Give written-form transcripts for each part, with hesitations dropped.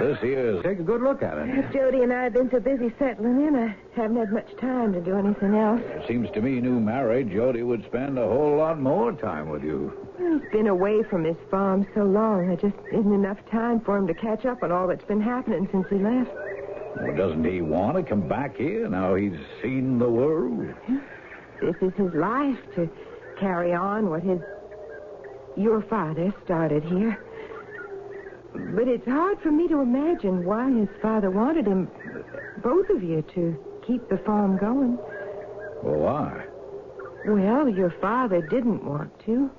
this here. Take a good look at it. Jody and I have been so busy settling in, I haven't had much time to do anything else. It seems to me, new married, Jody would spend a whole lot more time with you. He's been away from his farm so long, there just isn't enough time for him to catch up on all that's been happening since he left. Well, doesn't he want to come back here now he's seen the world? This is his life, to carry on what your father started here. But it's hard for me to imagine why his father wanted him, both of you, to keep the farm going. Well, why? Well, your father didn't want to.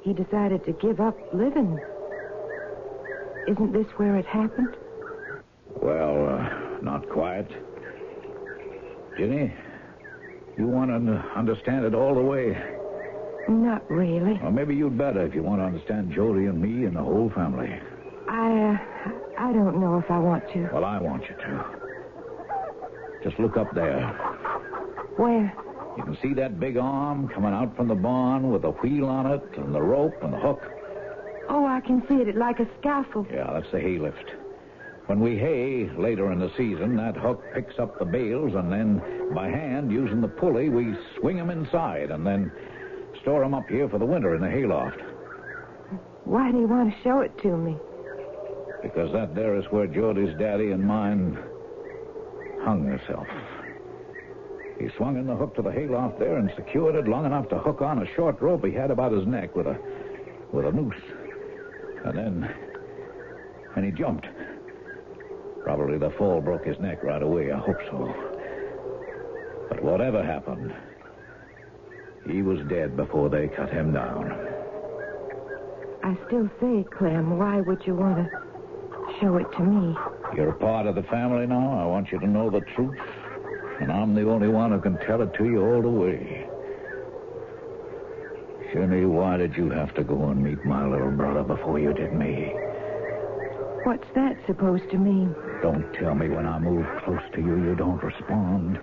He decided to give up living. Isn't this where it happened? Well, not quite. Ginny, you want to understand it all the way? Not really. Well, maybe you'd better if you want to understand Jody and me and the whole family. I don't know if I want to. Well, I want you to. Just look up there. Where? You can see that big arm coming out from the barn with a wheel on it and the rope and the hook. Oh, I can see it. It's like a scaffold. Yeah, that's the hay lift. When we hay later in the season, that hook picks up the bales, and then by hand, using the pulley, we swing them inside and then store them up here for the winter in the hayloft. Why do you want to show it to me? Because that there is where Jody's daddy and mine hung herself. He swung in the hook to the hayloft there and secured it long enough to hook on a short rope he had about his neck with a noose. And then he jumped. Probably the fall broke his neck right away. I hope so. But whatever happened, he was dead before they cut him down. I still say, Clem, why would you want to show it to me? You're a part of the family now. I want you to know the truth. And I'm the only one who can tell it to you all the way. Jenny, why did you have to go and meet my little brother before you did me? What's that supposed to mean? Don't tell me when I move close to you, you don't respond.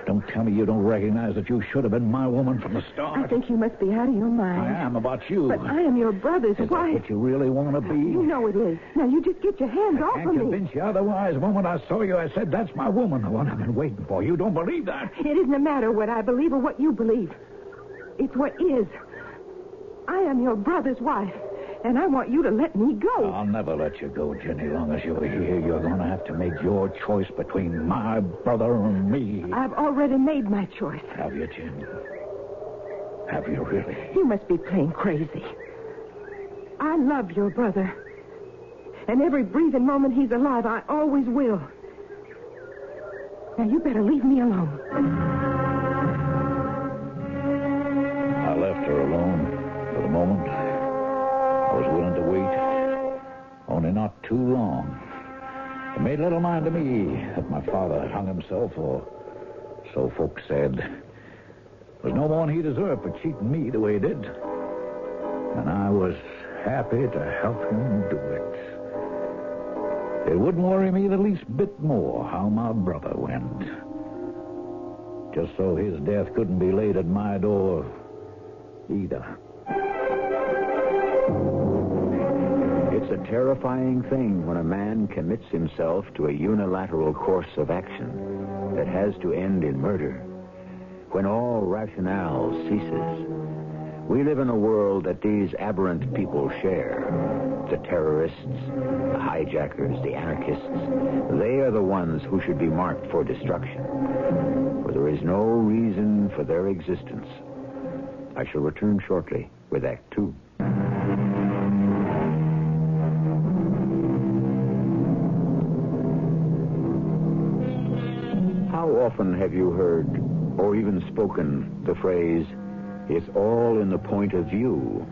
Don't tell me you don't recognize that you should have been my woman from the start. I think you must be out of your mind. I am about you. But I am your brother's wife. Is that what you really want to be? You know it is. Now, you just get your hands off of me. I can't convince you otherwise. The moment I saw you, I said, that's my woman, the one I've been waiting for. You don't believe that. It isn't a matter what I believe or what you believe. It's what is. I am your brother's wife, and I want you to let me go. I'll never let you go, Jenny. Long as you're here, you're going to have to make your choice between my brother and me. I've already made my choice. Have you, Jenny? Have you really? You must be plain crazy. I love your brother. And every breathing moment he's alive, I always will. Now, you better leave me alone. I left her alone for the moment. I was willing to wait, only not too long. It made little mind to me that my father hung himself, or so folks said. There was no more than he deserved for cheating me the way he did. And I was happy to help him do it. It wouldn't worry me the least bit more how my brother went. Just so his death couldn't be laid at my door either. It's a terrifying thing when a man commits himself to a unilateral course of action that has to end in murder. When all rationale ceases. We live in a world that these aberrant people share. The terrorists, the hijackers, the anarchists, they are the ones who should be marked for destruction. For there is no reason for their existence. I shall return shortly with Act Two. How often have you heard, or even spoken, the phrase, "It's all in the point of view"?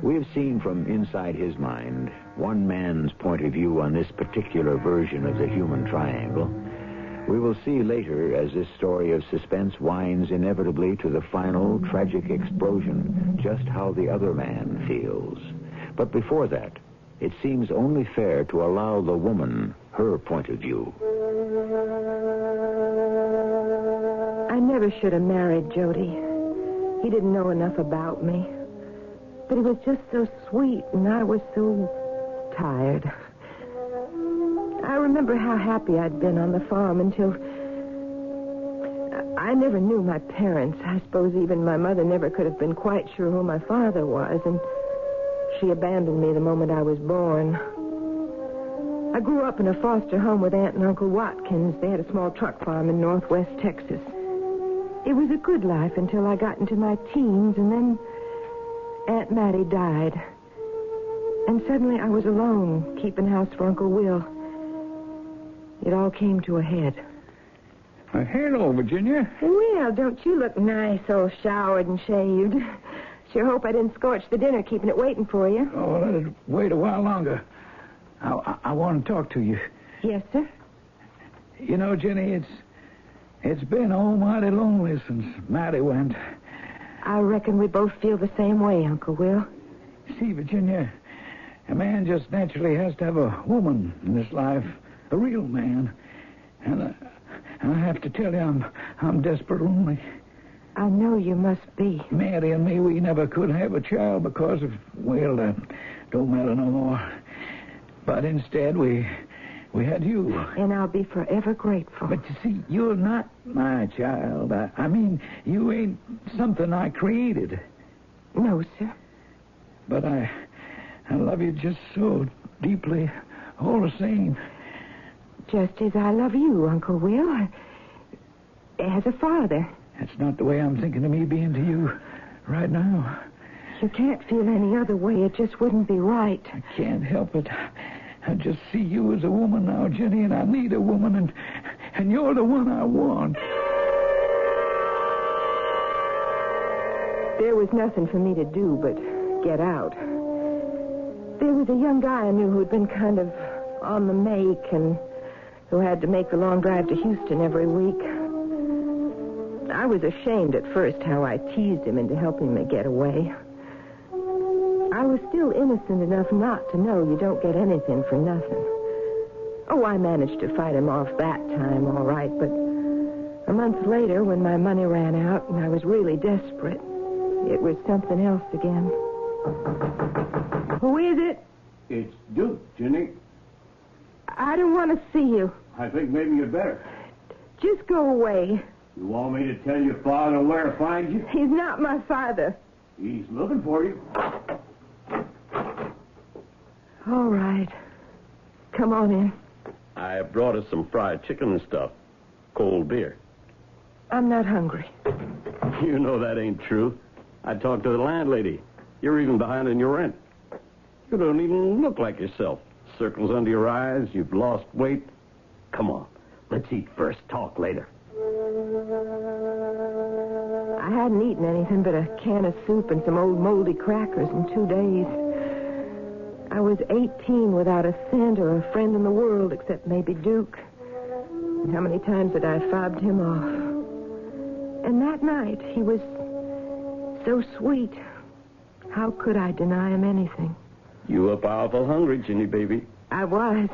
We have seen from inside his mind one man's point of view on this particular version of the human triangle. We will see later as this story of suspense winds inevitably to the final tragic explosion just how the other man feels. But before that, it seems only fair to allow the woman her point of view. I never should have married Jody. He didn't know enough about me. But he was just so sweet, and I was so tired. remember how happy I'd been on the farm until... I never knew my parents. I suppose even my mother never could have been quite sure who my father was, and she abandoned me the moment I was born. I grew up in a foster home with Aunt and Uncle Watkins. They had a small truck farm in northwest Texas. It was a good life until I got into my teens, and then Aunt Mattie died. And suddenly I was alone, keeping house for Uncle Will. It all came to a head. Hello, Virginia. Well, don't you look nice, all showered and shaved. Sure hope I didn't scorch the dinner keeping it waiting for you. Oh, let it wait a while longer. I want to talk to you. Yes, sir? You know, Jenny, it's been almighty lonely since Mattie went. I reckon we both feel the same way, Uncle Will. See, Virginia, a man just naturally has to have a woman in his life, a real man. And I have to tell you, I'm desperate lonely. I know you must be. Mattie and me, we never could have a child because of, well, that don't matter no more. But instead, we had you. And I'll be forever grateful. But you see, you're not my child. I mean, you ain't something I created. No, sir. But I love you just so deeply, all the same. Just as I love you, Uncle Will. As a father. That's not the way I'm thinking of me being to you right now. You can't feel any other way. It just wouldn't be right. I can't help it. I just see you as a woman now, Jenny, and I need a woman, and you're the one I want. There was nothing for me to do but get out. There was a young guy I knew who'd been kind of on the make and who had to make the long drive to Houston every week. I was ashamed at first how I teased him into helping me get away. I was still innocent enough not to know you don't get anything for nothing. Oh, I managed to fight him off that time, all right, but a month later, when my money ran out and I was really desperate, it was something else again. Who is it? It's Duke, Jenny. I don't want to see you. I think maybe you'd better. Just go away. You want me to tell your father where to find you? He's not my father. He's looking for you. All right. Come on in. I brought us some fried chicken and stuff. Cold beer. I'm not hungry. You know that ain't true. I talked to the landlady. You're even behind in your rent. You don't even look like yourself. Circles under your eyes. You've lost weight. Come on. Let's eat first. Talk later. I hadn't eaten anything but a can of soup and some old moldy crackers in 2 days. I was 18 without a cent or a friend in the world except maybe Duke. And how many times had I fobbed him off? And that night, he was so sweet. How could I deny him anything? You were powerful hungry, Ginny, baby. I was.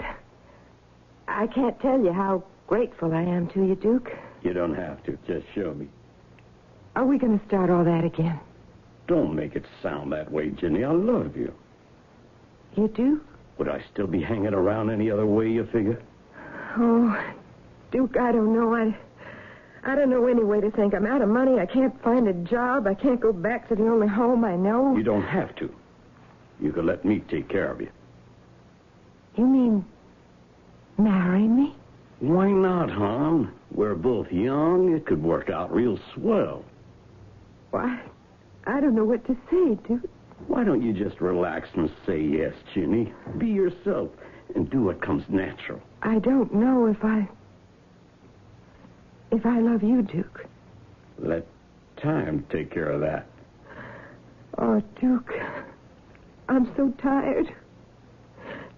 I can't tell you how grateful I am to you, Duke. You don't have to. Just show me. Are we going to start all that again? Don't make it sound that way, Ginny. I love you. You do? Would I still be hanging around any other way, you figure? Oh, Duke, I don't know. I don't know any way to think. I'm out of money. I can't find a job. I can't go back to the only home I know. You don't have to. You could let me take care of you. You mean marry me? Why not, hon? We're both young. It could work out real swell. Why, I don't know what to say, Duke. Why don't you just relax and say yes, Ginny? Be yourself and do what comes natural. I don't know if I love you, Duke. Let time take care of that. Oh, Duke, I'm so tired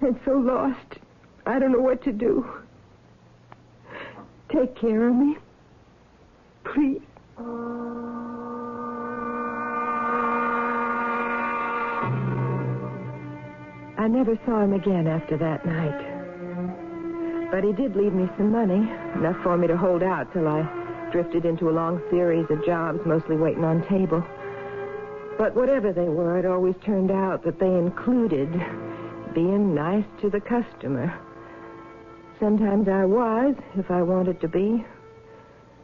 and so lost. I don't know what to do. Take care of me, please. I never saw him again after that night. But he did leave me some money, enough for me to hold out till I drifted into a long series of jobs, mostly waiting on table. But whatever they were, it always turned out that they included being nice to the customer. Sometimes I was, if I wanted to be.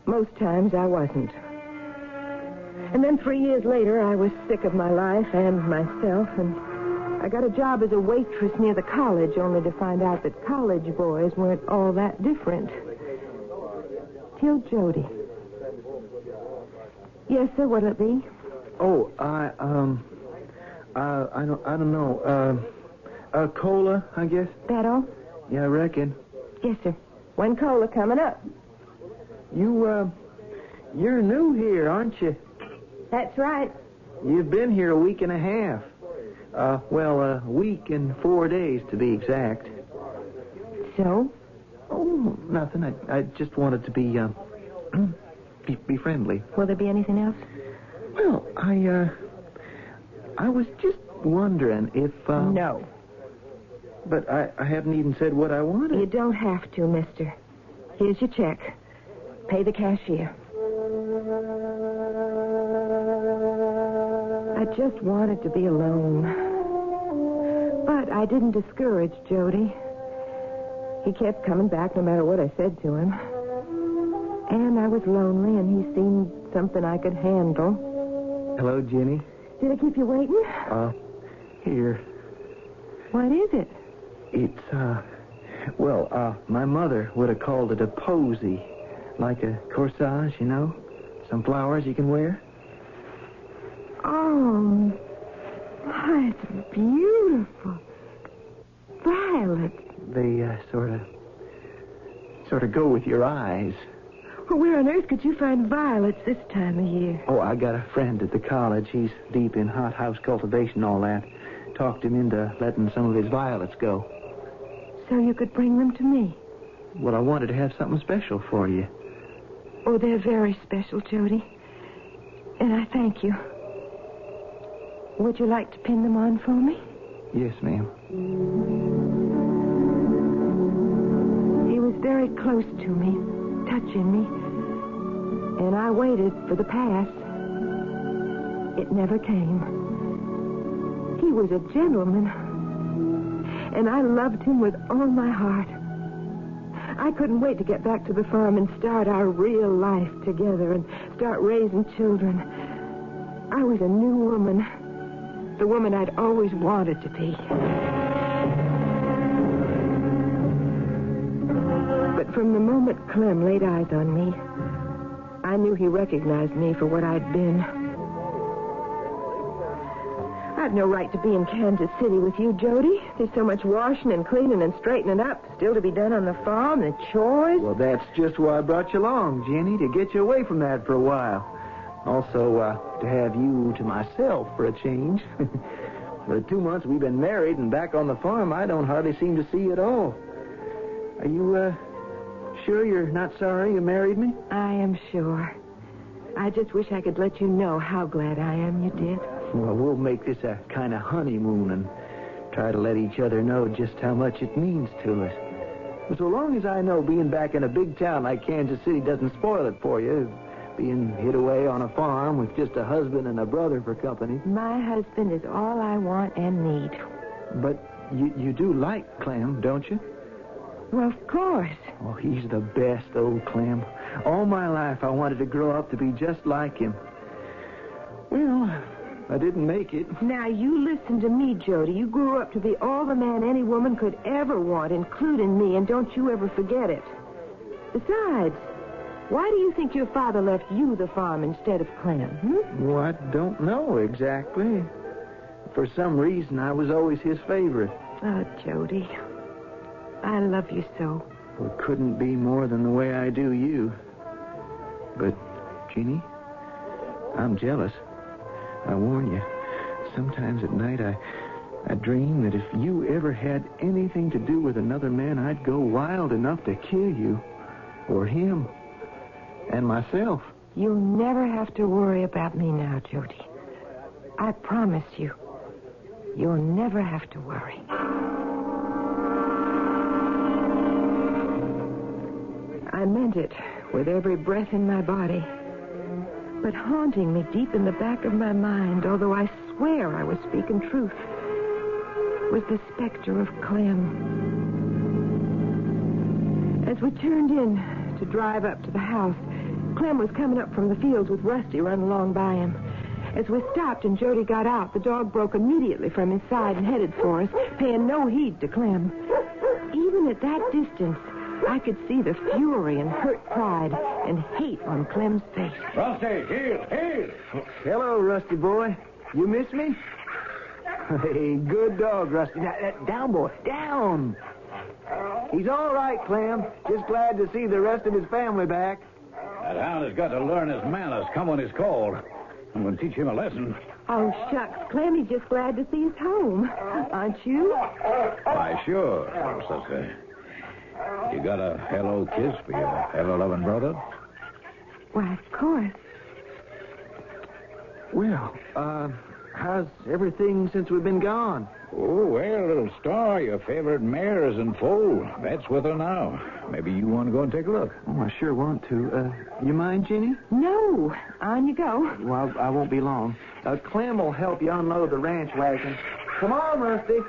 Most times I wasn't. And then 3 years later, I was sick of my life and myself, and I got a job as a waitress near the college, only to find out that college boys weren't all that different. Till Jody. Yes, sir, what'll it be? Oh, I don't know. Cola, I guess? That all? Yeah, I reckon. Yes, sir. One cola coming up. You're new here, aren't you? That's right. You've been here a week and a half. A week and 4 days, to be exact. So? Oh, nothing. I just wanted to be friendly. Will there be anything else? Well, I was just wondering if, No. But I haven't even said what I wanted. You don't have to, mister. Here's your check. Pay the cashier. I just wanted to be alone. But I didn't discourage Jody. He kept coming back no matter what I said to him. And I was lonely, and he seemed something I could handle. Hello, Jenny. Did I keep you waiting? Here. What is it? It's, my mother would have called it a posy. Like a corsage, you know? Some flowers you can wear. Oh, that's beautiful. Violets. They, sort of go with your eyes. Well, where on earth could you find violets this time of year? Oh, I got a friend at the college. He's deep in hothouse cultivation and all that. Talked him into letting some of his violets go. So you could bring them to me? Well, I wanted to have something special for you. Oh, they're very special, Jody. And I thank you. Would you like to pin them on for me? Yes, ma'am. He was very close to me, touching me. And I waited for the pass. It never came. He was a gentleman. And I loved him with all my heart. I couldn't wait to get back to the farm and start our real life together and start raising children. I was a new woman. The woman I'd always wanted to be. But from the moment Clem laid eyes on me, I knew he recognized me for what I'd been. I've no right to be in Kansas City with you, Jody. There's so much washing and cleaning and straightening up still to be done on the farm, the chores. Well, that's just why I brought you along, Jenny, to get you away from that for a while. Also, to have you to myself for a change. For the 2 months we've been married and back on the farm, I don't hardly seem to see you at all. Are you, sure you're not sorry you married me? I am sure. I just wish I could let you know how glad I am you did. Well, we'll make this a kind of honeymoon and try to let each other know just how much it means to us. But so long as I know being back in a big town like Kansas City doesn't spoil it for you, being hid away on a farm with just a husband and a brother for company. My husband is all I want and need. But you do like Clem, don't you? Well, of course. Oh, he's the best, old Clem. All my life I wanted to grow up to be just like him. Well, I didn't make it. Now, you listen to me, Jody. You grew up to be all the man any woman could ever want, including me, and don't you ever forget it. Besides, why do you think your father left you the farm instead of Clem? Well, I don't know exactly. For some reason, I was always his favorite. Oh, Jody, I love you so. Well, it couldn't be more than the way I do you. But, Jeannie, I'm jealous. I warn you, sometimes at night I dream that if you ever had anything to do with another man, I'd go wild enough to kill you. Or him. And myself. You'll never have to worry about me now, Jody. I promise you. You'll never have to worry. I meant it with every breath in my body. But haunting me deep in the back of my mind, although I swear I was speaking truth, was the specter of Clem. As we turned in to drive up to the house, Clem was coming up from the fields with Rusty running along by him. As we stopped and Jody got out, the dog broke immediately from his side and headed for us, paying no heed to Clem. Even at that distance, I could see the fury and hurt pride and hate on Clem's face. Rusty, heel! Hello, Rusty boy. You miss me? Hey, good dog, Rusty. Down, boy, down. He's all right, Clem. Just glad to see the rest of his family back. That hound has got to learn his manners. Come when he's called. I'm going to teach him a lesson. Oh, shucks, Clem, he's just glad to see his home. Aren't you? Why, sure, sister. You got a hello kiss for your ever-loving brother? Why, of course. Well, how's everything since we've been gone? Oh, well, little Star, your favorite mare is in foal. That's with her now. Maybe you want to go and take a look. Oh, I sure want to. You mind, Jenny? No. On you go. Well, I won't be long. Clem will help you unload the ranch wagon. Come on, Rusty.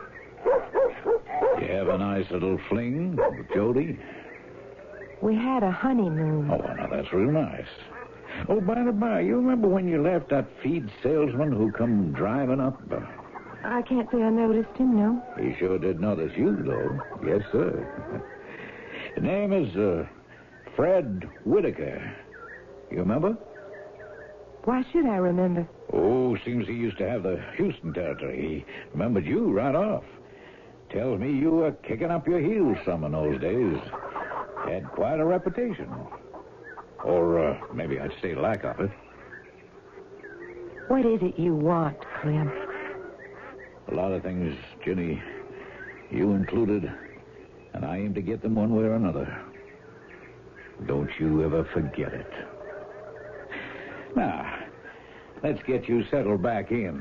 You have a nice little fling with Jody? We had a honeymoon. Oh, now that's real nice. Oh, by the by, you remember when you left that feed salesman who come driving up? I can't say I noticed him, no. He sure did notice you, though. Yes, sir. His name is Fred Whitaker. You remember? Why should I remember? Oh, seems he used to have the Houston territory. He remembered you right off. Tells me you were kicking up your heels some in those days. Had quite a reputation. Or maybe I'd say lack of it. What is it you want, Clem? A lot of things, Ginny, you included, and I aim to get them one way or another. Don't you ever forget it. Now, let's get you settled back in.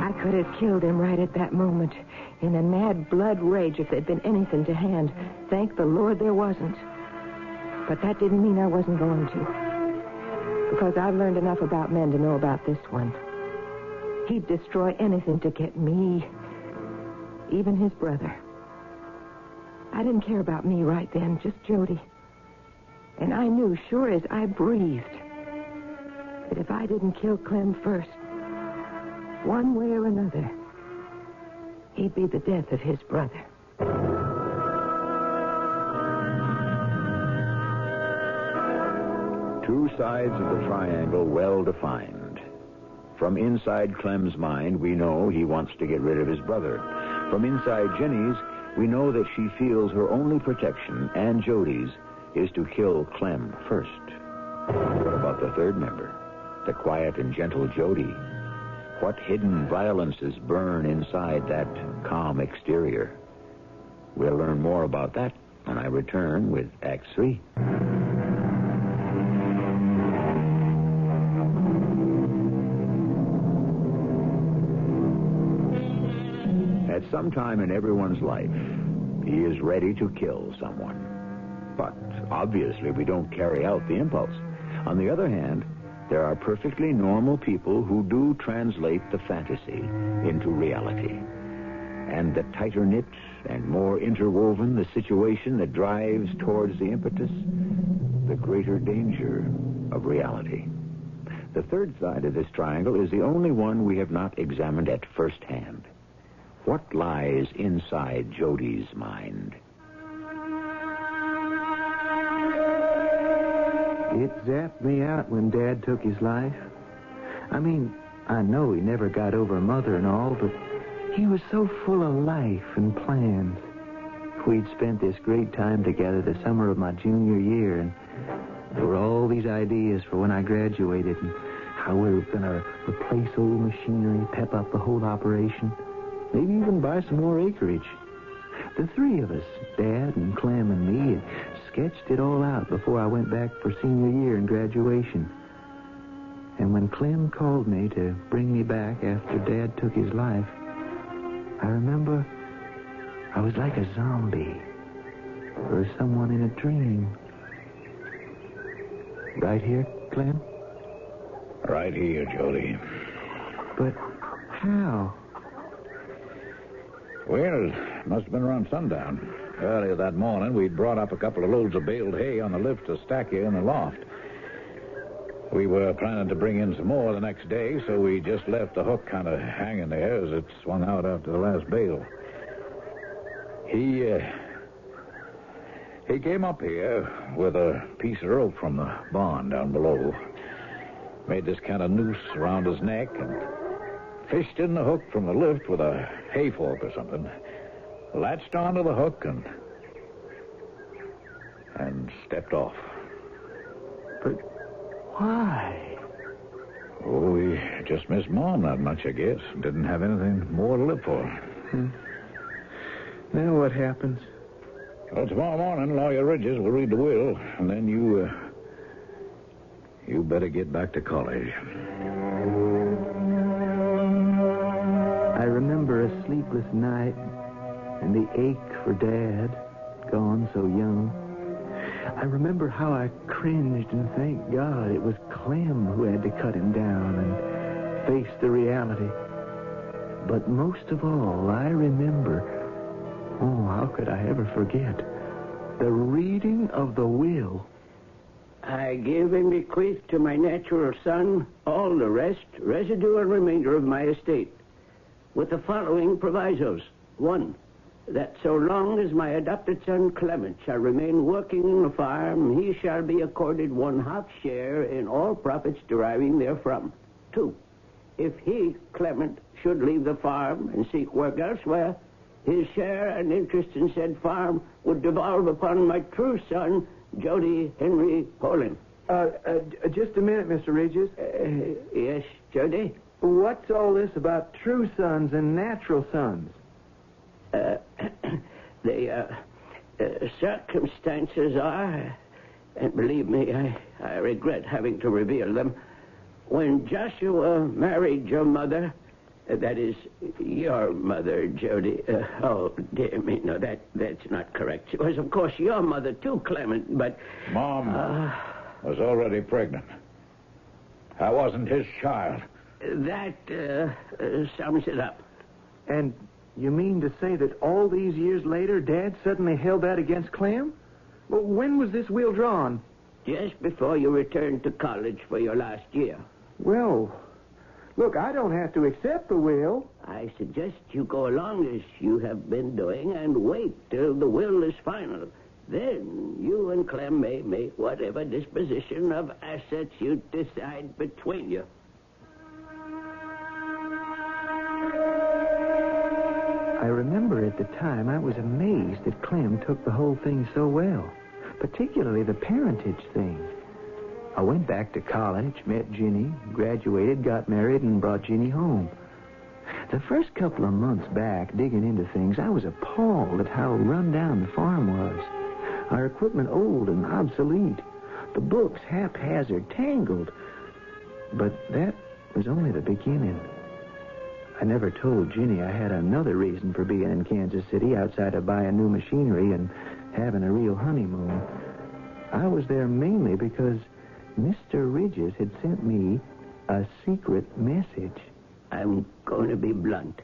I could have killed him right at that moment, in a mad blood rage if there'd been anything to hand. Thank the Lord there wasn't. But that didn't mean I wasn't going to. Because I've learned enough about men to know about this one. He'd destroy anything to get me, even his brother. I didn't care about me right then, just Jody. And I knew, sure as I breathed, that if I didn't kill Clem first, one way or another, he'd be the death of his brother. Two sides of the triangle well defined. From inside Clem's mind, we know he wants to get rid of his brother. From inside Jenny's, we know that she feels her only protection, and Jody's, is to kill Clem first. What about the third member? The quiet and gentle Jody? What hidden violences burn inside that calm exterior? We'll learn more about that when I return with Act 3. At some time in everyone's life, he is ready to kill someone. But obviously we don't carry out the impulse. On the other hand, there are perfectly normal people who do translate the fantasy into reality. And the tighter knit and more interwoven the situation that drives towards the impetus, the greater danger of reality. The third side of this triangle is the only one we have not examined at first hand. What lies inside Jody's mind? It zapped me out when Dad took his life. I mean, I know he never got over Mother and all, but he was so full of life and plans. We'd spent this great time together the summer of my junior year, and there were all these ideas for when I graduated, and how we were going to replace old machinery, pep up the whole operation, maybe even buy some more acreage. The three of us, Dad and Clem and me, sketched it all out before I went back for senior year and graduation. And when Clem called me to bring me back after Dad took his life, I remember I was like a zombie or someone in a dream. Right here, Clem? Right here, Jody. But how? Well, it must have been around sundown. Earlier that morning, we'd brought up a couple of loads of baled hay on the lift to stack here in the loft. We were planning to bring in some more the next day, so we just left the hook kind of hanging there as it swung out after the last bale. He came up here with a piece of rope from the barn down below, made this kind of noose around his neck, and fished in the hook from the lift with a hay fork or something, latched onto the hook, and stepped off. But why? Oh, we just missed Mom that much, I guess. Didn't have anything more to live for. Now what happens? Well, tomorrow morning, Lawyer Ridges will read the will, and then you better get back to college. I remember a sleepless night and the ache for Dad, gone so young. I remember how I cringed and thanked God it was Clem who had to cut him down and face the reality. But most of all, I remember, how could I ever forget, the reading of the will. I give and bequeath to my natural son all the rest, residue, and remainder of my estate, with the following provisos. 1, that so long as my adopted son Clement shall remain working in the farm, he shall be accorded 1/2 share in all profits deriving therefrom. 2, if he, Clement, should leave the farm and seek work elsewhere, his share and interest in said farm would devolve upon my true son, Jody Henry Poland. Just a minute, Mr. Ridges. Yes, Jody? What's all this about true sons and natural sons? The circumstances are, and believe me, I regret having to reveal them, when Joshua married your mother, that is, your mother, Jody. Oh, dear me, no, that's not correct. She was, of course, your mother, too, Clement, but... Mom was already pregnant. I wasn't his child. That sums it up. And you mean to say that all these years later, Dad suddenly held that against Clem? Well, when was this will drawn? Just before you returned to college for your last year. Well, look, I don't have to accept the will. I suggest you go along as you have been doing and wait till the will is final. Then you and Clem may make whatever disposition of assets you decide between you. I remember at the time I was amazed that Clem took the whole thing so well, particularly the parentage thing. I went back to college, met Ginny, graduated, got married, and brought Ginny home. The first couple of months back, digging into things, I was appalled at how run down the farm was. Our equipment old and obsolete. The books haphazard, tangled. But that was only the beginning. I never told Ginny I had another reason for being in Kansas City outside of buying new machinery and having a real honeymoon. I was there mainly because Mr. Ridges had sent me a secret message. I'm going to be blunt.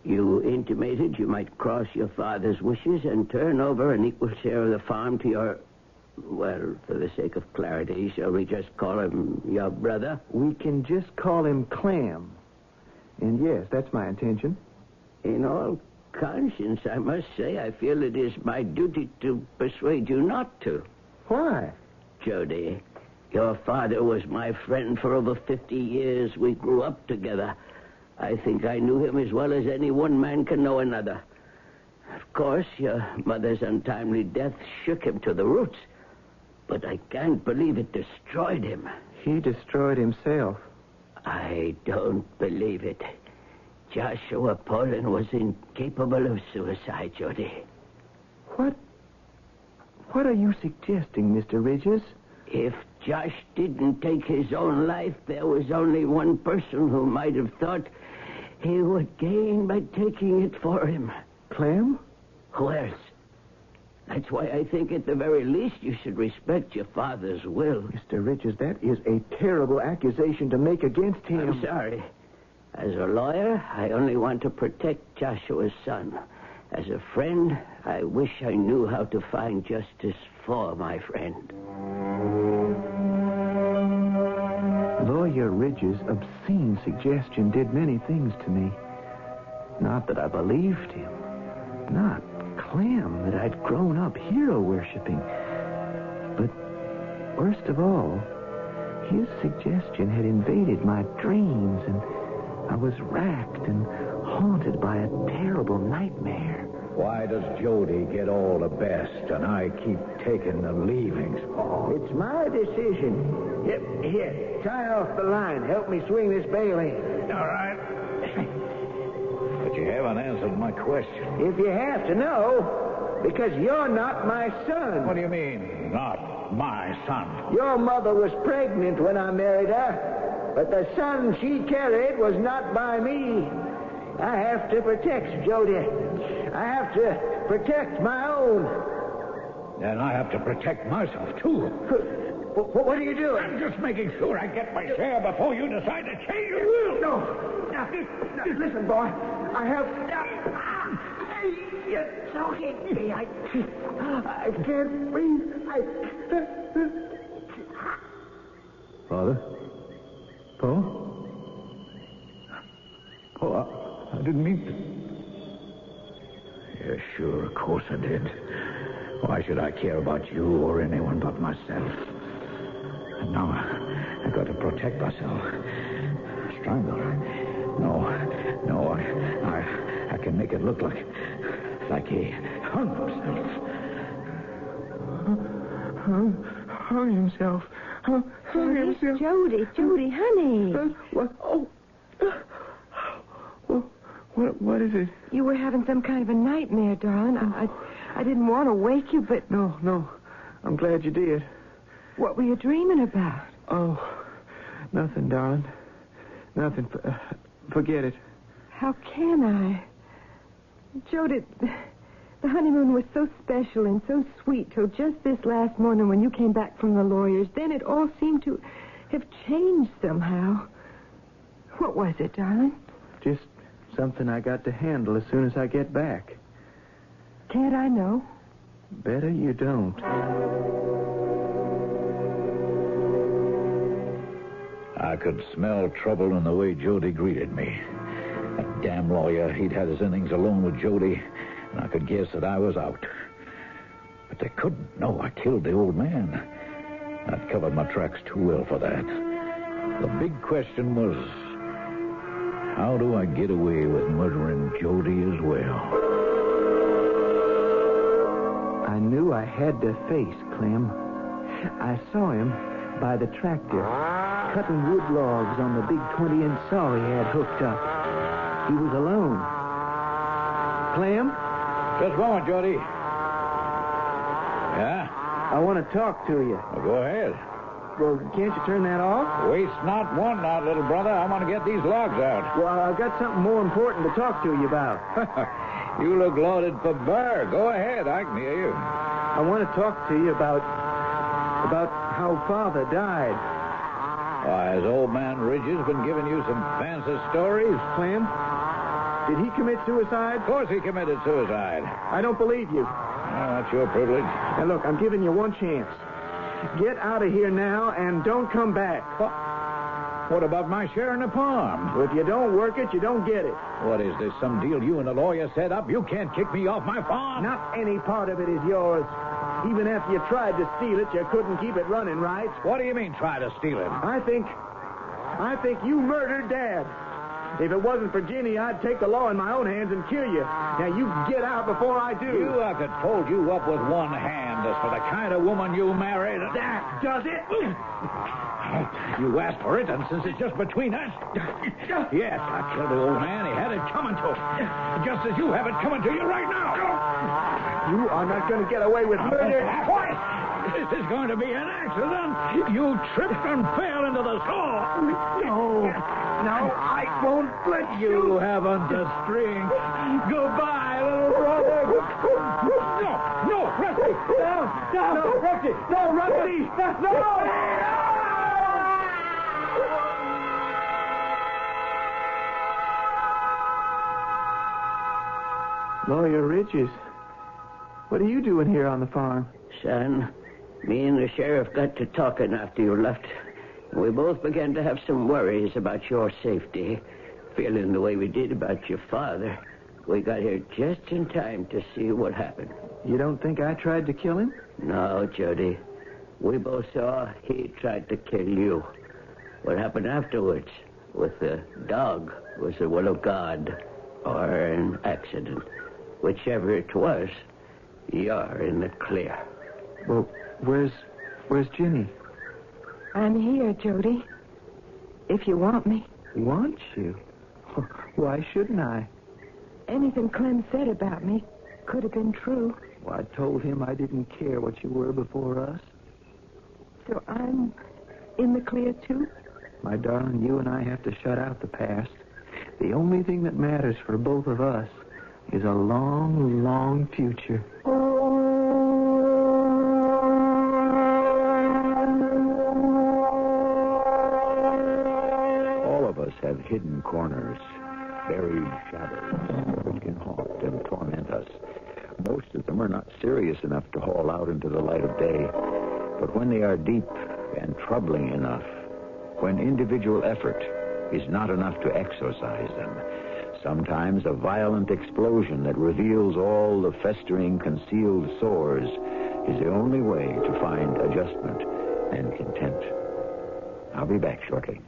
You intimated you might cross your father's wishes and turn over an equal share of the farm to your... Well, for the sake of clarity, shall we just call him your brother? We can just call him Clem. And yes, that's my intention. In all conscience, I must say I feel it is my duty to persuade you not to. Why? Jody, your father was my friend for over 50 years. We grew up together. I think I knew him as well as any one man can know another. Of course, your mother's untimely death shook him to the roots. But I can't believe it destroyed him. He destroyed himself. I don't believe it. Joshua Poland was incapable of suicide, Jody. What are you suggesting, Mr. Ridges? If Josh didn't take his own life, there was only one person who might have thought he would gain by taking it for him. Clem? Who else? That's why I think at the very least you should respect your father's will. Mr. Ridges, that is a terrible accusation to make against him. I'm sorry. As a lawyer, I only want to protect Joshua's son. As a friend, I wish I knew how to find justice for my friend. Lawyer Ridge's obscene suggestion did many things to me. Not that I believed him. Not Clem, that I'd grown up hero-worshipping. But worst of all, his suggestion had invaded my dreams, and I was racked and haunted by a terrible nightmare. Why does Jody get all the best and I keep taking the leavings? It's my decision. Here, tie off the line. Help me swing this bale in. All right. But you haven't answered my question. If you have to know, because you're not my son. What do you mean, not my son? Your mother was pregnant when I married her, but the son she carried was not by me. I have to protect Jody. I have to protect my own. Then I have to protect myself, too. What are you doing? I'm just making sure I get my share before you decide to change your will. No, listen, boy. I have... You're choking me. I can't breathe. Father? Paul? Paul, I didn't mean to. Yeah, sure, of course I did. Why should I care about you or anyone but myself? And now I got to protect myself. Strangle. No, I can make it look like he hung himself. Hung himself. Hung himself. Jody, honey. What is it? You were having some kind of a nightmare, darling. I didn't want to wake you, but... No. I'm glad you did. What were you dreaming about? Oh, nothing, darling. Nothing. Forget it. How can I? Jody, the honeymoon was so special and so sweet till just this last morning when you came back from the lawyer's. Then it all seemed to have changed somehow. What was it, darling? Just something I got to handle as soon as I get back. Can't I know? Better you don't. I could smell trouble in the way Jody greeted me. That damn lawyer, he'd had his innings alone with Jody, and I could guess that I was out. But they couldn't know I killed the old man. I'd covered my tracks too well for that. The big question was, how do I get away with murdering Jody as well? I knew I had to face Clem. I saw him by the tractor, cutting wood logs on the big 20-inch saw he had hooked up. He was alone. Clem? Just a moment, Jody. Yeah? I want to talk to you. Well, go ahead. Well, can't you turn that off? Waste not, want not, little brother. I want to get these logs out. Well, I've got something more important to talk to you about. You look loaded for bear. Go ahead. I can hear you. I want to talk to you about how Father died. Why, has old man Ridges been giving you some fancy stories? Clem, did he commit suicide? Of course he committed suicide. I don't believe you. Well, that's your privilege. Now, look, I'm giving you one chance. Get out of here now and don't come back. What about my share in the farm? If you don't work it, you don't get it. What is this, some deal you and the lawyer set up? You can't kick me off my farm. Not any part of it is yours. Even after you tried to steal it, you couldn't keep it running right. What do you mean, try to steal it? I think you murdered Dad. If it wasn't for Ginny, I'd take the law in my own hands and kill you. Now, you get out before I do. I could fold you up with one hand as for the kind of woman you married. That does it. You asked for it, and since it's just between us... Yes, I killed the old man. He had it coming to him. Just as you have it coming to you right now. You are not going to get away with murder. What? This is going to be an accident. You tripped and fell into the saw. No, I won't let you. You haven't the strength. Goodbye, little brother. No, Rusty. No, Rusty. No, Rusty. No. Lawyer Ridges, what are you doing here on the farm? Son, me and the sheriff got to talking after you left. We both began to have some worries about your safety. Feeling the way we did about your father, we got here just in time to see what happened. You don't think I tried to kill him? No, Jody. We both saw he tried to kill you. What happened afterwards with the dog was the will of God or an accident. Whichever it was, you're in the clear. Well, where's Ginny? I'm here, Jody. If you want me. Want you? Why shouldn't I? Anything Clem said about me could have been true. Well, I told him I didn't care what you were before us. So I'm in the clear, too? My darling, you and I have to shut out the past. The only thing that matters for both of us is a long, long future. All of us have hidden corners, buried shadows which can haunt and torment us. Most of them are not serious enough to haul out into the light of day. But when they are deep and troubling enough, when individual effort is not enough to exorcise them, sometimes a violent explosion that reveals all the festering, concealed sores is the only way to find adjustment and content. I'll be back shortly.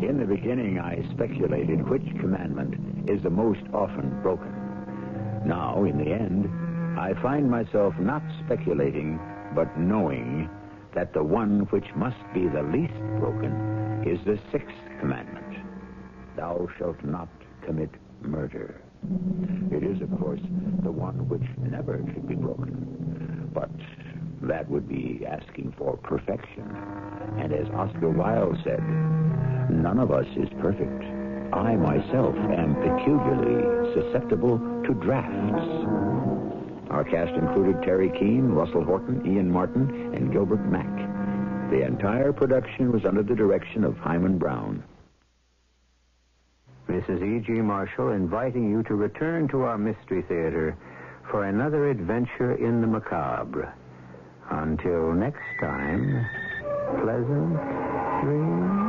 In the beginning, I speculated which commandment is the most often broken. Now, in the end, I find myself not speculating, but knowing that the one which must be the least broken is the sixth commandment. Thou shalt not commit murder. It is, of course, the one which never should be broken. But that would be asking for perfection. And as Oscar Wilde said, none of us is perfect. I myself am peculiarly susceptible to drafts. Our cast included Terry Keane, Russell Horton, Ian Martin, and Gilbert Mack. The entire production was under the direction of Hyman Brown. This is E.G. Marshall inviting you to return to our Mystery Theater for another adventure in the macabre. Until next time, pleasant dreams.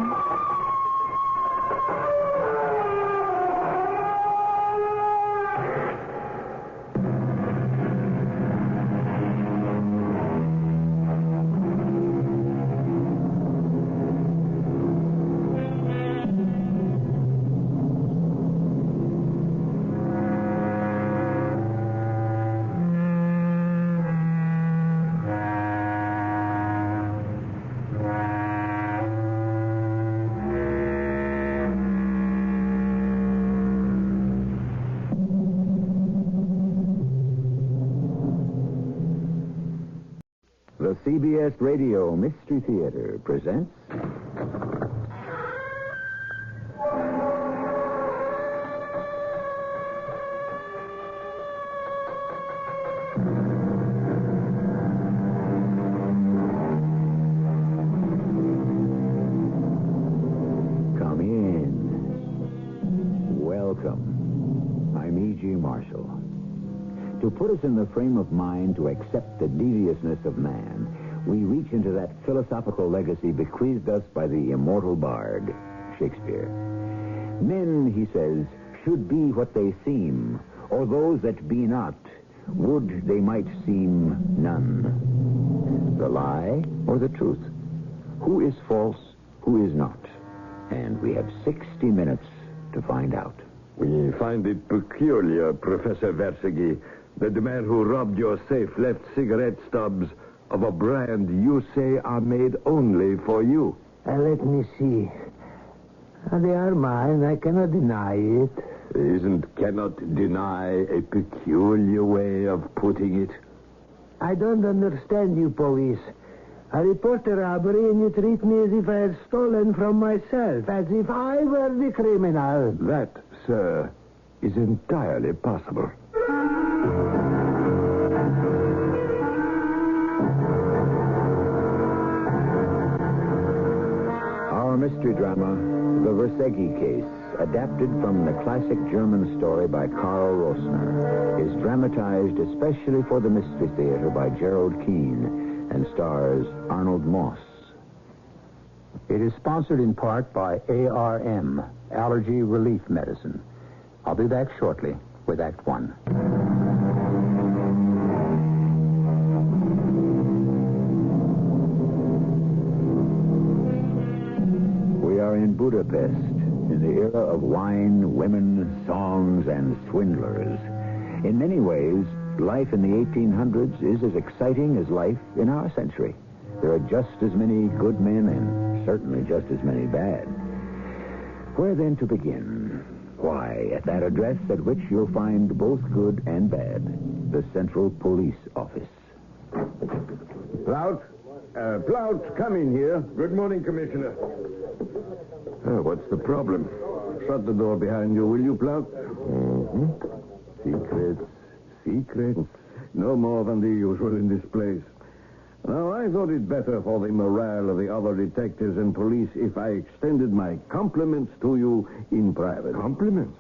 The CBS Radio Mystery Theater presents... Come in. Welcome. I'm E.G. Marshall. To put us in the frame of mind to accept the deviousness of man, we reach into that philosophical legacy bequeathed us by the immortal bard, Shakespeare. Men, he says, should be what they seem, or those that be not, would they might seem none. The lie or the truth? Who is false, who is not? And we have 60 minutes to find out. We find it peculiar, Professor Versaghi, that the man who robbed your safe left cigarette stubs of a brand you say are made only for you. Let me see. They are mine. I cannot deny it. Isn't cannot deny a peculiar way of putting it? I don't understand you, police. I report a robbery and you treat me as if I had stolen from myself, as if I were the criminal. That, sir, is entirely possible. Our mystery drama, The Versäge Case, adapted from the classic German story by Karl Rosner, is dramatized especially for the Mystery Theater by Gerald Keane and stars Arnold Moss. It is sponsored in part by ARM, Allergy Relief Medicine. I'll be back shortly with Act One. We are in Budapest, in the era of wine, women, songs, and swindlers. In many ways, life in the 1800s is as exciting as life in our century. There are just as many good men and certainly just as many bad. Where then to begin? Why, at that address at which you'll find both good and bad, the Central Police Office. Plout? Plout, come in here. Good morning, Commissioner. What's the problem? Shut the door behind you, will you, Plout? Secrets. Secrets. No more than the usual in this place. Now, I thought it better for the morale of the other detectives and police if I extended my compliments to you in private. Compliments?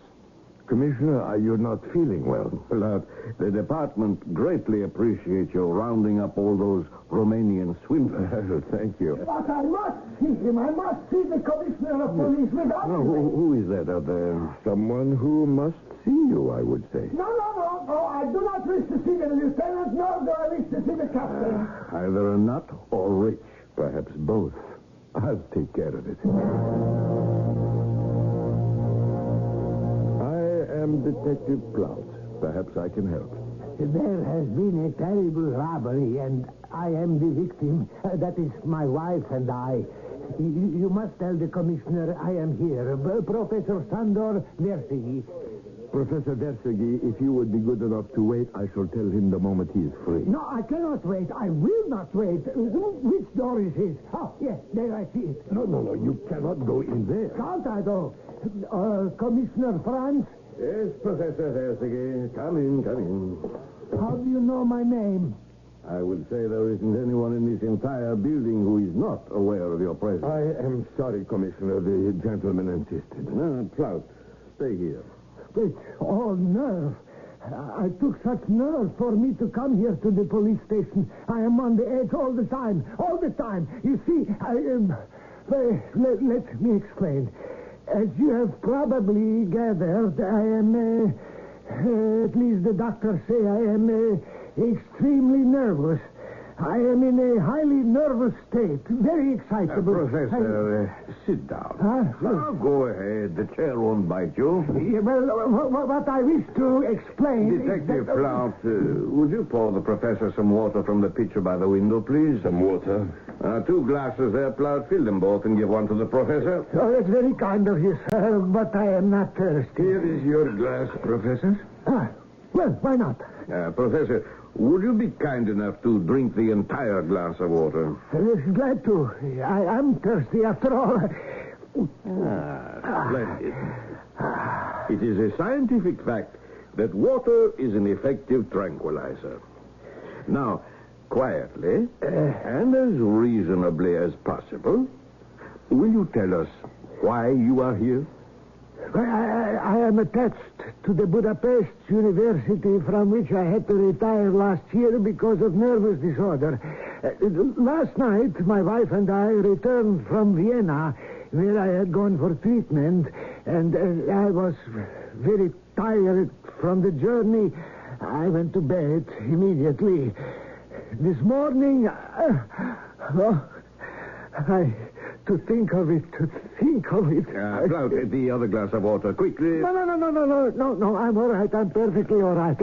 Commissioner, are you not feeling well? Plout, the department greatly appreciates your rounding up all those Romanian swindlers. Thank you. But I must see him. I must see the commissioner of police without Now, who is that out there? Someone who must see you, I would say. No. I do not wish to see the lieutenant, nor do I wish to see the captain. Either a nut or rich. Perhaps both. I'll take care of it. I am Detective Plout. Perhaps I can help. There has been a terrible robbery, and I am the victim. That is my wife and I. You must tell the commissioner I am here. Professor Sandor Versäge. Professor Versäge, if you would be good enough to wait, I shall tell him the moment he is free. No, I cannot wait. I will not wait. Which door is his? Oh, yes, there I see it. No. You cannot go in there. Can't I, though? Commissioner Franz? Yes, Professor Versäge. Come in. How do you know my name? I would say there isn't anyone in this entire building who is not aware of your presence. I am sorry, Commissioner. The gentleman insisted. No, Plout, stay here. It's all nerve. I took such nerve for me to come here to the police station. I am on the edge all the time. All the time. You see, I am... let me explain. As you have probably gathered, I am... at least the doctors say I am extremely nervous. I am in a highly nervous state. Very excitable. Professor, sit down. Now, go ahead. The chair won't bite you. Yeah, well, what I wish to explain... Detective Plout, would you pour the professor some water from the pitcher by the window, please? Some water? 2 glasses there, Plout. Fill them both and give one to the professor. Oh, that's very kind of you, sir, but I am not thirsty. Here is your glass, Professor. Well, why not? Professor, would you be kind enough to drink the entire glass of water? Glad to. I am thirsty after all. Splendid. It is a scientific fact that water is an effective tranquilizer. Now, quietly, and as reasonably as possible, will you tell us why you are here? I am attached to the Budapest University, from which I had to retire last year because of nervous disorder. Last night, my wife and I returned from Vienna, where I had gone for treatment, and I was very tired from the journey. I went to bed immediately. This morning, to think of it. Plout, the other glass of water, quickly. No, I'm all right. I'm perfectly all right.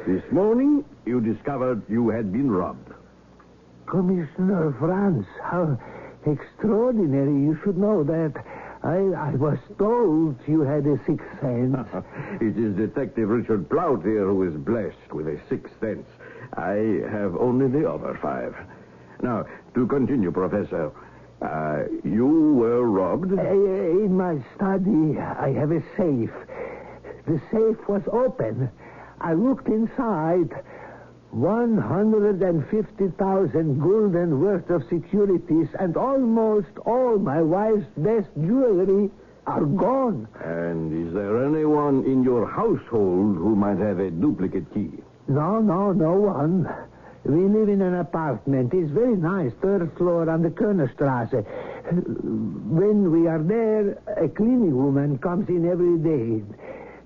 This morning, you discovered you had been robbed. Commissioner Franz, how extraordinary. You should know that. I was told you had a sixth sense. It is Detective Richard Plout here who is blessed with a sixth sense. I have only the other 5. Now, to continue, Professor, you were robbed? In my study, I have a safe. The safe was open. I looked inside. 150,000 gulden worth of securities and almost all my wife's best jewelry are gone. And is there anyone in your household who might have a duplicate key? No one. We live in an apartment. It's very nice, third floor on the Körnerstrasse. When we are there, a cleaning woman comes in every day.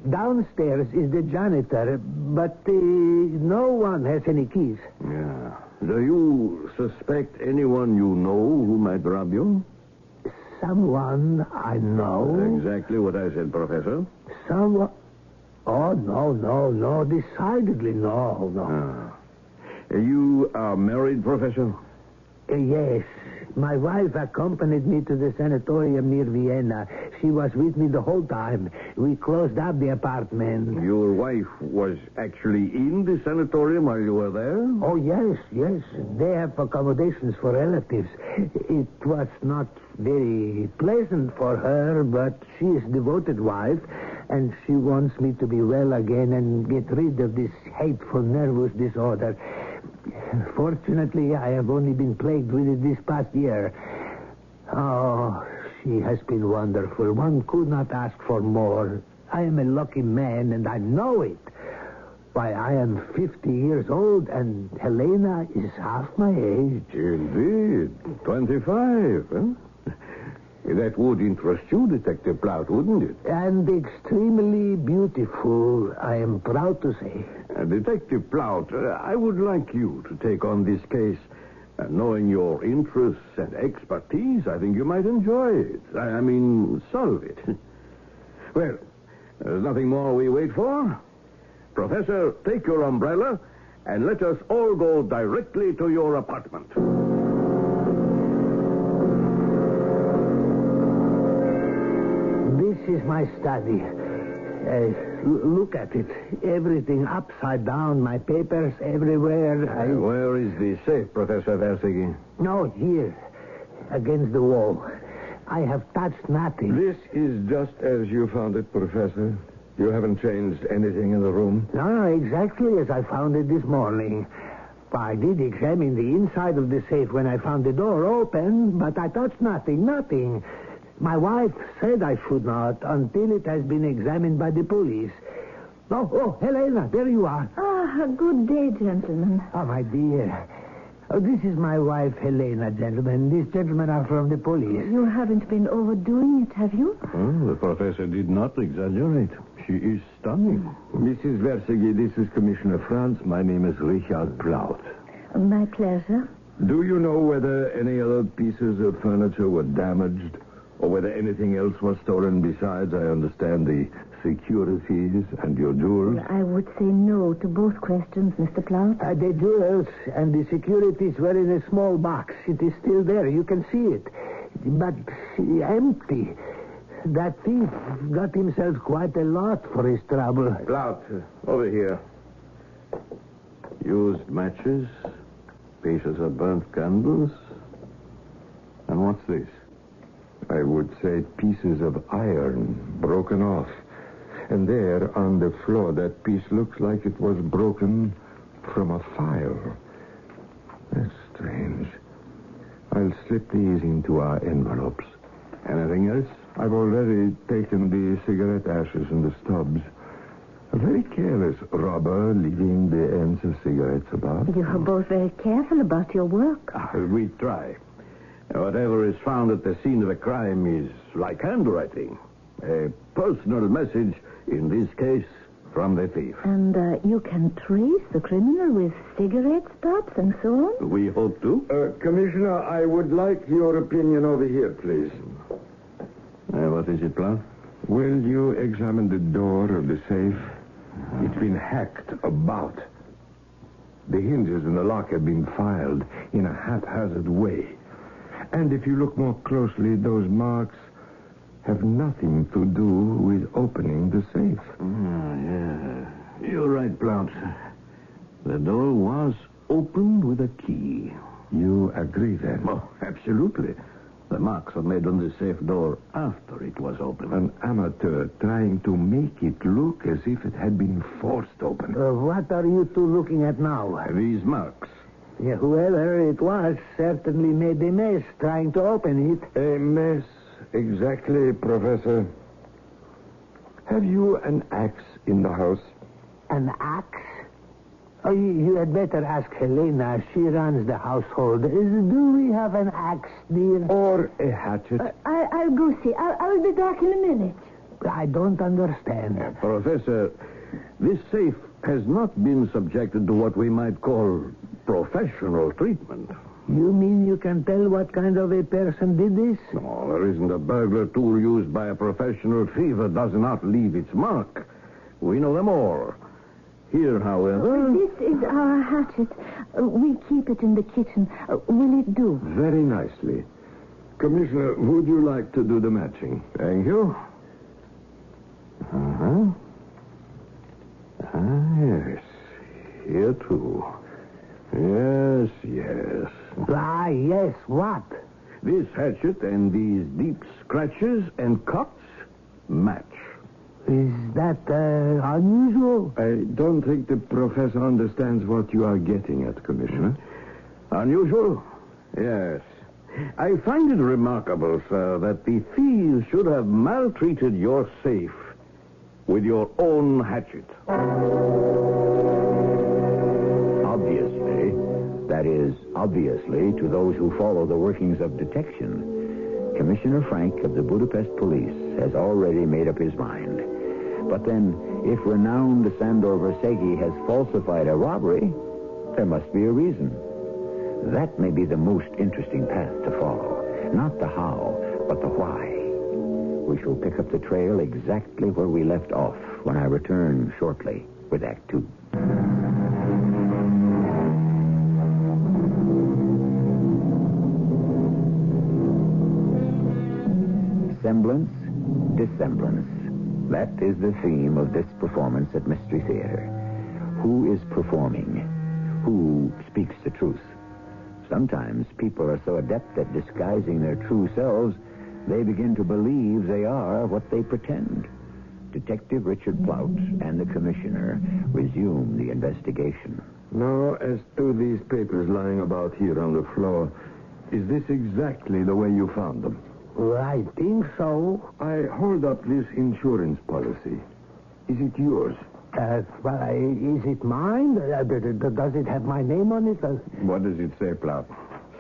Downstairs is the janitor, but no one has any keys. Yeah. Do you suspect anyone you know who might rob you? Someone I know. Exactly what I said, Professor. Someone... Oh, no. Decidedly no. You are married, Professor? Yes. My wife accompanied me to the sanatorium near Vienna. She was with me the whole time. We closed up the apartment. Your wife was actually in the sanatorium while you were there? Oh, yes. They have accommodations for relatives. It was not very pleasant for her, but she is a devoted wife, and she wants me to be well again and get rid of this hateful nervous disorder. Fortunately, I have only been plagued with it this past year. Oh, she has been wonderful. One could not ask for more. I am a lucky man, and I know it. Why, I am 50 years old, and Helena is half my age. Indeed. 25, huh? That would interest you, Detective Plaut, wouldn't it? And extremely beautiful, I am proud to say. Detective Plaut, I would like you to take on this case. Knowing your interests and expertise, I think you might enjoy it. I mean, solve it. Well, there's nothing more we wait for. Professor, take your umbrella and let us all go directly to your apartment. This is my study. Look at it. Everything upside down. My papers everywhere. Where is the safe, Professor Versigi? No, here. Against the wall. I have touched nothing. This is just as you found it, Professor. You haven't changed anything in the room? No, exactly as I found it this morning. I did examine the inside of the safe when I found the door open, but I touched nothing. My wife said I should not until it has been examined by the police. Oh, Helena, there you are. Good day, gentlemen. Oh, my dear. Oh, this is my wife, Helena, gentlemen. These gentlemen are from the police. You haven't been overdoing it, have you? Oh, the professor did not exaggerate. She is stunning. Mrs. Versigi, this is Commissioner Franz. My name is Richard Plaut. My pleasure. Do you know whether any other pieces of furniture were damaged or whether anything else was stolen besides, I understand, the securities and your jewels? I would say no to both questions, Mr. Plaut. The jewels and the securities were in a small box. It is still there. You can see it. But empty. That thief got himself quite a lot for his trouble. Plaut, over here. Used matches, pieces of burnt candles. And what's this? I would say pieces of iron broken off. And there on the floor, that piece looks like it was broken from a file. That's strange. I'll slip these into our envelopes. Anything else? I've already taken the cigarette ashes and the stubs. A very careless robber leaving the ends of cigarettes about. You are both very careful about your work. We try. Whatever is found at the scene of a crime is like handwriting. A personal message, in this case, from the thief. And you can trace the criminal with cigarette stubs and so on? We hope to. Commissioner, I would like your opinion over here, please. What is it, Plaut? Will you examine the door of the safe? It's been hacked about. The hinges and the lock have been filed in a haphazard way. And if you look more closely, those marks have nothing to do with opening the safe. Yeah. You're right, Plaut. The door was opened with a key. You agree, then? Oh, absolutely. The marks were made on the safe door after it was opened. An amateur trying to make it look as if it had been forced open. What are you two looking at now? These marks. Yeah, whoever it was certainly made a mess trying to open it. A mess, exactly, Professor. Have you an axe in the house? An axe? Oh, you had better ask Helena. She runs the household. Do we have an axe, dear? Or a hatchet? I'll go see. I'll be back in a minute. I don't understand. Professor, this safe has not been subjected to what we might call professional treatment. You mean you can tell what kind of a person did this? No, there isn't a burglar tool used by a professional thief that does not leave its mark. We know them all. Here, however... This is our hatchet. We keep it in the kitchen. Will it do? Very nicely. Commissioner, would you like to do the matching? Thank you. Uh-huh. Yes. Here, too. Yes. Yes, what? This hatchet and these deep scratches and cuts match. Is that unusual? I don't think the professor understands what you are getting at, Commissioner. Unusual? Yes. I find it remarkable, sir, that the thieves should have maltreated your safe with your own hatchet. Obviously, that is, obviously, to those who follow the workings of detection, Commissioner Frank of the Budapest Police has already made up his mind. But then, if renowned Sandor Versegi has falsified a robbery, there must be a reason. That may be the most interesting path to follow. Not the how, but the why. We shall pick up the trail exactly where we left off when I return shortly with Act 2. Semblance, dissemblance. That is the theme of this performance at Mystery Theater. Who is performing? Who speaks the truth? Sometimes people are so adept at disguising their true selves, they begin to believe they are what they pretend. Detective Richard Plout and the commissioner resume the investigation. Now, as to these papers lying about here on the floor, is this exactly the way you found them? Well, I think so. I hold up this insurance policy. Is it yours? Is it mine? Does it have my name on it? What does it say, Plout?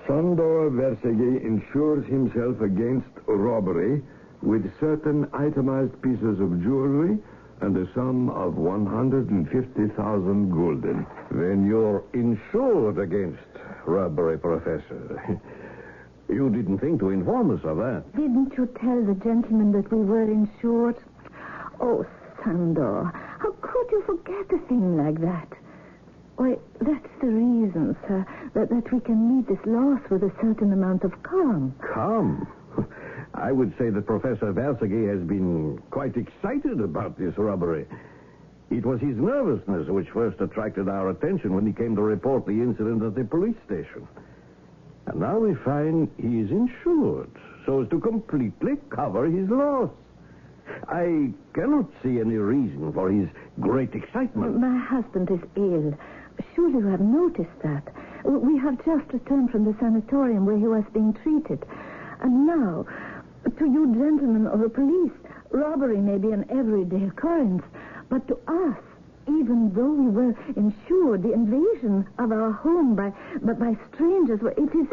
Sandor Versegi insures himself against robbery with certain itemized pieces of jewelry and a sum of 150,000 gulden. Then you're insured against robbery, Professor. You didn't think to inform us of that. Didn't you tell the gentleman that we were insured? Oh, Sandor, how could you forget a thing like that? Why, that's the reason, sir, that we can meet this loss with a certain amount of calm. Calm? I would say that Professor Versegi has been quite excited about this robbery. It was his nervousness which first attracted our attention when he came to report the incident at the police station. And now we find he is insured so as to completely cover his loss. I cannot see any reason for his great excitement. My husband is ill. Surely you have noticed that. We have just returned from the sanatorium where he was being treated. And now, to you gentlemen of the police, robbery may be an everyday occurrence. But to us, even though we were insured, the invasion of our home by strangers, well, it is...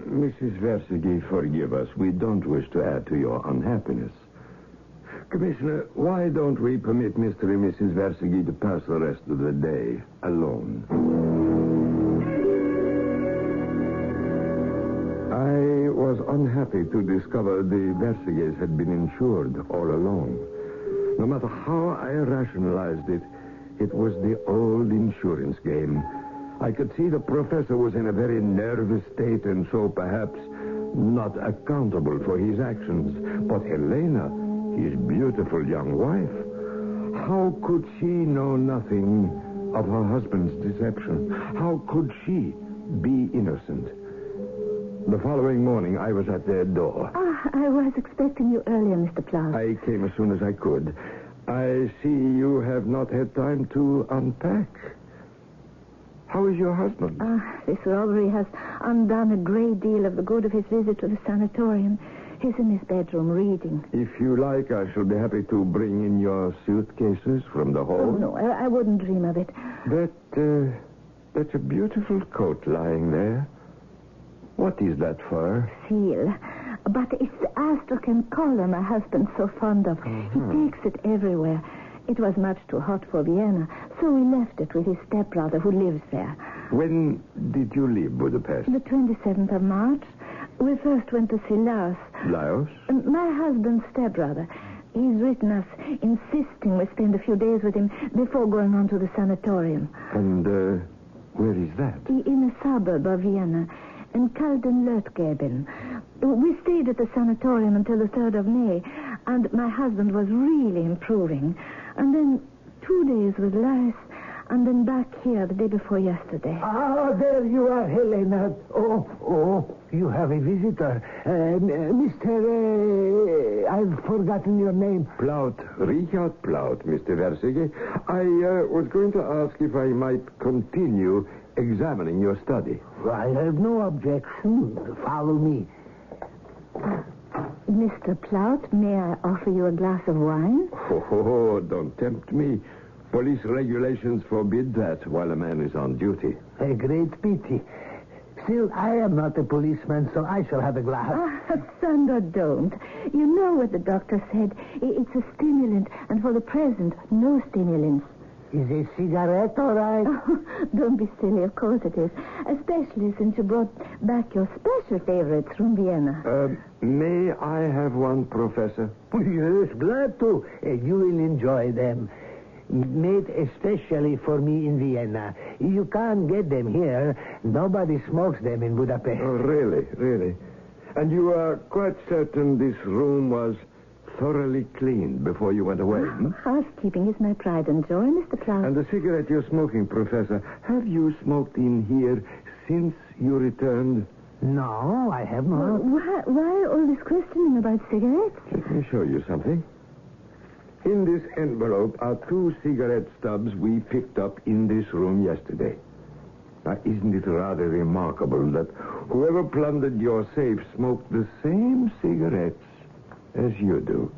Mrs. Versegi, forgive us. We don't wish to add to your unhappiness. Commissioner, why don't we permit Mr. and Mrs. Versegi to pass the rest of the day alone? I was unhappy to discover the Verseges had been insured all along. No matter how I rationalized it, it was the old insurance game. I could see the professor was in a very nervous state and so perhaps not accountable for his actions. But Helena, his beautiful young wife, how could she know nothing of her husband's deception? How could she be innocent? The following morning, I was at their door. I was expecting you earlier, Mr. Plaut. I came as soon as I could. I see you have not had time to unpack. How is your husband? This robbery has undone a great deal of the good of his visit to the sanatorium. He's in his bedroom reading. If you like, I shall be happy to bring in your suitcases from the hall. Oh, no, I wouldn't dream of it. That's a beautiful coat lying there. What is that for? Seal. But it's the astrakhan collar my husband's so fond of. He takes it everywhere. It was much too hot for Vienna, so we left it with his stepbrother who lives there. When did you leave Budapest? The 27th of March. We first went to see Laos. Laos? My husband's stepbrother. He's written us insisting we spend a few days with him before going on to the sanatorium. And where is that? In a suburb of Vienna, in Kalden-Lötgeben. We stayed at the sanatorium until the 3rd of May, and my husband was really improving. And then 2 days with Laos, and then back here the day before yesterday. There you are, Helena. Oh, you have a visitor. Mr. I've forgotten your name. Plaut, Richard Plaut, Mr. Versigge. I was going to ask if I might continue examining your study. I have no objection. Follow me. Mr. Plaut, may I offer you a glass of wine? Oh, don't tempt me. Police regulations forbid that while a man is on duty. A great pity. Still, I am not a policeman, so I shall have a glass. Sandra, don't. You know what the doctor said. It's a stimulant, and for the present, no stimulants. Is a cigarette all right? Oh, don't be silly. Of course it is. Especially since you brought back your special favorites from Vienna. May I have one, Professor? Yes, glad to. You will enjoy them. Made especially for me in Vienna. You can't get them here. Nobody smokes them in Budapest. Oh, really? And you are quite certain this room was thoroughly cleaned before you went away? Housekeeping is my pride and joy, Mr. Plaut. And the cigarette you're smoking, Professor, have you smoked in here since you returned? No, I have not. Why all this questioning about cigarettes? Let me show you something. In this envelope are 2 cigarette stubs we picked up in this room yesterday. Now, isn't it rather remarkable that whoever plundered your safe smoked the same cigarettes as you do?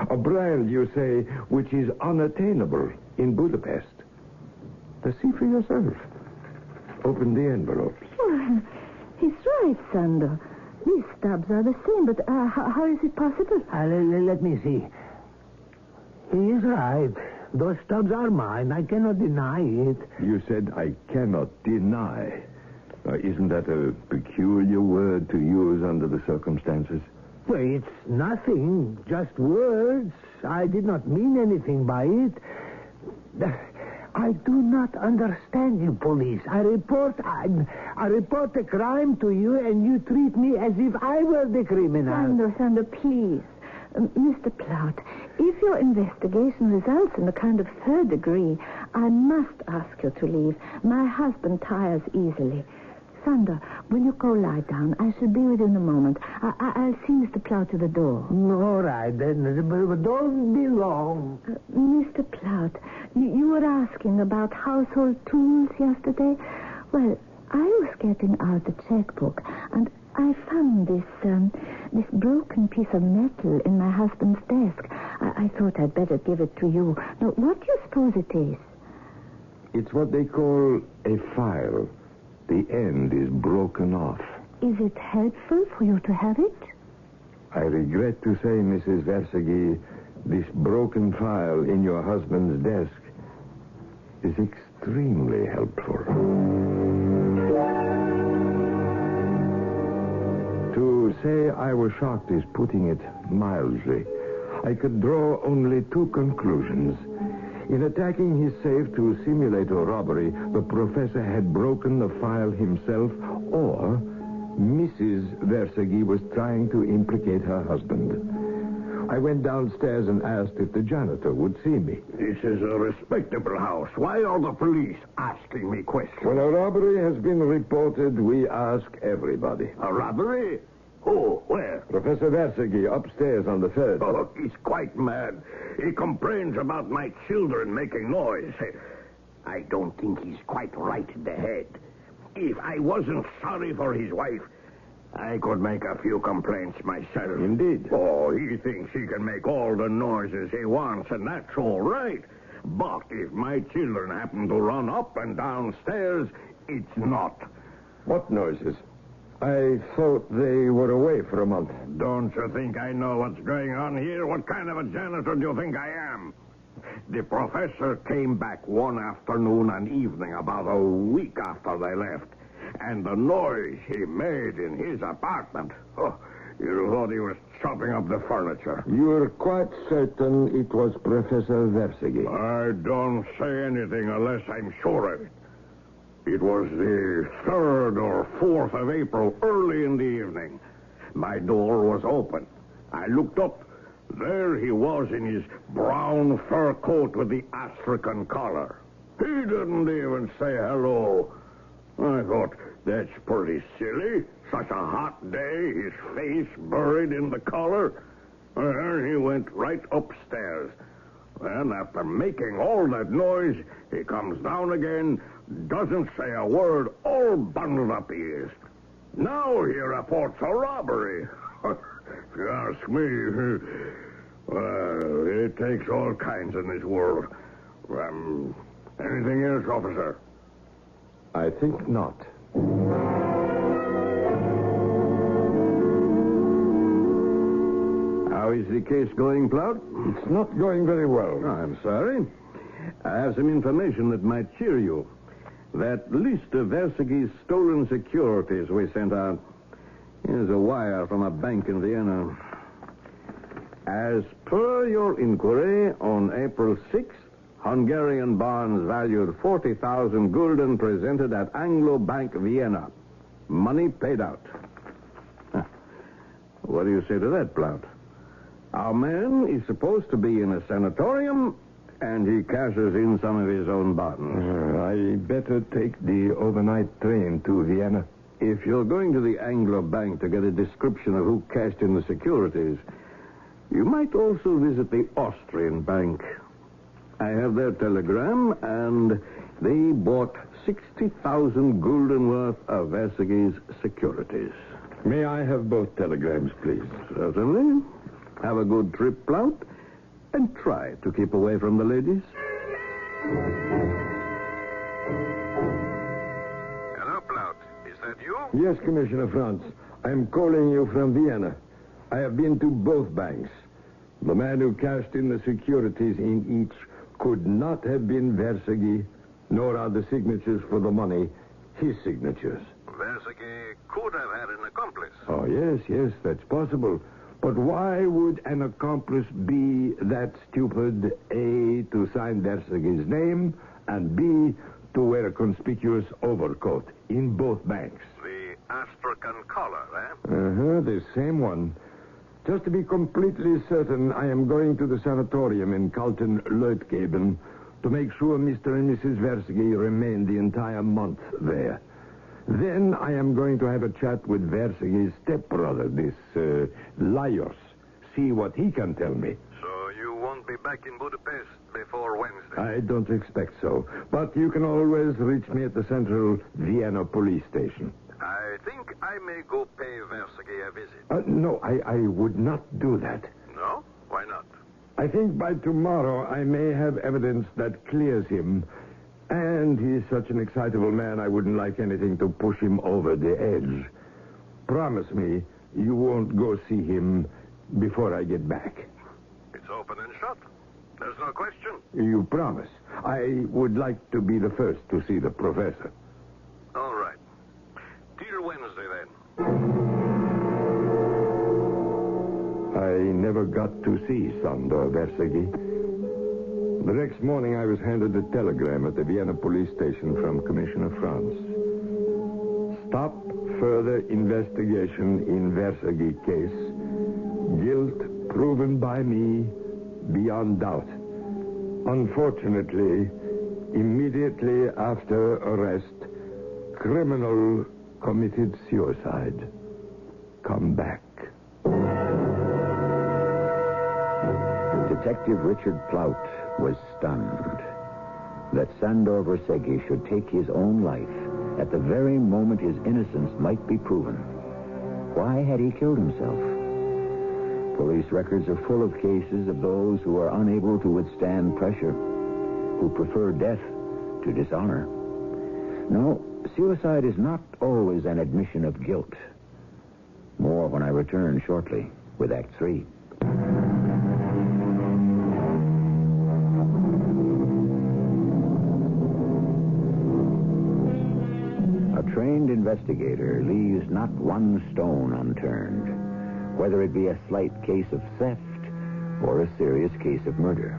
A brand, you say, which is unattainable in Budapest. Now, see for yourself. Open the envelopes. Well, he's right, Sandro. These stubs are the same, but how is it possible? Let me see. He is right. Those stubs are mine. I cannot deny it. You said I cannot deny. Now, isn't that a peculiar word to use under the circumstances? Well, it's nothing. Just words. I did not mean anything by it. I do not understand you, police. I report a crime to you, and you treat me as if I were the criminal. Sandro, please. Mr. Plaut, if your investigation results in a kind of 3rd degree, I must ask you to leave. My husband tires easily. Sandra, will you go lie down? I shall be with you in a moment. I'll see Mr. Plaut to the door. All right, then. But don't be long. Mr. Plaut, you were asking about household tools yesterday? Well, I was getting out the checkbook, and I found this broken piece of metal in my husband's desk. I thought I'd better give it to you. Now, what do you suppose it is? It's what they call a file. The end is broken off. Is it helpful for you to have it? I regret to say, Mrs. Versigge, this broken file in your husband's desk is extremely helpful. To say I was shocked is putting it mildly. I could draw only 2 conclusions. In attacking his safe to simulate a robbery, the professor had broken the file himself, or Mrs. Versigge was trying to implicate her husband. I went downstairs and asked if the janitor would see me. This is a respectable house. Why are the police asking me questions? When a robbery has been reported, we ask everybody. A robbery? Oh, where? Professor Versegi, upstairs on the third. Oh, he's quite mad. He complains about my children making noise. I don't think he's quite right in the head. If I wasn't sorry for his wife, I could make a few complaints myself. Indeed. Oh, he thinks he can make all the noises he wants, and that's all right. But if my children happen to run up and down stairs, it's not. What noises? I thought they were away for a month. Don't you think I know what's going on here? What kind of a janitor do you think I am? The professor came back one afternoon and evening about a week after they left. And the noise he made in his apartment, you thought he was chopping up the furniture. You're quite certain it was Professor Versegi? I don't say anything unless I'm sure of it. It was the 3rd or 4th of April, early in the evening. My door was open. I looked up. There he was in his brown fur coat with the Astrakhan collar. He didn't even say hello. I thought, that's pretty silly. Such a hot day, his face buried in the collar. And he went right upstairs. And after making all that noise, he comes down again, doesn't say a word, all bundled up he is. Now he reports a robbery. If you ask me, well, it takes all kinds in this world. Anything else, officer? I think not. How is the case going, Plout? It's not going very well. Oh, I'm sorry. I have some information that might cheer you. That list of Versegi's stolen securities we sent out. Here's a wire from a bank in Vienna. As per your inquiry, on April 6th, Hungarian bonds valued 40,000 gulden presented at Anglo Bank, Vienna. Money paid out. What do you say to that, Plout? Our man is supposed to be in a sanatorium, and he cashes in some of his own bonds. I better take the overnight train to Vienna. If you're going to the Anglo Bank to get a description of who cashed in the securities, you might also visit the Austrian Bank. I have their telegram, and they bought 60,000 gulden worth of Versegi's securities. May I have both telegrams, please? Certainly. Have a good trip, Plout, and try to keep away from the ladies. Hello, Plout. Is that you? Yes, Commissioner Franz. I'm calling you from Vienna. I have been to both banks. The man who cashed in the securities in each could not have been Versegi, nor are the signatures for the money his signatures. Versegi could have had an accomplice. Oh, yes, that's possible. But why would an accomplice be that stupid, A, to sign Versegi's name, and B, to wear a conspicuous overcoat in both banks? The Astrakhan collar, eh? The same one. Just to be completely certain, I am going to the sanatorium in Kalten-Leutgeben to make sure Mr. and Mrs. Versegi remain the entire month there. Then I am going to have a chat with Versegi's stepbrother, this Lajos. See what he can tell me. So you won't be back in Budapest before Wednesday? I don't expect so. But you can always reach me at the central Vienna police station. I think I may go pay Versegi a visit. No, I would not do that. No? Why not? I think by tomorrow I may have evidence that clears him. And he's such an excitable man, I wouldn't like anything to push him over the edge. Promise me you won't go see him before I get back. It's open and shut. There's no question. You promise. I would like to be the first to see the professor. All right. Till Wednesday, then. I never got to see Sandor Versegi. The next morning, I was handed a telegram at the Vienna police station from Commissioner Franz. Stop further investigation in Versegi case. Guilt proven by me beyond doubt. Unfortunately, immediately after arrest, criminal committed suicide. Come back. Detective Richard Plout was stunned that Sandor Verseggi should take his own life at the very moment his innocence might be proven. Why had he killed himself? Police records are full of cases of those who are unable to withstand pressure, who prefer death to dishonor. No, suicide is not always an admission of guilt. More when I return shortly with Act 3. A trained investigator leaves not one stone unturned, whether it be a slight case of theft or a serious case of murder.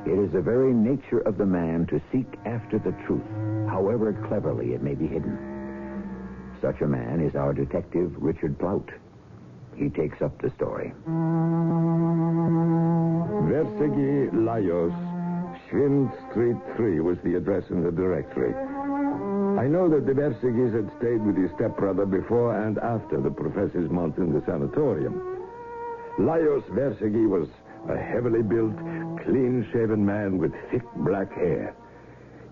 It is the very nature of the man to seek after the truth, however cleverly it may be hidden. Such a man is our detective, Richard Plout. He takes up the story. Verseggi Lajos, Schwind Street 3 was the address in the directory. I know that the Verseggis had stayed with his stepbrother before and after the professor's month in the sanatorium. Lajos Verseggi was a heavily built, clean-shaven man with thick black hair.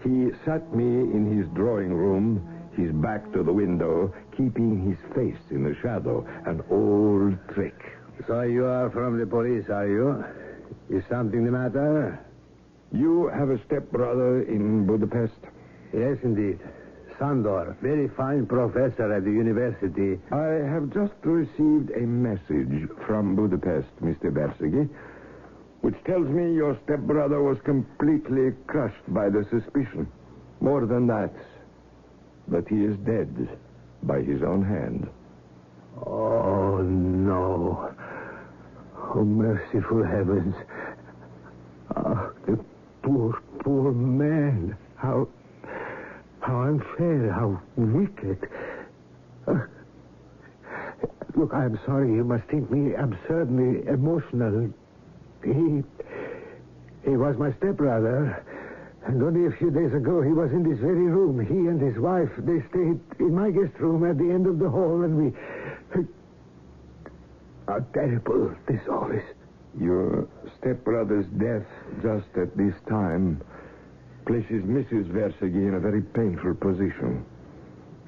He sat me in his drawing room, his back to the window, keeping his face in the shadow, an old trick. So you are from the police, are you? Is something the matter? You have a stepbrother in Budapest? Yes, indeed. Sandor, very fine professor at the university. I have just received a message from Budapest, Mr. Verseggi, which tells me your stepbrother was completely crushed by the suspicion. More than that, but he is dead by his own hand. Oh, no. Oh, merciful heavens. Oh, the poor man. How unfair, how wicked. Look, I'm sorry. You must think me absurdly emotional. He was my stepbrother. And only a few days ago, he was in this very room. He and his wife, they stayed in my guest room at the end of the hall, and we... How terrible this all is. Your stepbrother's death just at this time places Mrs. Verseggi in a very painful position.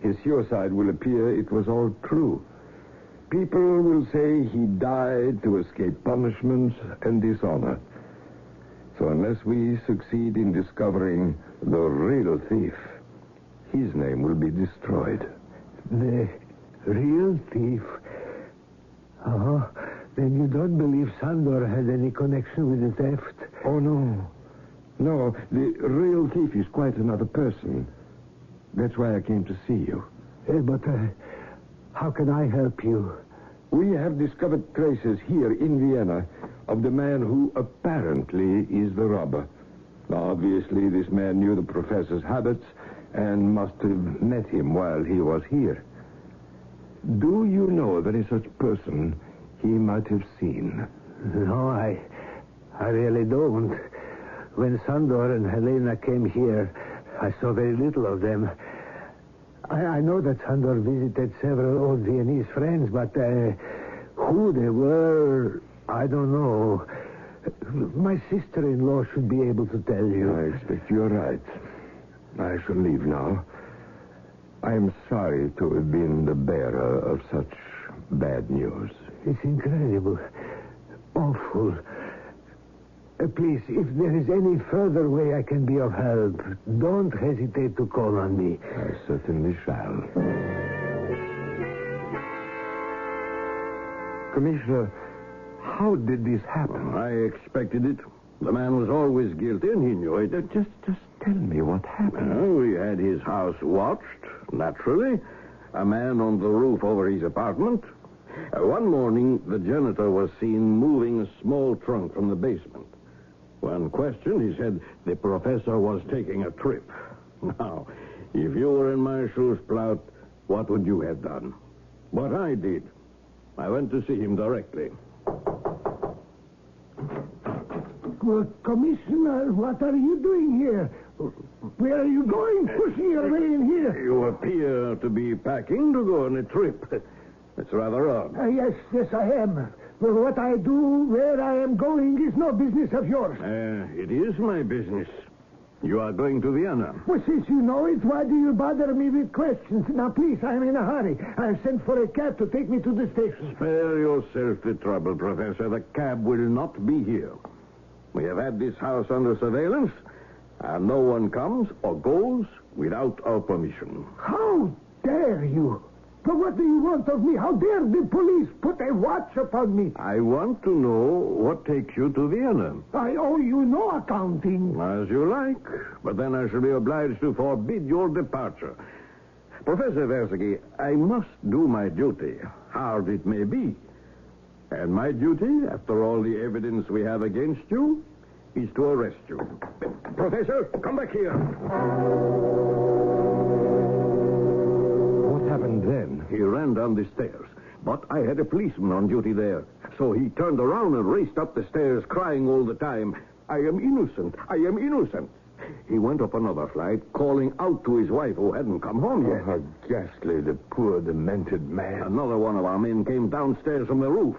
His suicide will appear it was all true. People will say he died to escape punishment and dishonor. So unless we succeed in discovering the real thief, his name will be destroyed. The real thief? Oh, then you don't believe Sandor had any connection with the theft? Oh, no. No, the real thief is quite another person. That's why I came to see you. But how can I help you? We have discovered traces here in Vienna of the man who apparently is the robber. Now, obviously, this man knew the professor's habits and must have met him while he was here. Do you know of any such person he might have seen? No, I really don't. When Sandor and Helena came here, I saw very little of them. I know that Sandor visited several old Viennese friends, but who they were, I don't know. My sister-in-law should be able to tell you. I expect you're right. I shall leave now. I am sorry to have been the bearer of such bad news. It's incredible. Awful. Please, if there is any further way I can be of help, don't hesitate to call on me. I certainly shall. Commissioner, how did this happen? I expected it. The man was always guilty, and he knew it. Just tell me what happened. Well, we had his house watched, naturally. A man on the roof over his apartment. One morning, the janitor was seen moving a small trunk from the basement. When questioned, he said the professor was taking a trip. Now, if you were in my shoes, Plout, what would you have done? What I did. I went to see him directly. Commissioner, what are you doing here? Where are you going, pushing your way in here? You appear to be packing to go on a trip. That's rather odd. Yes, I am. Well, what I do, where I am going, is no business of yours. It is my business. You are going to Vienna. Well, since you know it, why do you bother me with questions? Now, please, I'm in a hurry. I've sent for a cab to take me to the station. Spare yourself the trouble, Professor. The cab will not be here. We have had this house under surveillance, and no one comes or goes without our permission. How dare you? But what do you want of me? How dare the police put a watch upon me? I want to know what takes you to Vienna. I owe you no accounting. As you like, but then I shall be obliged to forbid your departure. Professor Versky, I must do my duty, hard it may be. And my duty, after all the evidence we have against you, is to arrest you. Professor, come back here. What happened then? He ran down the stairs, but I had a policeman on duty there. So he turned around and raced up the stairs, crying all the time, I am innocent, I am innocent. He went up another flight, calling out to his wife, who hadn't come home yet. Oh, how ghastly, the poor, demented man. Another one of our men came downstairs from the roof.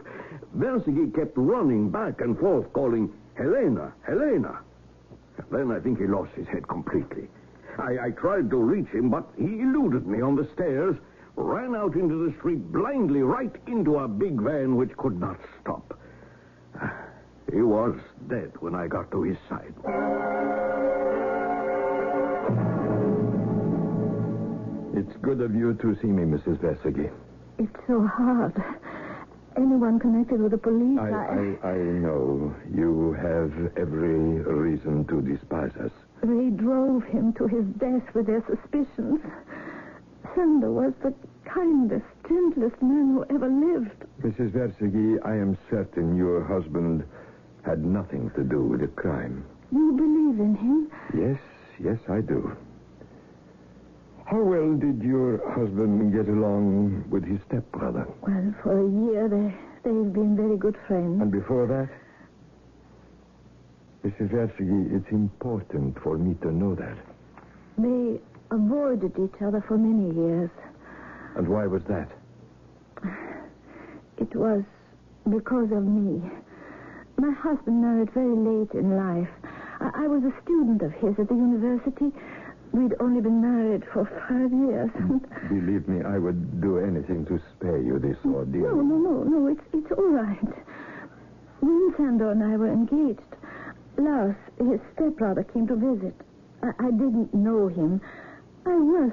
Versky kept running back and forth, calling, Helena, Helena. Then I think he lost his head completely. I tried to reach him, but he eluded me on the stairs, ran out into the street blindly, right into a big van which could not stop. He was dead when I got to his side. It's good of you to see me, Mrs. Versky. It's so hard. Anyone connected with the police, I know. You have every reason to despise us. They drove him to his death with their suspicions. Sander was the kindest, gentlest man who ever lived. Mrs. Versky, I am certain your husband had nothing to do with the crime. You believe in him? Yes, I do. How well did your husband get along with his stepbrother? Well, for a year, they've been very good friends. And before that? Mrs. Versky, it's important for me to know that. They avoided each other for many years. And why was that? It was because of me. My husband married very late in life. I was a student of his at the university. We'd only been married for 5 years. Believe me, I would do anything to spare you this ordeal. No, it's all right. When Sander and I were engaged, Lars, his stepbrother, came to visit. I didn't know him. I was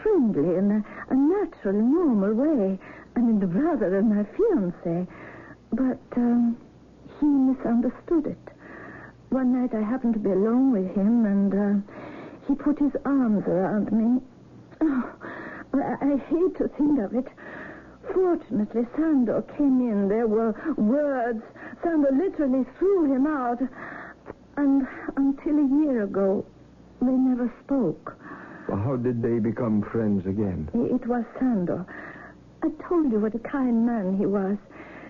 friendly in a natural, normal way. I mean, the brother and my fiancé. But he misunderstood it. One night I happened to be alone with him, and he put his arms around me. Oh, I hate to think of it. Fortunately, Sander came in. There were words. Sander literally threw him out. And until a year ago, they never spoke. Well, how did they become friends again? It was Sander. I told you what a kind man he was.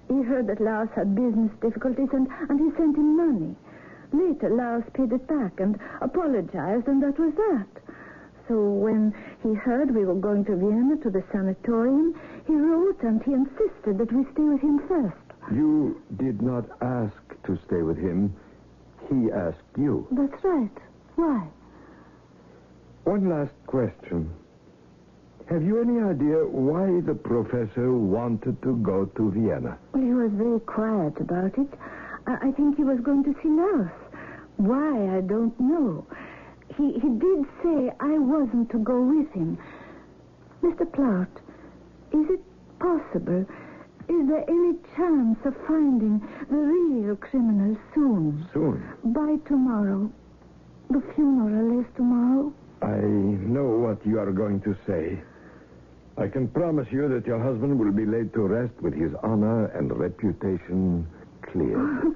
He heard that Lars had business difficulties, and he sent him money. Later, Lars paid it back and apologized, and that was that. So when he heard we were going to Vienna to the sanatorium, he wrote and he insisted that we stay with him first. You did not ask to stay with him. He asked you. That's right. Why? One last question. Have you any idea why the professor wanted to go to Vienna? Well, he was very quiet about it. I think he was going to see Lars. Why, I don't know. He did say I wasn't to go with him. Mr. Plaut, is it possible? Is there any chance of finding the real criminal soon? Soon? By tomorrow. The funeral is tomorrow. I know what you are going to say. I can promise you that your husband will be laid to rest with his honor and reputation cleared.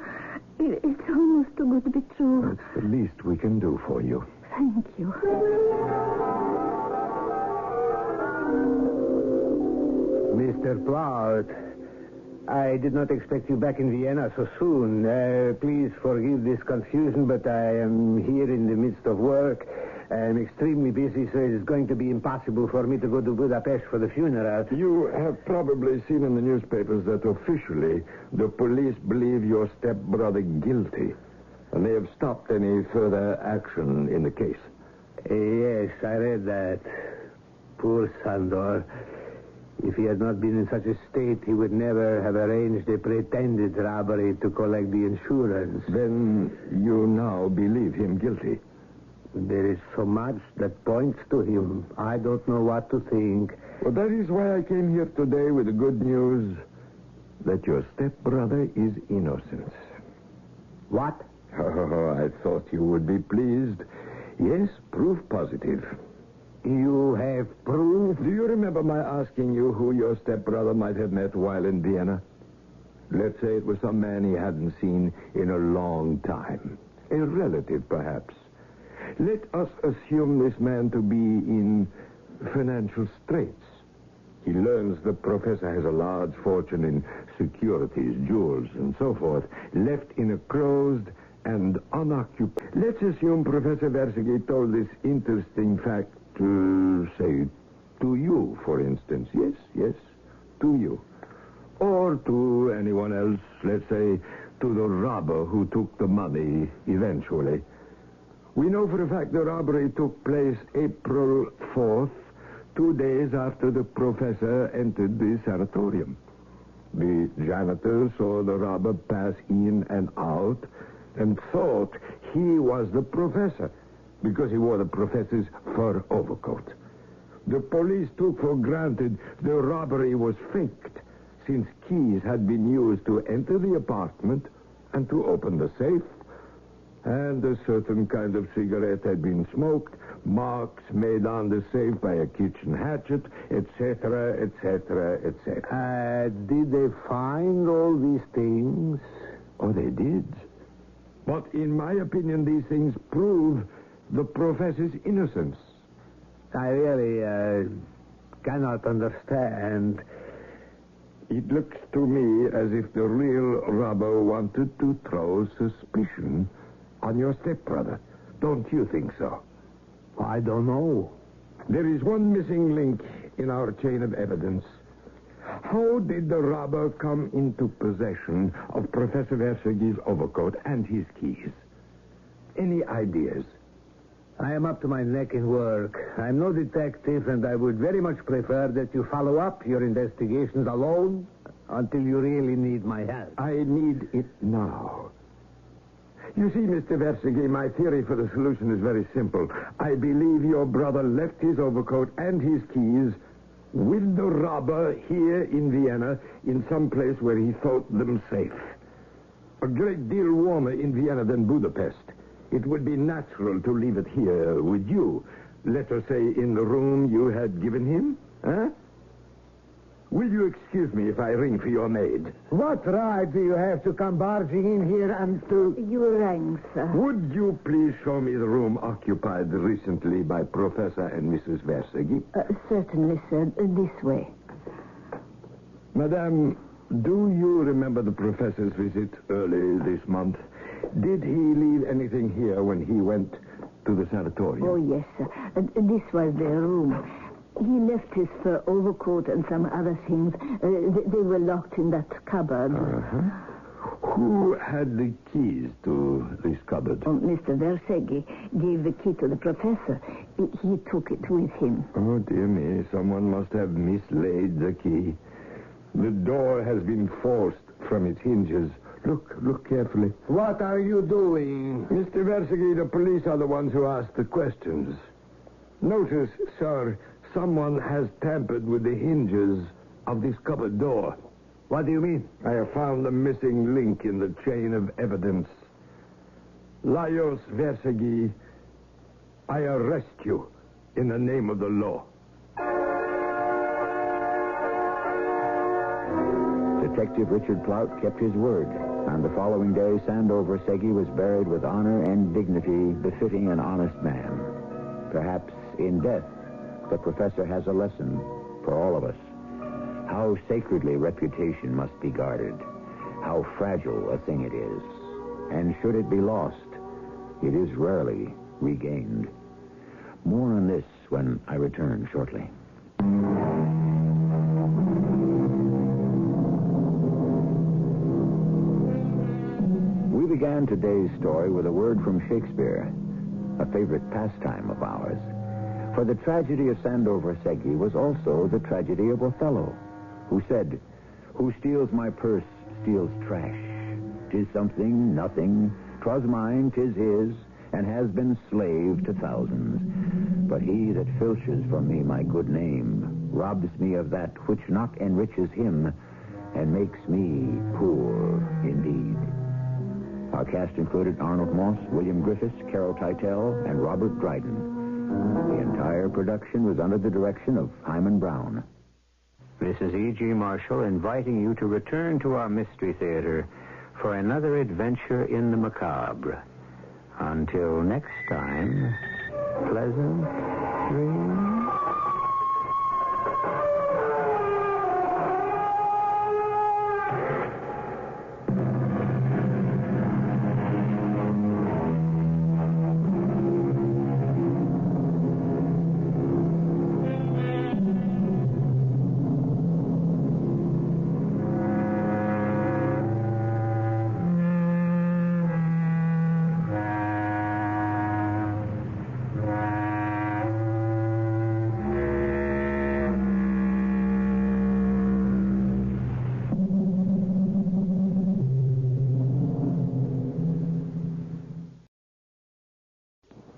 It's almost too good to be true. That's the least we can do for you. Thank you. Mr. Plaut, I did not expect you back in Vienna so soon. Please forgive this confusion, but I am here in the midst of work. I am extremely busy, so it is going to be impossible for me to go to Budapest for the funeral. You have probably seen in the newspapers that officially the police believe your stepbrother guilty, and they have stopped any further action in the case. Yes, I read that. Poor Sandor. If he had not been in such a state, he would never have arranged a pretended robbery to collect the insurance. Then you now believe him guilty? There is so much that points to him. I don't know what to think. Well, that is why I came here today with the good news that your stepbrother is innocent. What? Oh, I thought you would be pleased. Yes, proof positive. You have proof? Do you remember my asking you who your stepbrother might have met while in Vienna? Let's say it was some man he hadn't seen in a long time. A relative, perhaps. Let us assume this man to be in financial straits. He learns the professor has a large fortune in securities, jewels, and so forth, left in a closed and unoccupied. Let's assume Professor Versighi told this interesting fact to, say, to you, for instance. Yes, to you. Or to anyone else, let's say, to the robber who took the money eventually. We know for a fact the robbery took place April 4th, 2 days after the professor entered the sanatorium. The janitor saw the robber pass in and out and thought he was the professor because he wore the professor's fur overcoat. The police took for granted the robbery was faked since keys had been used to enter the apartment and to open the safe. And a certain kind of cigarette had been smoked, marks made on the safe by a kitchen hatchet, etc., etc., etc. Did they find all these things? Oh, they did. But in my opinion, these things prove the professor's innocence. I really cannot understand. It looks to me as if the real robber wanted to throw suspicion on your stepbrother. Don't you think so? I don't know. There is one missing link in our chain of evidence. How did the robber come into possession of Professor Versighi's overcoat and his keys? Any ideas? I am up to my neck in work. I'm no detective, and I would very much prefer that you follow up your investigations alone until you really need my help. I need it now. You see, Mr. Versighi, my theory for the solution is very simple. I believe your brother left his overcoat and his keys with the robber here in Vienna in some place where he thought them safe. A great deal warmer in Vienna than Budapest. It would be natural to leave it here with you. Let us say in the room you had given him. Huh? Will you excuse me if I ring for your maid? What right do you have to come barging in here and to... You rang, sir. Would you please show me the room occupied recently by Professor and Mrs. Versighi? Certainly, sir. This way. Madame, do you remember the professor's visit early this month? Did he leave anything here when he went to the sanatorium? Oh, yes, sir. This was their room. He left his fur overcoat and some other things. They were locked in that cupboard. Uh-huh. Who had the keys to this cupboard? Mr. Versighi gave the key to the professor. He took it with him. Oh, dear me. Someone must have mislaid the key. The door has been forced from its hinges. Look carefully. What are you doing? Mr. Versighi, the police are the ones who ask the questions. Notice, sir, someone has tampered with the hinges of this cupboard door. What do you mean? I have found the missing link in the chain of evidence. Lajos Versighi, I arrest you in the name of the law. Detective Richard Plout kept his word. On the following day, Sandor Versighi was buried with honor and dignity befitting an honest man. Perhaps in death, the professor has a lesson for all of us. How sacredly reputation must be guarded. How fragile a thing it is. And should it be lost, it is rarely regained. More on this when I return shortly. We began today's story with a word from Shakespeare, a favorite pastime of ours. For the tragedy of Sandover Seghi was also the tragedy of Othello, who said, "Who steals my purse steals trash. 'Tis something, nothing, 'twas mine, 'tis his, and has been slave to thousands. But he that filches from me my good name robs me of that which not enriches him, and makes me poor indeed." Our cast included Arnold Moss, William Griffiths, Carol Teitel, and Robert Dryden. The entire production was under the direction of Hyman Brown. This is E.G. Marshall inviting you to return to our Mystery Theater for another adventure in the macabre. Until next time, pleasant dreams.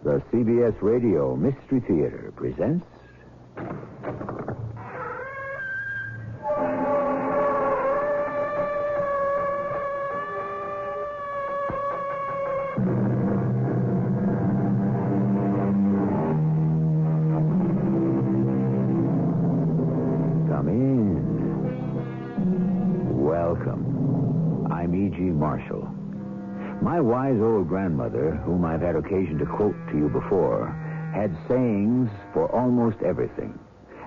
The CBS Radio Mystery Theater presents... Come in. Welcome. I'm E.G. Marshall. My wise old grandmother, whom I've had occasion to quote to you before, had sayings for almost everything.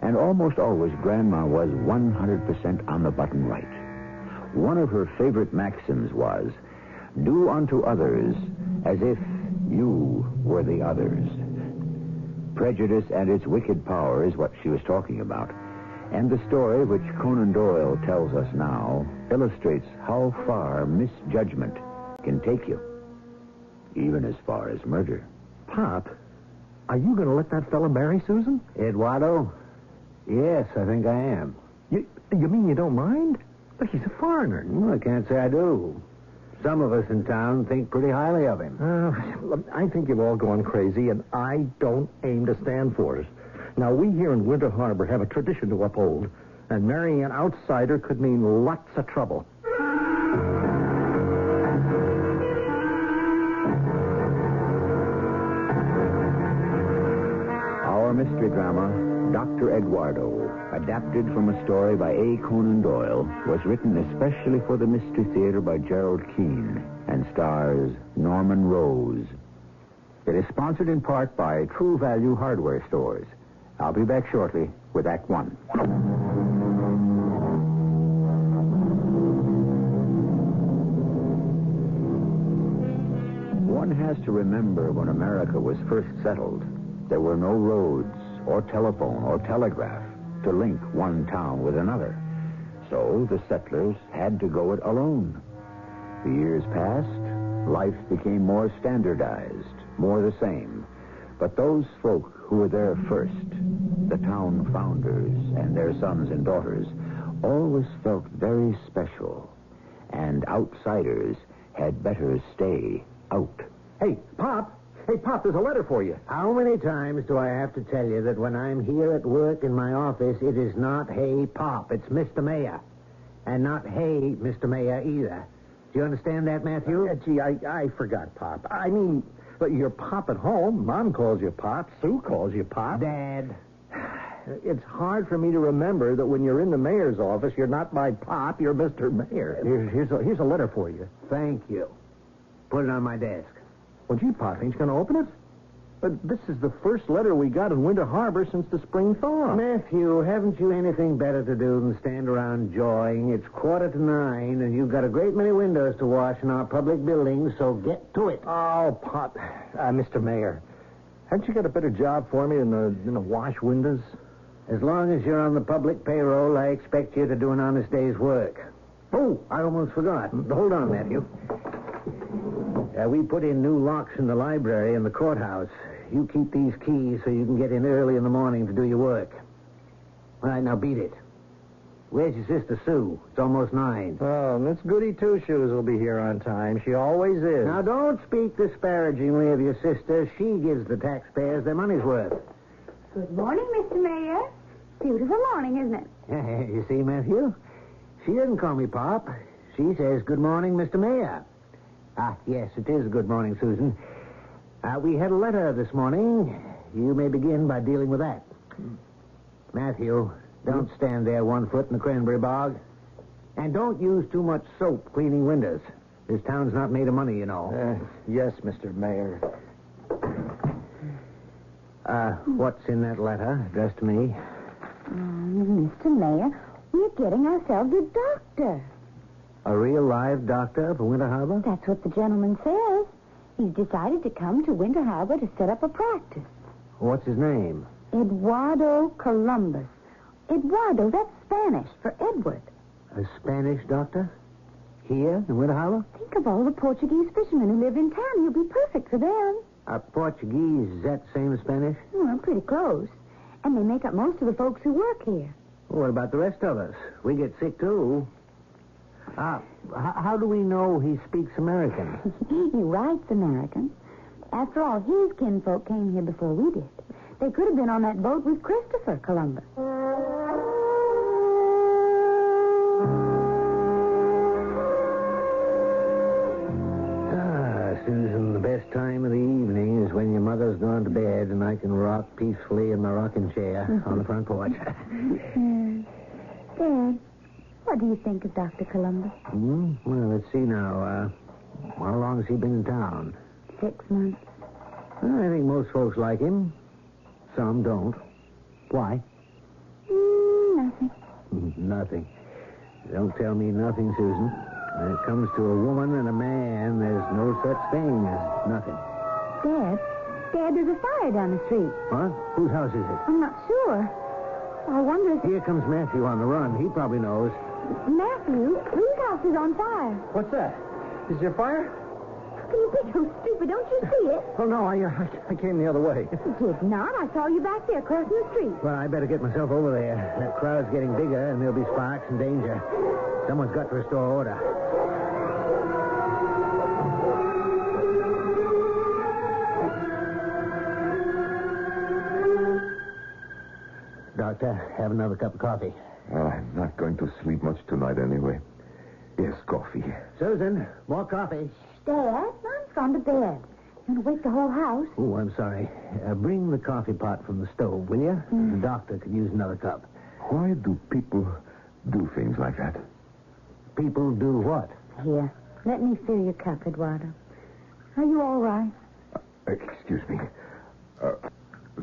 And almost always Grandma was 100% on the button right. One of her favorite maxims was, "Do unto others as if you were the others." Prejudice and its wicked power is what she was talking about. And the story which Conan Doyle tells us now illustrates how far misjudgment can take you, even as far as murder. Pop, are you going to let that fella marry Susan? Eduardo? Yes, I think I am. You mean you don't mind? But he's a foreigner. Well, I can't say I do. Some of us in town think pretty highly of him. I think you've all gone crazy, and I don't aim to stand for it. Now, we here in Winter Harbor have a tradition to uphold, and marrying an outsider could mean lots of trouble. Our mystery drama, Dr. Eduardo, adapted from a story by A. Conan Doyle, was written especially for the Mystery Theater by Gerald Keane and stars Norman Rose. It is sponsored in part by True Value Hardware Stores. I'll be back shortly with Act One. One has to remember when America was first settled, there were no roads or telephone or telegraph to link one town with another. So the settlers had to go it alone. The years passed, life became more standardized, more the same. But those folk who were there first, the town founders and their sons and daughters, always felt very special. And outsiders had better stay out. Hey, Pop, there's a letter for you. How many times do I have to tell you that when I'm here at work in my office, it is not hey, Pop, it's Mr. Mayor. And not hey, Mr. Mayor either. Do you understand that, Matthew? Gee, I forgot, Pop. I mean, but you're Pop at home. Mom calls you Pop. Sue calls you Pop. Dad. It's hard for me to remember that when you're in the mayor's office, you're not my Pop, you're Mr. Mayor. Here's a letter for you. Thank you. Put it on my desk. Well, gee, Pop, ain't you going to open it? But this is the first letter we got in Winter Harbor since the spring thaw. Matthew, haven't you anything better to do than stand around jawing? It's 8:45, and you've got a great many windows to wash in our public buildings, so get to it. Oh, Pop. Mr. Mayor, haven't you got a better job for me than the wash windows? As long as you're on the public payroll, I expect you to do an honest day's work. Oh, I almost forgot. Hold on, Matthew. We put in new locks in the library and the courthouse. You keep these keys so you can get in early in the morning to do your work. All right, now beat it. Where's your sister, Sue? It's almost 9. Oh, Miss Goody Two-Shoes will be here on time. She always is. Now, don't speak disparagingly of your sister. She gives the taxpayers their money's worth. Good morning, Mr. Mayor. Beautiful morning, isn't it? You see, Matthew? She doesn't call me Pop. She says, good morning, Mr. Mayor. Yes, it is good morning, Susan. We had a letter this morning. You may begin by dealing with that. Matthew, don't stand there 1 foot in the cranberry bog. And don't use too much soap cleaning windows. This town's not made of money, you know. Yes, Mr. Mayor. What's in that letter addressed to me? Mr. Mayor, we're getting ourselves a doctor. A real live doctor for Winter Harbor? That's what the gentleman says. He's decided to come to Winter Harbor to set up a practice. What's his name? Eduardo Columbus. Eduardo, that's Spanish for Edward. A Spanish doctor? Here in Winter Harbor? Think of all the Portuguese fishermen who live in town. He'll be perfect for them. Portuguese, is that same as Spanish? Well, pretty close. And they make up most of the folks who work here. What about the rest of us? We get sick, too. How do we know he speaks American? He writes American. After all, his kinfolk came here before we did. They could have been on that boat with Christopher Columbus. Susan, the best time of the evening is when your mother's gone to bed and I can rock peacefully in my rocking chair on the front porch. Dad, what do you think of Dr. Columbus? Well, let's see now. How long has he been in town? 6 months. Well, I think most folks like him. Some don't. Why? Nothing. Nothing. Don't tell me nothing, Susan. When it comes to a woman and a man, there's no such thing as nothing. Dad, there's a fire down the street. What? Whose house is it? I'm not sure. I wonder if... Here comes Matthew on the run. He probably knows. Matthew, whose house is on fire? What's that? Is there fire? How can you be so stupid? Don't you see it? Oh, no, I came the other way. You did not. I saw you back there crossing the street. Well, I better get myself over there. That crowd's getting bigger, and there'll be sparks and danger. Someone's got to restore order. Doctor, have another cup of coffee. I'm not going to sleep much tonight anyway. Yes, coffee. Susan, more coffee. Dad, Mom's gone to bed. You want to wake the whole house? Oh, I'm sorry. Bring the coffee pot from the stove, will you? The doctor could use another cup. Why do people do things like that? People do what? Here, let me fill your cup, Eduardo. Are you all right? Excuse me.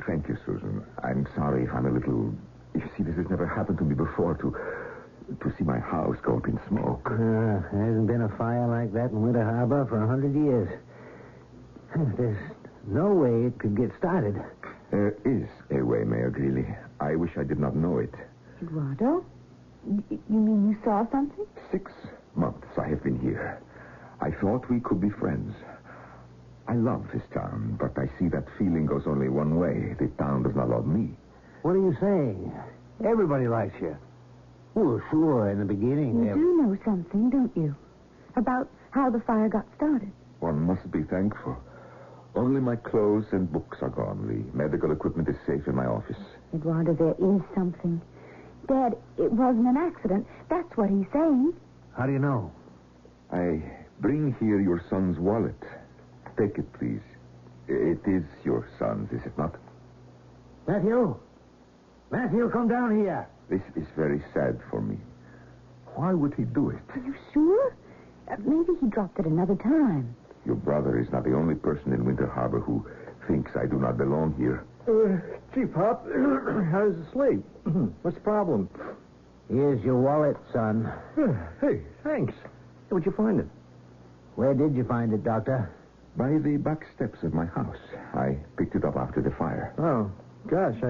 Thank you, Susan. I'm sorry if I'm a little... You see, this has never happened to me before, to see my house go up in smoke. There hasn't been a fire like that in Winter Harbor for 100 years. There's no way it could get started. There is a way, Mayor Greeley. I wish I did not know it. Eduardo? You mean you saw something? 6 months I have been here. I thought we could be friends. I love this town, but I see that feeling goes only one way. The town does not love me. What are you saying? Everybody likes you. Well, sure, in the beginning... You do know something, don't you? About how the fire got started. One must be thankful. Only my clothes and books are gone. The medical equipment is safe in my office. Eduardo, there is something. Dad, it wasn't an accident. That's what he's saying. How do you know? I bring here your son's wallet. Take it, please. It is your son's, is it not? Matthew! Matthew, come down here. This is very sad for me. Why would he do it? Are you sure? Maybe he dropped it another time. Your brother is not the only person in Winter Harbor who thinks I do not belong here. Chief Hop, how's the slate? What's the problem? Here's your wallet, son. Hey, thanks. Where'd you find it? Where did you find it, Doctor? By the back steps of my house. I picked it up after the fire. Oh, gosh,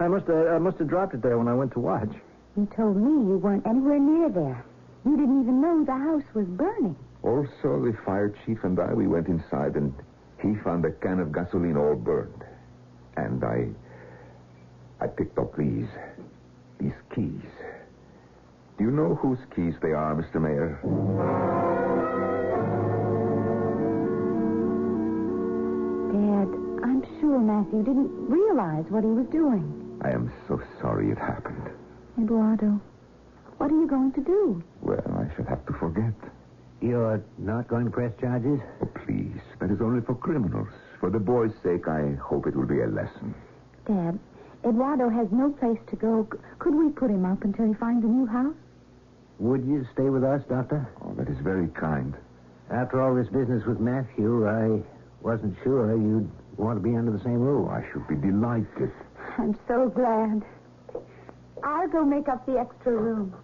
I must have dropped it there when I went to watch. You told me you weren't anywhere near there. You didn't even know the house was burning. Also, the fire chief and we went inside, and he found a can of gasoline all burned. And I picked up these keys. Do you know whose keys they are, Mr. Mayor? Dad, I'm sure Matthew didn't realize what he was doing. I am so sorry it happened. Eduardo, what are you going to do? Well, I shall have to forget. You're not going to press charges? Oh, please. That is only for criminals. For the boy's sake, I hope it will be a lesson. Dad, Eduardo has no place to go. Could we put him up until he finds a new house? Would you stay with us, Doctor? Oh, that is very kind. After all this business with Matthew, I wasn't sure you'd want to be under the same roof. I should be delighted. I'm so glad. I'll go make up the extra room.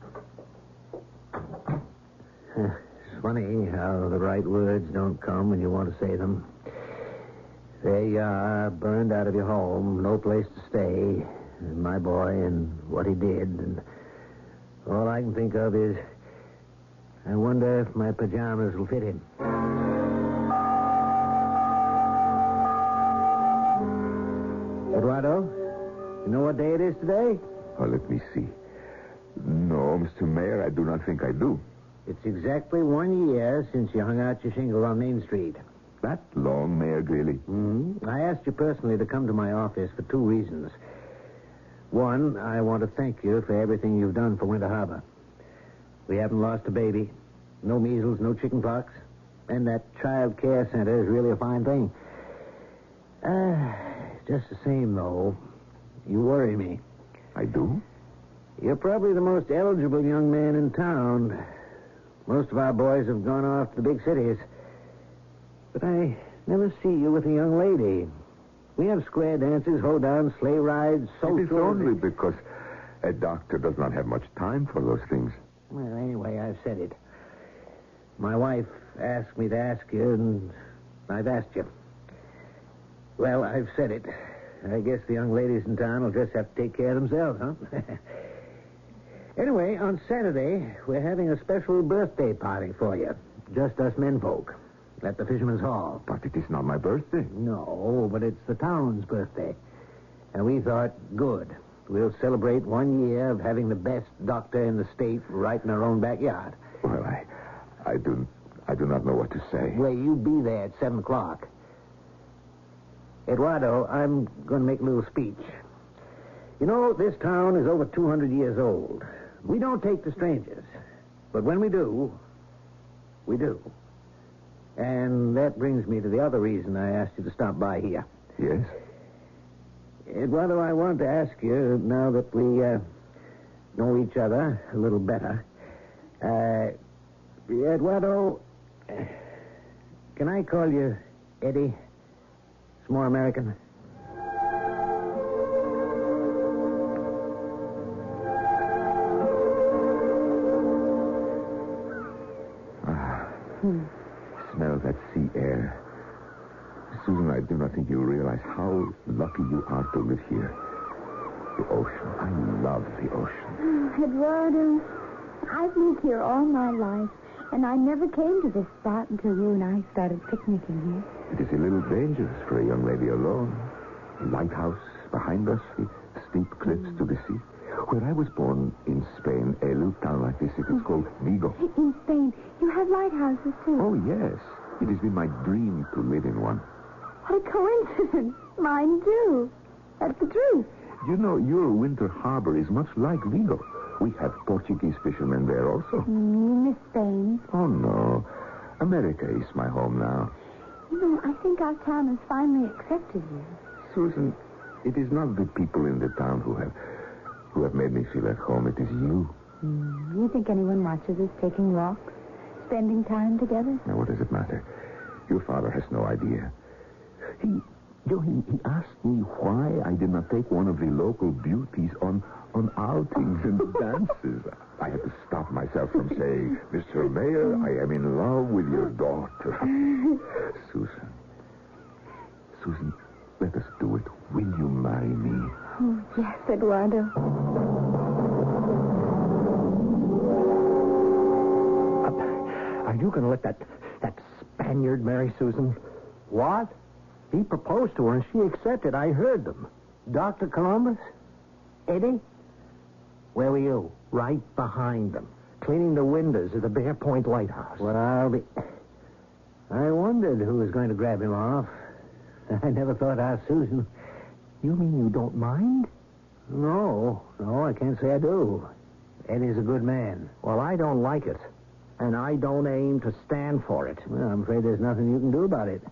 It's funny how the right words don't come when you want to say them. There you are, burned out of your home, no place to stay, and my boy and what he did, and all I can think of is, I wonder if my pajamas will fit him. Eduardo, you know what day it is today? Oh, let me see. No, Mr. Mayor, I do not think I do. It's exactly 1 year since you hung out your shingle on Main Street. That long, Mayor Greeley? Mm-hmm. I asked you personally to come to my office for 2 reasons. One, I want to thank you for everything you've done for Winter Harbor. We haven't lost a baby. No measles, no chicken pox. And that child care center is really a fine thing. Just the same, though, you worry me. I do? You're probably the most eligible young man in town. Most of our boys have gone off to the big cities. But I never see you with a young lady. We have square dances, hoedowns, sleigh rides, social... It is only because a doctor does not have much time for those things. Well, anyway, I've said it. My wife asked me to ask you, and I've asked you. Well, I've said it. I guess the young ladies in town will just have to take care of themselves, huh? Anyway, on Saturday, we're having a special birthday party for you. Just us menfolk. At the Fisherman's Hall. But it is not my birthday. No, but it's the town's birthday. And we thought, good. We'll celebrate 1 year of having the best doctor in the state right in our own backyard. Well, I do not know what to say. Well, you be there at 7 o'clock. Eduardo, I'm going to make a little speech. You know, this town is over 200 years old. We don't take to strangers. But when we do, we do. And that brings me to the other reason I asked you to stop by here. Yes? Eduardo, I wanted to ask you, now that we know each other a little better, Eduardo, can I call you Eddie? It's more American. Smell that sea air. Susan, I do not think you realize how lucky you are to live here. The ocean. I love the ocean. Eduardo, I've lived here all my life, and I never came to this spot until you and I started picnicking here. It is a little dangerous for a young lady alone. A lighthouse behind us, the steep cliffs to the sea. Where I was born in Spain, a little town like this, it is called Vigo. In Spain, you have lighthouses, too. Oh, yes. It has been my dream to live in one. What a coincidence. Mine, too. That's the truth. You know, your winter harbor is much like Vigo. We have Portuguese fishermen there also. You miss Spain. Oh, no. America is my home now. You know, I think our town has finally accepted you. Susan, it is not the people in the town who have made me feel at home. It is you. You think anyone watches us taking walks, spending time together? Now, what does it matter? Your father has no idea. He asked me why I did not take one of the local beauties on outings and dances. I had to stop myself from saying, Mr. Mayor, I am in love with your daughter. Susan, let us do it. Will you marry me? Oh, yes, Eduardo. Are you going to let that Spaniard marry Susan? What? He proposed to her and she accepted. I heard them. Dr. Columbus? Eddie? Where were you? Right behind them, cleaning the windows of the Bear Point Lighthouse. Well, I wondered who was going to grab him off. I never thought I'd Susan. You mean you don't mind? No, I can't say I do. Eddie's a good man. Well, I don't like it, and I don't aim to stand for it. Well, I'm afraid there's nothing you can do about it.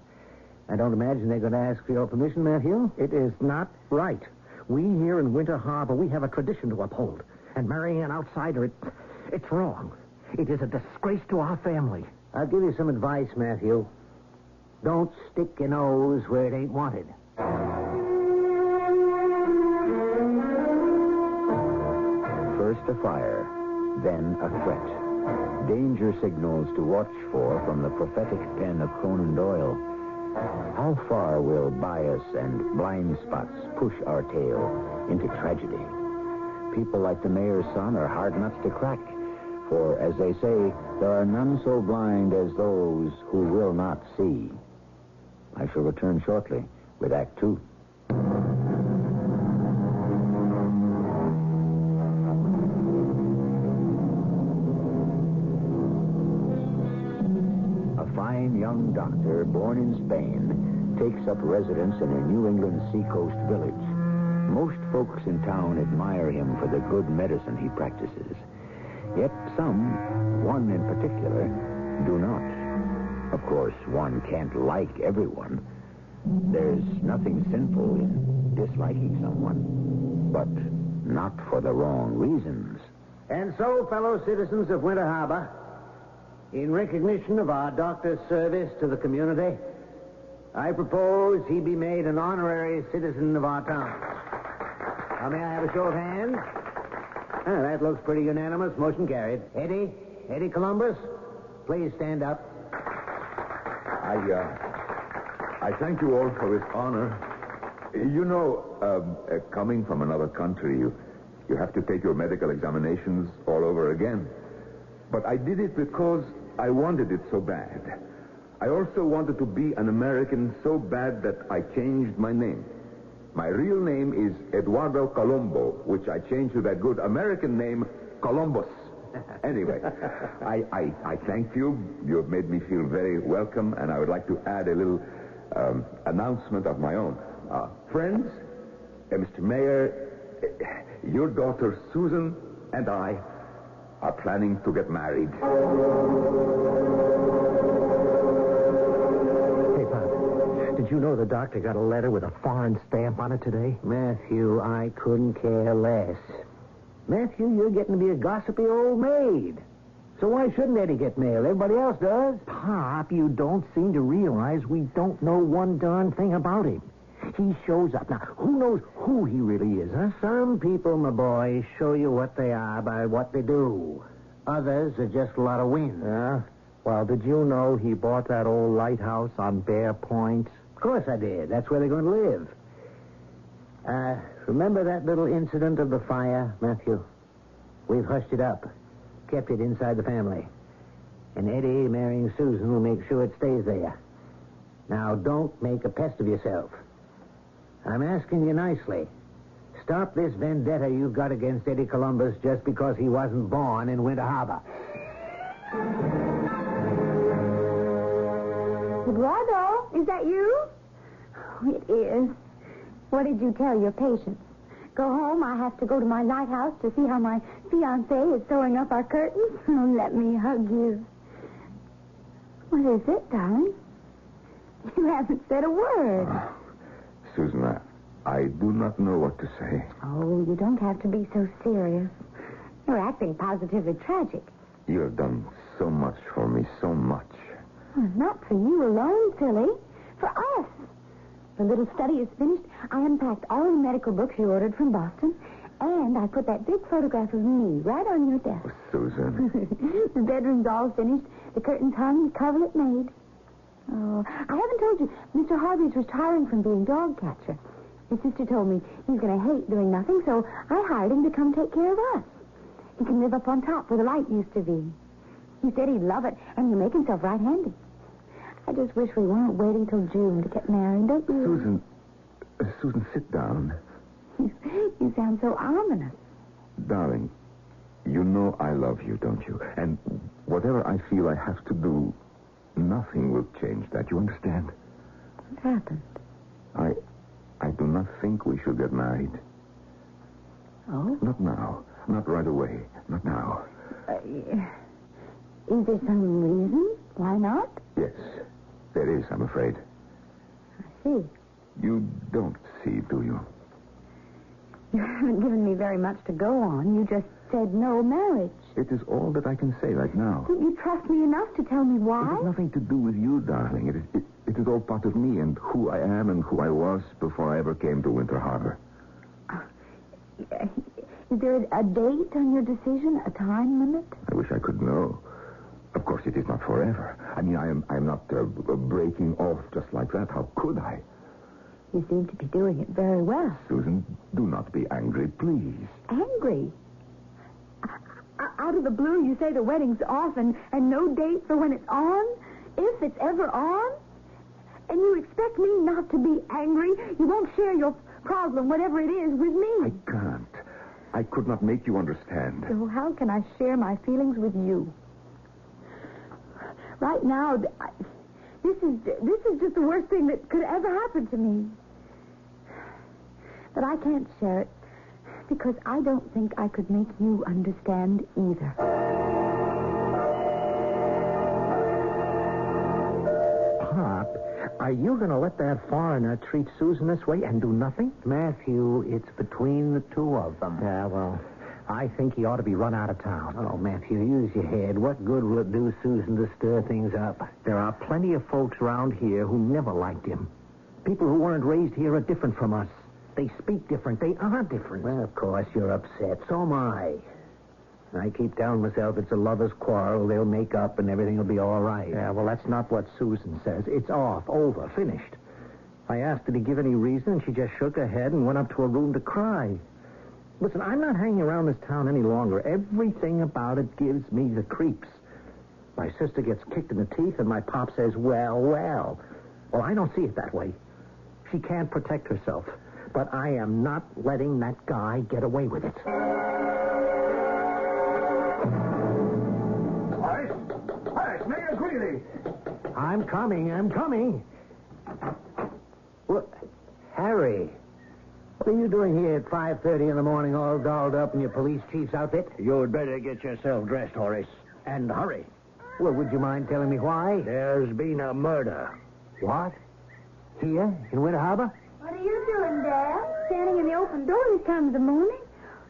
I don't imagine they're going to ask for your permission, Matthew. It is not right. We here in Winter Harbor, we have a tradition to uphold. And marrying an outsider, it's wrong. It is a disgrace to our family. I'll give you some advice, Matthew. Don't stick your nose where it ain't wanted. First a fire, then a threat. Danger signals to watch for from the prophetic pen of Conan Doyle. How far will bias and blind spots push our tale into tragedy? People like the mayor's son are hard nuts to crack, for, as they say, there are none so blind as those who will not see. I shall return shortly with Act Two. A fine young doctor born in Spain takes up residence in a New England seacoast village. Most folks in town admire him for the good medicine he practices. Yet some, one in particular, do not. Of course, one can't like everyone. There's nothing sinful in disliking someone, but not for the wrong reasons. And so, fellow citizens of Winter Harbor, in recognition of our doctor's service to the community, I propose he be made an honorary citizen of our town. Now, may I have a show of hands? That looks pretty unanimous. Motion carried. Eddie Columbus, please stand up. I thank you all for this honor. You know, coming from another country, you have to take your medical examinations all over again. But I did it because I wanted it so bad. I also wanted to be an American so bad that I changed my name. My real name is Eduardo Colombo, which I changed to that good American name, Columbus. Anyway, I thank you. You have made me feel very welcome, and I would like to add a little announcement of my own. Friends, Mr. Mayor, your daughter Susan and I are planning to get married. Did you know the doctor got a letter with a foreign stamp on it today? Matthew, I couldn't care less. Matthew, you're getting to be a gossipy old maid. So why shouldn't Eddie get mail? Everybody else does. Pop, you don't seem to realize we don't know one darn thing about him. He shows up. Now, who knows who he really is, huh? Some people, my boy, show you what they are by what they do. Others are just a lot of wind. Yeah? Well, did you know he bought that old lighthouse on Bear Point? Of course I did. That's where they're going to live. Remember that little incident of the fire, Matthew? We've hushed it up. Kept it inside the family. And Eddie marrying Susan will make sure it stays there. Now, don't make a pest of yourself. I'm asking you nicely. Stop this vendetta you've got against Eddie Columbus just because he wasn't born in Winter Harbor. Eduardo, is that you? Oh, it is. What did you tell your patients? Go home. I have to go to my lighthouse to see how my fiancé is sewing up our curtains. Oh, let me hug you. What is it, darling? You haven't said a word. Susan, I do not know what to say. Oh, you don't have to be so serious. You're acting positively tragic. You have done so much for me, so much. Well, not for you alone, silly. For us. The little study is finished. I unpacked all the medical books you ordered from Boston, and I put that big photograph of me right on your desk. Oh, Susan. The bedroom's all finished. The curtains hung, the coverlet made. Oh, I haven't told you. Mr. Harvey's retiring from being dog catcher. His sister told me he's going to hate doing nothing, so I hired him to come take care of us. He can live up on top where the light used to be. He said he'd love it, and he'll make himself right handy. I just wish we weren't waiting till June to get married, don't you? Susan, sit down. You sound so ominous. Darling, you know I love you, don't you? And whatever I feel I have to do, nothing will change that. You understand? What happened? I do not think we should get married. Oh? Not now. Not right away. Not now. Is there some reason? Why not? Yes, there is, I'm afraid. I see. You don't see, do you? You haven't given me very much to go on. You just said no marriage. It is all that I can say right now. Don't you trust me enough to tell me why? It has nothing to do with you, darling. It is all part of me and who I am and who I was before I ever came to Winter Harbor. Is there a date on your decision, a time limit? I wish I could know. Of course, it is not forever. I mean, I am not breaking off just like that. How could I? You seem to be doing it very well. Susan, do not be angry, please. Angry? Out of the blue, you say the wedding's off and no date for when it's on? If it's ever on? And you expect me not to be angry? You won't share your problem, whatever it is, with me. I can't. I could not make you understand. So how can I share my feelings with you? Right now, this is just the worst thing that could ever happen to me. But I can't share it because I don't think I could make you understand either. Pop, are you going to let that foreigner treat Susan this way and do nothing? Matthew, it's between the two of them. Yeah, well, I think he ought to be run out of town. Oh, Matthew, use your head. What good will it do Susan to stir things up? There are plenty of folks around here who never liked him. People who weren't raised here are different from us. They speak different. They are different. Well, of course, you're upset. So am I. I keep telling myself it's a lover's quarrel. They'll make up and everything will be all right. Yeah, well, that's not what Susan says. It's off, over, finished. I asked her to give any reason, and she just shook her head and went up to her room to cry. Listen, I'm not hanging around this town any longer. Everything about it gives me the creeps. My sister gets kicked in the teeth, and my pop says, well. Well, I don't see it that way. She can't protect herself. But I am not letting that guy get away with it. Horace, Mayor Greeley. I'm coming. What? Harry, what are you doing here at 5:30 in the morning all dolled up in your police chief's outfit? You'd better get yourself dressed, Horace. And hurry. Well, would you mind telling me why? There's been a murder. What? Here, in Winter Harbor? What are you doing, Dad? Standing in the open door this time of the morning?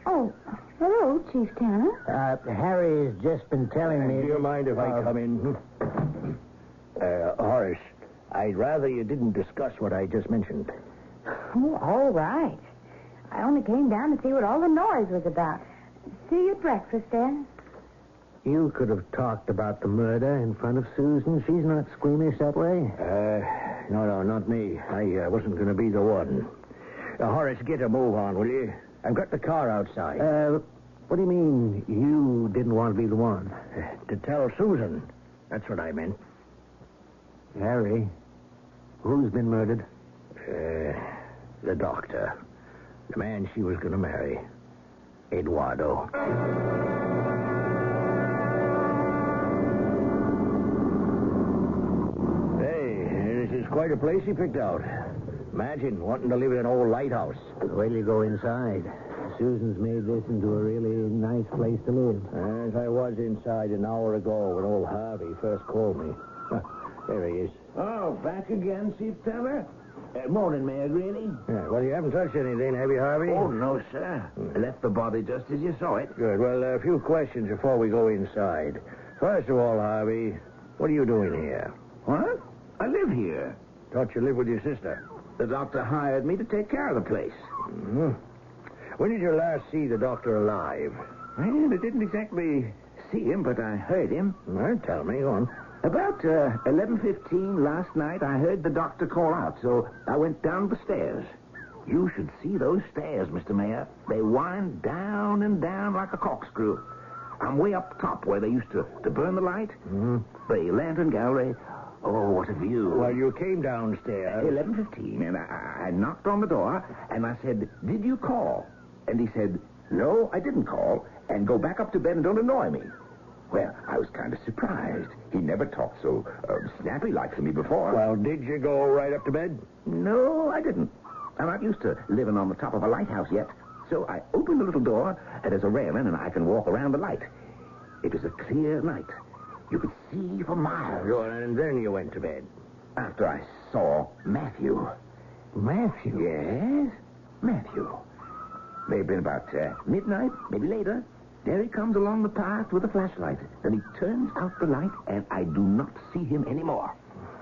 Oh, hello, Chief Tanner. Harry's just been telling me... Do you mind if I come in? Horace, I'd rather you didn't discuss what I just mentioned. Oh, all right. I only came down to see what all the noise was about. See you at breakfast, Dad. You could have talked about the murder in front of Susan. She's not squeamish that way. No, not me. I wasn't going to be the one. Horace, get a move on, will you? I've got the car outside. What do you mean you didn't want to be the one? To tell Susan. That's what I meant. Harry, who's been murdered? The doctor. The man she was going to marry. Eduardo. Hey, this is quite a place he picked out. Imagine wanting to live in an old lighthouse. Wait till you go inside. Susan's made this into a really nice place to live. As I was inside an hour ago when old Harvey first called me. There he is. Oh, back again, Chief Tanner? Morning, Mayor Greeley. Yeah, well, you haven't touched anything, have you, Harvey? Oh, no, sir. I left the body just as you saw it. Good. Well, a few questions before we go inside. First of all, Harvey, what are you doing here? What? I live here. Thought you lived with your sister. The doctor hired me to take care of the place. Mm-hmm. When did you last see the doctor alive? Well, I didn't exactly see him, but I heard him. Well, tell me, go on. About 11:15 last night, I heard the doctor call out, so I went down the stairs. You should see those stairs, Mr. Mayor. They wind down and down like a corkscrew. I'm way up top where they used to burn the light. Mm-hmm. The lantern gallery. Oh, what a view. Well, you came downstairs. 11:15, and I knocked on the door, and I said, "Did you call?" And he said, "No, I didn't call, and go back up to bed and don't annoy me." Well, I was kind of surprised. He never talked so snappy-like to me before. Well, did you go right up to bed? No, I didn't. I'm not used to living on the top of a lighthouse yet. So I opened the little door, and there's a railing, and I can walk around the light. It was a clear night. You could see for miles. And then you went to bed. After I saw Matthew. Matthew? Yes, Matthew. May have been about midnight, maybe later. There he comes along the path with a flashlight. Then he turns out the light, and I do not see him anymore.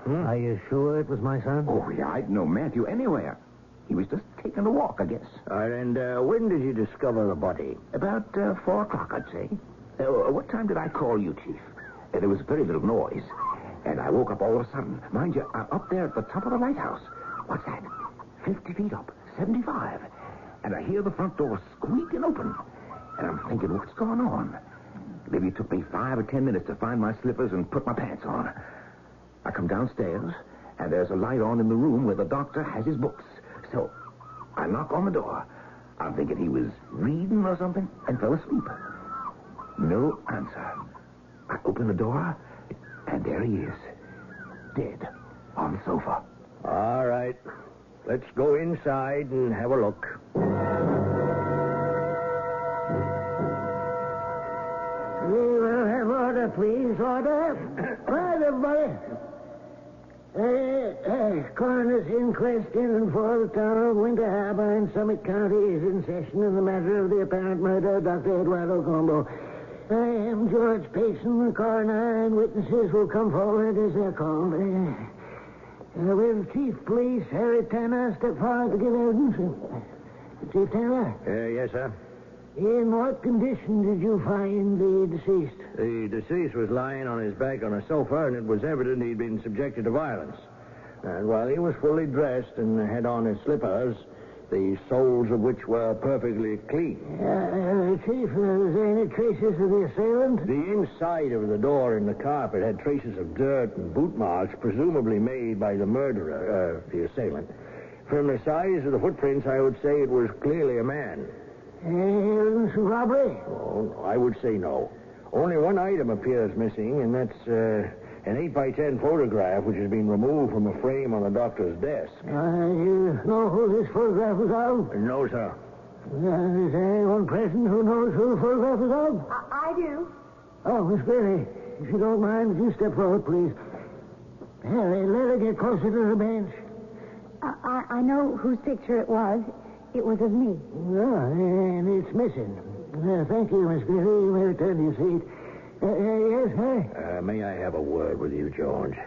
Are you sure it was my son? Oh, yeah, I'd know Matthew anywhere. He was just taking a walk, I guess. And when did you discover the body? About 4 o'clock, I'd say. What time did I call you, Chief? There was very little noise. And I woke up all of a sudden. Mind you, I'm up there at the top of the lighthouse. What's that? 50 feet up. 75. And I hear the front door squeaking open. And I'm thinking, what's going on? Maybe it took me 5 or 10 minutes to find my slippers and put my pants on. I come downstairs, and there's a light on in the room where the doctor has his books. So I knock on the door. I'm thinking he was reading or something and fell asleep. No answer. I open the door, and there he is, dead on the sofa. All right. Let's go inside and have a look. We will have order, please. Order. Quiet, everybody. Coroner's inquest in and for the town of Winter Harbor in Summit County is in session in the matter of the apparent murder of Dr. Eduardo Combo. I am George Payson, the coroner, and witnesses will come forward as they're called. Will Chief Police Harry Tanner step forward to give evidence? Chief Tanner? Yes, sir. In what condition did you find the deceased? The deceased was lying on his back on a sofa, and it was evident he'd been subjected to violence. And while he was fully dressed and had on his slippers, the soles of which were perfectly clean. Chief, was there any traces of the assailant? The inside of the door in the carpet had traces of dirt and boot marks, presumably made by the murderer, the assailant. From the size of the footprints, I would say it was clearly a man. Evidence of robbery? Oh, no, I would say no. Only one item appears missing, and that's an 8x10 photograph which has been removed from a frame on the doctor's desk. You know who this photograph is of? No, sir. Is there anyone present who knows who the photograph is of? I do. Oh, Miss Bailey, if you don't mind, would you step forward, please? Harry, let her get closer to the bench. I know whose picture it was. It was of me. Yeah, and it's missing. Thank you, Miss Bailey. You may return to your seat. Yes, Harry? May I have a word with you, George?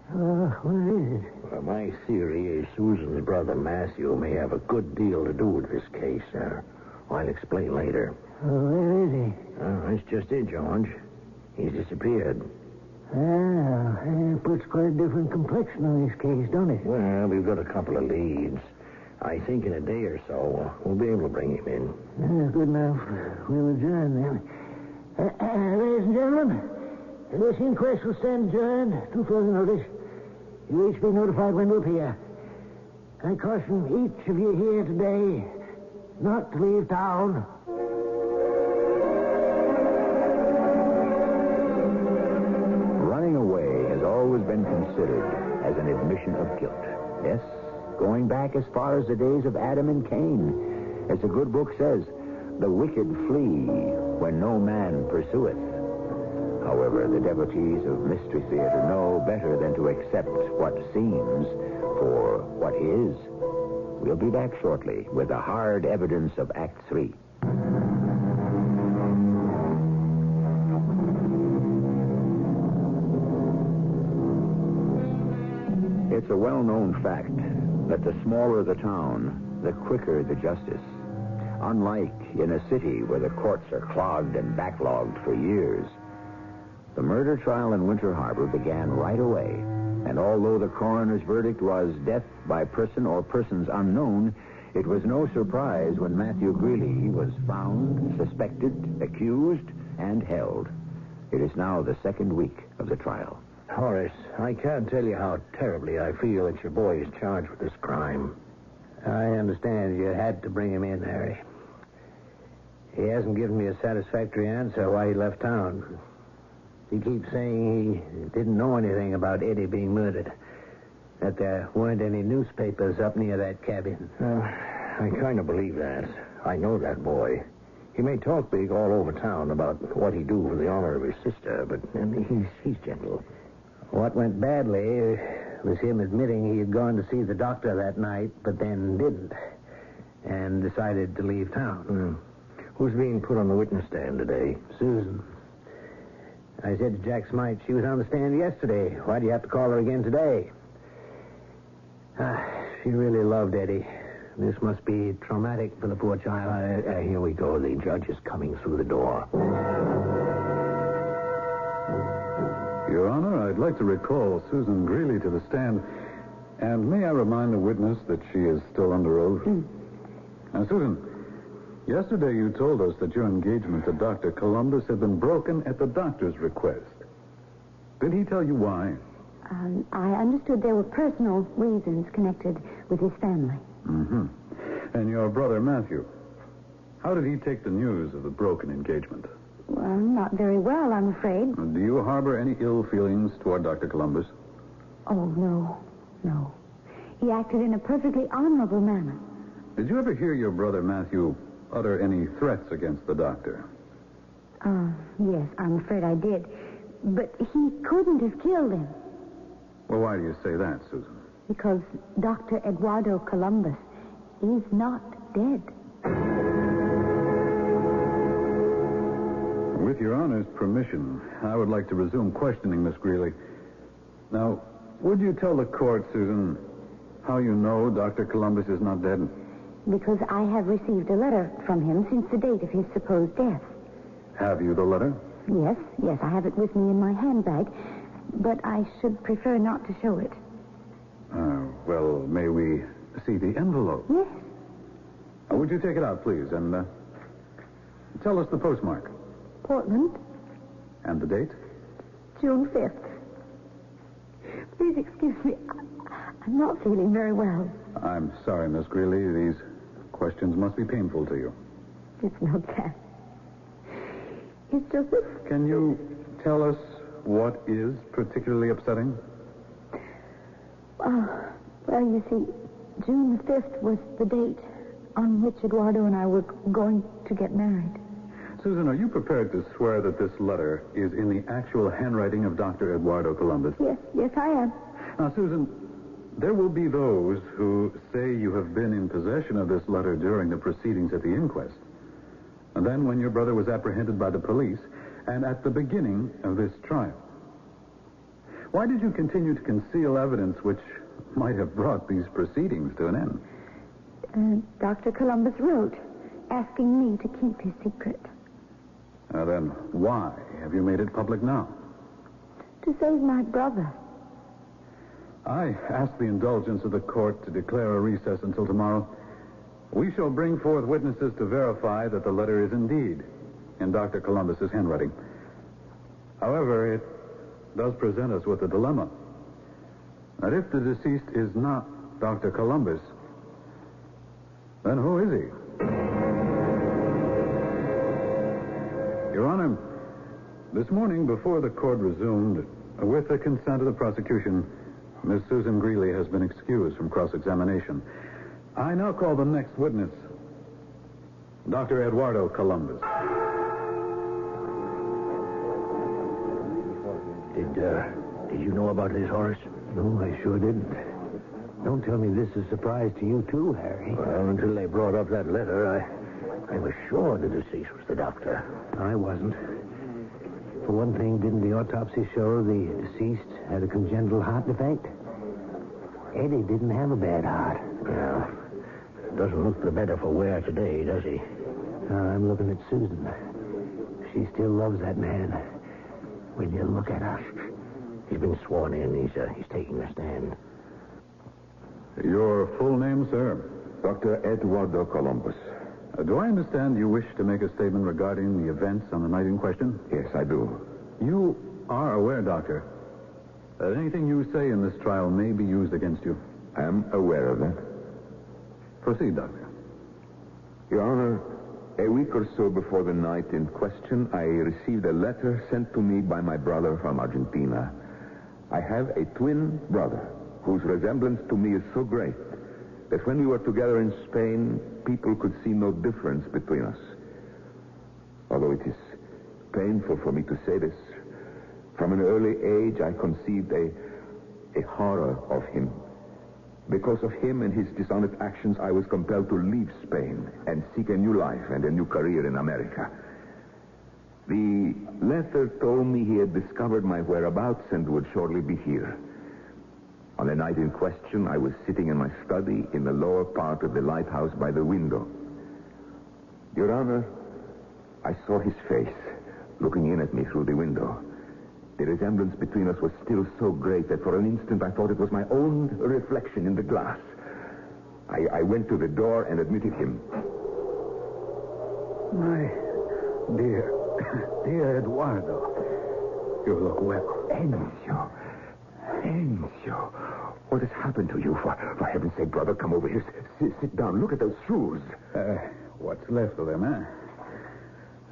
What is it? Well, my theory is Susan's brother, Matthew, may have a good deal to do with this case, sir. I'll explain later. Where is he? That's just it, George. He's disappeared. It puts quite a different complexion on this case, don't it? Well, we've got a couple of leads. I think in a day or so, we'll be able to bring him in. Good enough. We'll adjourn then. Ladies and gentlemen, this inquest will stand adjourned. To further notice. You each be notified when to appear. I caution each of you here today not to leave town. Running away has always been considered as an admission of guilt. Yes, going back as far as the days of Adam and Cain. As the good book says, the wicked flee when no man pursueth. However, the devotees of Mystery Theater know better than to accept what seems for what is. We'll be back shortly with the hard evidence of Act 3. It's a well-known fact that the smaller the town, the quicker the justice. Unlike in a city where the courts are clogged and backlogged for years, the murder trial in Winter Harbor began right away, and although the coroner's verdict was death by person or persons unknown, it was no surprise when Matthew Greeley was found, suspected, accused, and held. It is now the second week of the trial. Horace, I can't tell you how terribly I feel that your boy is charged with this crime. I understand you had to bring him in, Harry. He hasn't given me a satisfactory answer why he left town. He keeps saying he didn't know anything about Eddie being murdered, that there weren't any newspapers up near that cabin. I kind of believe that. I know that boy. He may talk big all over town about what he'd do for the honor of his sister, but he's gentle. What went badly was him admitting he had gone to see the doctor that night, but then didn't, and decided to leave town. Who's being put on the witness stand today? Susan. I said to Jack Smite, she was on the stand yesterday. Why do you have to call her again today? She really loved Eddie. This must be traumatic for the poor child. Here we go. The judge is coming through the door. Your Honor, I'd like to recall Susan Greeley to the stand. And may I remind the witness that she is still under oath? Now, Susan, yesterday you told us that your engagement to Dr. Columbus had been broken at the doctor's request. Did he tell you why? I understood there were personal reasons connected with his family. Mm-hmm. And your brother, Matthew, how did he take the news of the broken engagement? Well, not very well, I'm afraid. Do you harbor any ill feelings toward Dr. Columbus? Oh, no. He acted in a perfectly honorable manner. Did you ever hear your brother, Matthew, utter any threats against the doctor? Yes, I'm afraid I did. But he couldn't have killed him. Well, why do you say that, Susan? Because Dr. Eduardo Columbus is not dead. With your Honor's permission, I would like to resume questioning Miss Greeley. Now, would you tell the court, Susan, how you know Dr. Columbus is not dead? Because I have received a letter from him since the date of his supposed death. Have you the letter? Yes, I have it with me in my handbag, but I should prefer not to show it. Well, may we see the envelope? Yes. Would you take it out, please, and tell us the postmark? Portland. And the date? June 5th. Please excuse me. I'm not feeling very well. I'm sorry, Miss Greeley. These questions must be painful to you. It's not that. It's just that... Can you tell us what is particularly upsetting? Well, you see, June the 5th was the date on which Eduardo and I were going to get married. Susan, are you prepared to swear that this letter is in the actual handwriting of Dr. Eduardo Columbus? Yes, I am. Now, Susan, there will be those who say you have been in possession of this letter during the proceedings at the inquest. And then when your brother was apprehended by the police, and at the beginning of this trial. Why did you continue to conceal evidence which might have brought these proceedings to an end? Dr. Columbus wrote, asking me to keep his secret. Now then, why have you made it public now? To save my brother. I ask the indulgence of the court to declare a recess until tomorrow. We shall bring forth witnesses to verify that the letter is indeed in Dr. Columbus's handwriting. However, it does present us with a dilemma. That if the deceased is not Dr. Columbus, then who is he? Your Honor, this morning before the court resumed, with the consent of the prosecution, Miss Susan Greeley has been excused from cross-examination. I now call the next witness, Dr. Eduardo Columbus. Did you know about this, Horace? No, I sure didn't. Don't tell me this is a surprise to you, too, Harry. Well, until they brought up that letter, I was sure the deceased was the doctor. I wasn't. For one thing, didn't the autopsy show the deceased had a congenital heart defect? Eddie didn't have a bad heart. Well, doesn't look the better for wear today, does he? I'm looking at Susan. She still loves that man. Will you look at her? He's been sworn in. He's taking a stand. Your full name, sir? Dr. Eduardo Columbus. Do I understand you wish to make a statement regarding the events on the night in question? Yes, I do. You are aware, Doctor, that anything you say in this trial may be used against you. I am aware of that. Proceed, Doctor. Your Honor, a week or so before the night in question, I received a letter sent to me by my brother from Argentina. I have a twin brother whose resemblance to me is so great that when we were together in Spain, people could see no difference between us. Although it is painful for me to say this, from an early age I conceived a horror of him. Because of him and his dishonest actions, I was compelled to leave Spain and seek a new life and a new career in America. The letter told me he had discovered my whereabouts and would shortly be here. On the night in question, I was sitting in my study in the lower part of the lighthouse by the window. Your Honor, I saw his face looking in at me through the window. The resemblance between us was still so great that for an instant I thought it was my own reflection in the glass. I went to the door and admitted him. My dear Eduardo, you look well. Enzio, what has happened to you? For heaven's sake, brother, come over here. Sit down. Look at those shoes. What's left of them, eh?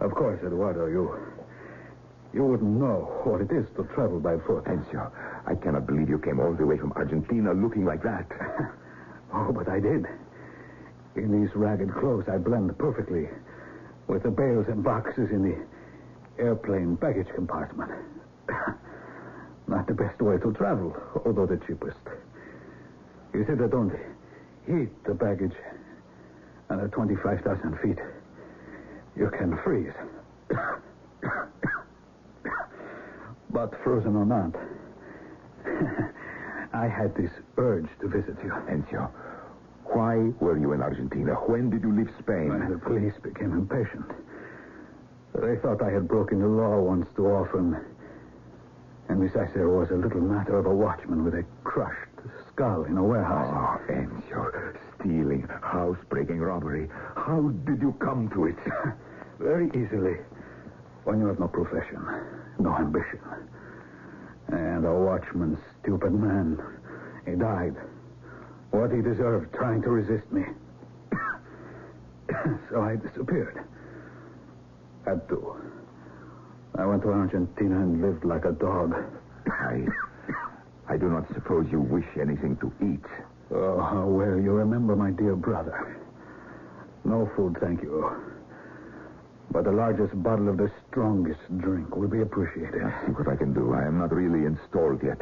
Of course, Eduardo, you wouldn't know what it is to travel by foot. Enzio, I cannot believe you came all the way from Argentina looking like that. Oh, but I did. In these ragged clothes, I blend perfectly with the bales and boxes in the airplane baggage compartment. Not the best way to travel, although the cheapest. You see, they don't heat the baggage under 25,000 feet. You can freeze. But frozen or not, I had this urge to visit you. Enzio, why were you in Argentina? When did you leave Spain? When the police became impatient. They thought I had broken the law once too often. And besides, there was a little matter of a watchman with a crushed skull in a warehouse. Oh, Enzio, stealing, housebreaking, robbery. How did you come to it? Very easily. When you have no profession, no ambition. And a watchman, stupid man. He died. What he deserved, trying to resist me. So I disappeared. Had to. I went to Argentina and lived like a dog. I do not suppose you wish anything to eat. Oh, how well you remember my dear brother. No food, thank you. But the largest bottle of the strongest drink will be appreciated. I'll see what I can do. I am not really installed yet.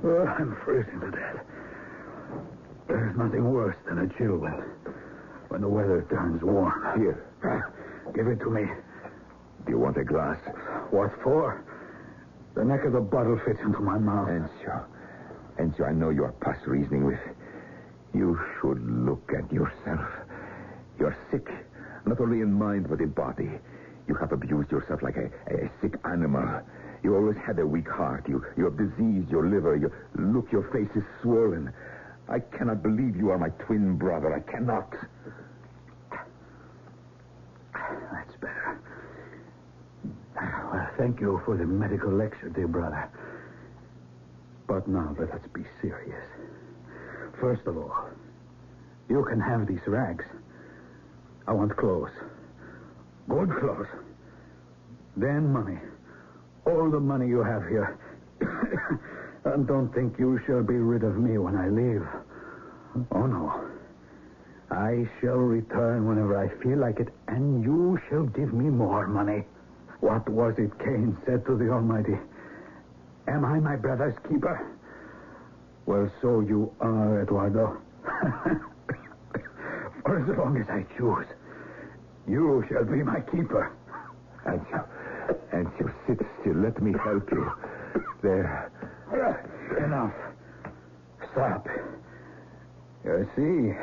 Oh, I'm freezing to death. There's nothing worse than a chill when the weather turns warm. Here. Give it to me. Do you want a glass? What for? The neck of the bottle fits into my mouth. Enzio, I know you are past reasoning with. You should look at yourself. You're sick, not only in mind, but in body. You have abused yourself like a sick animal. You always had a weak heart. You have diseased your liver. Your face is swollen. I cannot believe you are my twin brother. I cannot. That's better. Well, thank you for the medical lecture, dear brother. But now let us be serious. First of all, you can have these rags. I want clothes. Good clothes. Then money. All the money you have here. And don't think you shall be rid of me when I leave. Oh, no. I shall return whenever I feel like it, and you shall give me more money. What was it Cain said to the Almighty? Am I my brother's keeper? Well, so you are, Eduardo. For as long as I choose, you shall be my keeper. Enzio, sit still. Let me help you. There. Enough. Stop. You see,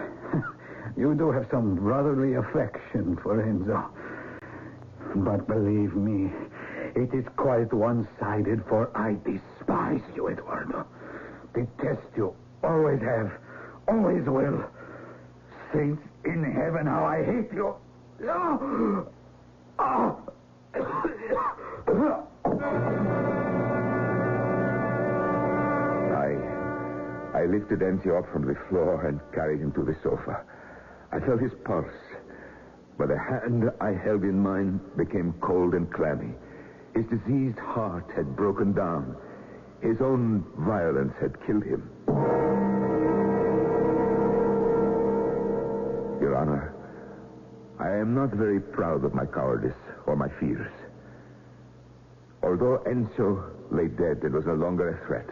you do have some brotherly affection for Enzo. But believe me, it is quite one-sided, for I despise you, Eduardo. Detest you. Always have. Always will. Saints in heaven, how I hate you. I lifted Enzo up from the floor and carried him to the sofa. I felt his pulse, but the hand I held in mine became cold and clammy. His diseased heart had broken down. His own violence had killed him. Your Honor, I am not very proud of my cowardice or my fears. Although Enzo lay dead and was no longer a threat,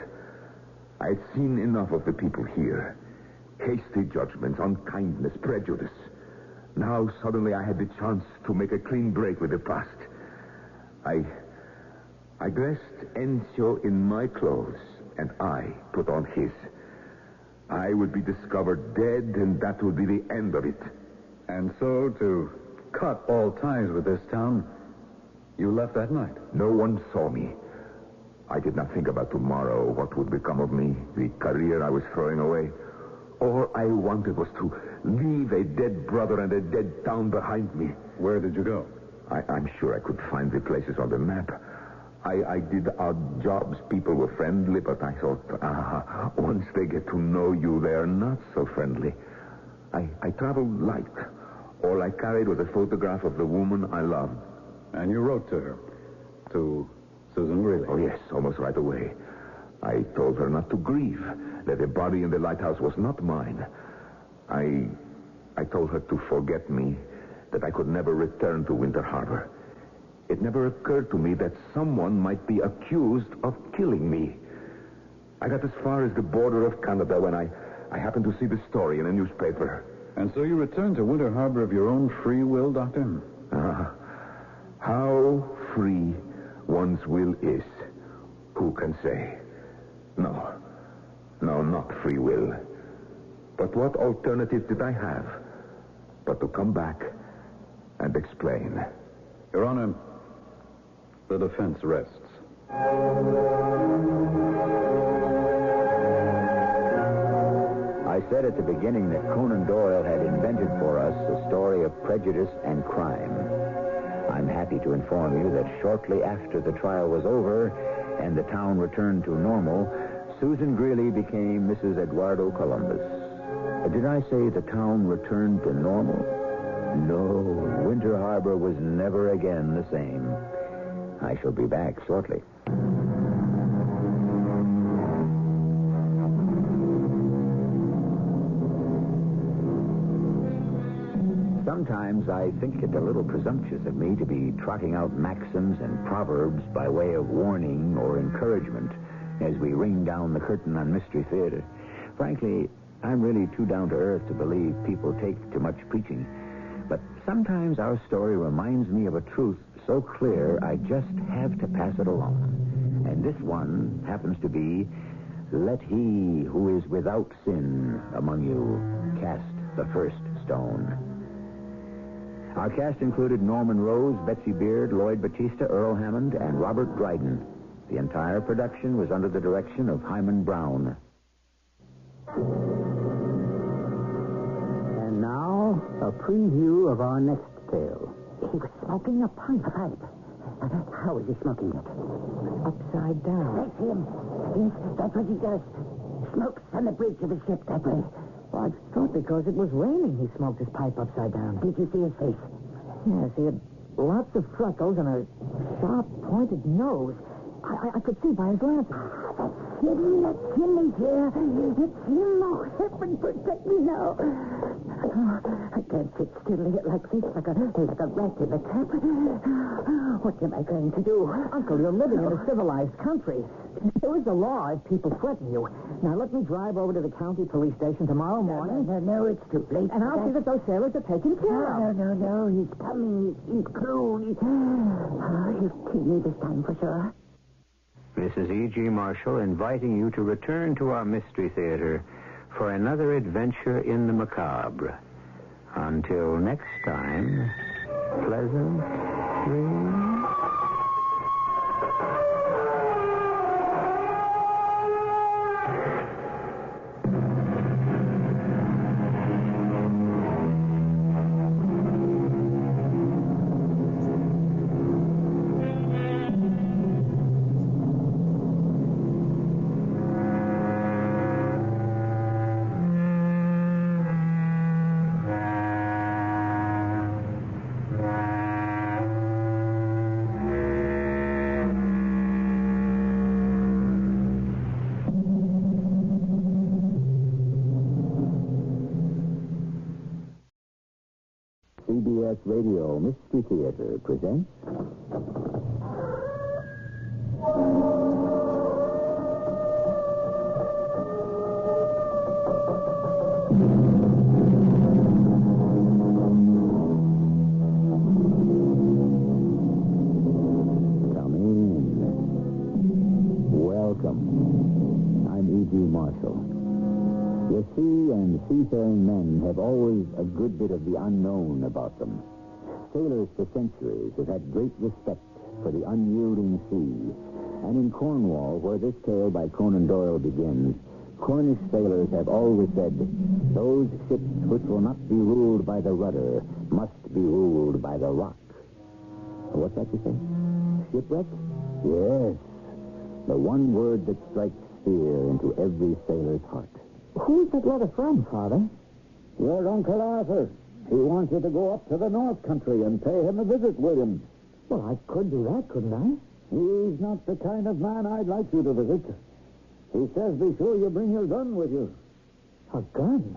I had seen enough of the people here. Hasty judgments, unkindness, prejudice. Now, suddenly, I had the chance to make a clean break with the past. I dressed Enzo in my clothes, and I put on his. I would be discovered dead, and that would be the end of it. And so, to cut all ties with this town, you left that night? No one saw me. I did not think about tomorrow, what would become of me, the career I was throwing away. All I wanted was to leave a dead brother and a dead town behind me. Where did you go? I'm sure I could find the places on the map. I did odd jobs. People were friendly, but I thought, once they get to know you, they are not so friendly. I traveled light. All I carried was a photograph of the woman I loved. And you wrote to her? To Susan Greeley? Oh, yes, almost right away. I told her not to grieve, that the body in the lighthouse was not mine. I told her to forget me, that I could never return to Winter Harbor. It never occurred to me that someone might be accused of killing me. I got as far as the border of Canada when I happened to see the story in a newspaper. And so you returned to Winter Harbor of your own free will, Doctor? How free one's will is, who can say? No, not free will. But what alternative did I have but to come back and explain? Your Honor, the defense rests. I said at the beginning that Conan Doyle had invented for us a story of prejudice and crime. I'm happy to inform you that shortly after the trial was over and the town returned to normal, Susan Greeley became Mrs. Eduardo Columbus. Did I say the town returned to normal? No, Winter Harbor was never again the same. I shall be back shortly. Sometimes I think it a little presumptuous of me to be trotting out maxims and proverbs by way of warning or encouragement as we ring down the curtain on Mystery Theater. Frankly, I'm really too down to earth to believe people take too much preaching. But sometimes our story reminds me of a truth so clear I just have to pass it along. And this one happens to be, let he who is without sin among you cast the first stone. Our cast included Norman Rose, Betsy Beard, Lloyd Batista, Earl Hammond, and Robert Dryden. The entire production was under the direction of Hyman Brown. And now, a preview of our next tale. He was smoking a pipe. How was he smoking it? Upside down. That's him. Yes, that's what he does. Smokes on the bridge of a ship that way. Well, I thought because it was raining he smoked his pipe upside down. Did you see his face? Yes, he had lots of freckles and a sharp, pointed nose. I could see by his glasses. That's him. He's here. It's him. Oh, heaven protect me now. Oh, I can't sit still like this, like a rat in a trap. What am I going to do? Uncle, you're living in a civilized country. There is a law if people threaten you. Now, let me drive over to the county police station tomorrow morning. No, it's too late. And I'll see that those sailors are taken care of. No. He's coming. He's cruel. He'll kill me this time for sure. This is E.G. Marshall inviting you to return to our Mystery Theater for another adventure in the macabre. Until next time, pleasant dreams. CBS Radio Mystery Theater presents... Come in. Welcome. I'm E.G. Marshall. The sea and seafaring men have always a good bit of the unknown about them. Sailors for centuries have had great respect for the unyielding sea. And in Cornwall, where this tale by Conan Doyle begins, Cornish sailors have always said, those ships which will not be ruled by the rudder must be ruled by the rock. What's that you say? Shipwreck? Yes. The one word that strikes fear into every sailor's heart. Who's that letter from, Father? Your Uncle Arthur. He wants you to go up to the North Country and pay him a visit, William. Well, I could do that, couldn't I? He's not the kind of man I'd like you to visit. He says be sure you bring your gun with you. A gun?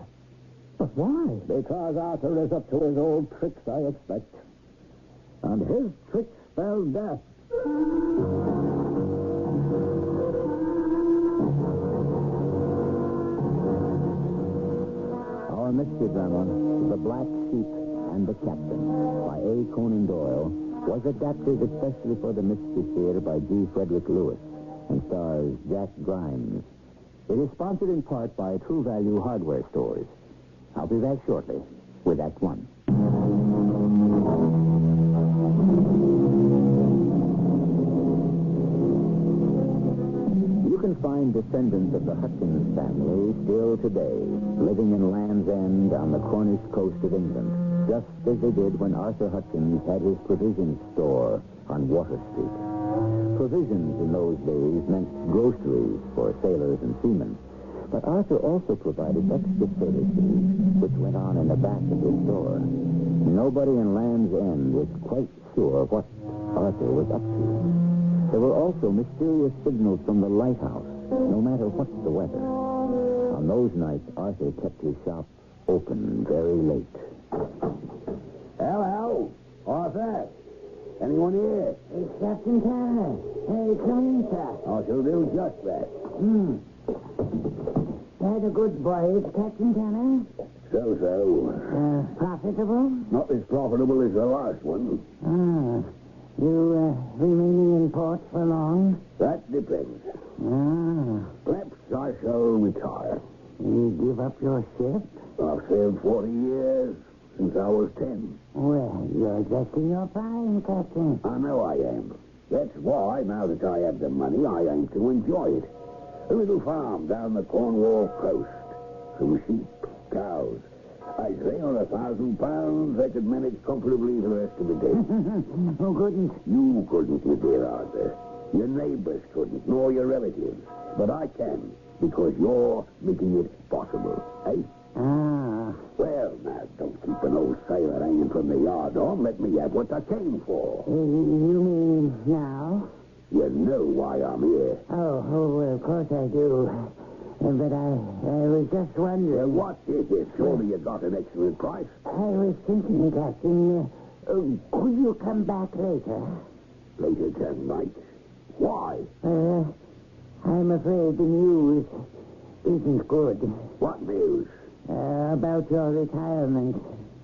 But why? Because Arthur is up to his old tricks, I expect. And his tricks spell death. Our mystery drama, The Black Sheep and the Captain, by A. Conan Doyle, was adapted especially for the Mystery Theater by G. Frederick Lewis and stars Jack Grimes. It is sponsored in part by True Value Hardware Stores. I'll be back shortly with Act One. You can find descendants of the Hutchins family still today, living in Land's End on the Cornish coast of England, just as they did when Arthur Hutchins had his provisions store on Water Street. Provisions in those days meant groceries for sailors and seamen, but Arthur also provided extra services which went on in the back of his store. Nobody in Land's End was quite sure what Arthur was up to. There were also mysterious signals from the lighthouse, no matter what the weather. On those nights, Arthur kept his shop open very late. Hello, Arthur. Anyone here? It's Captain Tanner. Hey, come in, sir. I shall do just that. Had a good voyage, Captain Tanner? So. Profitable? Not as profitable as the last one. You remaining in port for long? That depends. Perhaps I shall retire. You give up your ship? I've sailed 40 years, since I was 10. Well, you're just in your prime, Captain. I know I am. That's why, now that I have the money, I aim to enjoy it. A little farm down the Cornwall coast. Some sheep, cows. I say on £1,000, I could manage comfortably the rest of the day. Who couldn't? You couldn't, my dear Arthur. Your neighbors couldn't, nor your relatives. But I can, because you're making it possible, eh? Well, now, don't keep an old sailor hanging from the yard arm. Let me have what I came for. You mean now? You know why I'm here. Oh, well, of course I do. But I was just wondering... What is it? Surely you got an excellent price. I was thinking, Captain, could you come back later? Later tonight? Why? I'm afraid the news isn't good. What news? About your retirement.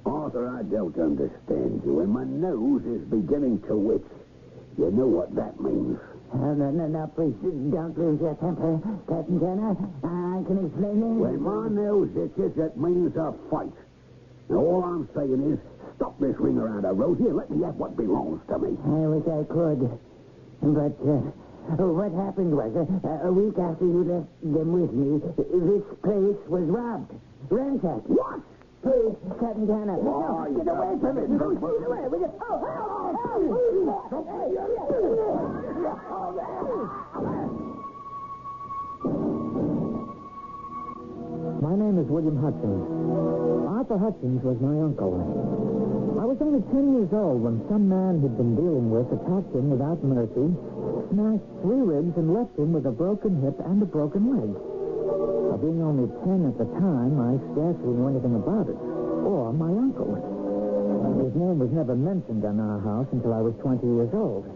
Arthur, I don't understand you, and my nose is beginning to itch. You know what that means. Now, please, don't lose your temper, Captain Turner. I can explain it. When my nose itches, it means a fight. Now, all I'm saying is, stop this ring around a rosy and let me have what belongs to me. I wish I could. But what happened was, a week after you left them with me, this place was robbed. Ransacked. What? Please, Captain Turner. No, get away from it. Don't get away. Will you? My name is William Hutchins. Arthur Hutchins was my uncle. I was only 10 years old when some man he'd been dealing with attacked him without mercy, smashed 3 ribs, and left him with a broken hip and a broken leg. Being only 10 at the time, I scarcely knew anything about it, or my uncle. His name was never mentioned in our house until I was 20 years old.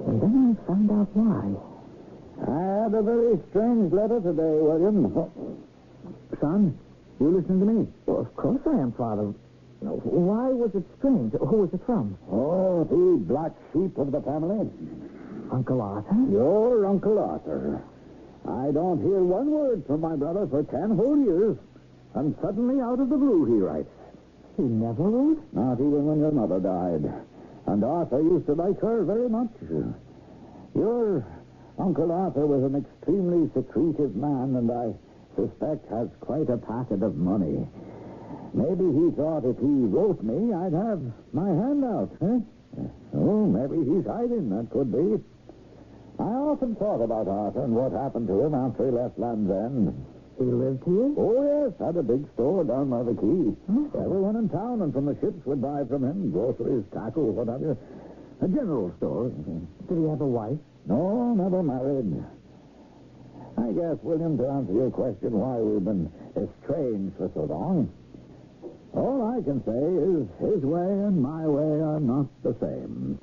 And then I found out why. I had a very strange letter today, William. Son, you listen to me. Well, of course I am, Father. Why was it strange? Who was it from? Oh, the black sheep of the family. Uncle Arthur? Your Uncle Arthur. I don't hear one word from my brother for 10 whole years. And suddenly, out of the blue, he writes. He never wrote? Not even when your mother died. And Arthur used to like her very much. Your Uncle Arthur was an extremely secretive man, and I suspect has quite a packet of money. Maybe he thought if he wrote me, I'd have my hand out, huh? Oh, maybe he's hiding, that could be. I often thought about Arthur and what happened to him after he left Land's End. He lived here? Oh, yes, had a big store down by the quay. Everyone in town and from the ships would buy from him, groceries, tackle, what have you. A general store. Did he have a wife? No, never married. I guess, William, to answer your question why we've been estranged for so long, all I can say is his way and my way are not the same.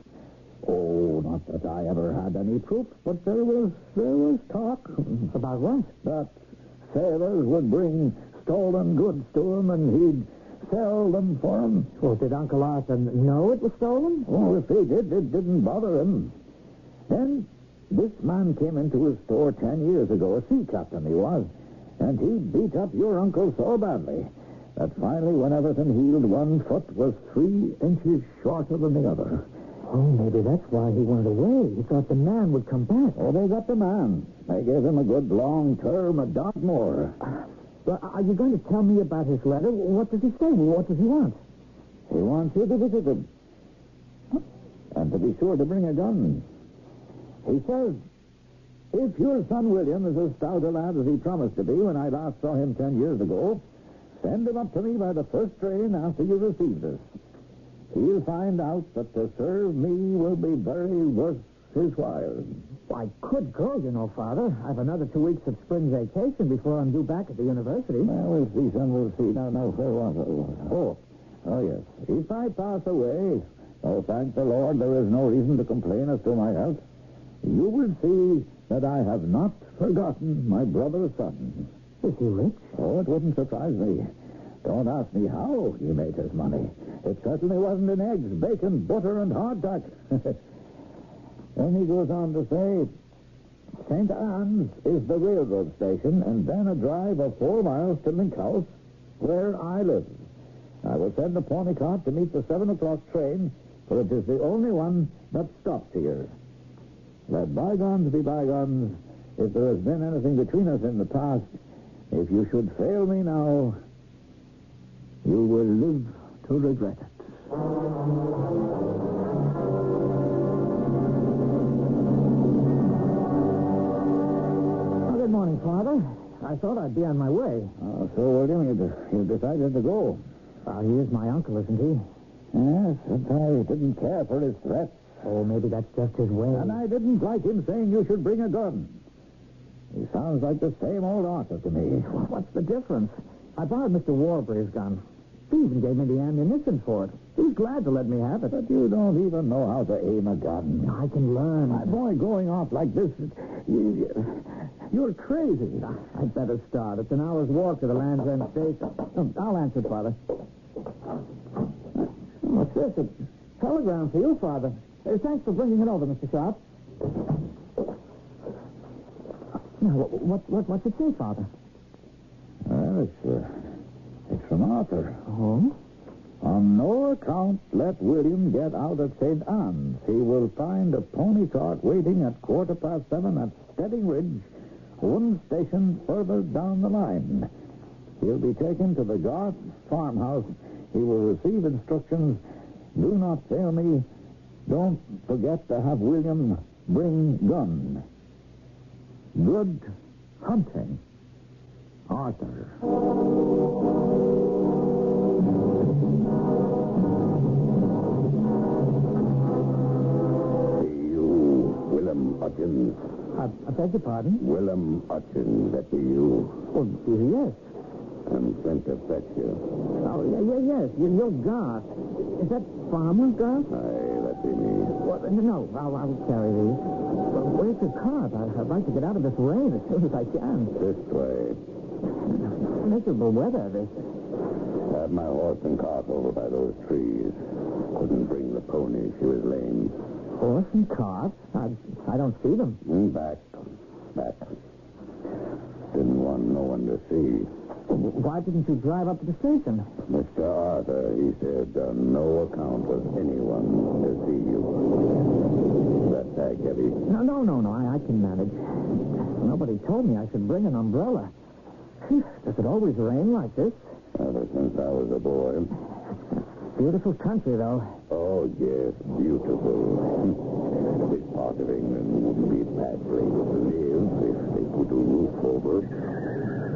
Oh, not that I ever had any proof, but there was talk. About what? That sailors would bring stolen goods to him and he'd sell them for him. Well, did Uncle Arthur know it was stolen? Oh, if he did, it didn't bother him. Then this man came into his store 10 years ago, a sea captain he was, and he beat up your uncle so badly that finally, when everything healed, one foot was 3 inches shorter than the other. Oh, maybe that's why he went away. He thought the man would come back. Oh, they got the man. They gave him a good long term, a dot more. Well, are you going to tell me about his letter? What does he say? What does he want? He wants you to visit him. And to be sure to bring a gun. He says, if your son William is as stout a lad as he promised to be when I last saw him 10 years ago, send him up to me by the first train after you receive this. He'll find out that to serve me will be very worth his while. I could go, you know, Father. I've another 2 weeks of spring vacation before I'm due back at the university. Well, we'll see, son, we'll see. Now, where was I? Oh, yes. If I pass away, oh, thank the Lord, there is no reason to complain as to my health. You will see that I have not forgotten my brother's son. Is he rich? Oh, it wouldn't surprise me. Don't ask me how he made his money. It certainly wasn't in eggs, bacon, butter, and hardtack. Then he goes on to say, St. Anne's is the railroad station, and then a drive of 4 miles to Mink House, where I live. I will send a pony cart to meet the 7 o'clock train, for it is the only one that stops here. Let bygones be bygones. If there has been anything between us in the past, if you should fail me now, you will live to regret it. Oh, good morning, Father. I thought I'd be on my way. So, William, you decided to go. He is my uncle, isn't he? Yes, and I didn't care for his threats. Oh, maybe that's just his way. And I didn't like him saying you should bring a gun. He sounds like the same old Arthur to me. What's the difference? I borrowed Mr. Warbury's gun. He even gave me the ammunition for it. He's glad to let me have it. But you don't even know how to aim a gun. I can learn. My boy, going off like this, you're crazy. I'd better start. It's an hour's walk to the Land's End station. I'll answer it, Father. What's this? A telegram for you, Father. Thanks for bringing it over, Mr. Sharp. Now, what's it say, Father? Well, it's from Arthur. Oh? On no account let William get out of St. Anne's. He will find a pony cart waiting at 7:15 at Stedding Ridge, one station further down the line. He'll be taken to the Garth farmhouse. He will receive instructions. Do not fail me. Don't forget to have William bring gun. Good hunting, Arthur. Hutchins. I beg your pardon? Willem Hutchins, that be you. Oh, yes. I'm sent to fetch you. Oh, yes. You're Garth. Is that Farmer Garth? Aye, that be me. What? No, I'll carry these. But where's your cart? I'd like to get out of this rain as soon as I can. This way. Miserable weather, this. Had my horse and cart over by those trees. Couldn't bring the pony. She was lame. Horse and cart? I don't see them. Back. Didn't want no one to see. Why didn't you drive up to the station? Mr. Arthur, he said, on no account was anyone to see you. That bag heavy? No, I can manage. Nobody told me I should bring an umbrella. Does it always rain like this? Ever since I was a boy. Beautiful country, though. Oh, yes, beautiful. This part of England wouldn't be a bad place to live if they put a roof over it.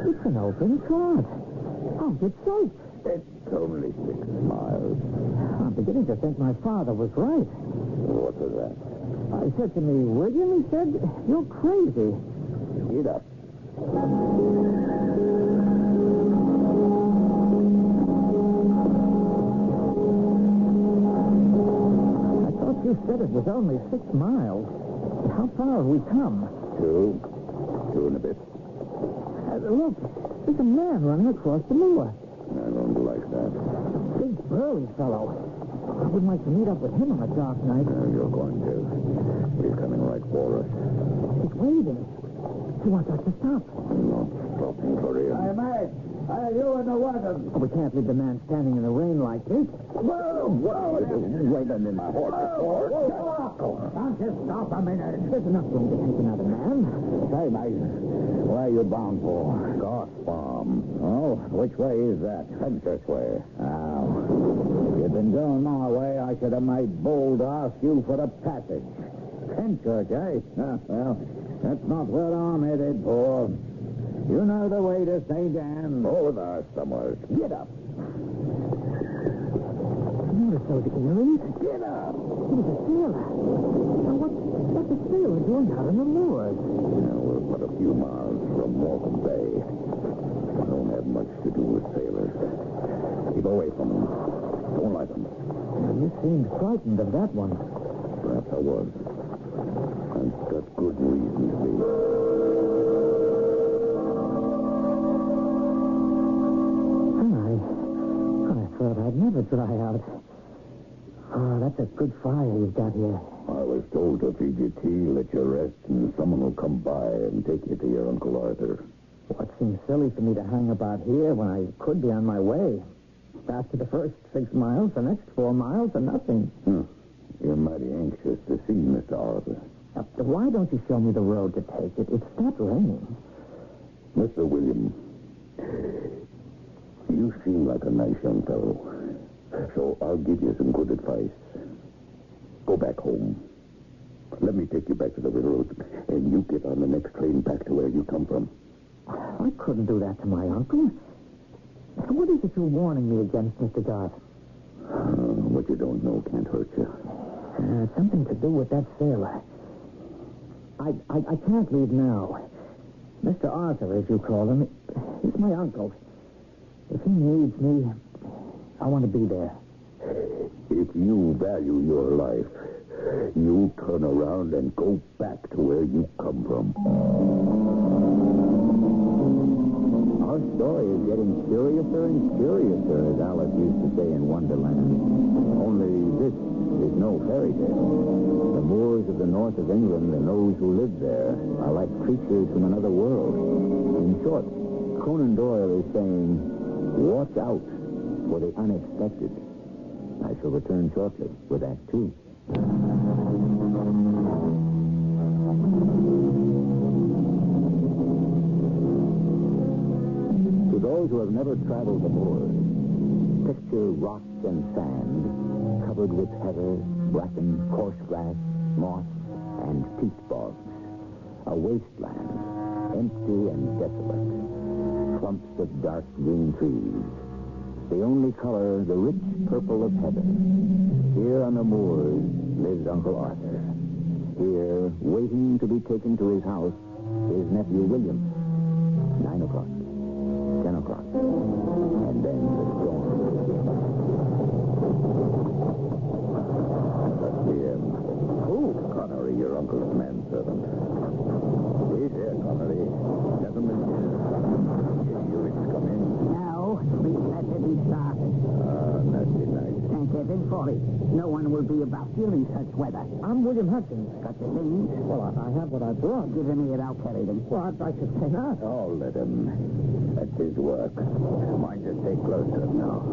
It's an open cart. Oh, it's safe. It's only 6 miles. I'm beginning to think my father was right. What was that? He said to me, William, he said, you're crazy. Get up. You said it was only 6 miles. How far have we come? 2 and a bit. Look, there's a man running across the moor. I don't like that. Big burly fellow. I wouldn't like to meet up with him on a dark night. You're going to. He's coming right for us. He's waving. He wants us to stop. No, stopping for him. Hey, mate. Hey, you in the wagon. Oh, we can't leave the man standing in the rain like this. Whoa! Wait a minute, my horse. Don't just stop a minute. There's enough room to take another man. Say, mate, where are you bound for? Garth Farm. Oh, which way is that? Fenchurch way. Now, if you'd been going my way, I should have made bold to ask you for the passage. Fenchurch, eh? Well, that's not where I'm headed for. You know the way to St. Anne. Over there somewhere. Get up. Notice those earrings? Get up. He's a sailor. Now, what's a sailor doing out in the moors? We're but a few miles from Morecambe Bay. I don't have much to do with sailors. Keep away from them. Don't like them. You seemed frightened of that one. Perhaps I was. I've got good reason to be. I thought I'd never dry out. Oh, that's a good fire you've got here. I was told to feed you tea, let you rest, and someone will come by and take you to your Uncle Arthur. Well, it seems silly for me to hang about here when I could be on my way. After the first 6 miles, the next 4 miles are nothing. You're mighty anxious to see Mr. Arthur. Why don't you show me the road to take? It stopped raining. Mr. William, you seem like a nice young fellow, so I'll give you some good advice. Go back home. Let me take you back to the railroad, and you get on the next train back to where you come from. I couldn't do that to my uncle. What is it you're warning me against, Mr. Garth? What you don't know can't hurt you. Something to do with that sailor. I can't leave now. Mr. Arthur, as you call him, he's my uncle. If he needs me, I want to be there. If you value your life, you turn around and go back to where you come from. Our story is getting curiouser and curiouser, as Alice used to say in Wonderland. Only this is no fairy tale. The moors of the north of England and those who live there are like creatures from another world. In short, Conan Doyle is saying, watch out for the unexpected. I shall return shortly with Act Two. To those who have never traveled the moors, picture rocks and sand covered with heather, bracken, coarse grass, moss, and peat bogs. A wasteland, empty and desolate. Clumps of dark green trees. The only color, the rich purple of heather. Here on the moors lives Uncle Arthur. Here, waiting to be taken to his house, his nephew William. 9 o'clock. 10 o'clock. And then the storm. Who? Connery, your uncle's manservant. He's here, Connery. Gentlemen, you wish to come in? No, we let it be started. Nasty night. Thank heaven for it. No one will be about here in such weather. I'm William Hudson. Got your things? Well, I have what I brought. Give them here, I'll carry them. Well, I should say not. Oh, let him. That's his work. Mind you, stay close to him now.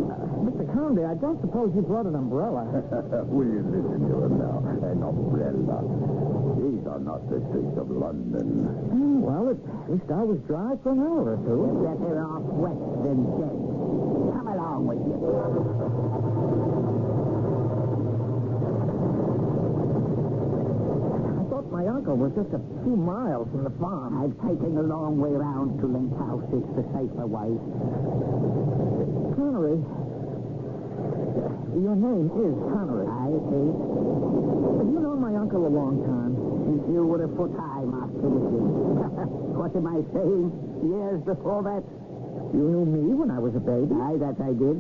Mr. Conde, I don't suppose you brought an umbrella. Will you listen to him now? An umbrella. These are not the streets of London. Well, at least I was dry for an hour or two. You're better off wet than dead. Come along with you. I thought my uncle was just a few miles from the farm. I've taken the long way round to Link House. It's the safer way. Connery. Your name is Connery. I see. Have you known my uncle a long time? Since you were a foot high, Master Witches. What am I saying? Years before that? You knew me when I was a baby? Aye, that I did.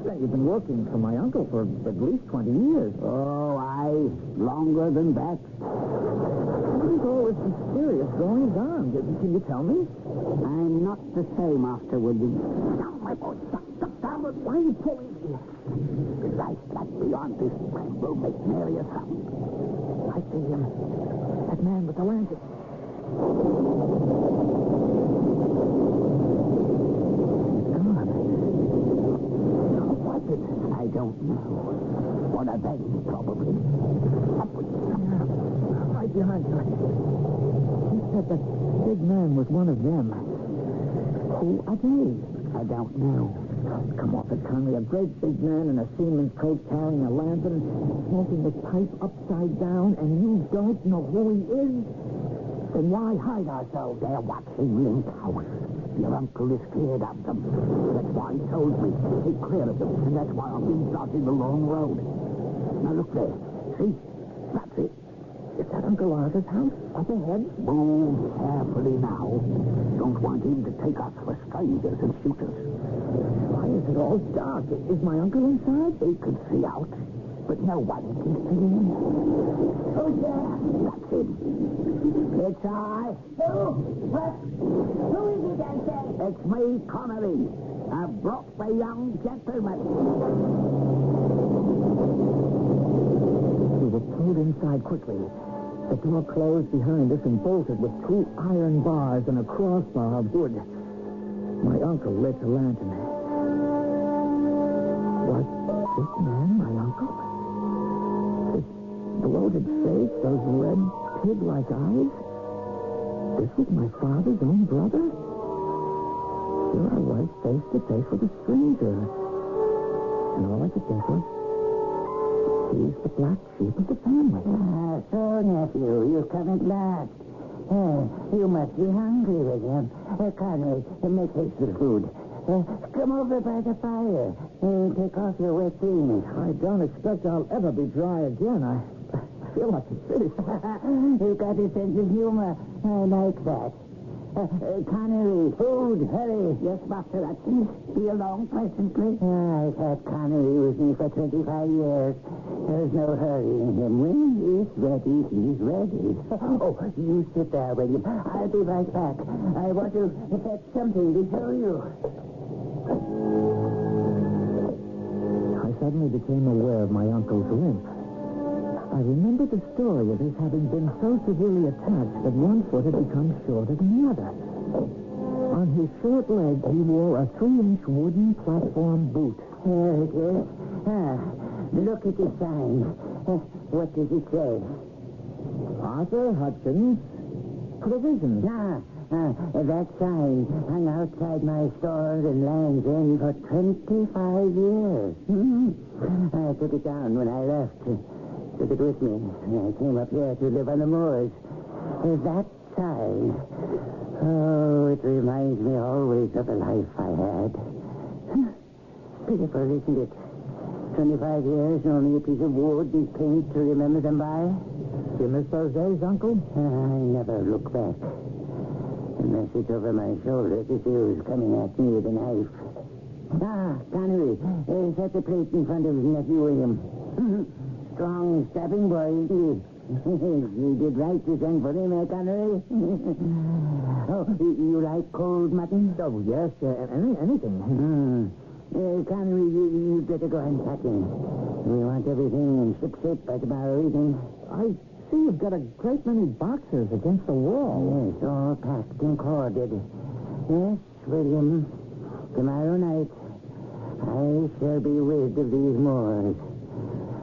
Then you've been working for my uncle for at least 20 years. Oh, aye. Longer than that. What is all this mysterious goings on? Can you tell me? I'm not the same after William. Down, my boy. Stop. Why are you pulling me? The life that's beyond this strength will make Mary a sound. I see him. That man with the lantern. I don't know. One of them, probably. Up with you. Right behind you. He said that big man was one of them. Who are they? I don't know. Come off it, Connery. A great big man in a seaman's coat carrying a lantern, smoking his pipe upside down, and you don't know who he is? Then why hide ourselves there watching Link House? Your uncle is scared of them. That's why he told me to take clear of them, and that's why I've been dodging the long road. Now look there. See? That's it. Is that Uncle Arthur's house? Up ahead? Move carefully now. Don't want him to take us for strangers and shoot us. Why is it all dark? Is my uncle inside? He can see out, but no one can see in. Who's there? That's him. It's I. Who? What? Who is it, I say? It's me, Connery. I've brought the young gentleman. We were pulled inside quickly. The door closed behind us and bolted with 2 iron bars and a crossbar of wood. My uncle lit a lantern. Was this man my uncle? His bloated face, those red pig-like eyes? This was my father's own brother? Here I was, face to face with a stranger. And all I could think was, he's the black sheep of the family. So, nephew, you've come at last. You must be hungry, William. Connery, make haste with food. Come over by the fire and take off your wet things. I don't expect I'll ever be dry again. I feel like a fish. You've got a sense of humor. I like that. Connery, food, hurry. Yes, Master Hudson. Be along presently. I've had Connery with me for 25 years. There's no hurrying him. When he's ready, he's ready. Oh, you sit there, William. I'll be right back. I want to fetch something to show you. I suddenly became aware of my uncle's limp. I remember the story of his having been so severely attacked that one foot had become shorter than the other. On his short leg, he wore a 3-inch wooden platform boot. Here it is. Look at the sign. What does it say? Arthur Hudson's Provisions. That sign hung outside my store in Land's End for 25 years. I took it down when I left. Took it with me. I came up here to live on the moors. That sign. Oh, it reminds me always of the life I had. Pitiful, isn't it? 25 years and only a piece of wood and paint to remember them by. You miss those days, Uncle? I never look back. Unless it's over my shoulder to see who's coming at me with a knife. Connery, set the plate in front of nephew William. Strong, strapping boy, isn't he? You did right to send for him, Connery? Oh, you like cold mutton? Oh, yes, anything. Connery, you'd better go and pack in. We want everything in shipshape by tomorrow evening. I see you've got a great many boxes against the wall. Yes, all packed and corded. Yes, William, tomorrow night I shall be rid of these moors.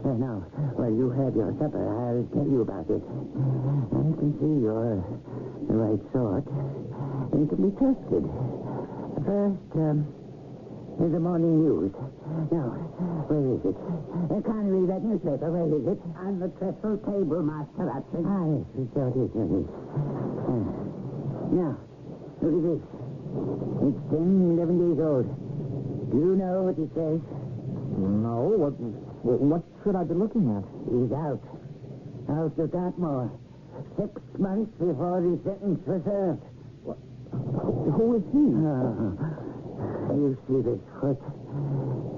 Now, while you have your supper, I'll tell you about it. I can see you're the right sort and can be trusted. First, the morning news. Now, where is it? Connery, that newspaper, where is it? On the trestle table, Master Hudson. So it is. Now, look at this. It's 10, 11 days old. Do you know what it says? No, what should I be looking at? He's out. Out of Dartmoor. 6 months before his sentence was served. Who is he? You see this foot?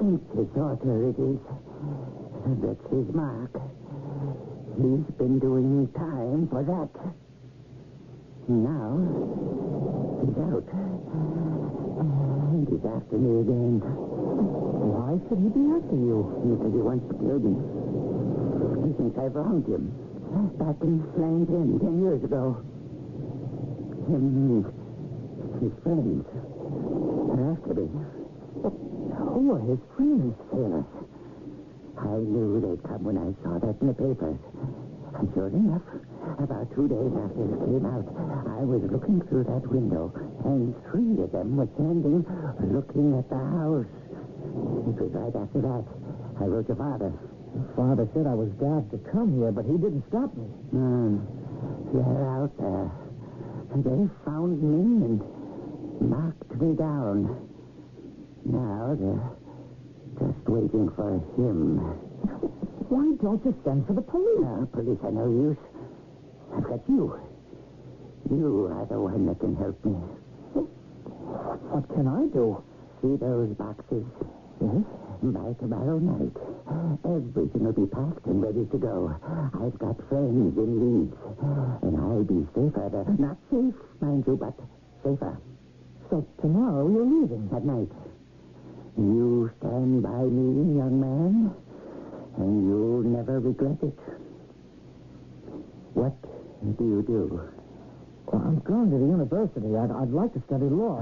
It's his daughter, it is. That's his mark. He's been doing time for that. Now, he's out. And he's after me again. Why should he be after you? Because he wants to kill me. He thinks I've wronged him. Back in Land's End 10 years ago. Him and his friends are after me. Who are his friends? Sailors. I knew they'd come when I saw that in the papers. And sure enough, about 2 days after it came out, I was looking through that window, and 3 of them were standing looking at the house. It was right after that I wrote to Father. Father said I was daft to come here, but he didn't stop me. They're out there. They found me and marked me down. Now they're just waiting for him. Why don't you send for the police? Police are no use. I've got you. You are the one that can help me. What can I do? See those boxes? Yes? By tomorrow night, everything will be packed and ready to go. I've got friends in Leeds, and I'll be safer there. Not safe, mind you, but safer. So tomorrow you're leaving? At night. You stand by me, young man, and you'll never regret it. What do you do? Well, I'm going to the university. I'd like to study law.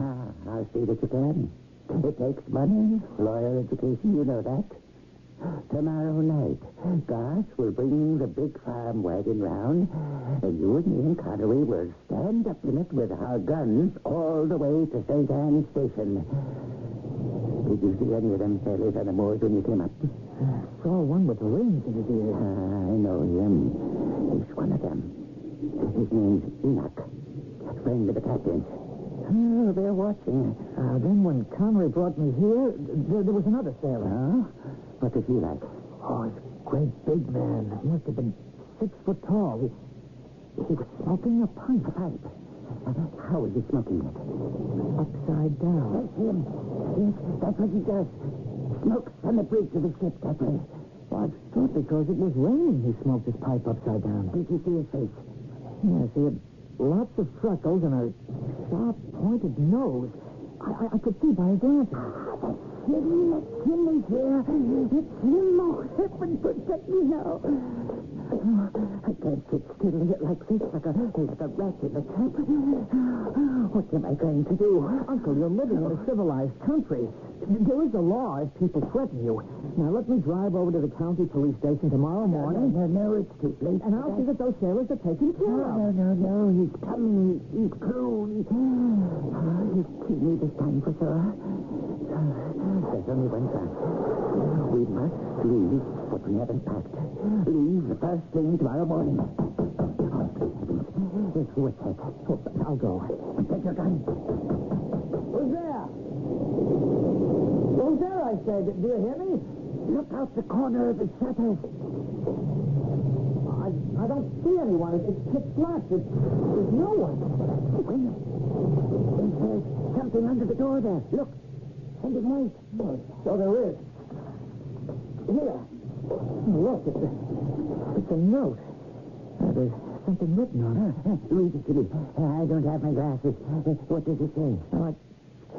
I'll see that you can. It takes money, lawyer education, you know that. Tomorrow night, Garth will bring the big farm wagon round, and you and me and Connery will stand up in it with our guns all the way to St. Anne's Station. Did you see any of them sailors on the moors when you came up? I saw one with rings in his ears. I know him. He's one of them. His name's Enoch, friend of the captain's. Oh, they're watching. Then when Connery brought me here, there was another sailor. Huh? What was he like? Oh, he's a great big man. He must have been 6 foot tall. He was smoking a pipe. A pipe? How was he smoking it? Upside down. That's him. Yes, that's what he does. Smokes on the bridge of the ship that way. Well, I thought because it was raining he smoked his pipe upside down. Did you see his face? Yes, he had lots of freckles and a sharp, pointed nose. I could see by his glasses. That's him is here. It's him. Oh, heaven protect me now. I can't sit still here like this, like a rat in a trap. What am I going to do? Uncle, you're living in a civilized country. There is a law if people threaten you. Now, let me drive over to the county police station tomorrow morning. No, it's too late. And I'll see that those sailors are taken care of. No, he's coming. He's through. He's killed me this time for sure. There's only one chance. We must leave what we haven't packed. Leave the first thing tomorrow morning. It's what's that? I'll go. Take your gun. Who's there? Who's there, I said? Do you hear me? Look out the corner of the shutters. I don't see anyone. It's pitch black. There's no one. Wait. There's something under the door there. Look. Something white. So there is. Here. Look, it's a note. There's something written on it. Read it to me. I don't have my glasses. What does it say? Well, I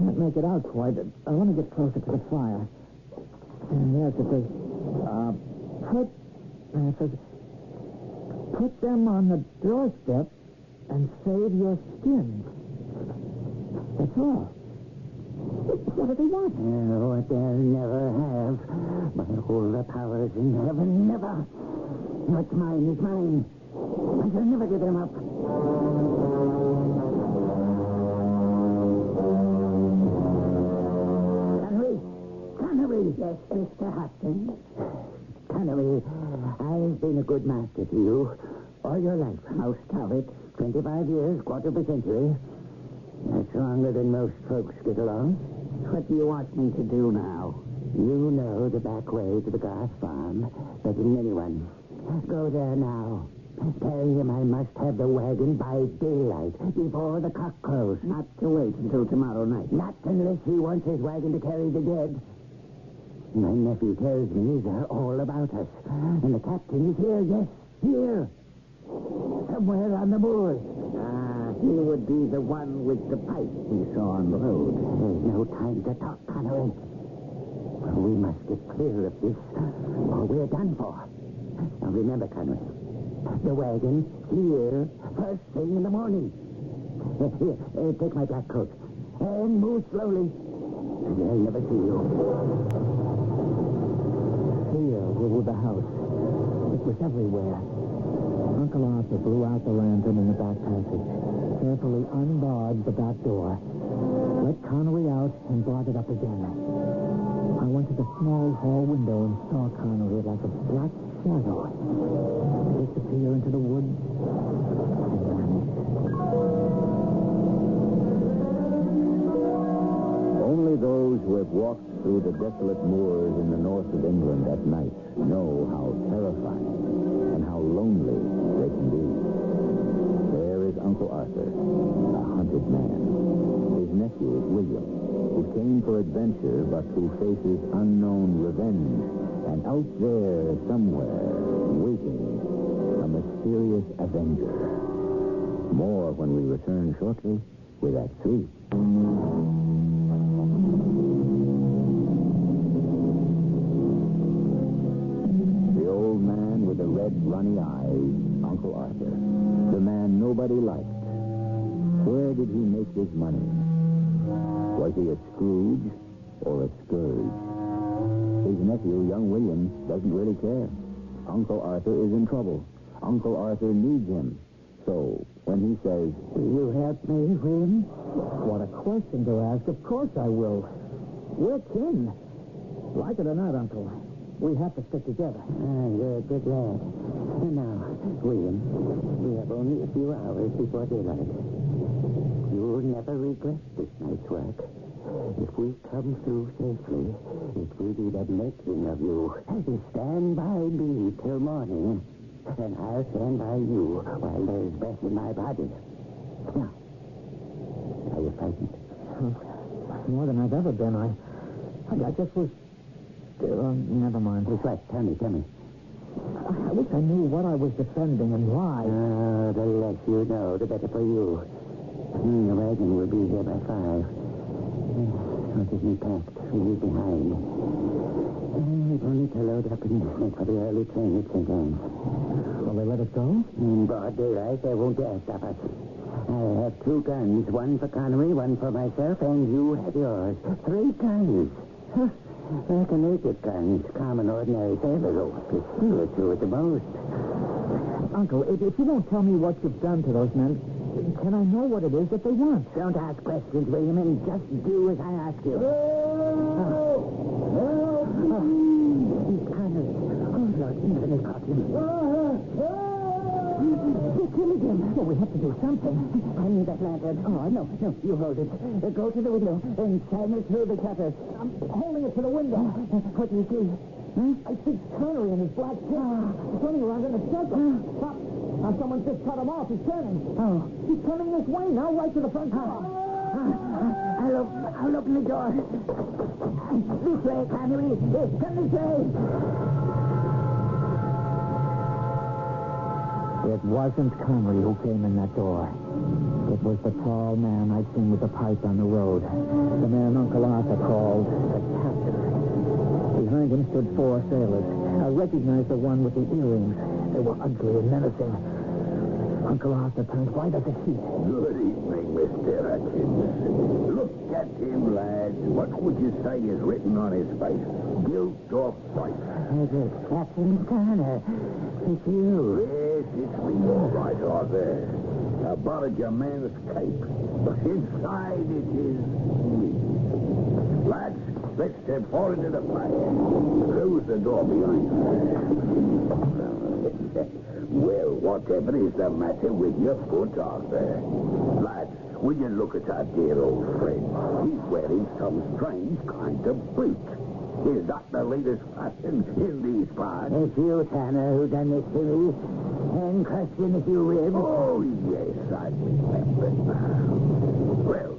can't make it out quite. I want to get closer to the fire. Yes, it says, put them on the doorstep and save your skins. That's all. What do they want? What they'll never have. By all the powers in heaven, never. What's mine is mine. I shall never give them up. Connery. Yes, Mr. Hopkins. Connery, I've been a good master to you all your life. Most of it. 25 years, quarter of a century. That's longer than most folks get along. What do you want me to do now? You know the back way to the Garth farm better than anyone. Go there now. Tell him I must have the wagon by daylight, before the cock crows. Not to wait until tomorrow night. Not unless he wants his wagon to carry the dead. My nephew tells me they're all about us. And the captain is here, yes, here. Somewhere on the moors. He would be the one with the pipe we saw on the road. There's no time to talk, Connery. We must get clear of this, or we're done for. Now remember, Connery, the wagon here first thing in the morning. Here, take my black coat. And move slowly. They'll never see you. Here, with the house. It was everywhere. Uncle Arthur blew out the lantern in the back passage, carefully unbarred the back door, let Connery out, and brought it up again. I went to the small hall window and saw Connery like a black shadow disappear into the woods and vanish. Only those who have walked through the desolate moors in the north of England at night know how terrifying and how lonely they can be. There is Uncle Arthur, a hunted man. His nephew, William, who came for adventure but who faces unknown revenge. And out there, somewhere, waiting, a mysterious avenger. More when we return shortly with Act 3. The old man with the red, runny eyes, Uncle Arthur. The man nobody liked. Where did he make his money? Was he a Scrooge or a scourge? His nephew, young William, doesn't really care. Uncle Arthur is in trouble. Uncle Arthur needs him. So, when he says, Will you help me, William? What a question to ask. Of course I will. We're kin. Like it or not, Uncle, we have to stick together. You're a good lad. And now, William, we have only a few hours before daylight. You'll never regret this night's work. If we come through safely, it will be the making of you. Stand by me till morning, and I'll stand by you while there's breath in my body. Now, are you frightened? More than I've ever been. I just was... never mind. That's right. Tell me. I wish I knew what I was defending and why. The less you know, the better for you. The wagon will be here by 5. What is me packed? Leave behind. We've only to load up and make for the early train at St. Anne's. Will they let us go? In broad daylight, they won't dare stop us. I have 2 guns, one for Connery, one for myself, and you have yours. 3 guns. Huh. Like a naked guns, common ordinary sailors. Oh, a pistol or 2 at the most. Uncle, if you won't tell me what you've done to those men, can I know what it is that they want? Don't ask questions, William, and just do as I ask you. He's Connery. Oh, Lord, even has caught him. They're killing him. Well, we have to do something. I need that lantern. Oh, no, you hold it. Go to the window and shine it through the shutters. I'm holding it to the window. What do you see? I see Connery and his black kid turning around in a circle. Stop. Now someone's just cut him off. He's turning. Oh. He's turning this way now, right to the front door. I'll open the door. This way, Connery. Come this way. It wasn't Connery who came in that door. It was the tall man I'd seen with the pipe on the road. The man Uncle Arthur called the captain. Behind him stood 4 sailors. I recognized the one with the earrings. They were ugly and menacing. Uncle Arthur turned white as a sheet. Good evening, Mr. Hutchins. Look at him, lads. What would you say is written on his face? Guilt or fright? It's Captain Turner. It's you. Yes, it's me, all right, Arthur. I borrowed your man's cape, but inside it is me. Lads, let's step forward into the fire. Close the door behind you. Well, whatever is the matter with your foot, Arthur? Lads, will you look at our dear old friend? He's wearing some strange kind of boot. Is that the latest fashion in these parts? It's you, Tanner, who done this to me. And crushed in a few ribs. Oh, yes, I remember now. Well,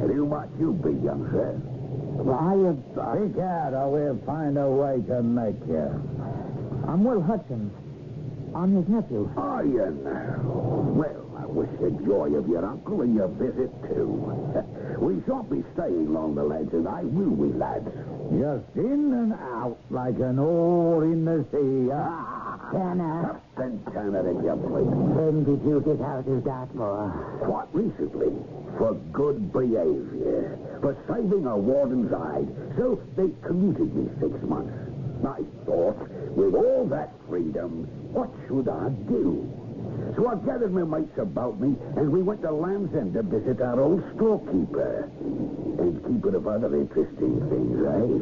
and who might you be, young sir? Well, Speak out, or we'll find a way to make you. I'm Will Hutchins. I'm his nephew. Are you now? Well, I wish the joy of your uncle and your visit, too. We shan't be staying long, the lads and I, will we, lads? Just in and out like an oar in the sea. Tanner. Captain Tanner in your place. When did you get out of Dartmoor? Quite recently. For good behavior. For saving a warden's hide. So they commuted me 6 months. I thought, with all that freedom, what should I do? So I gathered my mates about me, and we went to Land's End to visit our old storekeeper. And keeping of other interesting things, eh?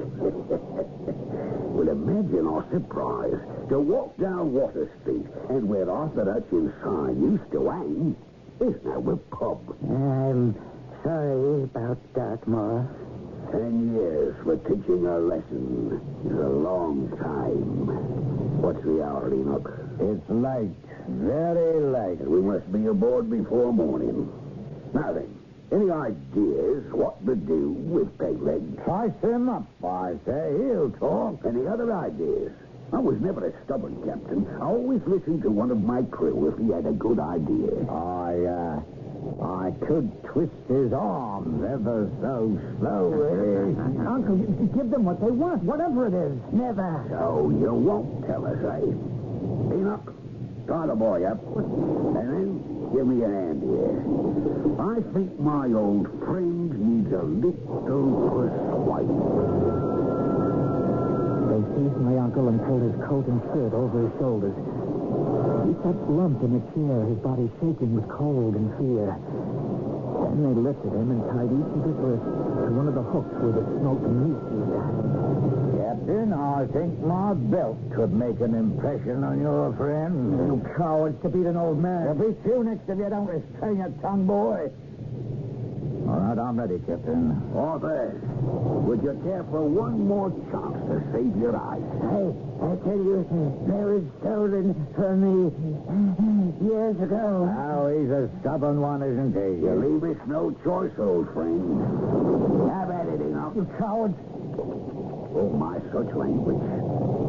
Well, imagine our surprise to walk down Water Street, and where Arthur Hutchins' sign used to hang is now a pub. I'm sorry about Dartmoor. 10 years for teaching a lesson is a long time. What's the hour, Enoch? It's late. Very late. We must be aboard before morning. Now then, any ideas what to do with Pegleg? Price him up, I say. He'll talk. Any other ideas? I was never a stubborn captain. I always listened to one of my crew if he had a good idea. I could twist his arm ever so slowly. Uncle, you give them what they want, whatever it is. Never. So you won't tell us, eh? Enoch, tie the boy up. And then give me a hand here. I think my old friend needs a little persuasion. They seized my uncle and pulled his coat and shirt over his shoulders. He sat slumped in a chair, his body shaking with cold and fear. Then they lifted him and tied each of his wrists to one of the hooks where the smoking meat used. Captain, I think my belt could make an impression on your friend. You cowards, to beat an old man. There'll be few next if you don't restrain your tongue, boy. All right, I'm ready, Captain. Arthur, would you care for one more chance to save your eyes? I tell you, that was stolen from me years ago. Now, he's a stubborn one, isn't he? You leave us no choice, old friend. Have at it, Enoch. You cowards. Oh, my, such language.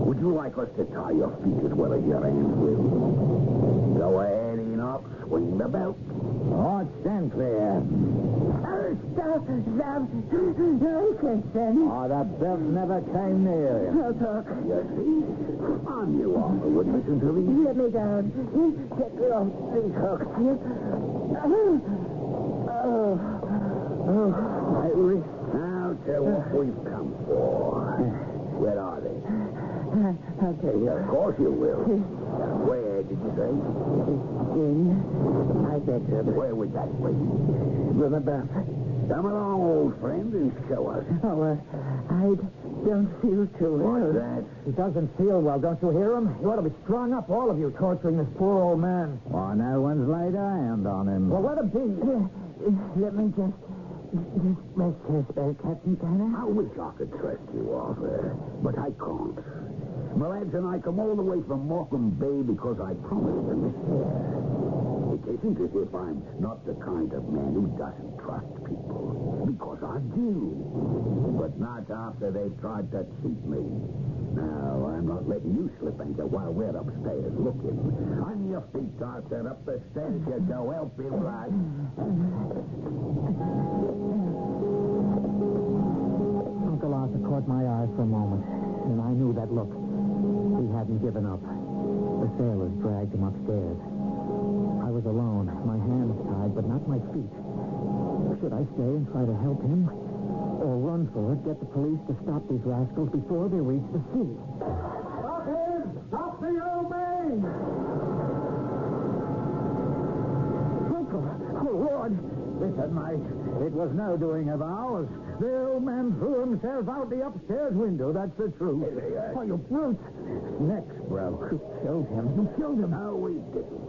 Would you like us to tie your feet as well as your hands will? Go ahead, Enoch. Swing the belt. Oh, stand clear. Stop. Listen. Oh, that belt never came near him. I'll talk. You see? I'm you offer would listen to me. Let me down. Get me off these hooks. My wrist. Now tell what we've come for. Where are they? I'll tell you. Of course you will. Where did you say? In my bedroom. Where would that be? Room above. Come along, old friend, and show us. Oh, I don't feel too well. What's that? He doesn't feel well, don't you hear him? You ought to be strung up, all of you, torturing this poor old man. Well, no one's laid a hand on him. Well, let him be. Let me just rest here a spell, Captain Tanner. I wish I could trust you, Arthur, but I can't. My lads and I come all the way from Morecambe Bay because I promised them this here. It isn't as if I'm not the kind of man who doesn't trust people, because I do. But not after they've tried to cheat me. Now, I'm not letting you slip anchor while we're upstairs looking. On your feet, Arthur, up the stairs you go. Help him, lad. Uncle Arthur caught my eye for a moment, and I knew that look. He hadn't given up. The sailors dragged him upstairs. I was alone, my hands tied, but not my feet. Should I stay and try to help him? Or run for it, get the police to stop these rascals before they reach the sea? Stop him! Stop the old man! Uncle! Oh, Lord! Listen, mate. It was no doing of ours. The old man threw himself out the upstairs window, that's the truth. Oh, you brute! Neck's broke. You killed him. You killed him. No, we didn't.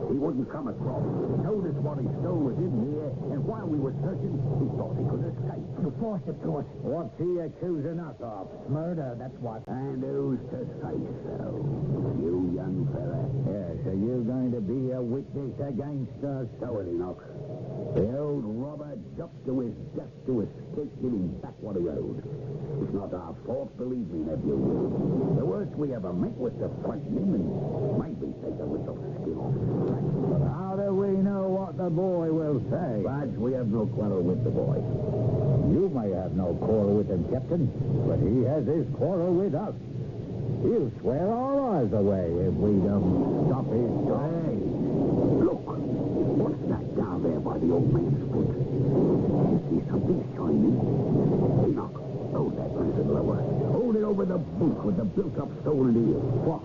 He wouldn't come across. He told us what he stole was in here, and while we were searching, he thought he could escape. You forced it to us. What's he accusing us of? Murder, that's what. And who's to say so? You, young fella. Yes, are you going to be a witness against us? So it, Enoch. The old robber jumped to his death to escape giving back what he owed. It's not our fault, believe me, nephew. The worst we ever met was to frighten him and maybe take a little skin off his back. But how do we know what the boy will say? Lads, we have no quarrel with the boy. You may have no quarrel with him, Captain, but he has his quarrel with us. He'll swear our eyes away if we don't stop his talk. Hey, look. What's that down there by the old man's foot? You see something shining? Enoch, hold that lantern lower. Hold it over the boot with the built-up stone lid. What?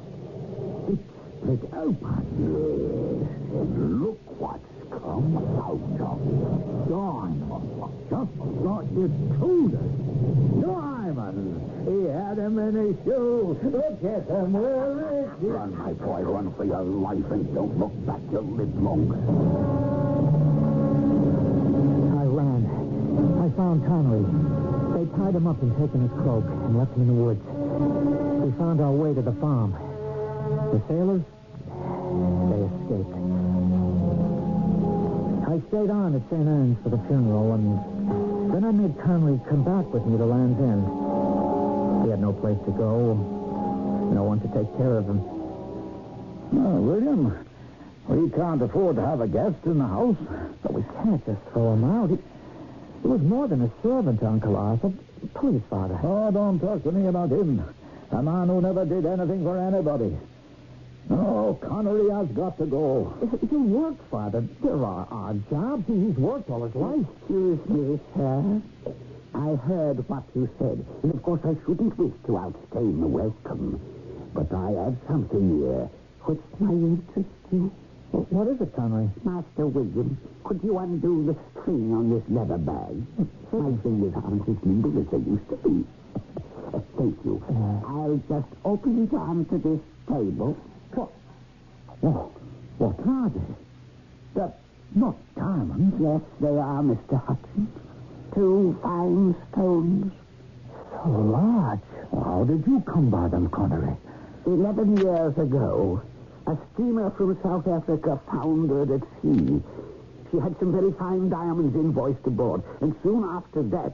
It's split open. Yes, and look what's come out of it. Diamond. Just like you told us. Diamond! He had him in his shoe. Look at him. Where is he? Run, my boy, run for your life and don't look back. You'll live longer. I ran. I found Connery. They tied him up and taken his cloak and left him in the woods. We found our way to the farm. The sailors, they escaped. I stayed on at St. Anne's for the funeral, and then I made Connery come back with me to Land's End. He had no place to go, no one to take care of him. Oh, William, we can't afford to have a guest in the house. But we can't just throw him out. He was more than a servant, Uncle Arthur. Please, Father. Oh, don't talk to me about him. A man who never did anything for anybody. No, Connery has got to go. You work, Father. There are odd jobs. He's worked all his life. Excuse me, sir. I heard what you said, and of course I shouldn't wish to outstay my welcome. But I have something here which might interest you. What is it, Connery? Master William, could you undo the string on this leather bag? My fingers aren't as nimble as they used to be. Thank you. I'll just open it onto this table. What are they? They're not diamonds. Yes, they are, Mr. Hudson. 2 fine stones. So large. How did you come by them, Connery? 11 years ago, a steamer from South Africa foundered at sea. She had some very fine diamonds invoiced aboard, and soon after that,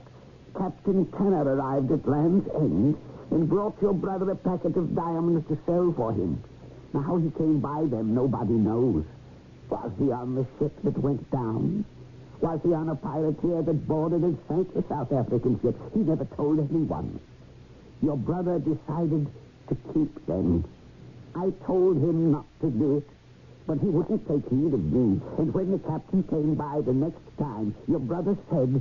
Captain Tanner arrived at Land's End and brought your brother a packet of diamonds to sell for him. Now, how he came by them, nobody knows. Was he on the ship that went down? Was he on a privateer that boarded and sank a South African ship? He never told anyone. Your brother decided to keep them. I told him not to do it, but he wouldn't take heed of me. And when the captain came by the next time, your brother said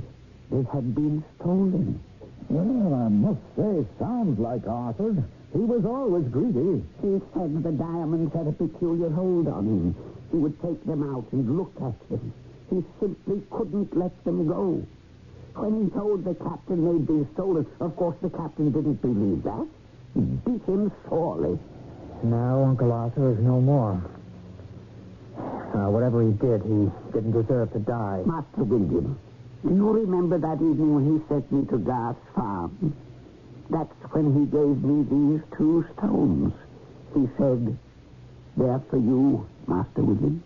they had been stolen. Well, I must say, sounds like Arthur. He was always greedy. He said the diamonds had a peculiar hold on him. He would take them out and look at them. He simply couldn't let them go. When he told the captain they'd been stolen, of course the captain didn't believe that. He beat him sorely. Now Uncle Arthur is no more. Whatever he did, he didn't deserve to die. Master William, do you remember that evening when he sent me to Garth's farm? That's when he gave me these 2 stones. He said, they're for you, Master William.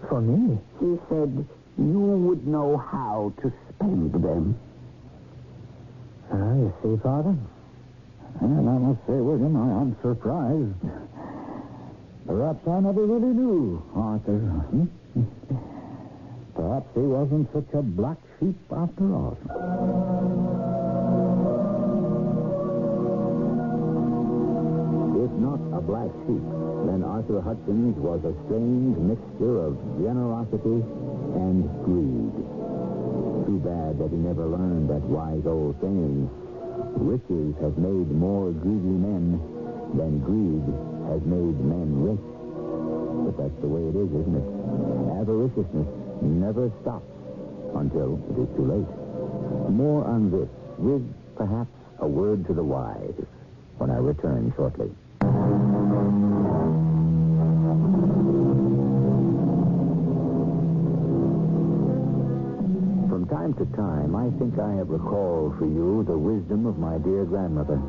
For me? He said you would know how to spend them. You see, Father? And I must say, William, I'm surprised. Perhaps I never really knew Arthur. Perhaps he wasn't such a black sheep after all. If not a black sheep, then Arthur Hutchins was a strange mixture of generosity and greed. Too bad that he never learned that wise old saying, riches have made more greedy men than greed has made men rich. But that's the way it is, isn't it? Avariciousness never stops until it is too late. More on this, with perhaps a word to the wise, when I return shortly. From time to time, I think I have recalled for you the wisdom of my dear grandmother.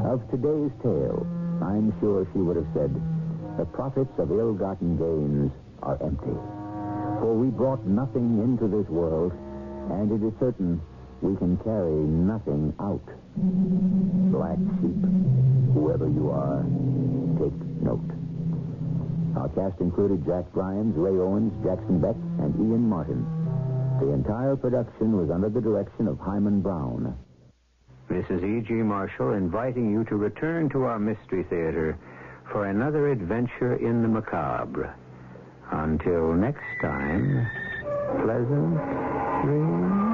Of today's tale, I'm sure she would have said, the profits of ill-gotten gains are empty. For we brought nothing into this world, and it is certain we can carry nothing out. Black sheep, whoever you are, take note. Our cast included Jack Grimes, Ray Owens, Jackson Beck, and Ian Martin. The entire production was under the direction of Hyman Brown. This is E.G. Marshall inviting you to return to our Mystery Theater for another adventure in the macabre. Until next time, pleasant dreams.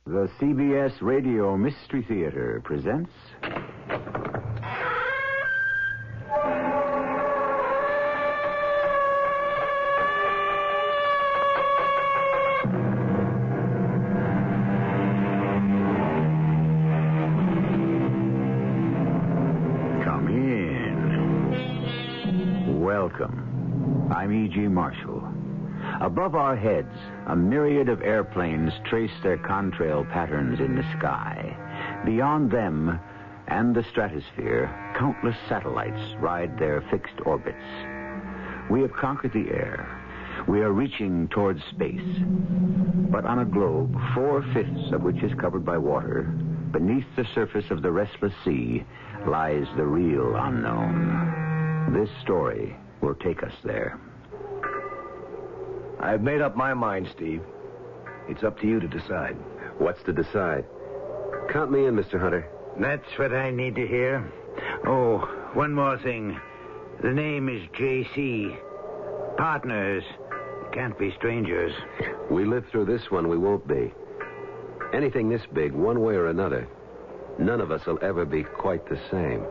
The CBS Radio Mystery Theater presents... Come in. Welcome. I'm E.G. Marshall. Above our heads, a myriad of airplanes trace their contrail patterns in the sky. Beyond them and the stratosphere, countless satellites ride their fixed orbits. We have conquered the air. We are reaching towards space. But on a globe, 4/5 of which is covered by water, beneath the surface of the restless sea lies the real unknown. This story will take us there. I've made up my mind, Steve. It's up to you to decide. What's to decide? Count me in, Mr. Hunter. That's what I need to hear. Oh, one more thing. The name is J.C. Partners. Can't be strangers. We live through this one, we won't be. Anything this big, one way or another, none of us will ever be quite the same.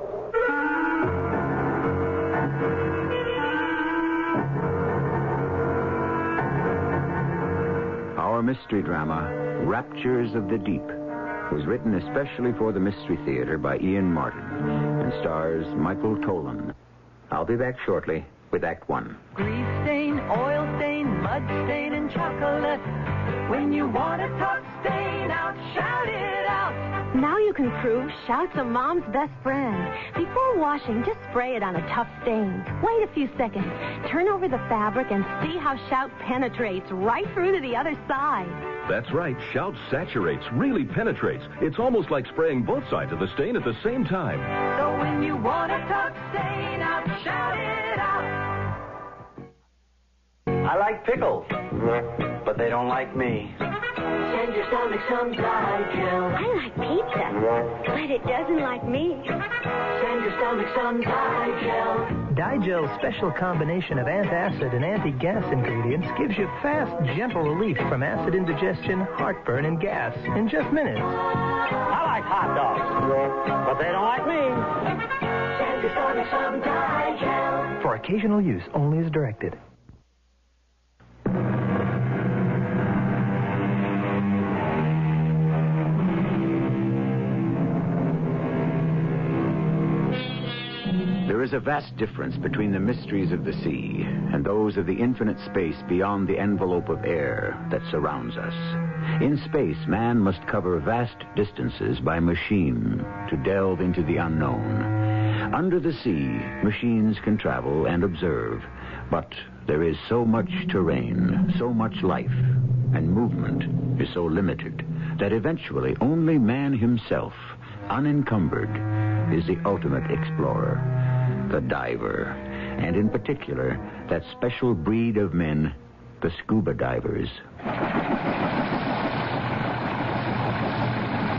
Our mystery drama, Raptures of the Deep, was written especially for the Mystery Theater by Ian Martin and stars Michael Tolan. I'll be back shortly with Act One. Grease stain, oil stain, mud stain, and chocolate. When you want a tough stain out, shout it out. Now you can prove Shout's a mom's best friend. Before washing, just spray it on a tough stain. Wait a few seconds. Turn over the fabric and see how Shout penetrates right through to the other side. That's right. Shout saturates, really penetrates. It's almost like spraying both sides of the stain at the same time. So when you want a tough stain out, shout it out. I like pickles, but they don't like me. Send your stomach some Digel. I like pizza, but it doesn't like me. Send your stomach some Digel. Digel's special combination of antacid and anti-gas ingredients gives you fast, gentle relief from acid indigestion, heartburn, and gas in just minutes. I like hot dogs, but they don't like me. Send your stomach some Digel. For occasional use only as directed. There is a vast difference between the mysteries of the sea and those of the infinite space beyond the envelope of air that surrounds us. In space, man must cover vast distances by machine to delve into the unknown. Under the sea, machines can travel and observe, but there is so much terrain, so much life, and movement is so limited that eventually only man himself, unencumbered, is the ultimate explorer. The diver, and in particular, that special breed of men, the scuba divers.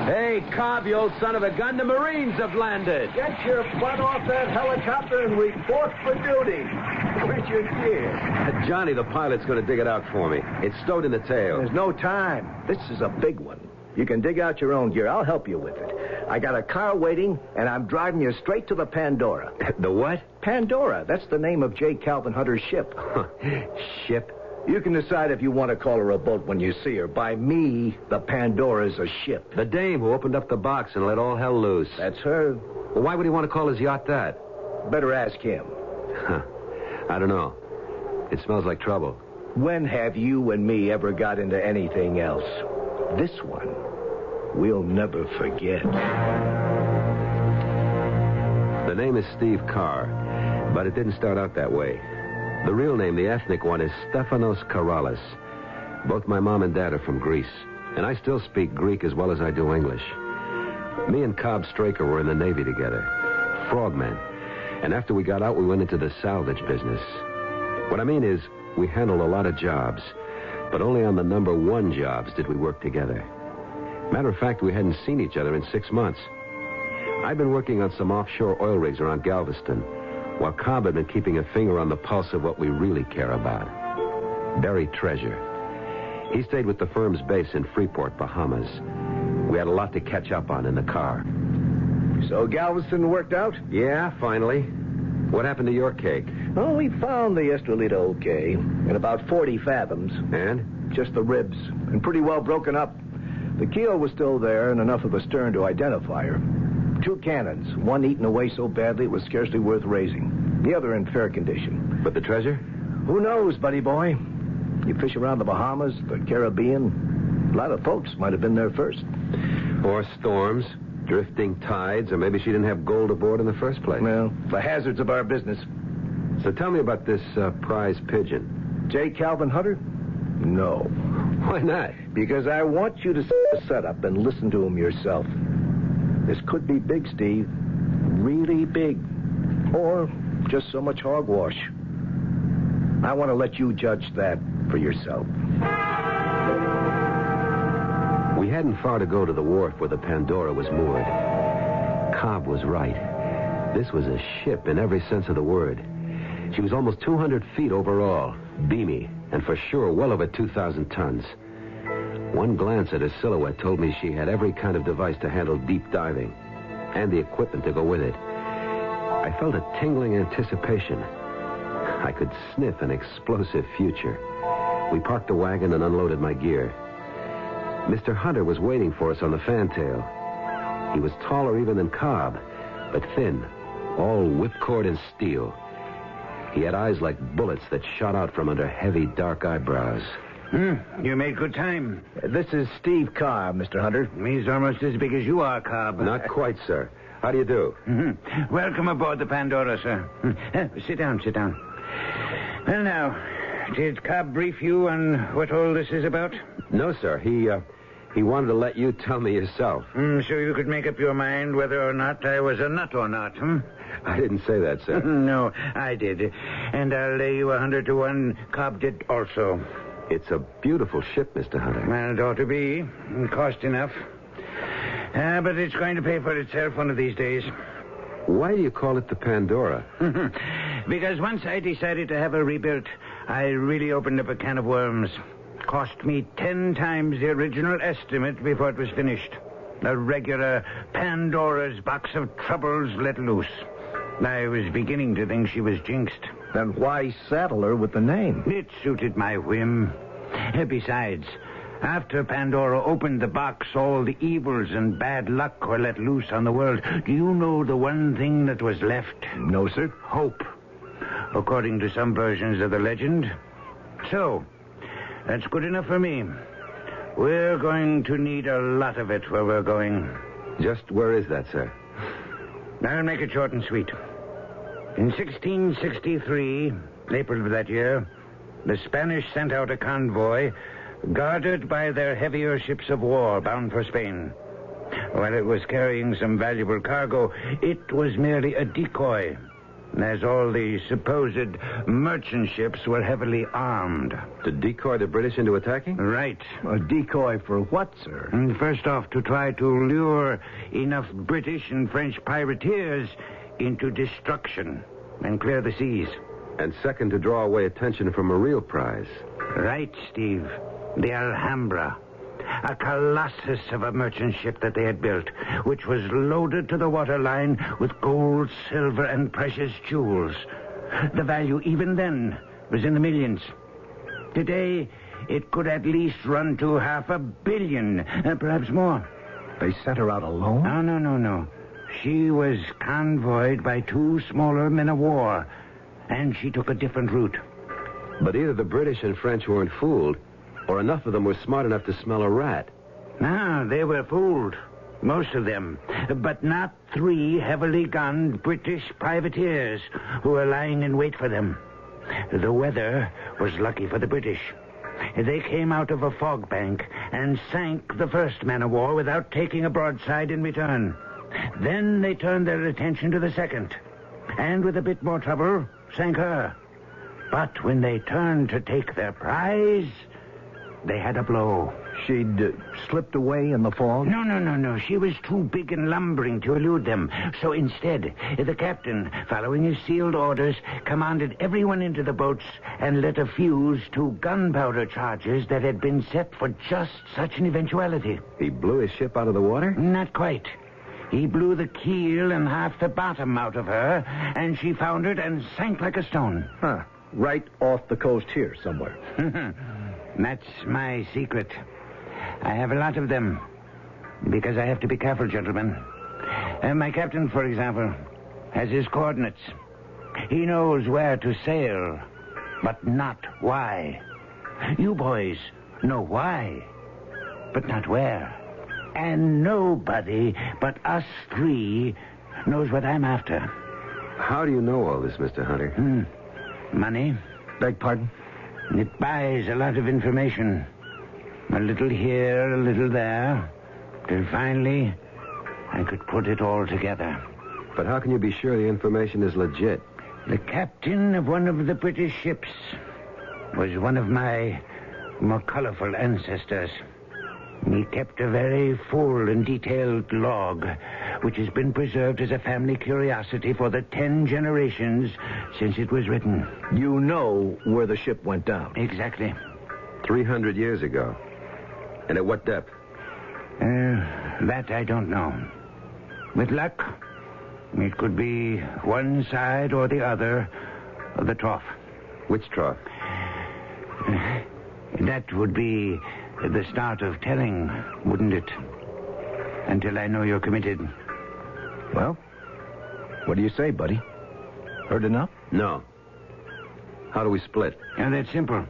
Hey, Cobb, you old son of a gun, the Marines have landed. Get your butt off that helicopter and report for duty. Where's your gear? Johnny, the pilot's going to dig it out for me. It's stowed in the tail. There's no time. This is a big one. You can dig out your own gear. I'll help you with it. I got a car waiting, and I'm driving you straight to the Pandora. The what? Pandora. That's the name of J. Calvin Hunter's ship. Ship? You can decide if you want to call her a boat when you see her. By me, the Pandora's a ship. The dame who opened up the box and let all hell loose. That's her. Well, why would he want to call his yacht that? Better ask him. I don't know. It smells like trouble. When have you and me ever got into anything else? This one, we'll never forget. The name is Steve Carr, but it didn't start out that way. The real name, the ethnic one, is Stefanos Karalis. Both my mom and dad are from Greece, and I still speak Greek as well as I do English. Me and Cobb Straker were in the Navy together, frogmen, and after we got out, we went into the salvage business. What I mean is, we handled a lot of jobs, but only on the number one jobs did we work together. Matter of fact, we hadn't seen each other in 6 months. I'd been working on some offshore oil rigs around Galveston, while Cobb had been keeping a finger on the pulse of what we really care about. Buried treasure. He stayed with the firm's base in Freeport, Bahamas. We had a lot to catch up on in the car. So Galveston worked out? Yeah, finally. What happened to your cake? Oh, we found the Estrelita okay, in about 40 fathoms. And? Just the ribs, and pretty well broken up. The keel was still there, and enough of the stern to identify her. 2 cannons, one eaten away so badly it was scarcely worth raising. The other in fair condition. But the treasure? Who knows, buddy boy? You fish around the Bahamas, the Caribbean. A lot of folks might have been there first. Or storms, drifting tides, or maybe she didn't have gold aboard in the first place. Well, the hazards of our business. So tell me about this prize pigeon. J. Calvin Hunter? No. Why not? Because I want you to set up and listen to him yourself. This could be big, Steve. Really big. Or just so much hogwash. I want to let you judge that for yourself. We hadn't far to go to the wharf where the Pandora was moored. Cobb was right. This was a ship in every sense of the word. She was almost 200 feet overall, beamy, and for sure well over 2,000 tons. One glance at her silhouette told me she had every kind of device to handle deep diving, and the equipment to go with it. I felt a tingling anticipation. I could sniff an explosive future. We parked the wagon and unloaded my gear. Mr. Hunter was waiting for us on the fantail. He was taller even than Cobb, but thin, all whipcord and steel. He had eyes like bullets that shot out from under heavy, dark eyebrows. You made good time. This is Steve Carr, Mr. Hunter. He's almost as big as you are, Cobb. Not quite, sir. How do you do? Welcome aboard the Pandora, sir. Sit down. Well, now, did Cobb brief you on what all this is about? No, sir. He wanted to let you tell me yourself. So you could make up your mind whether or not I was a nut or not, I didn't say that, sir. No, I did. And I'll lay you 100 to 1. Cobb did also. It's a beautiful ship, Mr. Hunter. Well, it ought to be. Cost enough. But it's going to pay for itself one of these days. Why do you call it the Pandora? Because once I decided to have her rebuilt, I really opened up a can of worms. Cost me 10 times the original estimate before it was finished. A regular Pandora's box of troubles let loose. I was beginning to think she was jinxed. Then why saddle her with the name? It suited my whim. Besides, after Pandora opened the box, all the evils and bad luck were let loose on the world. Do you know the one thing that was left? No, sir. Hope, according to some versions of the legend. So, that's good enough for me. We're going to need a lot of it where we're going. Just where is that, sir? I'll make it short and sweet. In 1663, April of that year, the Spanish sent out a convoy guarded by their heavier ships of war bound for Spain. While it was carrying some valuable cargo, it was merely a decoy, as all the supposed merchant ships were heavily armed. To decoy the British into attacking? Right. A decoy for what, sir? First off, to try to lure enough British and French privateers into destruction and clear the seas. And second, to draw away attention from a real prize. Right, Steve. The Alhambra. A colossus of a merchant ship that they had built, which was loaded to the waterline with gold, silver, and precious jewels. The value even then was in the millions. Today, it could at least run to $500 million, perhaps more. They sent her out alone? No. She was convoyed by 2 smaller men of war, and she took a different route. But either the British and French weren't fooled, or enough of them were smart enough to smell a rat. No, they were fooled. Most of them. But not 3 heavily gunned British privateers who were lying in wait for them. The weather was lucky for the British. They came out of a fog bank and sank the first man of war without taking a broadside in return. Then they turned their attention to the second, and with a bit more trouble, sank her. But when they turned to take their prize, they had a blow. She'd slipped away in the fog? No. She was too big and lumbering to elude them. So instead, the captain, following his sealed orders, commanded everyone into the boats and lit a fuse to gunpowder charges that had been set for just such an eventuality. He blew his ship out of the water? Not quite. He blew the keel and half the bottom out of her, and she foundered and sank like a stone. Huh. Right off the coast here somewhere. That's my secret. I have a lot of them, because I have to be careful, gentlemen. My captain, for example, has his coordinates. He knows where to sail, but not why. You boys know why, but not where. And nobody but us 3 knows what I'm after. How do you know all this, Mr. Hunter? Money. Beg pardon? It buys a lot of information. A little here, a little there, till finally I could put it all together. But how can you be sure the information is legit? The captain of one of the British ships was one of my more colorful ancestors. He kept a very full and detailed log, which has been preserved as a family curiosity for the 10 generations since it was written. You know where the ship went down? Exactly. 300 years ago. And at what depth? That I don't know. With luck, it could be one side or the other of the trough. Which trough? That would be the start of telling, wouldn't it? Until I know you're committed. Well, what do you say, buddy? Heard enough? No. How do we split? And that's simple.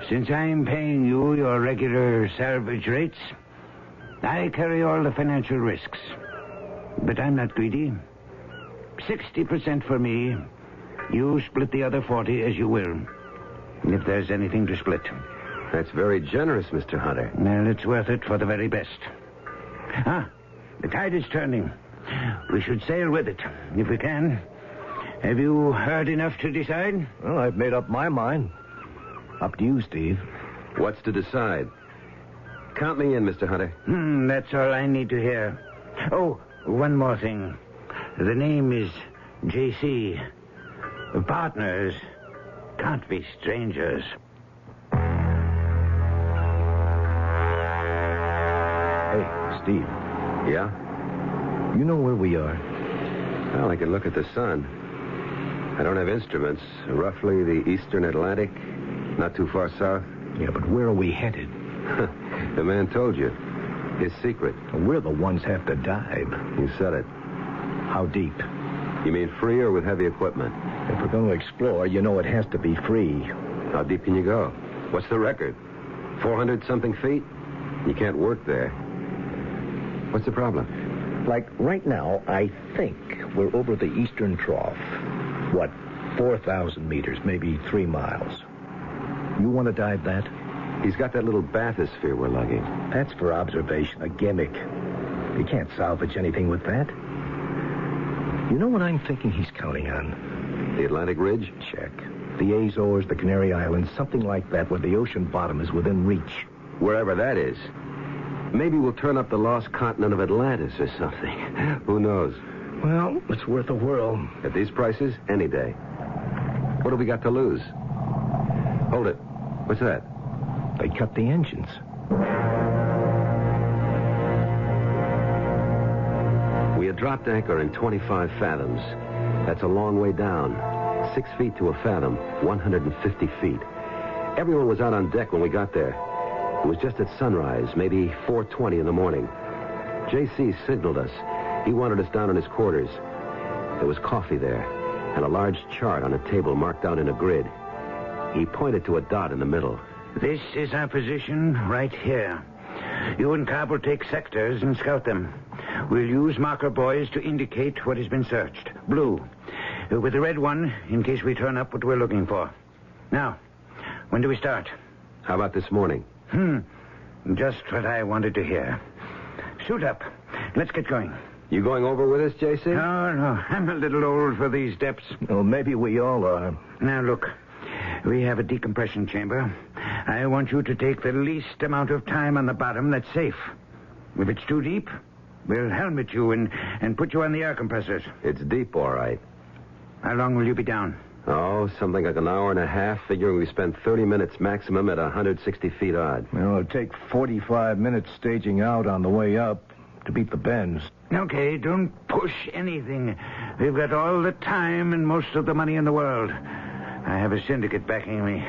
Since I'm paying you your regular salvage rates, I carry all the financial risks. But I'm not greedy. 60% for me. You split the other 40 as you will. If there's anything to split. That's very generous, Mr. Hunter. Well, it's worth it for the very best. The tide is turning. We should sail with it, if we can. Have you heard enough to decide? Well, I've made up my mind. Up to you, Steve. What's to decide? Count me in, Mr. Hunter. That's all I need to hear. Oh, one more thing. The name is J.C. Partners can't be strangers. Hey, Steve. Yeah? You know where we are? Well, I can look at the sun. I don't have instruments. Roughly the eastern Atlantic, not too far south. Yeah, but where are we headed? The man told you. His secret. We're the ones have to dive. You said it. How deep? You mean free or with heavy equipment? If we're going to explore, you know it has to be free. How deep can you go? What's the record? 400-something feet? You can't work there. What's the problem? Like right now, I think we're over the eastern trough. What, 4,000 meters, maybe 3 miles. You want to dive that? He's got that little bathysphere we're lugging. That's for observation, a gimmick. You can't salvage anything with that. You know what I'm thinking he's counting on? The Atlantic Ridge? Check. The Azores, the Canary Islands, something like that where the ocean bottom is within reach. Wherever that is. Maybe we'll turn up the lost continent of Atlantis or something. Who knows? Well, it's worth a whirl. At these prices, any day. What have we got to lose? Hold it. What's that? They cut the engines. We had dropped anchor in 25 fathoms. That's a long way down. 6 feet to a fathom, 150 feet. Everyone was out on deck when we got there. It was just at sunrise, maybe 4:20 in the morning. J.C. signaled us. He wanted us down in his quarters. There was coffee there, and a large chart on a table marked out in a grid. He pointed to a dot in the middle. This is our position right here. You and Cobb will take sectors and scout them. We'll use marker buoys to indicate what has been searched. Blue. With the red one, in case we turn up what we're looking for. Now, when do we start? How about this morning? Just what I wanted to hear. Suit up. Let's get going. You going over with us, J.C.? No. I'm a little old for these depths. Well, maybe we all are. Now, look. We have a decompression chamber. I want you to take the least amount of time on the bottom that's safe. If it's too deep, we'll helmet you and put you on the air compressors. It's deep, all right. How long will you be down? Oh, something like an hour and a half, figuring we spend 30 minutes maximum at 160 feet odd. Well, it'll take 45 minutes staging out on the way up to beat the bends. Okay, don't push anything. We've got all the time and most of the money in the world. I have a syndicate backing me.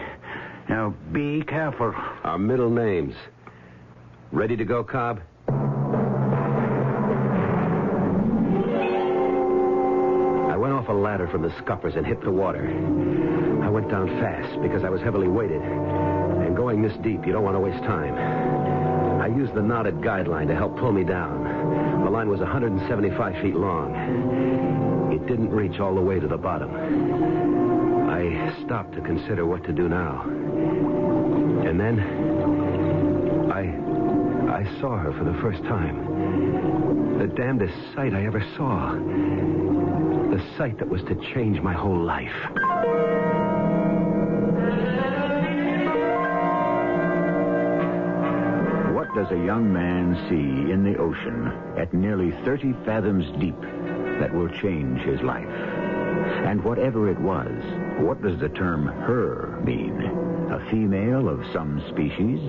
Now, be careful. Our middle names. Ready to go, Cobb? I went off a ladder from the scuppers and hit the water. I went down fast because I was heavily weighted. And going this deep, you don't want to waste time. I used the knotted guideline to help pull me down. The line was 175 feet long. It didn't reach all the way to the bottom. I stopped to consider what to do now. And then I saw her for the first time. The damnedest sight I ever saw. The sight that was to change my whole life. What does a young man see in the ocean at nearly 30 fathoms deep that will change his life? And whatever it was, what does the term her mean? A female of some species?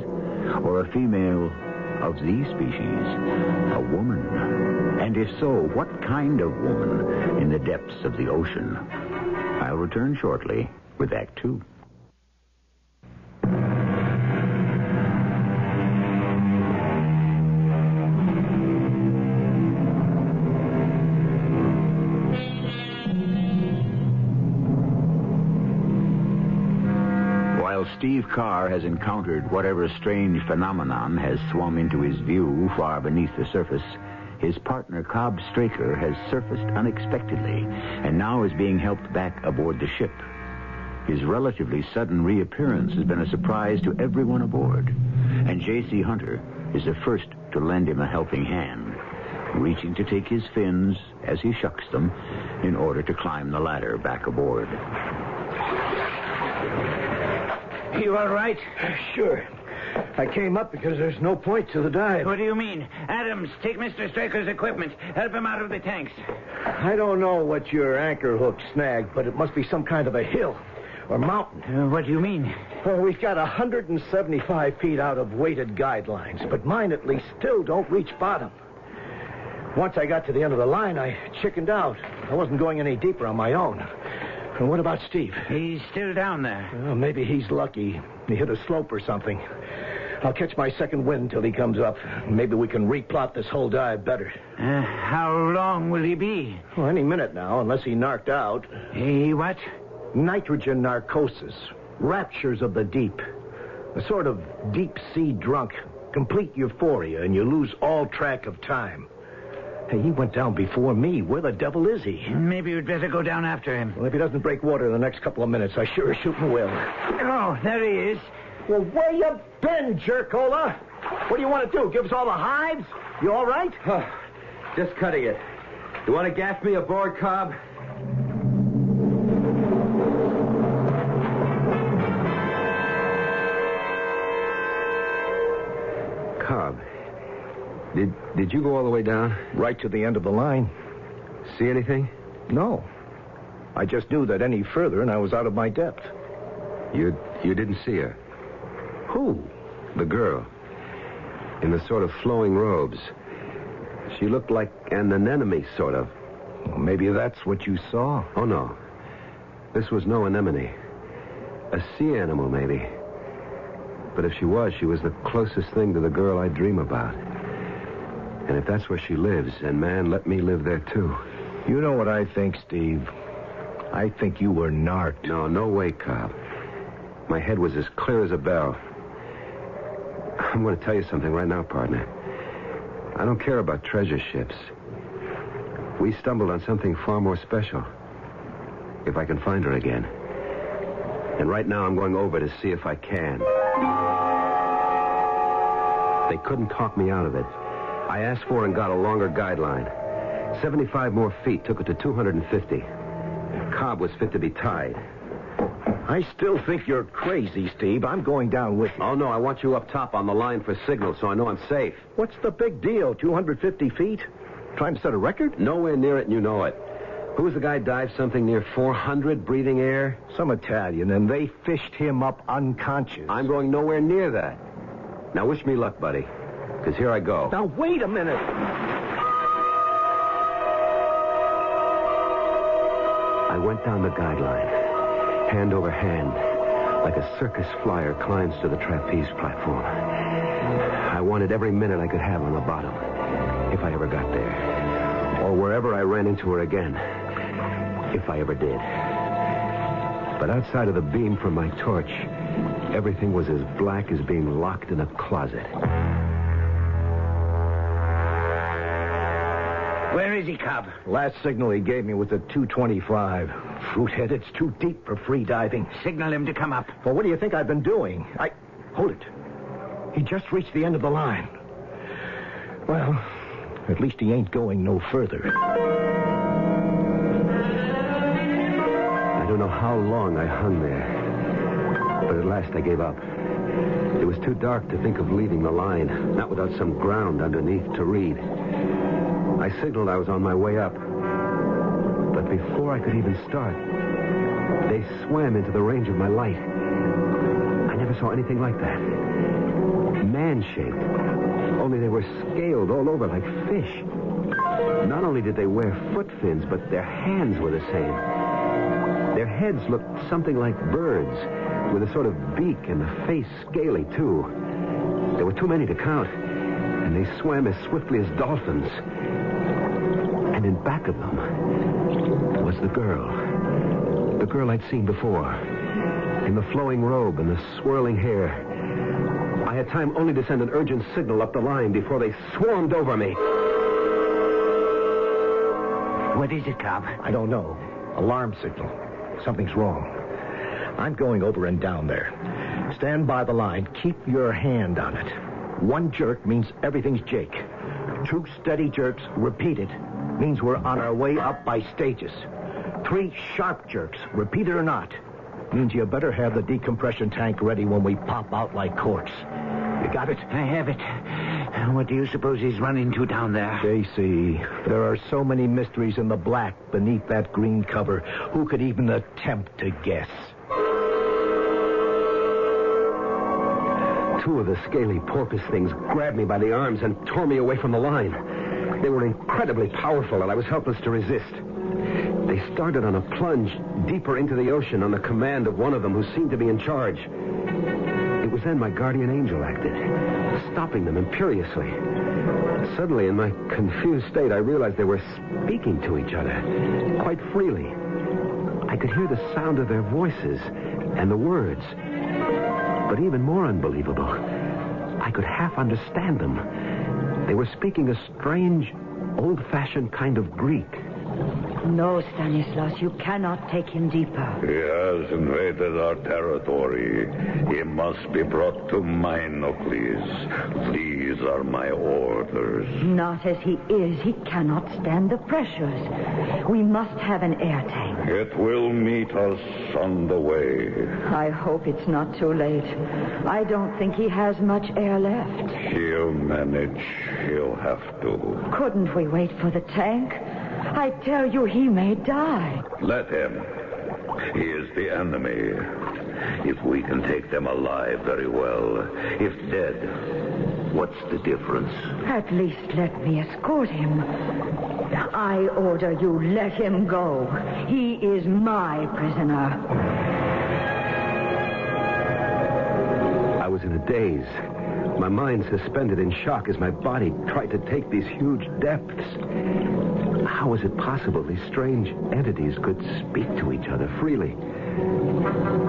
Or a female of the species? A woman? And if so, what kind of woman in the depths of the ocean? I'll return shortly with Act 2. Steve Carr has encountered whatever strange phenomenon has swum into his view far beneath the surface, his partner Cobb Straker has surfaced unexpectedly and now is being helped back aboard the ship. His relatively sudden reappearance has been a surprise to everyone aboard, and J.C. Hunter is the first to lend him a helping hand, reaching to take his fins as he shucks them in order to climb the ladder back aboard. You all right? Sure. I came up because there's no point to the dive. What do you mean? Adams, take Mr. Straker's equipment. Help him out of the tanks. I don't know what your anchor hook snagged, but it must be some kind of a hill or mountain. What do you mean? Well, we've got 175 feet out of weighted guidelines, but mine at least still don't reach bottom. Once I got to the end of the line, I chickened out. I wasn't going any deeper on my own. And what about Steve? He's still down there. Well, maybe he's lucky. He hit a slope or something. I'll catch my second wind till he comes up. Maybe we can replot this whole dive better. How long will he be? Well, any minute now, unless he narked out. He what? Nitrogen narcosis. Raptures of the deep. A sort of deep-sea drunk. Complete euphoria, and you lose all track of time. Hey, he went down before me. Where the devil is he? Maybe you'd better go down after him. Well, if he doesn't break water in the next couple of minutes, I sure as shooting will. Oh, there he is. Well, where you been, Jerkola? What do you want to do? Give us all the hives? You all right? Just cutting it. You want to gas me aboard, Cobb? Cobb, did you go all the way down? Right to the end of the line. See anything? No. I just knew that any further and I was out of my depth. You didn't see her? Who? The girl. In the sort of flowing robes. She looked like an anemone, sort of. Well, maybe that's what you saw. Oh, no. This was no anemone. A sea animal, maybe. But if she was the closest thing to the girl I dream about. And if that's where she lives, and man, let me live there, too. You know what I think, Steve? I think you were narked. No way, Cobb. My head was as clear as a bell. I'm going to tell you something right now, partner. I don't care about treasure ships. We stumbled on something far more special. If I can find her again. And right now I'm going over to see if I can. They couldn't talk me out of it. I asked for and got a longer guideline. 75 more feet took it to 250. Cobb was fit to be tied. I still think you're crazy, Steve. I'm going down with you. Oh, no, I want you up top on the line for signal so I know I'm safe. What's the big deal? 250 feet? Trying to set a record? Nowhere near it, and you know it. Who was the guy dived something near 400 breathing air? Some Italian, and they fished him up unconscious. I'm going nowhere near that. Now, wish me luck, buddy, because here I go. Now, wait a minute. I went down the guideline, hand over hand, like a circus flyer climbs to the trapeze platform. I wanted every minute I could have on the bottom, if I ever got there, or wherever I ran into her again, if I ever did. But outside of the beam from my torch, everything was as black as being locked in a closet. Where is he, Cobb? Last signal he gave me was at 225. Fruithead, it's too deep for free diving. Signal him to come up. Well, what do you think I've been doing? Hold it. He just reached the end of the line. Well, at least he ain't going no further. I don't know how long I hung there, but at last I gave up. It was too dark to think of leaving the line, not without some ground underneath to read. I signaled I was on my way up. But before I could even start, they swam into the range of my light. I never saw anything like that. Man-shaped. Only they were scaled all over like fish. Not only did they wear foot fins, but their hands were the same. Their heads looked something like birds, with a sort of beak and the face scaly, too. There were too many to count, and they swam as swiftly as dolphins. And in back of them was the girl I'd seen before. in the flowing robe and the swirling hair. I had time only to send an urgent signal up the line before they swarmed over me. What is it, Cobb? I don't know. Alarm signal. Something's wrong. I'm going over and down there. Stand by the line. Keep your hand on it. One jerk means everything's Jake. 2 steady jerks, repeated, means we're on our way up by stages. 3 sharp jerks, repeated or not, means you better have the decompression tank ready when we pop out like corks. You got it? I have it. What do you suppose he's run into down there? JC, there are so many mysteries in the black beneath that green cover. Who could even attempt to guess? 2 of the scaly porpoise things grabbed me by the arms and tore me away from the line. They were incredibly powerful, and I was helpless to resist. They started on a plunge deeper into the ocean on the command of one of them who seemed to be in charge. It was then my guardian angel acted, stopping them imperiously. Suddenly, in my confused state, I realized they were speaking to each other quite freely. I could hear the sound of their voices and the words. But even more unbelievable, I could half understand them. They were speaking a strange, old-fashioned kind of Greek. No, Stanislaus, you cannot take him deeper. He has invaded our territory. He must be brought to mine, Nucleus. These are my orders. Not as he is. He cannot stand the pressures. We must have an air tank. It will meet us on the way. I hope it's not too late. I don't think he has much air left. He'll manage. He'll have to. Couldn't we wait for the tank? I tell you, he may die. Let him. He is the enemy. If we can take them alive, very well. If dead, what's the difference? At least let me escort him. I order you, let him go. He is my prisoner. I was in a daze, my mind suspended in shock as my body tried to take these huge depths. How was it possible these strange entities could speak to each other freely?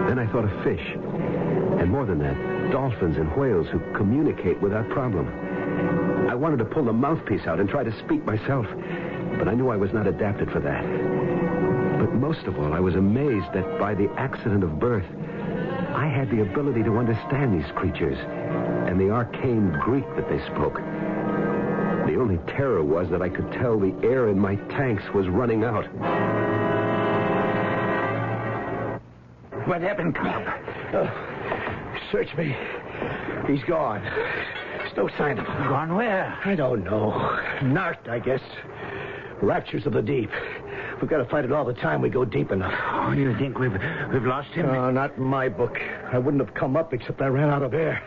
Then I thought of fish, and more than that, dolphins and whales who communicate without problem. I wanted to pull the mouthpiece out and try to speak myself, but I knew I was not adapted for that. But most of all, I was amazed that by the accident of birth, I had the ability to understand these creatures and the arcane Greek that they spoke. The only terror was that I could tell the air in my tanks was running out. What happened, Cobb? Search me. He's gone. There's no sign of him. Gone where? I don't know. Narked, I guess. Raptures of the deep. We've got to fight it all the time we go deep enough. Oh, you think we've lost him? No, not in my book. I wouldn't have come up except I ran out of air.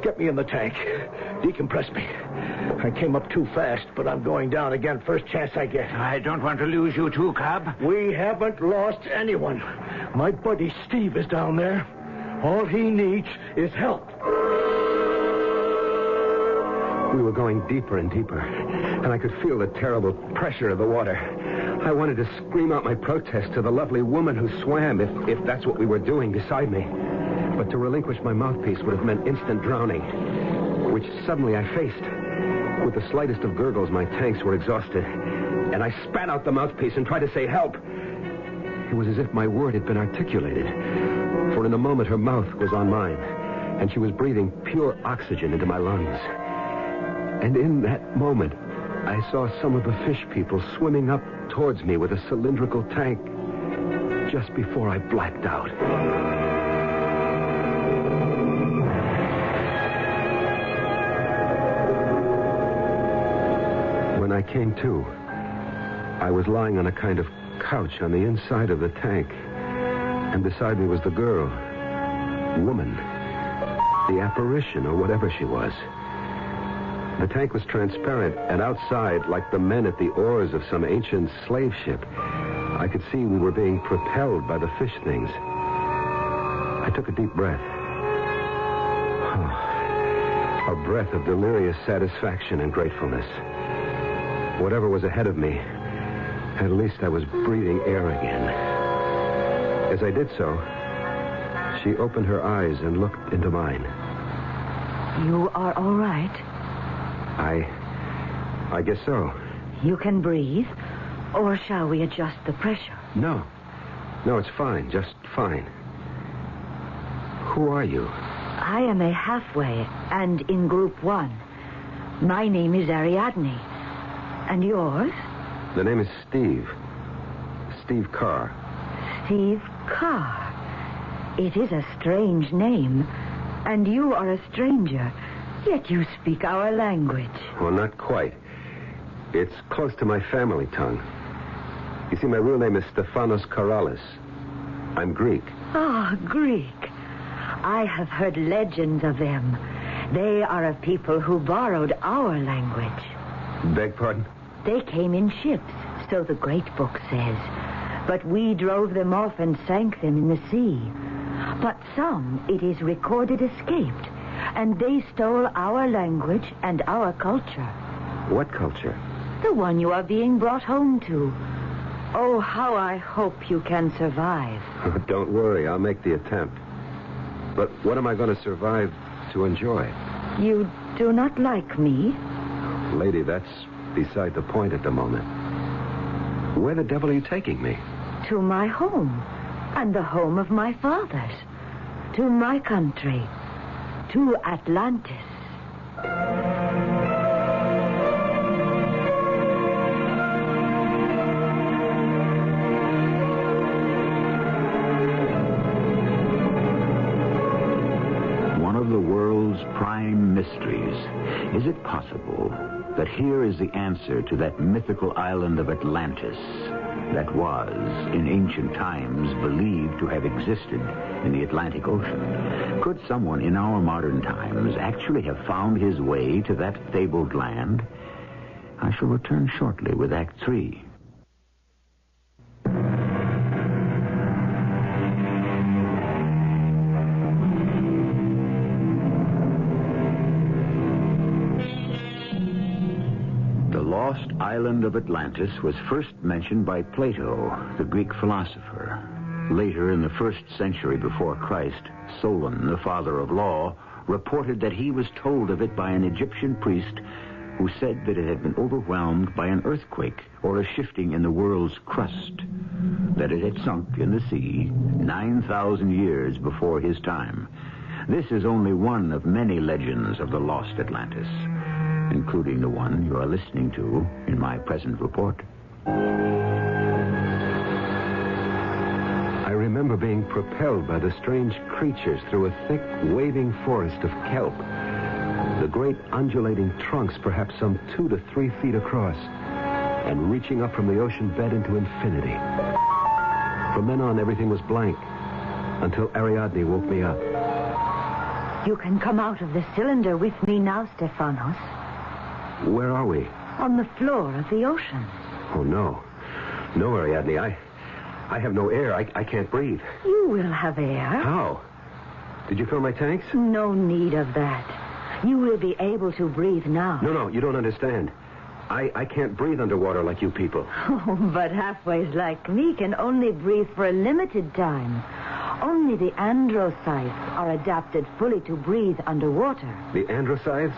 Get me in the tank. Decompress me. I came up too fast, but I'm going down again first chance I get. I don't want to lose you too, Cobb. We haven't lost anyone. My buddy Steve is down there. All he needs is help. We were going deeper and deeper, and I could feel the terrible pressure of the water. I wanted to scream out my protest to the lovely woman who swam, if that's what we were doing beside me. But to relinquish my mouthpiece would have meant instant drowning, which suddenly I faced. With the slightest of gurgles, my tanks were exhausted, and I spat out the mouthpiece and tried to say help. It was as if my word had been articulated, for in a moment her mouth was on mine, and she was breathing pure oxygen into my lungs. And in that moment, I saw some of the fish people swimming up towards me with a cylindrical tank just before I blacked out. When I came to, I was lying on a kind of couch on the inside of the tank, and beside me was the girl, woman, the apparition, or whatever she was. The tank was transparent, and outside, like the men at the oars of some ancient slave ship, I could see we were being propelled by the fish things. I took a deep breath. Oh, a breath of delirious satisfaction and gratefulness. Whatever was ahead of me, at least I was breathing air again. As I did so, She opened her eyes and looked into mine. You are all right? I guess so. You can breathe? Or shall we adjust the pressure? No, it's fine. Just fine. Who are you? I am a halfway and in Group 1. My name is Ariadne. And yours? The name is Steve. Steve Carr. Steve Carr. It is a strange name. And you are a stranger. Yet you speak our language. Well, not quite. It's close to my family tongue. You see, my real name is Stephanos Karalis. I'm Greek. Ah, Greek. I have heard legends of them. They are a people who borrowed our language. Beg pardon? They came in ships, so the great book says. But we drove them off and sank them in the sea. But some, it is recorded, escaped. And they stole our language and our culture. What culture? The one you are being brought home to. Oh, how I hope you can survive. Don't worry, I'll make the attempt. But what am I going to survive to enjoy? You do not like me? Lady, that's beside the point at the moment. Where the devil are you taking me? To my home, and the home of my fathers. To my country. To Atlantis. One of the world's prime mysteries. Is it possible that here is the answer to that mythical island of Atlantis that was, in ancient times, believed to have existed in the Atlantic Ocean? Could someone in our modern times actually have found his way to that fabled land? I shall return shortly with Act 3. The lost island of Atlantis was first mentioned by Plato, the Greek philosopher. Later, in the 1st century before Christ, Solon, the father of law, reported that he was told of it by an Egyptian priest who said that it had been overwhelmed by an earthquake or a shifting in the world's crust, that it had sunk in the sea 9,000 years before his time. This is only one of many legends of the lost Atlantis, including the one you are listening to in my present report. I remember being propelled by the strange creatures through a thick, waving forest of kelp. The great undulating trunks perhaps some 2 to 3 feet across, and reaching up from the ocean bed into infinity. From then on, everything was blank, until Ariadne woke me up. You can come out of the cylinder with me now, Stephanos. Where are we? On the floor of the ocean. Oh, no. No, Ariadne, I have no air. I can't breathe. You will have air. How? Did you fill my tanks? No need of that. You will be able to breathe now. No, you don't understand. I can't breathe underwater like you people. Oh, but halfways like me can only breathe for a limited time. Only the androcytes are adapted fully to breathe underwater. The androcytes?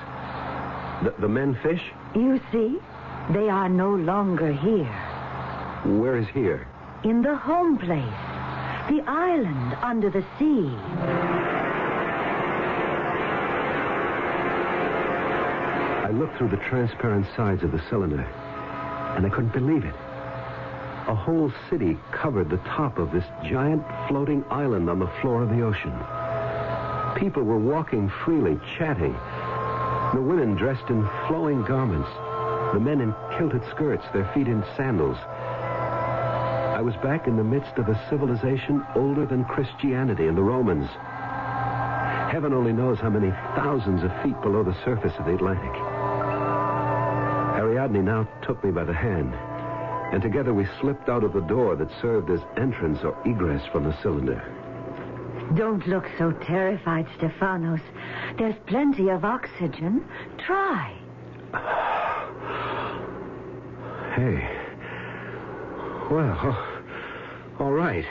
The men fish? You see, they are no longer here. Where is here? In the home place. The island under the sea. I looked through the transparent sides of the cylinder, and I couldn't believe it. A whole city covered the top of this giant floating island on the floor of the ocean. People were walking freely, chatting. The women dressed in flowing garments. The men in kilted skirts, their feet in sandals. I was back in the midst of a civilization older than Christianity and the Romans. Heaven only knows how many thousands of feet below the surface of the Atlantic. Ariadne now took me by the hand, and together we slipped out of the door that served as entrance or egress from the cylinder. Don't look so terrified, Stephanos. There's plenty of oxygen. Try. Hey. Well, all right.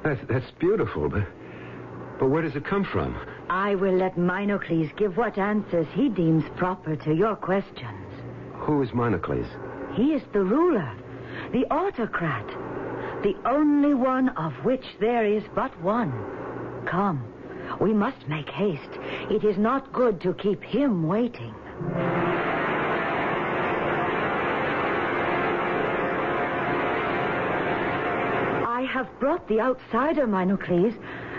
That's beautiful, but where does it come from? I will let Minocles give what answers he deems proper to your questions. Who is Minocles? He is the ruler, the autocrat, the only one of which there is but one. Come, we must make haste. It is not good to keep him waiting. I have brought the outsider, Minocles,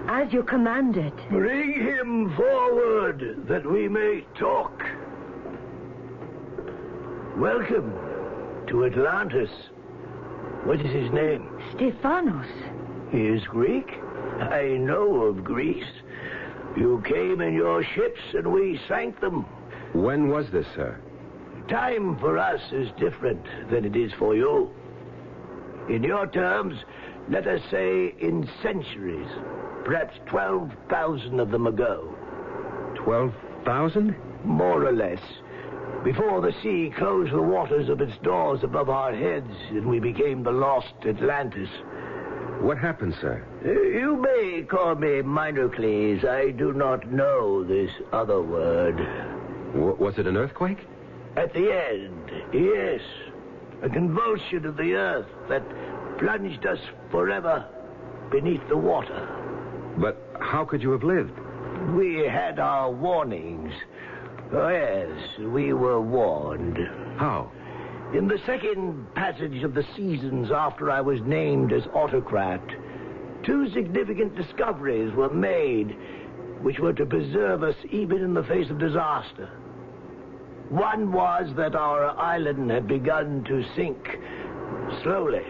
as you commanded. Bring him forward, that we may talk. Welcome to Atlantis. What is his name? Stephanos. He is Greek? I know of Greece. You came in your ships and we sank them. When was this, sir? Time for us is different than it is for you. In your terms, let us say in centuries. Perhaps 12,000 of them ago. 12,000? More or less. Before the sea closed the waters of its doors above our heads and we became the lost Atlantis. What happened, sir? You may call me Minocles. I do not know this other word. Was it an earthquake? At the end, yes. A convulsion of the earth that plunged us forever beneath the water. But how could you have lived? We had our warnings. Oh, yes, we were warned. How? In the second passage of the seasons after I was named as autocrat, 2 significant discoveries were made which were to preserve us even in the face of disaster. One was that our island had begun to sink slowly,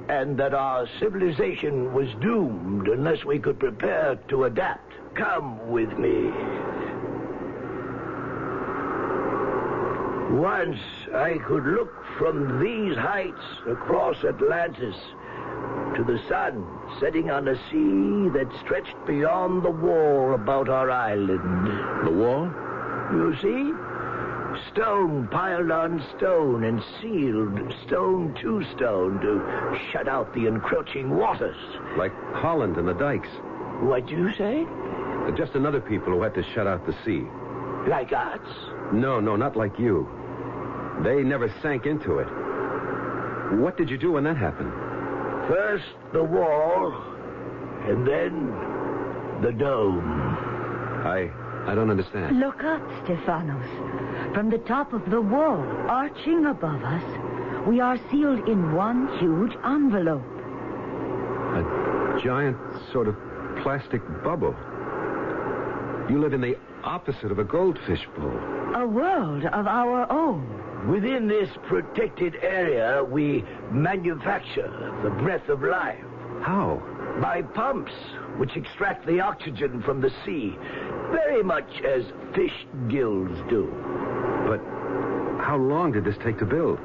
and that our civilization was doomed unless we could prepare to adapt. Come with me. Once I could look from these heights across Atlantis to the sun setting on a sea that stretched beyond the wall about our island. The wall? You see? Stone piled on stone and sealed stone to stone to shut out the encroaching waters. Like Holland and the dikes. What'd you say? Just another people who had to shut out the sea. Like us? No, not like you. They never sank into it. What did you do when that happened? First the wall, and then the dome. I don't understand. Look up, Stephanos. From the top of the wall, arching above us, we are sealed in one huge envelope. A giant sort of plastic bubble. You live in the opposite of a goldfish bowl. A world of our own. Within this protected area, we manufacture the breath of life. How? By pumps, which extract the oxygen from the sea, very much as fish gills do. But how long did this take to build?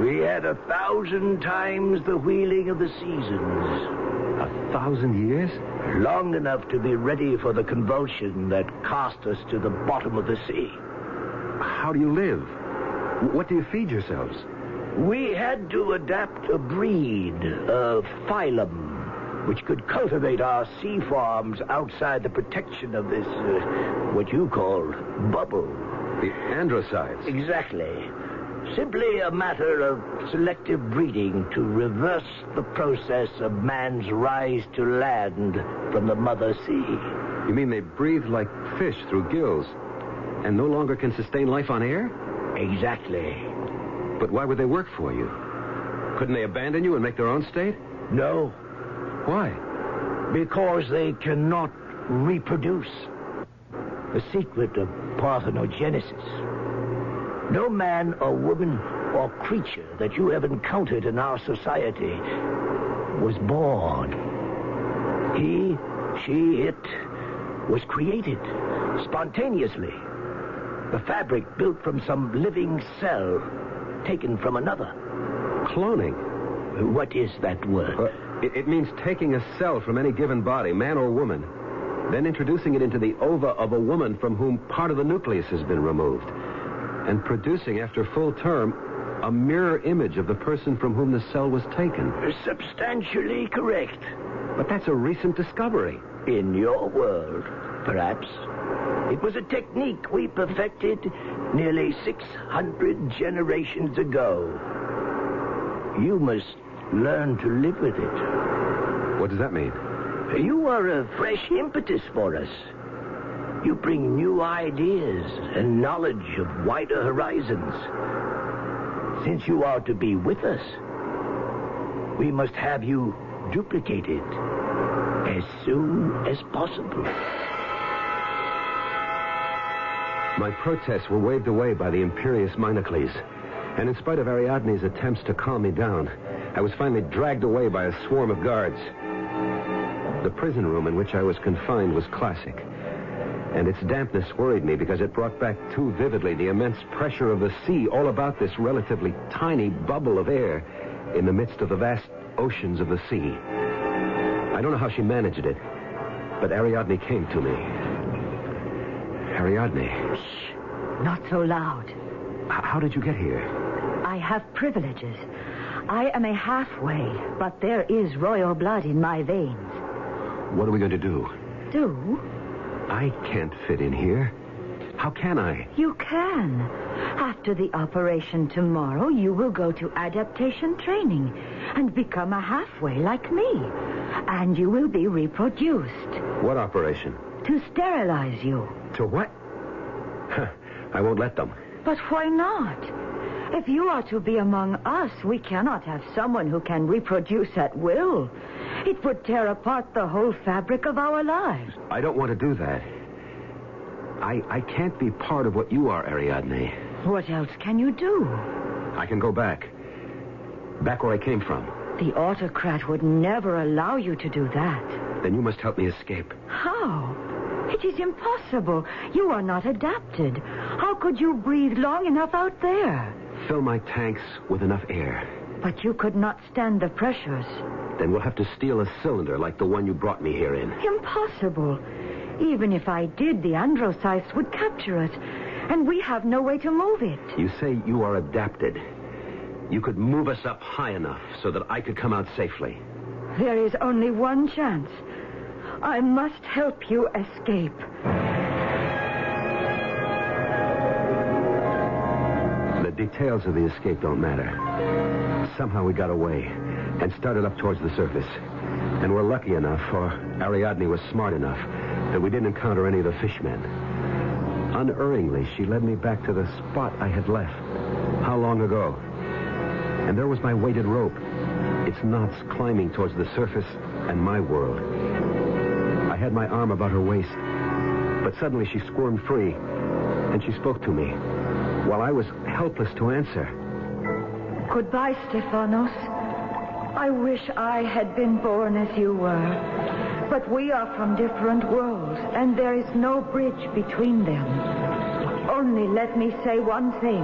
We had 1,000 times the wheeling of the seasons. 1,000 years? Long enough to be ready for the convulsion that cast us to the bottom of the sea. How do you live? What do you feed yourselves? We had to adapt a breed, a phylum, which could cultivate our sea farms outside the protection of this, what you call, bubble. The androcytes. Exactly. Simply a matter of selective breeding to reverse the process of man's rise to land from the mother sea. You mean they breathe like fish through gills and no longer can sustain life on air? Exactly. But why would they work for you? Couldn't they abandon you and make their own state? No. Why? Because they cannot reproduce. The secret of parthenogenesis. No man or woman or creature that you have encountered in our society was born. He, she, it was created spontaneously. The fabric built from some living cell taken from another. Cloning? What is that word? It means taking a cell from any given body, man or woman, then introducing it into the ova of a woman from whom part of the nucleus has been removed, and producing, after full term, a mirror image of the person from whom the cell was taken. Substantially correct. But that's a recent discovery. In your world, perhaps. It was a technique we perfected nearly 600 generations ago. You must learn to live with it. What does that mean? You are a fresh impetus for us. You bring new ideas and knowledge of wider horizons. Since you are to be with us, we must have you duplicated as soon as possible. My protests were waved away by the imperious Minocles. And in spite of Ariadne's attempts to calm me down, I was finally dragged away by a swarm of guards. The prison room in which I was confined was classic. And its dampness worried me because it brought back too vividly the immense pressure of the sea all about this relatively tiny bubble of air in the midst of the vast oceans of the sea. I don't know how she managed it, but Ariadne came to me. Ariadne. Shh. Not so loud. How did you get here? I have privileges. I am a halfway, but there is royal blood in my veins. What are we going to do? Do? I can't fit in here. How can I? You can. After the operation tomorrow, you will go to adaptation training and become a halfway like me. And you will be reproduced. What operation? To sterilize you. To what? I won't let them. But why not? If you are to be among us, we cannot have someone who can reproduce at will. It would tear apart the whole fabric of our lives. I don't want to do that. I can't be part of what you are, Ariadne. What else can you do? I can go back. Back where I came from. The autocrat would never allow you to do that. Then you must help me escape. How? It is impossible. You are not adapted. How could you breathe long enough out there? Fill my tanks with enough air. But you could not stand the pressures. Then we'll have to steal a cylinder like the one you brought me here in. Impossible. Even if I did, the androcytes would capture it, and we have no way to move it. You say you are adapted. You could move us up high enough so that I could come out safely. There is only one chance. I must help you escape. The details of the escape don't matter. Somehow we got away and started up towards the surface. And we're lucky enough, or Ariadne was smart enough, that we didn't encounter any of the fishmen. Unerringly, she led me back to the spot I had left. How long ago? And there was my weighted rope, its knots climbing towards the surface and my world. I had my arm about her waist, but suddenly she squirmed free, and she spoke to me, while I was helpless to answer. Goodbye, Stephanos. I wish I had been born as you were. But we are from different worlds, and there is no bridge between them. Only let me say one thing.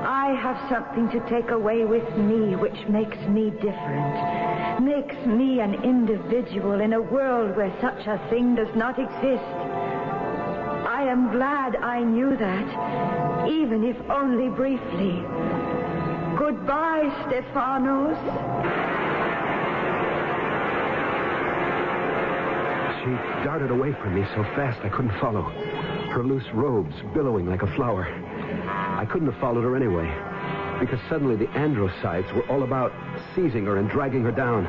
I have something to take away with me which makes me different. Makes me an individual in a world where such a thing does not exist. I am glad I knew that, even if only briefly. Goodbye, Stephanos. She darted away from me so fast I couldn't follow. Her loose robes billowing like a flower. I couldn't have followed her anyway, because suddenly the androcytes were all about seizing her and dragging her down.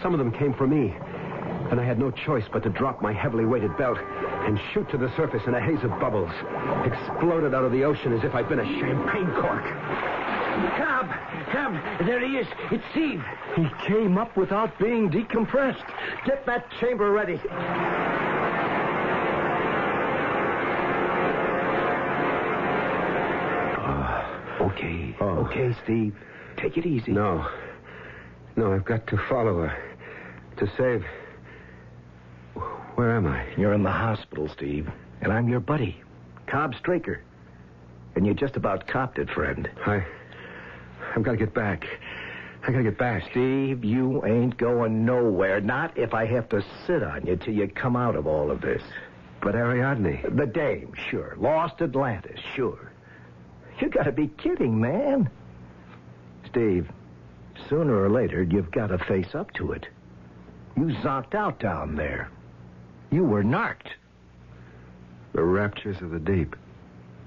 Some of them came for me, and I had no choice but to drop my heavily weighted belt and shoot to the surface in a haze of bubbles. Exploded out of the ocean as if I'd been a champagne cork. Cobb, there he is. It's Steve. He came up without being decompressed. Get that chamber ready. Okay. Okay, Steve. Take it easy. No, I've got to follow her. To save... Where am I? You're in the hospital, Steve. And I'm your buddy, Cobb Straker. And you just about copped it, friend. I've got to get back. I got to get back. Steve, you ain't going nowhere. Not if I have to sit on you till you come out of all of this. But Ariadne... The dame, sure. Lost Atlantis, sure. You got to be kidding, man. Steve, sooner or later, you've got to face up to it. You zonked out down there. You were narked. The raptures of the deep.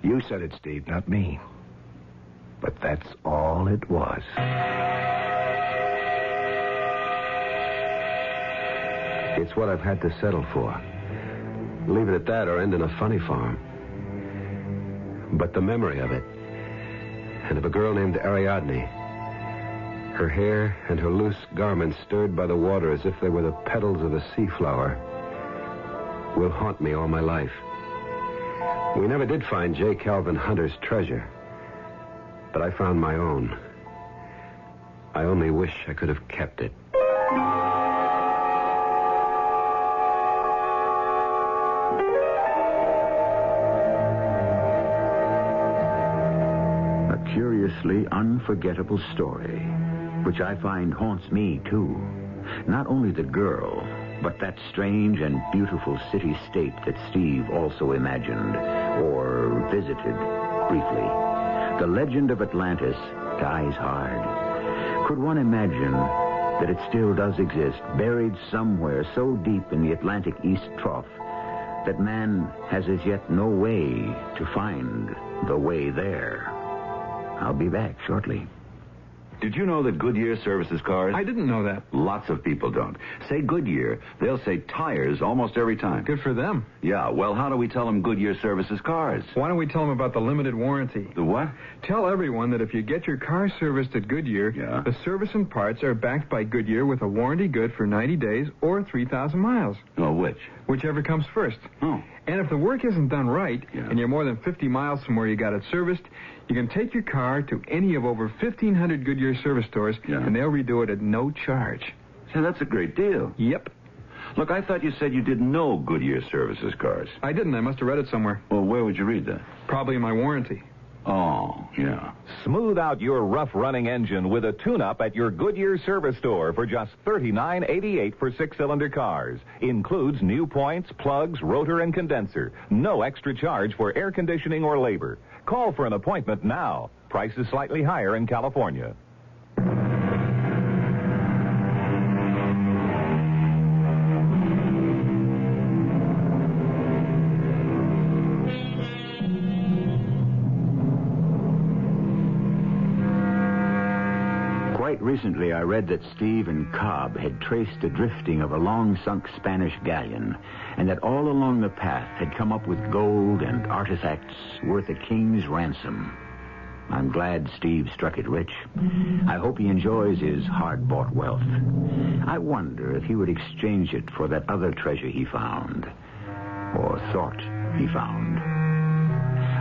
You said it, Steve, not me. But that's all it was. It's what I've had to settle for. Leave it at that or end in a funny farm. But the memory of it, and of a girl named Ariadne, her hair and her loose garments stirred by the water as if they were the petals of a sea flower, will haunt me all my life. We never did find J. Calvin Hunter's treasure, but I found my own. I only wish I could have kept it. A curiously unforgettable story, which I find haunts me, too. Not only the girl, but that strange and beautiful city-state that Steve also imagined, or visited briefly. The legend of Atlantis dies hard. Could one imagine that it still does exist, buried somewhere so deep in the Atlantic East Trough that man has as yet no way to find the way there? I'll be back shortly. Did you know that Goodyear services cars? I didn't know that. Lots of people don't. Say Goodyear, they'll say tires almost every time. Good for them. Yeah, well, how do we tell them Goodyear services cars? Why don't we tell them about the limited warranty? The what? Tell everyone that if you get your car serviced at Goodyear, the service and parts are backed by Goodyear with a warranty good for 90 days or 3,000 miles. Oh, which? Whichever comes first. Oh. And if the work isn't done right, and you're more than 50 miles from where you got it serviced, you can take your car to any of over 1,500 Goodyear service stores, and they'll redo it at no charge. Say, that's a great deal. Yep. Look, I thought you said you didn't know Goodyear services cars. I didn't. I must have read it somewhere. Well, where would you read that? Probably in my warranty. Oh, yeah. Smooth out your rough-running engine with a tune-up at your Goodyear service store for just $39.88 for six-cylinder cars. Includes new points, plugs, rotor, and condenser. No extra charge for air conditioning or labor. Call for an appointment now. Price is slightly higher in California. Quite recently, I read that Steve and Cobb had traced the drifting of a long-sunk Spanish galleon, and that all along the path had come up with gold and artifacts worth a king's ransom. I'm glad Steve struck it rich. I hope he enjoys his hard-bought wealth. I wonder if he would exchange it for that other treasure he found, or thought he found.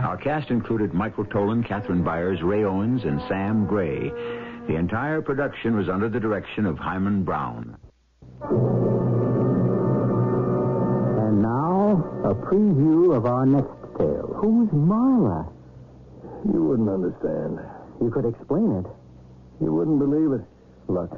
Our cast included Michael Tolan, Catherine Byers, Ray Owens, and Sam Gray. The entire production was under the direction of Hyman Brown. And now, a preview of our next tale. Who's Marla? You wouldn't understand. You could explain it. You wouldn't believe it. Look,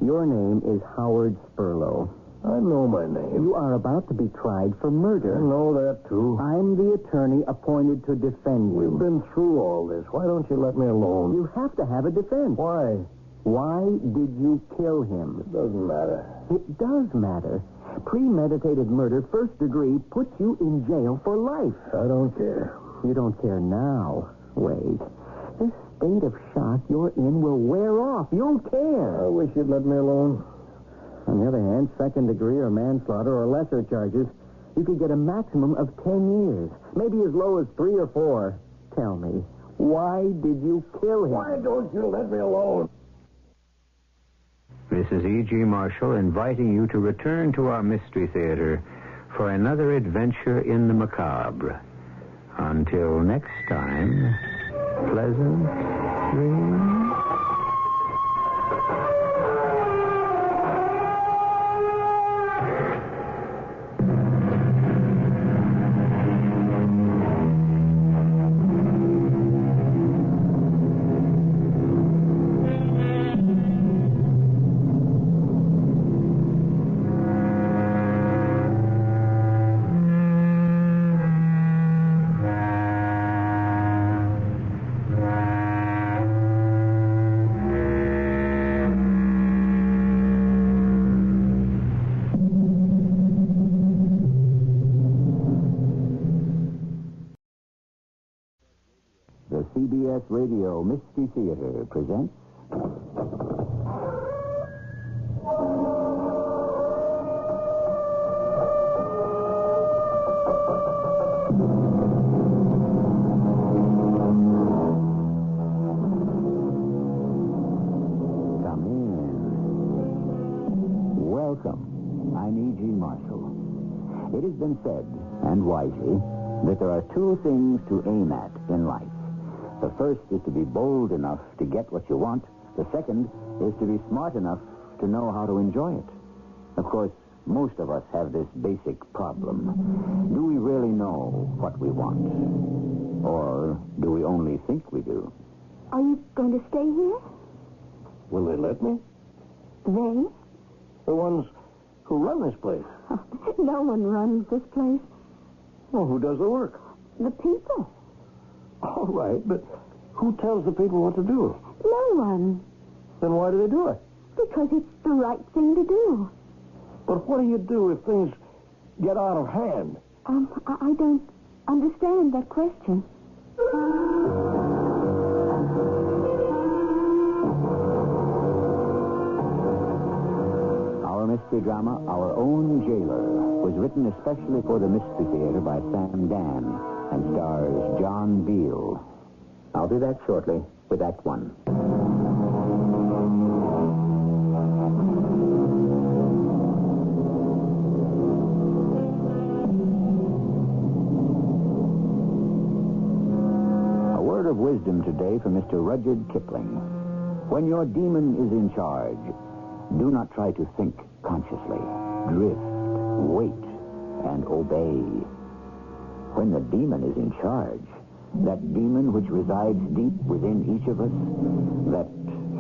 your name is Howard Spurlow. I know my name. You are about to be tried for murder. I know that, too. I'm the attorney appointed to defend you. We've been through all this. Why don't you let me alone? You have to have a defense. Why? Why did you kill him? It doesn't matter. It does matter. Premeditated murder, first degree, puts you in jail for life. I don't care. You don't care now. Wait. This state of shock you're in will wear off. You'll care. I wish you'd let me alone. On the other hand, second degree or manslaughter or lesser charges, you could get a maximum of 10 years. Maybe as low as 3 or 4. Tell me, why did you kill him? Why don't you let me alone? This is E.G. Marshall inviting you to return to our Mystery Theater for another adventure in the macabre. Until next time, pleasant dreams. CBS Radio Mystery Theater presents... Come in. Welcome. I'm E.G. Marshall. It has been said, and wisely, that there are two things to aim at in life. The first is to be bold enough to get what you want. The second is to be smart enough to know how to enjoy it. Of course, most of us have this basic problem. Do we really know what we want? Or do we only think we do? Are you going to stay here? Will they let me? They? The ones who run this place. No one runs this place. Well, who does the work? The people. All right, but who tells the people what to do? No one. Then why do they do it? Because it's the right thing to do. But what do you do if things get out of hand? I don't understand that question. Our mystery drama, Our Own Jailer, was written especially for the Mystery Theater by Sam Dan and stars John Beal. I'll do that shortly with Act One. A word of wisdom today from Mr. Rudyard Kipling. When your demon is in charge, do not try to think consciously. Drift, wait, and obey. When the demon is in charge, that demon which resides deep within each of us, that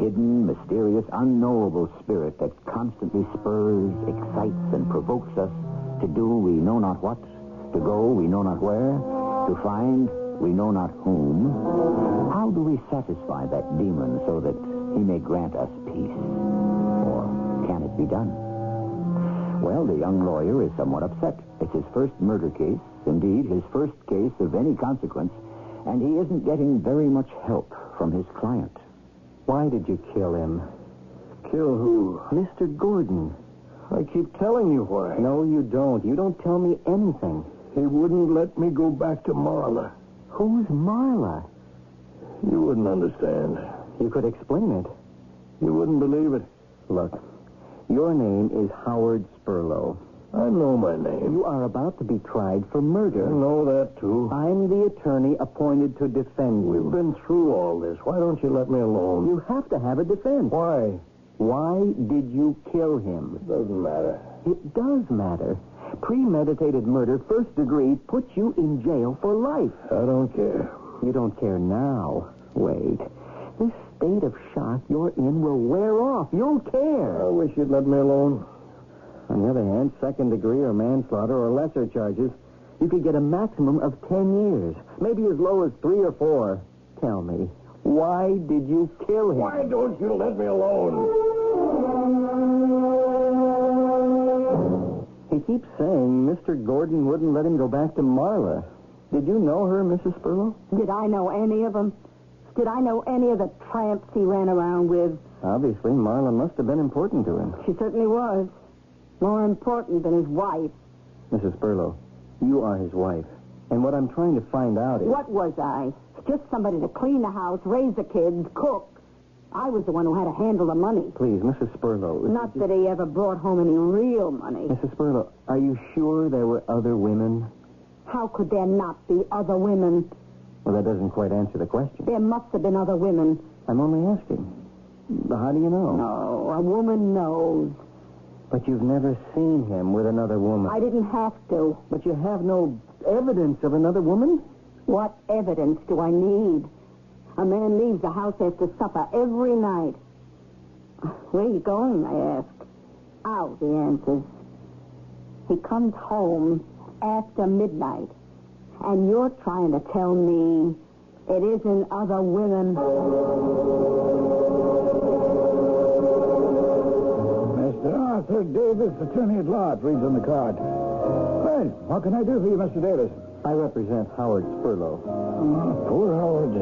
hidden, mysterious, unknowable spirit that constantly spurs, excites, and provokes us to do we know not what, to go we know not where, to find we know not whom, how do we satisfy that demon so that he may grant us peace? Or can it be done? Well, the young lawyer is somewhat upset. It's his first murder case, indeed, his first case of any consequence, and he isn't getting very much help from his client. Why did you kill him? Kill who? Mr. Gordon. I keep telling you why. No, you don't. You don't tell me anything. He wouldn't let me go back to Marla. Who's Marla? You wouldn't understand. You could explain it. You wouldn't believe it. Look, your name is Howard Spurlow. I know my name. You are about to be tried for murder. I know that, too. I'm the attorney appointed to defend you. We've been through all this. Why don't you let me alone? You have to have a defense. Why? Why did you kill him? It doesn't matter. It does matter. Premeditated murder, first degree, puts you in jail for life. I don't care. You don't care now. Wait. This state of shock you're in will wear off. You'll care. I wish you'd let me alone. On the other hand, second degree or manslaughter or lesser charges, you could get a maximum of 10 years. Maybe as low as 3 or 4. Tell me, why did you kill him? Why don't you let me alone? He keeps saying Mr. Gordon wouldn't let him go back to Marla. Did you know her, Mrs. Spurlow? Did I know any of them? Did I know any of the tramps he ran around with? Obviously, Marla must have been important to him. She certainly was. More important than his wife. Mrs. Spurlow, you are his wife. And what I'm trying to find out is... What was I? Just somebody to clean the house, raise the kids, cook. I was the one who had to handle the money. Please, Mrs. Spurlow... Not that he ever brought home any real money. Mrs. Spurlow, are you sure there were other women? How could there not be other women? Well, that doesn't quite answer the question. There must have been other women. I'm only asking. How do you know? No, a woman knows. But you've never seen him with another woman. I didn't have to. But you have no evidence of another woman? What evidence do I need? A man leaves the house after supper every night. Where are you going, I ask. Out, he answers. He comes home after midnight. And you're trying to tell me it isn't other women. Mr. Arthur Davis, attorney at law, it reads on the card. Well, what can I do for you, Mr. Davis? I represent Howard Spurlow. Oh, poor Howard.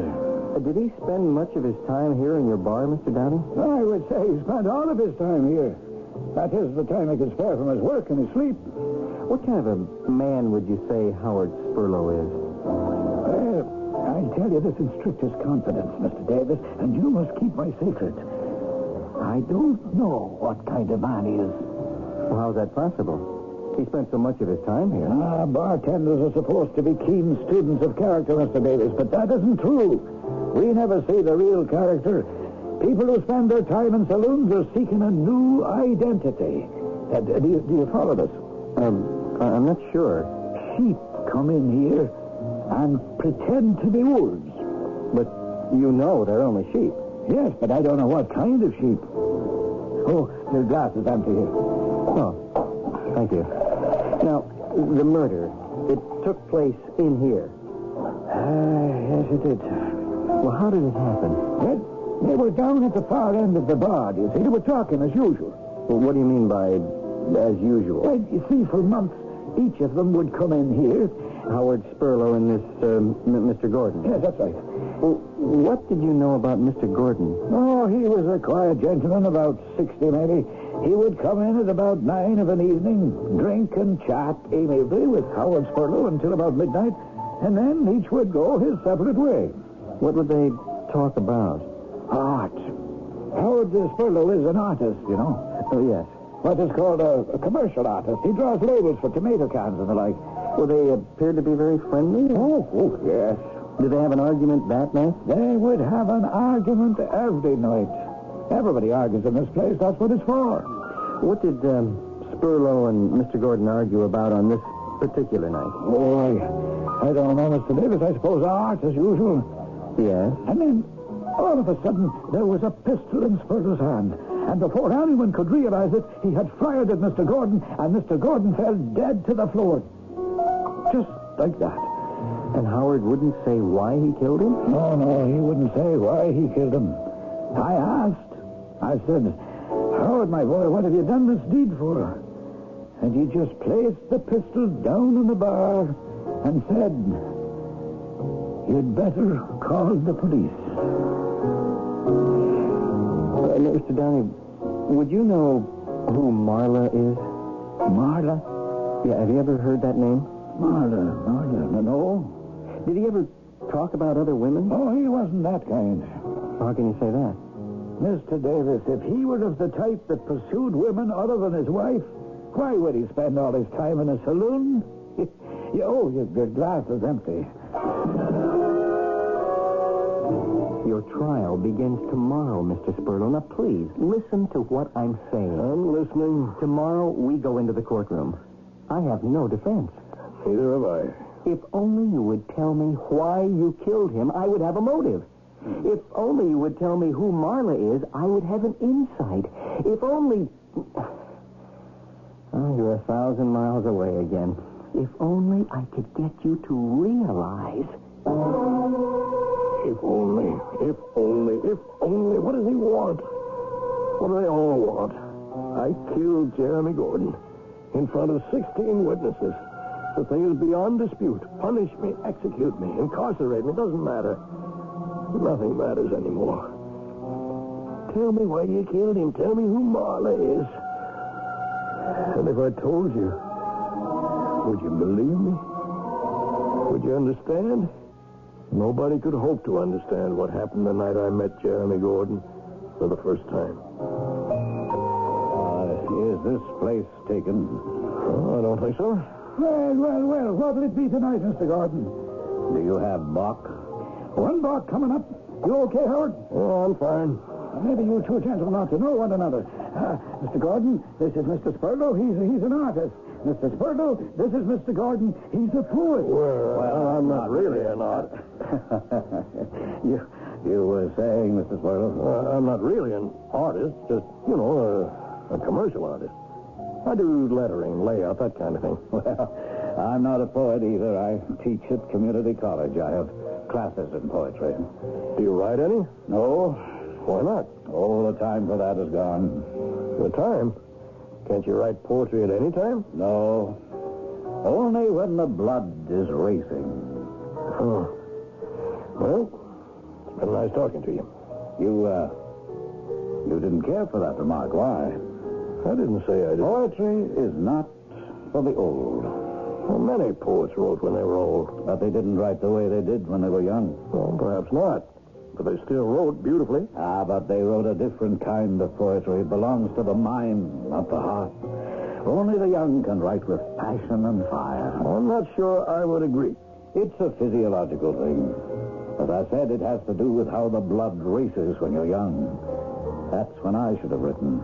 Did he spend much of his time here in your bar, Mr. Downey? I would say he spent all of his time here. That is the time he can spare from his work and his sleep. What kind of a man would you say Howard Spurlow is? I'll tell you this in strictest confidence, Mr. Davis, and you must keep my secret. I don't know what kind of man he is. Well, how's that possible? He spent so much of his time here. Bartenders are supposed to be keen students of character, Mr. Davis, but that isn't true. We never see the real character. People who spend their time in saloons are seeking a new identity. Do you follow this? I'm not sure. Sheep come in here and pretend to be wolves. But you know they're only sheep. Yes, but I don't know what kind of sheep. Oh, your glass is empty here. Oh, thank you. Now, the murder, it took place in here. Yes, it did. Well, how did it happen? They were down at the far end of the bar, you see. They were talking as usual. Well, what do you mean by as usual? Well, you see, for months, each of them would come in here. Howard Spurlow and this Mr. Gordon. Yes, that's right. Well, what did you know about Mr. Gordon? Oh, he was a quiet gentleman, about 60 maybe. He would come in at about 9 of an evening, drink and chat amiably with Howard Spurlow until about midnight, and then each would go his separate way. What would they talk about? Art. Howard Spurlow is an artist, you know. Oh, yes. What is called a commercial artist. He draws labels for tomato cans and the like. Well, they appeared to be very friendly? Oh, yes. Did they have an argument that night? They would have an argument every night. Everybody argues in this place. That's what it's for. What did Spurlow and Mr. Gordon argue about on this particular night? Oh, I don't know, Mr. Davis. I suppose art, as usual. Yes. And then, all of a sudden, there was a pistol in Spurlow's hand. And before anyone could realize it, he had fired at Mr. Gordon, and Mr. Gordon fell dead to the floor. Just like that. And Howard wouldn't say why he killed him? No, he wouldn't say why he killed him. I asked. I said, Howard, my boy, what have you done this deed for? And he just placed the pistol down on the bar and said, you'd better call the police. Mr. Downey, would you know who Marla is? Marla? Yeah, have you ever heard that name? Marla, no. Did he ever talk about other women? Oh, he wasn't that kind. How can you say that? Mr. Davis, if he were of the type that pursued women other than his wife, why would he spend all his time in a saloon? Your glass is empty. Your trial begins tomorrow, Mr. Spurlow. Now, please, listen to what I'm saying. I'm listening. Tomorrow, we go into the courtroom. I have no defense. Neither have I. If only you would tell me why you killed him, I would have a motive. If only you would tell me who Marla is, I would have an insight. If only... Oh, you're 1,000 miles away again. If only I could get you to realize... If only. What does he want? What do they all want? I killed Jeremy Gordon in front of 16 witnesses. The thing is beyond dispute. Punish me, execute me, incarcerate me. Doesn't matter. Nothing matters anymore. Tell me why you killed him. Tell me who Marla is. And if I told you, would you believe me? Would you understand? Nobody could hope to understand what happened the night I met Jeremy Gordon for the first time. Is this place taken? Oh, I don't think so. Well, what'll it be tonight, Mr. Gordon? Do you have Bach? One Bach coming up. You okay, Howard? Oh, I'm fine. Maybe you two gentlemen ought to know one another. Mr. Gordon, this is Mr. Spurlow. He's an artist. Mr. Spurlow, this is Mr. Gordon. He's a poet. Well, I'm not really an artist. You were saying, Mr. Spurlow? I'm not really an artist. Just, a commercial artist. I do lettering, layout, that kind of thing. Well, I'm not a poet either. I teach at community college. I have classes in poetry. Do you write any? No. Why not? Oh, the time for that is gone. The time? Can't you write poetry at any time? No. Only when the blood is racing. Oh. Well, Been nice talking to you. You didn't care for that remark. Why? I didn't say I did. Poetry is not for the old. Well, many poets wrote when they were old. But they didn't write the way they did when they were young. Well, perhaps not. But they still wrote beautifully. But they wrote a different kind of poetry. It belongs to the mind, not the heart. Only the young can write with passion and fire. I'm not sure I would agree. It's a physiological thing. As I said, it has to do with how the blood races when you're young. That's when I should have written.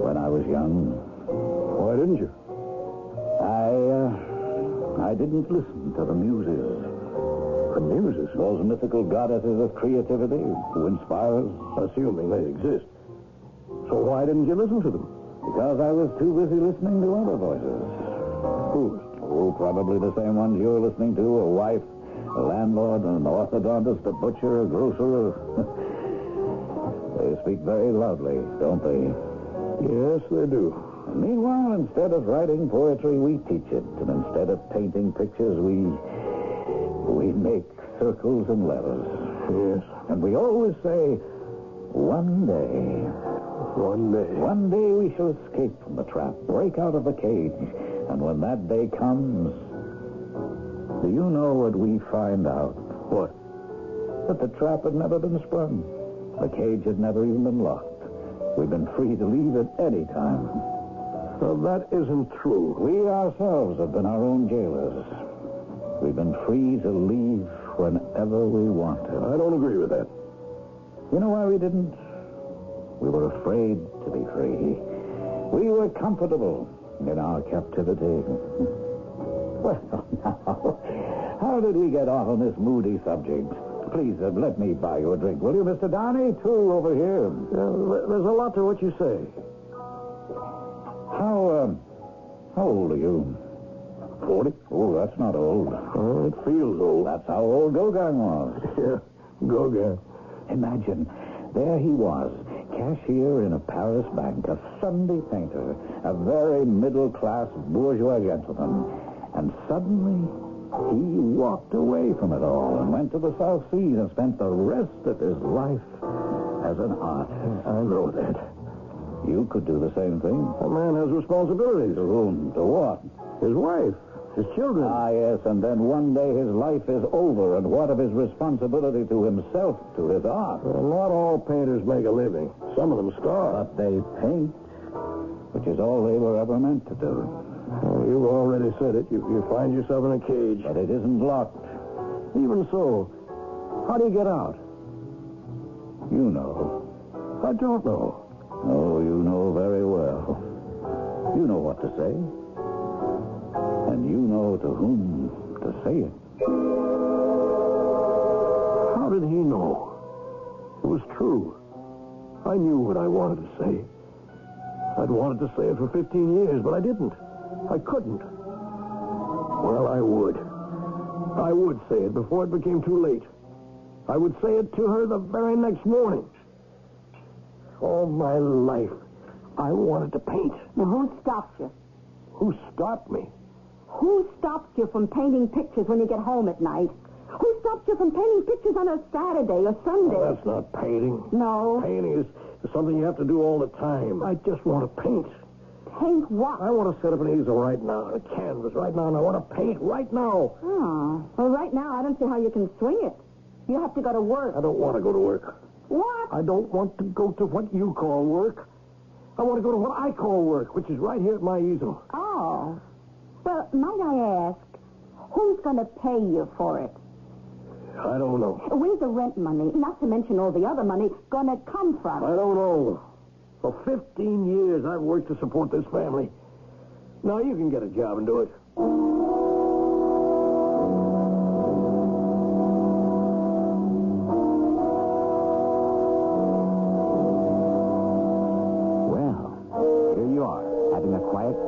When I was young. Why didn't you? I didn't listen to the muses. The muses? Those mythical goddesses of creativity who inspire us. Assuming they exist. So why didn't you listen to them? Because I was too busy listening to other voices. Whose? Oh, probably the same ones you're listening to. A wife, a landlord, an orthodontist, a butcher, a grocer. They speak very loudly, don't they? Yes, they do. And meanwhile, instead of writing poetry, we teach it. And instead of painting pictures, we make circles and letters. Yes. And we always say, one day. One day. One day we shall escape from the trap, break out of the cage. And when that day comes, do you know what we find out? What? That the trap had never been sprung. The cage had never even been locked. We've been free to leave at any time. Well, that isn't true. We ourselves have been our own jailers. We've been free to leave whenever we wanted. I don't agree with that. You know why we didn't? We were afraid to be free. We were comfortable in our captivity. Well, now, how did we get off on this moody subject? Please, let me buy you a drink, will you, Mr. Downey? Two over here. There's a lot to what you say. How old are you? 40. Oh, that's not old. Oh, it feels old. That's how old Gauguin was. Yeah, Gauguin. Imagine, there he was, cashier in a Paris bank, a Sunday painter, a very middle-class bourgeois gentleman. And suddenly, he walked away from it all and went to the South Seas and spent the rest of his life as an artist. I know that. You could do the same thing. A man has responsibilities. To whom? To what? His wife. His children. Ah, yes, and then one day his life is over, and what of his responsibility to himself, to his art? Well, not all painters make a living. Some of them starve. But they paint, which is all they were ever meant to do. Well, you've already said it. You find yourself in a cage. But it isn't locked. Even so, how do you get out? You know. I don't know. Oh, you know very well. You know what to say. And you know to whom to say it. How did he know? It was true. I knew what I wanted to say. I'd wanted to say it for 15 years, but I didn't. I couldn't. Well, I would. I would say it before it became too late. I would say it to her the very next morning. All my life, I wanted to paint. Now, who stopped you? Who stopped me? Who stopped you from painting pictures when you get home at night? Who stopped you from painting pictures on a Saturday or Sunday? Well, that's not painting. No. Painting is something you have to do all the time. I just want to paint. Paint what? I want to set up an easel right now, a canvas right now, and I want to paint right now. Oh. Well, right now, I don't see how you can swing it. You have to go to work. I don't want to go to work. What? I don't want to go to what you call work. I want to go to what I call work, which is right here at my easel. Oh. Well, might I ask, who's going to pay you for it? I don't know. Where's the rent money, not to mention all the other money, going to come from? I don't know. For 15 years, I've worked to support this family. Now you can get a job and do it.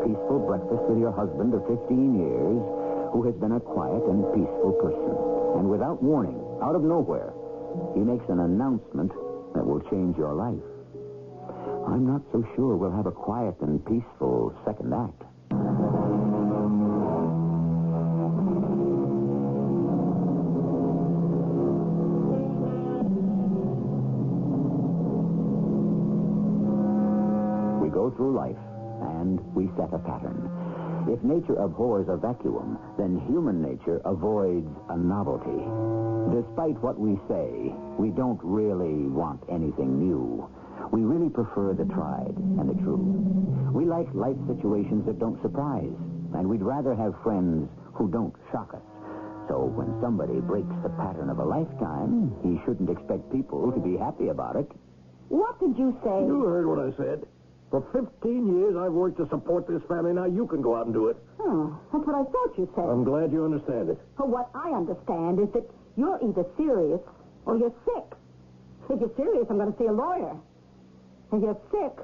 Peaceful breakfast with your husband of 15 years who has been a quiet and peaceful person. And without warning, out of nowhere, he makes an announcement that will change your life. I'm not so sure we'll have a quiet and peaceful second act. go through life, and we set a pattern. If nature abhors a vacuum, then human nature avoids a novelty. Despite what we say, we don't really want anything new. We really prefer the tried and the true. We like life situations that don't surprise, and we'd rather have friends who don't shock us. So when somebody breaks the pattern of a lifetime, he shouldn't expect people to be happy about it. What did you say? You heard what I said. For 15 years, I've worked to support this family. Now you can go out and do it. Oh, that's what I thought you said. I'm glad you understand it. Well, what I understand is that you're either serious or you're sick. If you're serious, I'm going to see a lawyer. If you're sick,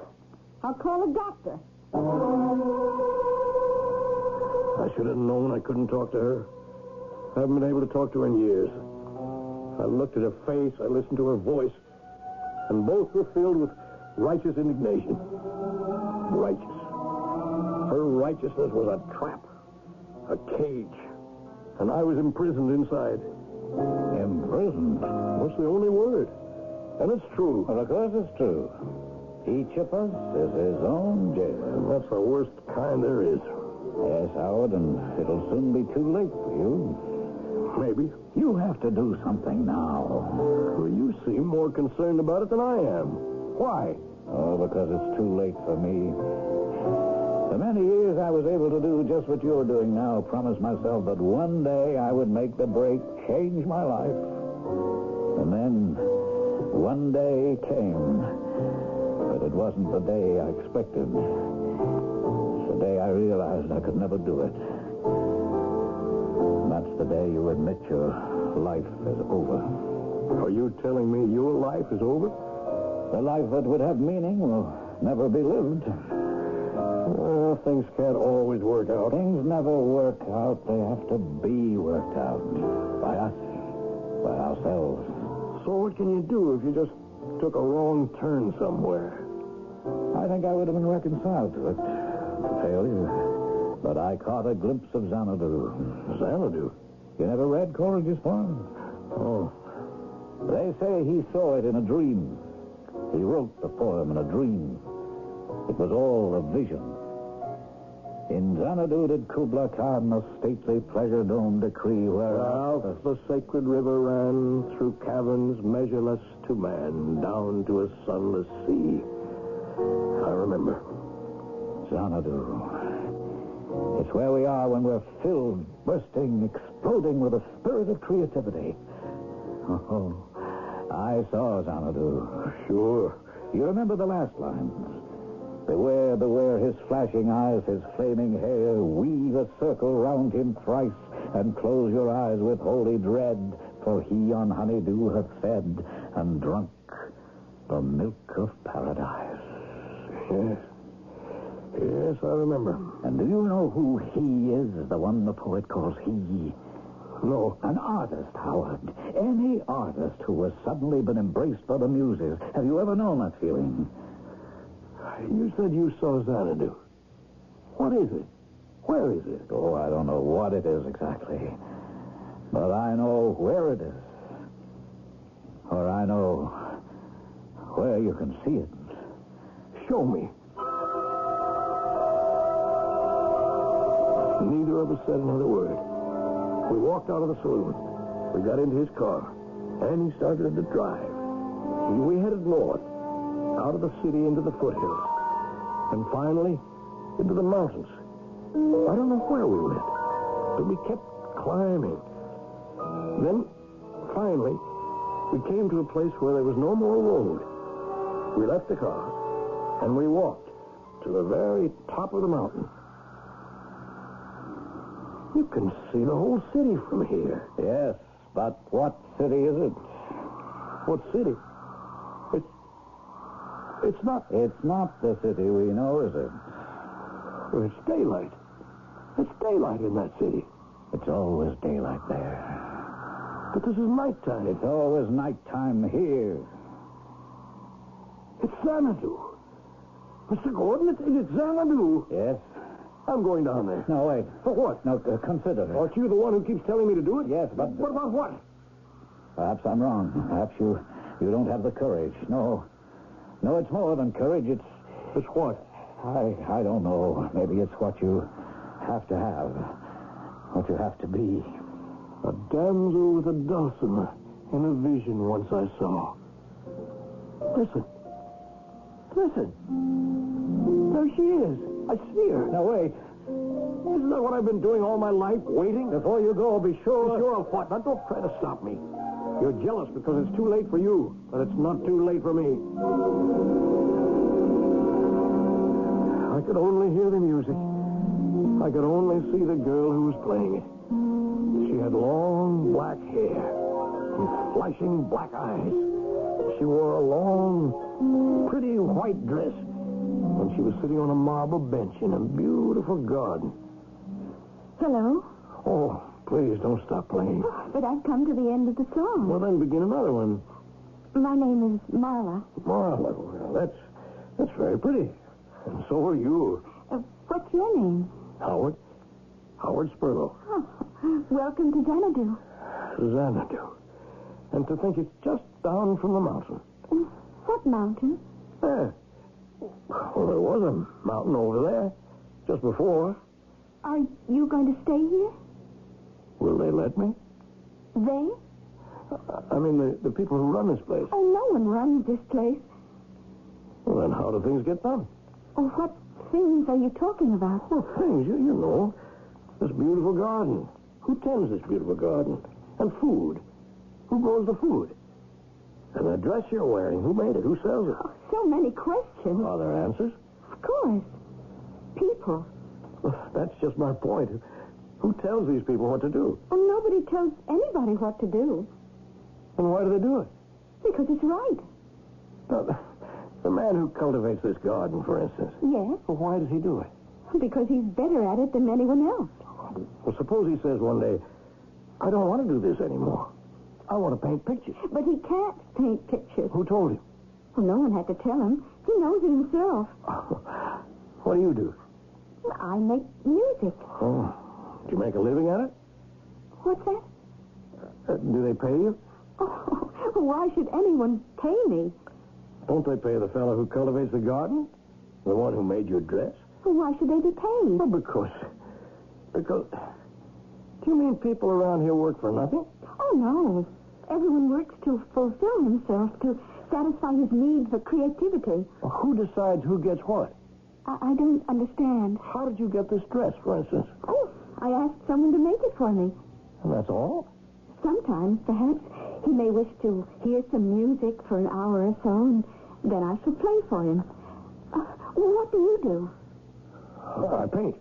I'll call a doctor. I should have known I couldn't talk to her. I haven't been able to talk to her in years. I looked at her face, I listened to her voice, and both were filled with righteous indignation. Righteous. Her righteousness was a trap, a cage, and I was imprisoned inside. Imprisoned? That's the only word. And it's true. Well, of course it's true. Each of us is his own jail. And that's the worst kind there is. Yes, Howard, and it'll soon be too late for you. Maybe. You have to do something now. Well, you seem more concerned about it than I am. Why? Oh, because it's too late for me. For many years I was able to do just what you're doing now. Promise myself that one day I would make the break, change my life. And then one day came. But it wasn't the day I expected. It's the day I realized I could never do it. And that's the day you admit your life is over. Are you telling me your life is over? The life that would have meaning will never be lived. Well, things can't always work out. Things never work out. They have to be worked out. By us. By ourselves. So what can you do if you just took a wrong turn somewhere? I think I would have been reconciled to it. Failure. But I caught a glimpse of Xanadu. Xanadu? You never read Coleridge's poem? Oh. They say he saw it in a dream. He wrote the poem in a dream. It was all a vision. In Xanadu did Kubla Khan a stately pleasure-dome decree where South the sacred river ran through caverns measureless to man, down to a sunless sea. I remember. Xanadu. It's where we are when we're filled, bursting, exploding with a spirit of creativity. Oh, I saw Xanadu. Sure. You remember the last lines? Beware, beware his flashing eyes, his flaming hair. Weave a circle round him thrice, and close your eyes with holy dread, for he on honeydew hath fed and drunk the milk of paradise. Yes. Yes, I remember. And do you know who he is, the one the poet calls he? No. An artist, Howard. Any artist who has suddenly been embraced by the muses. Have you ever known that feeling? You said you saw Xanadu. What is it? Where is it? Oh, I don't know what it is exactly. But I know where it is. Or I know where you can see it. Show me. Neither of us said another word. We walked out of the saloon. We got into his car, and he started to drive. We headed north, out of the city into the foothills, and finally into the mountains. I don't know where we went, but we kept climbing. Then, finally, we came to a place where there was no more road. We left the car, and we walked to the very top of the mountain. You can see the whole city from here. Yes, but what city is it? What city? It's not... It's not the city we know, is it? It's daylight. It's daylight in that city. It's always daylight there. But this is nighttime. It's always nighttime here. It's Xanadu. Mr. Gordon, it's Xanadu. Yes? I'm going down there. No, wait. For what? No, consider it. Aren't you the one who keeps telling me to do it? Yes, but... What about what? Perhaps I'm wrong. Perhaps you don't have the courage. No, it's more than courage. It's what? I don't know. Maybe it's what you have to have. What you have to be. A damsel with a dulcimer in a vision once I saw. Listen. There she is. I see her. Now, wait. Isn't that what I've been doing all my life, waiting? Before you go, be sure... Be sure of what? Now, don't try to stop me. You're jealous because it's too late for you, but it's not too late for me. I could only hear the music. I could only see the girl who was playing it. She had long black hair and flashing black eyes. She wore a long, pretty white dress, and she was sitting on a marble bench in a beautiful garden. Hello? Oh, please don't stop playing. But I've come to the end of the song. Well, then begin another one. My name is Marla. Marla, well, that's very pretty. And so are you. What's your name? Howard Spurlow. Oh, welcome to Xanadu. Xanadu. And to think it's just down from the mountain. What mountain? There. Well, there was a mountain over there, just before. Are you going to stay here? Will they let me? They? I mean, the people who run this place. Oh, no one runs this place. Well, then how do things get done? Oh, what things are you talking about? Well, things, you know. This beautiful garden. Who tends this beautiful garden? And food. Who grows the food? And the dress you're wearing, who made it? Who sells it? Oh, so many questions. Are there answers? Of course. People. Well, that's just my point. Who tells these people what to do? Well, nobody tells anybody what to do. And why do they do it? Because it's right. Now, the man who cultivates this garden, for instance. Yes. Well, why does he do it? Because he's better at it than anyone else. Well, suppose he says one day, I don't want to do this anymore. I want to paint pictures. But he can't paint pictures. Who told him? Well, no one had to tell him. He knows it himself. What do you do? I make music. Oh. Do you make a living at it? What's that? Do they pay you? Oh, why should anyone pay me? Don't they pay the fellow who cultivates the garden? The one who made your dress? Well, why should they be paid? Well, because... Do you mean people around here work for nothing? Oh, no. Everyone works to fulfill himself, to satisfy his need for creativity. Well, who decides who gets what? I don't understand. How did you get this dress, for instance? Oh, I asked someone to make it for me. And that's all? Sometimes, perhaps, he may wish to hear some music for an hour or so, and then I shall play for him. What do you do? I paint.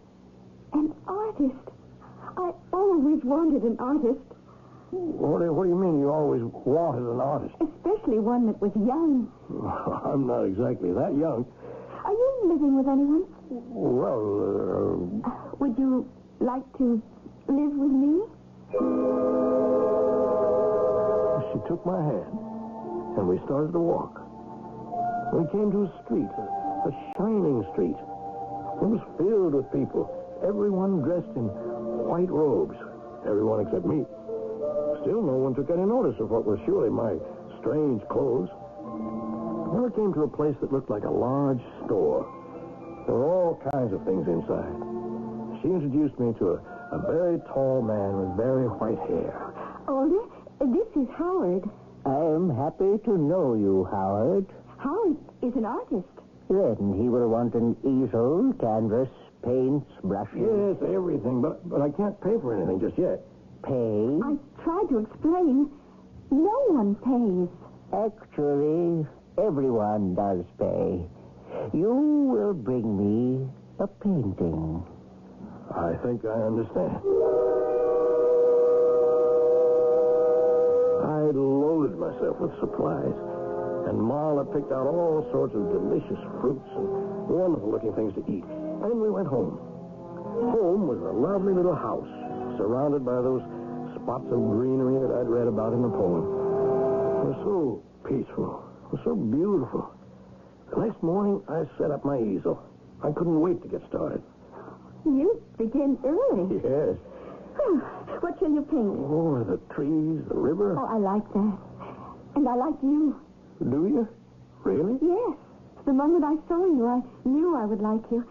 An artist? I always wanted an artist. What do you mean you always wanted an artist? Especially one that was young. I'm not exactly that young. Are you living with anyone? Well, would you like to live with me? She took my hand, and we started to walk. We came to a street, a shining street. It was filled with people, everyone dressed in white robes, everyone except me. Still, no one took any notice of what was surely my strange clothes. Then we came to a place that looked like a large store. There were all kinds of things inside. She introduced me to a very tall man with very white hair. Older, this is Howard. I'm happy to know you, Howard. Howard is an artist. Then he will want an easel, canvas, paints, brushes. Yes, everything, but I can't pay for anything just yet. Pay? I tried to explain. No one pays. Actually, everyone does pay. You will bring me a painting. I think I understand. I loaded myself with supplies, and Marla picked out all sorts of delicious fruits and wonderful-looking things to eat. And we went home. Home was a lovely little house, surrounded by those spots of greenery that I'd read about in the poem. It was so peaceful. It was so beautiful. The next morning, I set up my easel. I couldn't wait to get started. You begin early. Yes. What shall you paint? Oh, the trees, the river. Oh, I like that. And I like you. Do you? Really? Yes. The moment I saw you, I knew I would like you.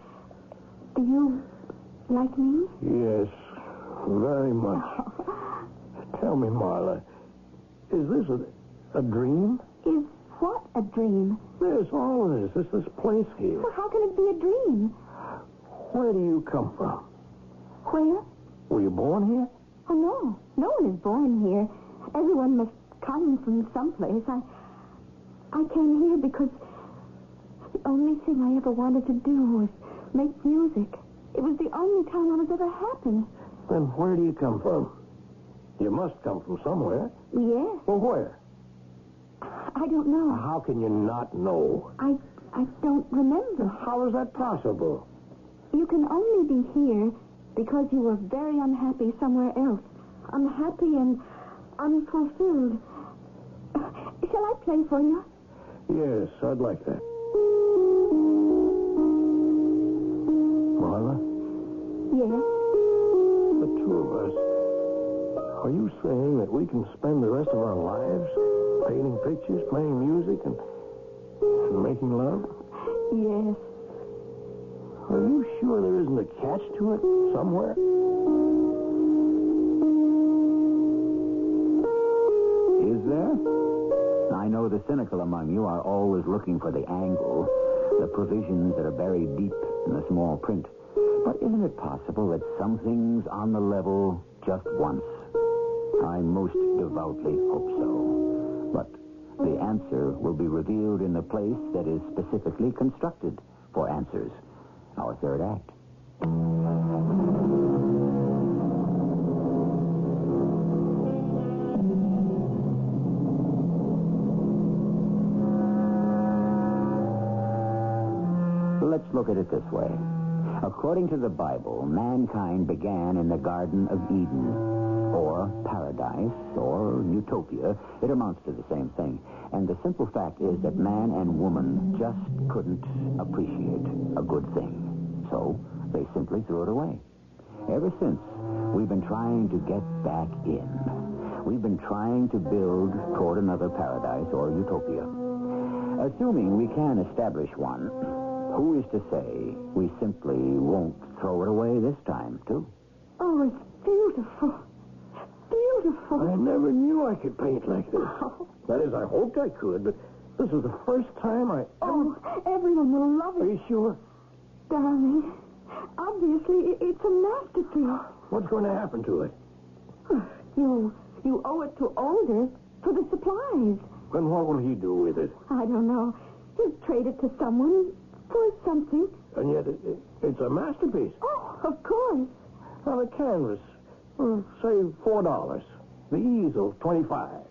Do you like me? Yes, very much. Tell me, Marla, is this a dream? Is what a dream? There's all of this. This place here. Well, how can it be a dream? Where do you come from? Where? Were you born here? Oh, no. No one is born here. Everyone must come from someplace. I came here because the only thing I ever wanted to do was make music. It was the only time I was ever happy. Then where do you come from? You must come from somewhere. Yes. Well, where? I don't know. How can you not know? I don't remember. How is that possible? You can only be here because you were very unhappy somewhere else. Unhappy and unfulfilled. Shall I play for you? Yes, I'd like that. Marla? Yes? The two of us. Are you saying that we can spend the rest of our lives painting pictures, playing music, and making love? Yes. Are you sure there isn't a catch to it somewhere? Is there? I know the cynical among you are always looking for the angle, the provisions that are buried deep in the small print. But isn't it possible that something's on the level just once? I most devoutly hope so. But the answer will be revealed in the place that is specifically constructed for answers. Our third act. Let's look at it this way. According to the Bible, mankind began in the Garden of Eden, or paradise, or utopia. It amounts to the same thing. And the simple fact is that man and woman just couldn't appreciate a good thing. So they simply threw it away. Ever since, we've been trying to get back in. We've been trying to build toward another paradise or utopia. Assuming we can establish one, who is to say we simply won't throw it away this time, too? Oh, it's beautiful. Beautiful. I never knew I could paint like this. Oh. That is, I hoped I could, but this is the first time I ever... Oh, everyone will love it. Are you sure? Darling, obviously, it's a masterpiece. What's going to happen to it? You owe it to Older for the supplies. Then what will he do with it? I don't know. He'll trade it to someone for something. And yet, it's a masterpiece. Oh, of course. On a canvas, say $4. The easel, $25.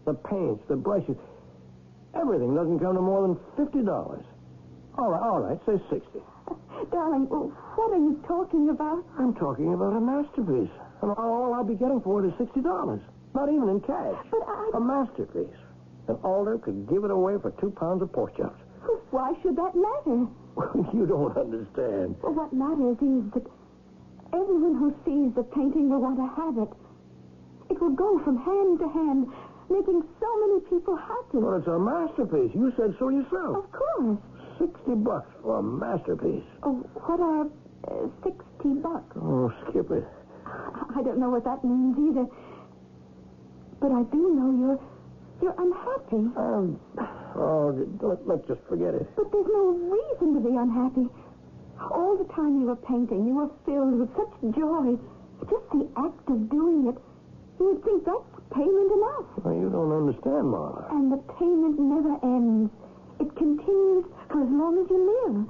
The paints, the brushes, everything doesn't come to more than $50. All right, say $60. Darling, what are you talking about? I'm talking about a masterpiece. And all I'll be getting for it is $60. Not even in cash. But A masterpiece. And Alder could give it away for 2 pounds of pork chops. Why should that matter? You don't understand. Well, what matters is that everyone who sees the painting will want to have it. It will go from hand to hand, making so many people happy. Well, it's a masterpiece. You said so yourself. Of course. $60 for a masterpiece. Oh, what are $60? Oh, skip it. I don't know what that means either. But I do know you're unhappy. Let's just forget it. But there's no reason to be unhappy. All the time you were painting, you were filled with such joy. Just the act of doing it, you would think that's payment enough. Well, you don't understand, Marla. And the payment never ends. It continues for as long as you live.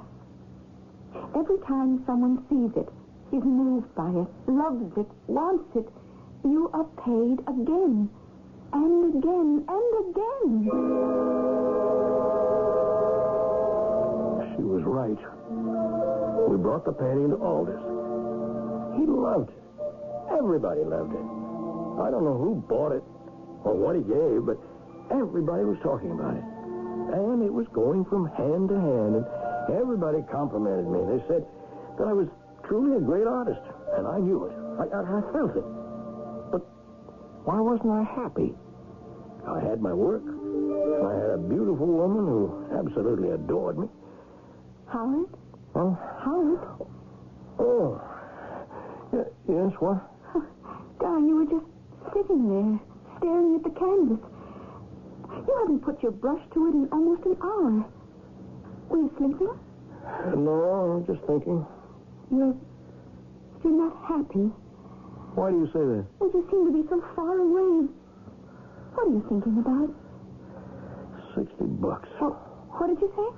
Every time someone sees it, is moved by it, loves it, wants it, you are paid again. And again, and again. She was right. We brought the painting to Aldous. He loved it. Everybody loved it. I don't know who bought it or what he gave, but everybody was talking about it. And it was going from hand to hand, and everybody complimented me. They said that I was truly a great artist, and I knew it. I felt it. But why wasn't I happy? I had my work. I had a beautiful woman who absolutely adored me. Howard? Huh? Howard? Oh. Yes, what? Darling, you were just sitting there, staring at the canvas. You haven't put your brush to it in almost an hour. Were you sleeping? No, I'm just thinking. You're not happy. Why do you say that? Well, you seem to be so far away. What are you thinking about? $60. Oh, what did you say?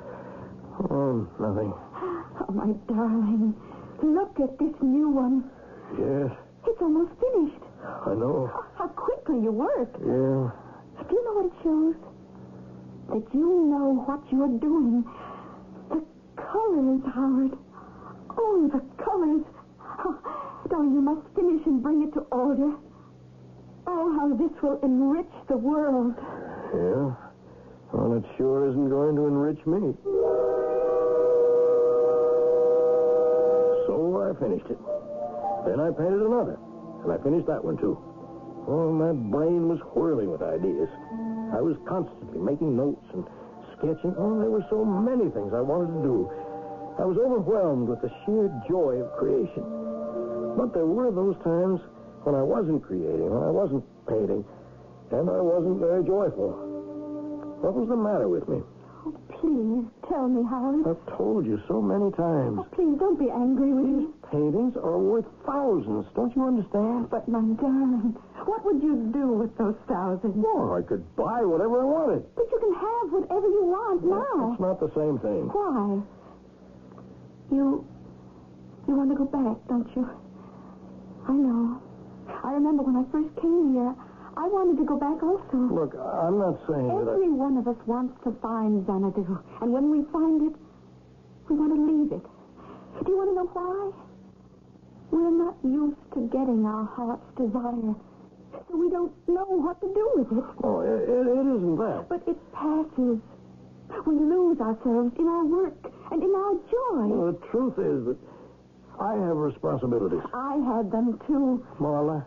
Oh, nothing. Oh, my darling. Look at this new one. Yes, It's almost finished. I know. Oh, how quickly you work. Yeah. Do you know what it shows? That you know what you're doing. The colors, Howard. Oh, the colors. Oh, darling, you must finish and bring it to order. Oh, how this will enrich the world. Yeah? Well, it sure isn't going to enrich me. So I finished it. Then I painted another. And I finished that one, too. Oh, my brain was whirling with ideas. I was constantly making notes and sketching. Oh, there were so many things I wanted to do. I was overwhelmed with the sheer joy of creation. But there were those times when I wasn't creating, when I wasn't painting, and I wasn't very joyful. What was the matter with me? Oh, please, tell me, Howard. I've told you so many times. Oh, please, don't be angry with me. Paintings are worth thousands. Don't you understand? But, my darling, what would you do with those thousands? Well, I could buy whatever I wanted. But you can have whatever you want now. It's not the same thing. Why? You want to go back, don't you? I know. I remember when I first came here, I wanted to go back also. Look, I'm not saying that Every one of us wants to find Xanadu. And when we find it, we want to leave it. Do you want to know why? We're not used to getting our heart's desire. So we don't know what to do with it. Oh, it isn't that. But it passes. We lose ourselves in our work and in our joy. Well, the truth is that I have responsibilities. I had them, too. Marla,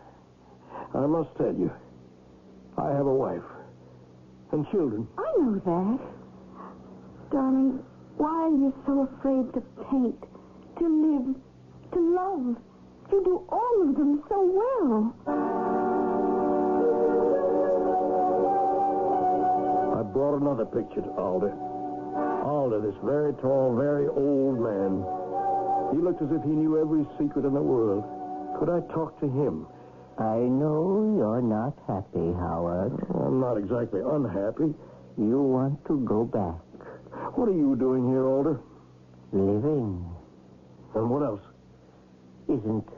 I must tell you, I have a wife and children. I know that. Darling, why are you so afraid to paint, to live, to love? You do all of them so well. I brought another picture to Alder. Alder, this very tall, very old man. He looked as if he knew every secret in the world. Could I talk to him? I know you're not happy, Howard. I'm not exactly unhappy. You want to go back. What are you doing here, Alder? Living. And what else? Isn't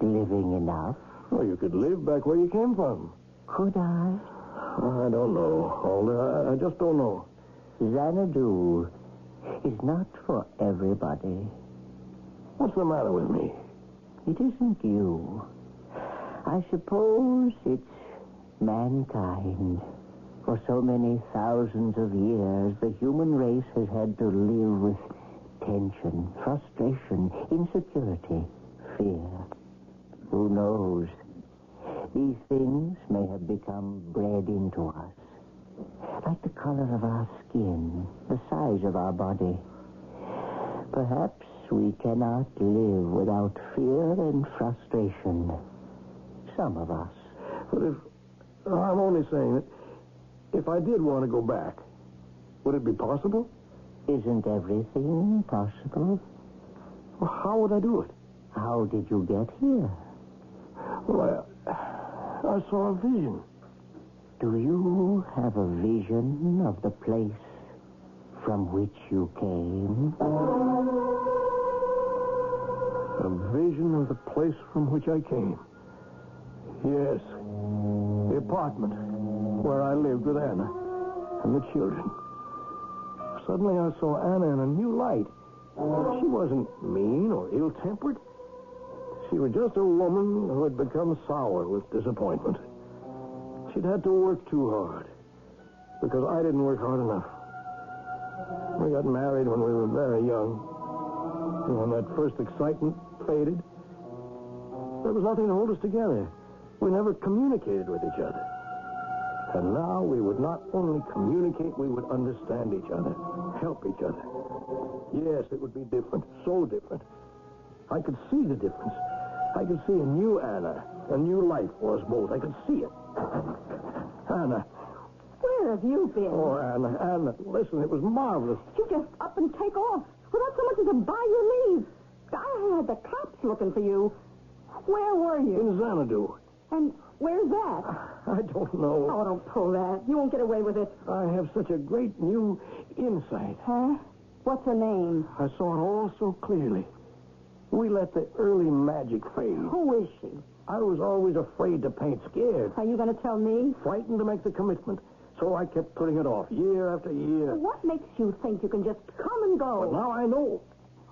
living enough? Well, you could live back where you came from. Could I? I don't know, Alder. I just don't know. Xanadu is not for everybody. What's the matter with me? It isn't you. I suppose it's mankind. For so many thousands of years, the human race has had to live with tension, frustration, insecurity, fear. Who knows? These things may have become bred into us. Like the color of our skin, the size of our body. Perhaps we cannot live without fear and frustration. Some of us. But I'm only saying that if I did want to go back, would it be possible? Isn't everything possible? Well, how would I do it? How did you get here? Well, I saw a vision. Do you have a vision of the place from which you came? A vision of the place from which I came. Yes. The apartment where I lived with Anna and the children. Suddenly I saw Anna in a new light. She wasn't mean or ill-tempered. She was just a woman who had become sour with disappointment. She'd had to work too hard because I didn't work hard enough. We got married when we were very young. And when that first excitement faded, there was nothing to hold us together. We never communicated with each other. And now we would not only communicate, we would understand each other, help each other. Yes, it would be different, so different. I could see the difference. I could see a new Anna, a new life for us both. I could see it. Anna. Where have you been? Oh, Anna, listen, it was marvelous. You just up and take off without so much as a buy your leave. I had the cops looking for you. Where were you? In Xanadu. And where's that? I don't know. Oh, don't pull that. You won't get away with it. I have such a great new insight. Huh? What's her name? I saw it all so clearly. We let the early magic fade. Who is she? I was always afraid to paint scared. Are you going to tell me? Frightened to make the commitment. So I kept putting it off year after year. What makes you think you can just come and go? But now I know.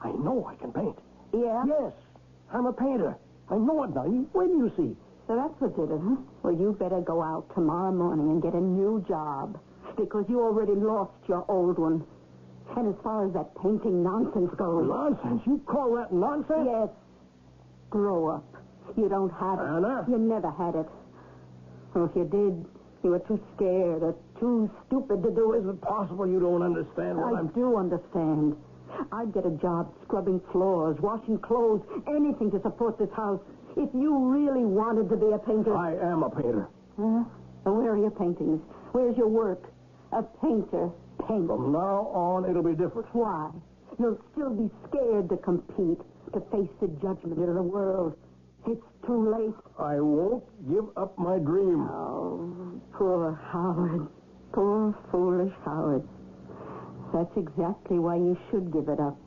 I know I can paint. Yeah? Yes. I'm a painter. I know it now. When do you see? So that's what did it, huh? Well, you better go out tomorrow morning and get a new job. Because you already lost your old one. And as far as that painting nonsense goes... Nonsense? You call that nonsense? Yes. Grow up. You don't have it. Anna? You never had it. Or if you did, you were too scared or too stupid to do it. Is it possible you don't understand what I do understand. I'd get a job scrubbing floors, washing clothes, anything to support this house. If you really wanted to be a painter... I am a painter. Huh? And where are your paintings? Where's your work? A painter paints. From now on, it'll be different. Why? You'll still be scared to compete, to face the judgment of the world. It's too late. I won't give up my dream. Oh, poor Howard. Poor, foolish Howard. That's exactly why you should give it up.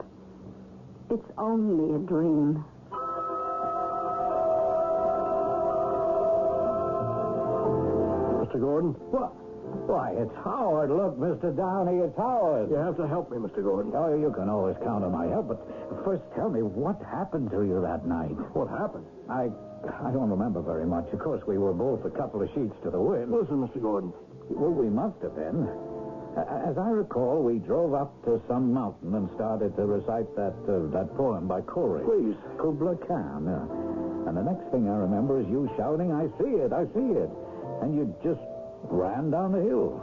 It's only a dream. Mr. Gordon? What? Why, it's Howard. Look, Mr. Downey, it's Howard. You have to help me, Mr. Gordon. Oh, you can always count on my help, but first tell me, what happened to you that night? What happened? I don't remember very much. Of course, we were both a couple of sheets to the wind. Listen, Mr. Gordon. Well, we must have been. As I recall, we drove up to some mountain and started to recite that poem by Corey. Please. Kubla Khan. And the next thing I remember is you shouting, I see it, I see it. And you just ran down the hill.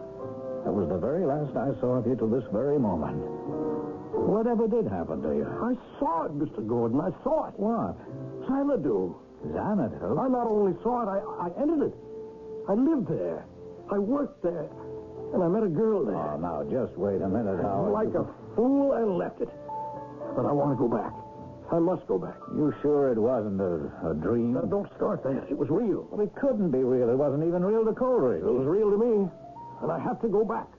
That was the very last I saw of you till this very moment. Whatever did happen to you? I saw it, Mr. Gordon. I saw it. What? Xanadu. Xanadu? I not only saw it, I entered it. I lived there. I worked there. And I met a girl there. Oh, now, just wait a minute, Howard. Like a fool, and left it. But I want to go back. I must go back. You sure it wasn't a dream? Now, don't start that. It was real. Well, it couldn't be real. It wasn't even real to Coleridge. It was real to me. And I have to go back.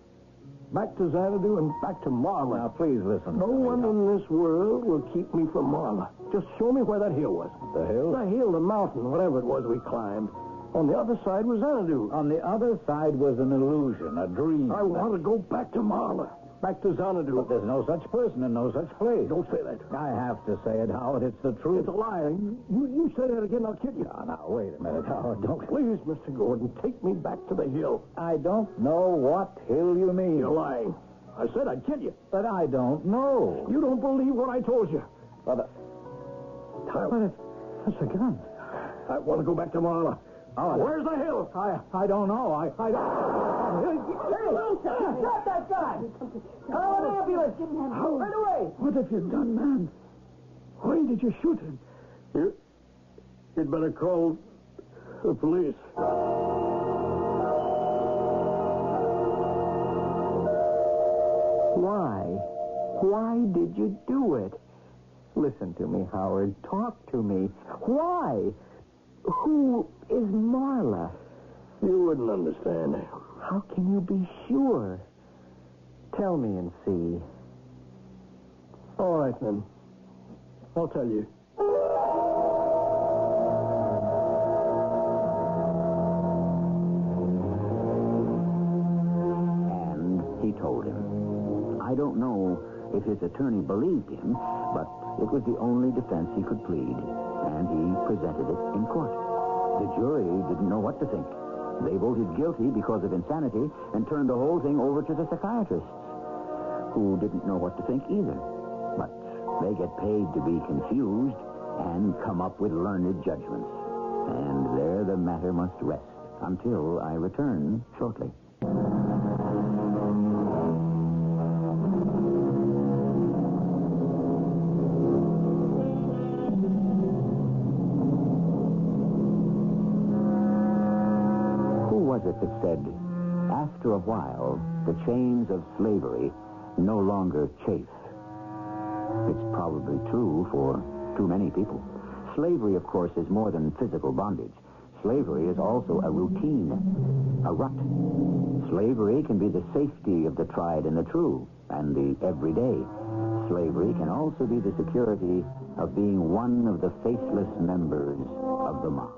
Back to Xanadu and back to Marla. Now, please listen. No one in this world will keep me from Marla. Just show me where that hill was. The hill? The hill, the mountain, whatever it was we climbed. On the other side was Xanadu. On the other side was an illusion, a dream. I want to go back to Marla. Back to Xanadu. But there's no such person and no such place. Don't say that. I have to say it, Howard. It's the truth. It's a lie. You say that again, I'll kill you. Now, wait a minute, Howard. Don't... Please, Mr. Gordon, take me back to the hill. I don't know what hill you mean. You're lying. I said I'd kill you. But I don't know. You don't believe what I told you. But, Tyler, that's a gun. I want to go back to Marla. Oh, where's the hill? I don't know. I don't... Hey, stop that guy! Call an ambulance! Right away! What have you done, man? Why did you shoot him? You'd better call the police. Why? Why did you do it? Listen to me, Howard. Talk to me. Why? Who is Marla? You wouldn't understand. How can you be sure? Tell me and see. All right, then. I'll tell you. And he told him. I don't know if his attorney believed him, but it was the only defense he could plead, and he presented it in court. The jury didn't know what to think. They voted guilty because of insanity and turned the whole thing over to the psychiatrists, who didn't know what to think either. But they get paid to be confused and come up with learned judgments. And there the matter must rest until I return shortly. Who was it that said, after a while, the chains of slavery no longer chafe? It's probably true for too many people. Slavery, of course, is more than physical bondage. Slavery is also a routine, a rut. Slavery can be the safety of the tried and the true, and the everyday. Slavery can also be the security of being one of the faceless members of the mob.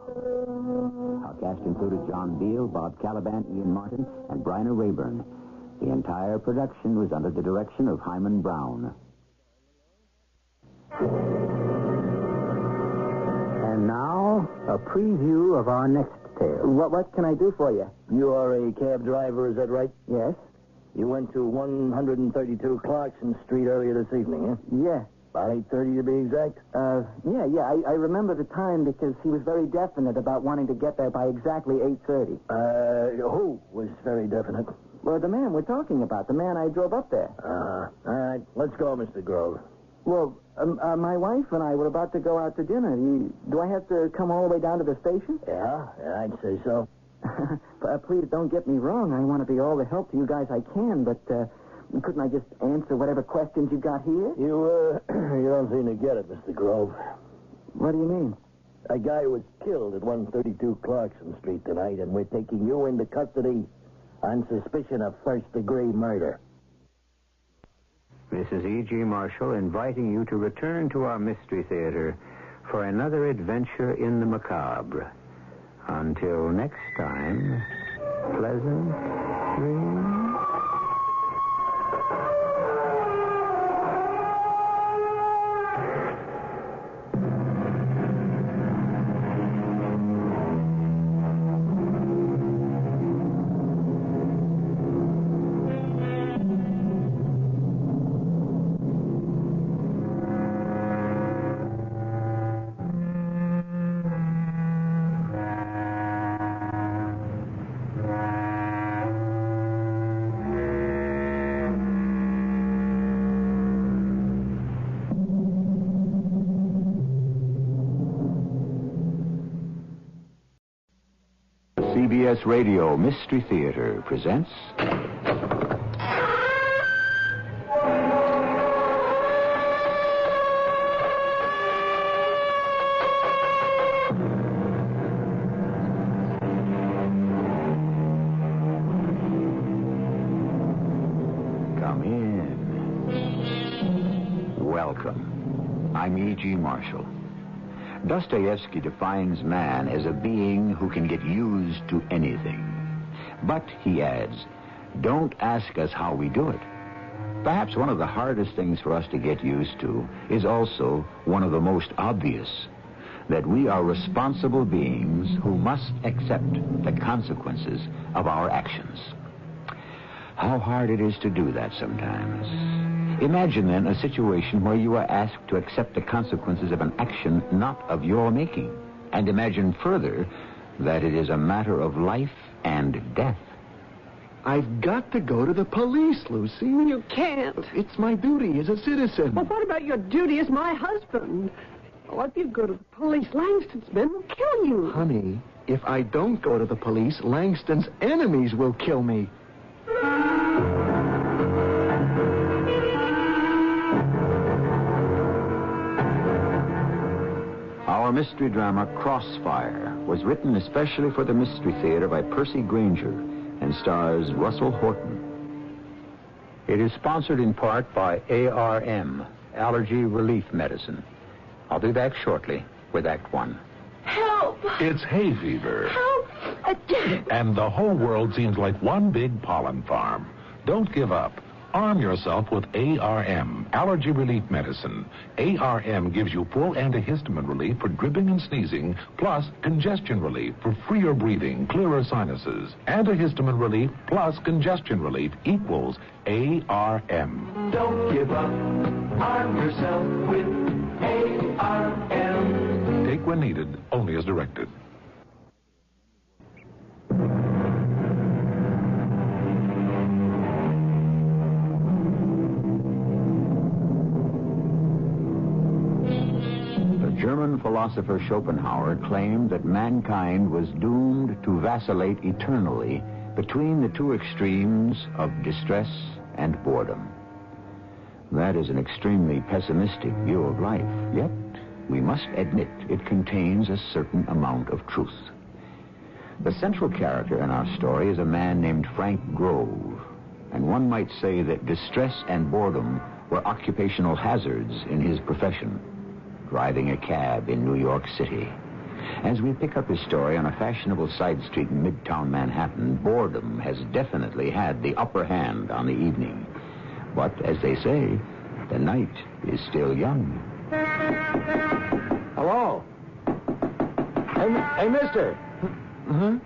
Our cast included John Beal, Bob Caliban, Ian Martin, and Bryna Rayburn. The entire production was under the direction of Hyman Brown. And now, a preview of our next tale. What can I do for you? You are a cab driver, is that right? Yes. You went to 132 Clarkson Street earlier this evening, eh? Yeah. About 8:30 to be exact? Yeah. I remember the time because he was very definite about wanting to get there by exactly 8:30. Who was very definite? Well, the man we're talking about, the man I drove up there. All right, let's go, Mr. Grove. Well, my wife and I were about to go out to dinner. Do I have to come all the way down to the station? Yeah, I'd say so. Please don't get me wrong. I want to be all the help to you guys I can, but couldn't I just answer whatever questions you got here? You don't seem to get it, Mr. Grove. What do you mean? A guy was killed at 132 Clarkson Street tonight, and we're taking you into custody on suspicion of first-degree murder. This is E.G. Marshall inviting you to return to our Mystery Theater for another adventure in the macabre. Until next time, pleasant dreams. CBS Radio Mystery Theater presents... Come in. Welcome. I'm E.G. Marshall. Dostoevsky defines man as a being who can get used to anything. But, he adds, don't ask us how we do it. Perhaps one of the hardest things for us to get used to is also one of the most obvious, that we are responsible beings who must accept the consequences of our actions. How hard it is to do that sometimes. Imagine, then, a situation where you are asked to accept the consequences of an action not of your making. And imagine further that it is a matter of life and death. I've got to go to the police, Lucy. You can't. It's my duty as a citizen. Well, what about your duty as my husband? Well, if you go to the police, Langston's men will kill you. Honey, if I don't go to the police, Langston's enemies will kill me. Our mystery drama, Crossfire, was written especially for the Mystery Theater by Percy Granger and stars Russell Horton. It is sponsored in part by ARM, Allergy Relief Medicine. I'll be back shortly with Act One. Help! It's hay fever. Help! And the whole world seems like one big pollen farm. Don't give up. Arm yourself with ARM, Allergy Relief Medicine. ARM gives you full antihistamine relief for dripping and sneezing, plus congestion relief for freer breathing, clearer sinuses. Antihistamine relief plus congestion relief equals ARM. Don't give up. Arm yourself with ARM. Take when needed, only as directed. German philosopher Schopenhauer claimed that mankind was doomed to vacillate eternally between the two extremes of distress and boredom. That is an extremely pessimistic view of life, yet we must admit it contains a certain amount of truth. The central character in our story is a man named Frank Grove, and one might say that distress and boredom were occupational hazards in his profession, driving a cab in New York City. As we pick up his story on a fashionable side street in Midtown Manhattan, boredom has definitely had the upper hand on the evening. But, as they say, the night is still young. Hello? Hey, mister. Uh-huh.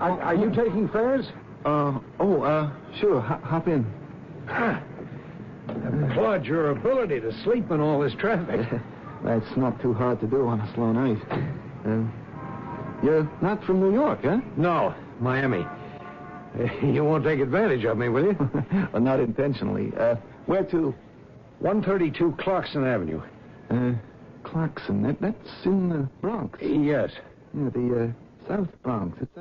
Are you taking fares? Sure. Hop in. Applaud your ability to sleep in all this traffic. That's not too hard to do on a slow night. You're not from New York, huh? No, Miami. You won't take advantage of me, will you? Well, not intentionally. Where to? 132 Clarkson Avenue. Clarkson. That's in the Bronx. Yes. Yeah, the South Bronx. It's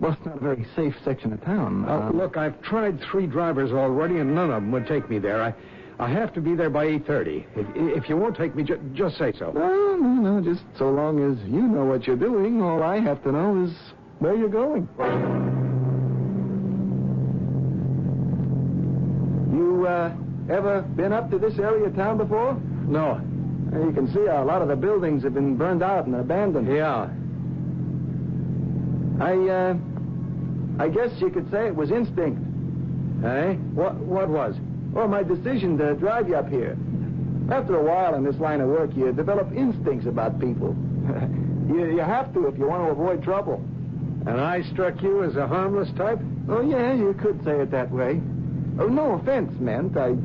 not a very safe section of town. Look, I've tried 3 drivers already, and none of them would take me there. I have to be there by 8:30. If you won't take me, just say so. No. Just so long as you know what you're doing, all I have to know is where you're going. You, ever been up to this area of town before? No. You can see a lot of the buildings have been burned out and abandoned. Yeah. I guess you could say it was instinct. Hey? What was? Well, my decision to drive you up here. After a while in this line of work, you develop instincts about people. You have to if you want to avoid trouble. And I struck you as a harmless type? Oh, yeah, you could say it that way. Oh, no offense meant. I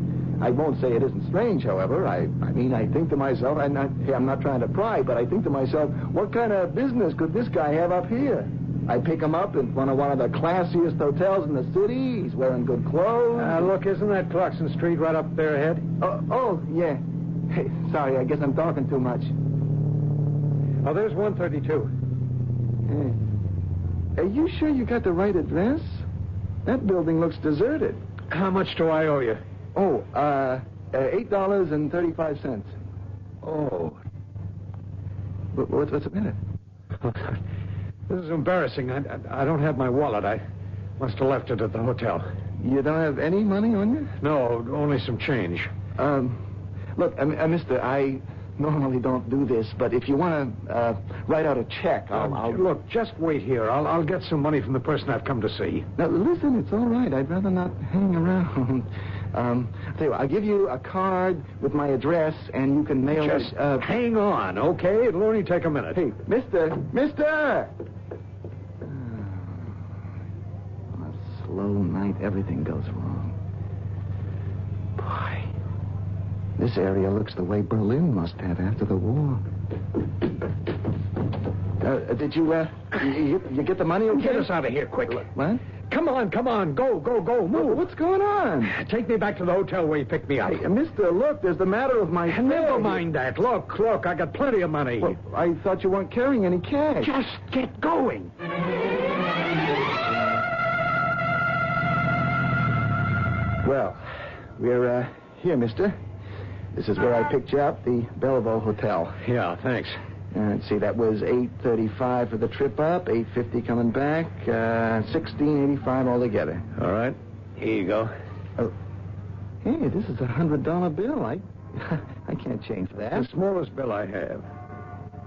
won't say it isn't strange, however. I mean, I think to myself, I'm not trying to pry, but I think to myself, what kind of business could this guy have up here? I pick him up in one of the classiest hotels in the city. He's wearing good clothes. Look, isn't that Clarkson Street right up there ahead? Oh, yeah. Hey, sorry, I guess I'm talking too much. Oh, there's 132. Are you sure you got the right address? That building looks deserted. How much do I owe you? Oh, $8.35. Oh. What's the matter? This is embarrassing. I don't have my wallet. I must have left it at the hotel. You don't have any money on you? No, only some change. Look, mister, I normally don't do this, but if you want to write out a check, I'll... Look, just wait here. I'll get some money from the person I've come to see. Now, listen, it's all right. I'd rather not hang around. I'll tell you what, I'll give you a card with my address, and you can mail just it... hang on, okay? It'll only take a minute. Hey, mister! On a slow night, everything goes wrong. Boy, this area looks the way Berlin must have after the war. Did you get the money okay? Get us out of here quickly. What? Come on. Go, move. What's going on? Take me back to the hotel where you picked me up. Hey, mister, look, there's the matter of my... Never mind that. Look, I got plenty of money. Well, I thought you weren't carrying any cash. Just get going. Well, we're here, mister. This is where I picked you up, the Belleville Hotel. Yeah, thanks. See, that was $8.35 for the trip up, $8.50 coming back, $16.85 altogether. All right. Here you go. Oh, hey, this is a $100 bill. I can't change that. The smallest bill I have.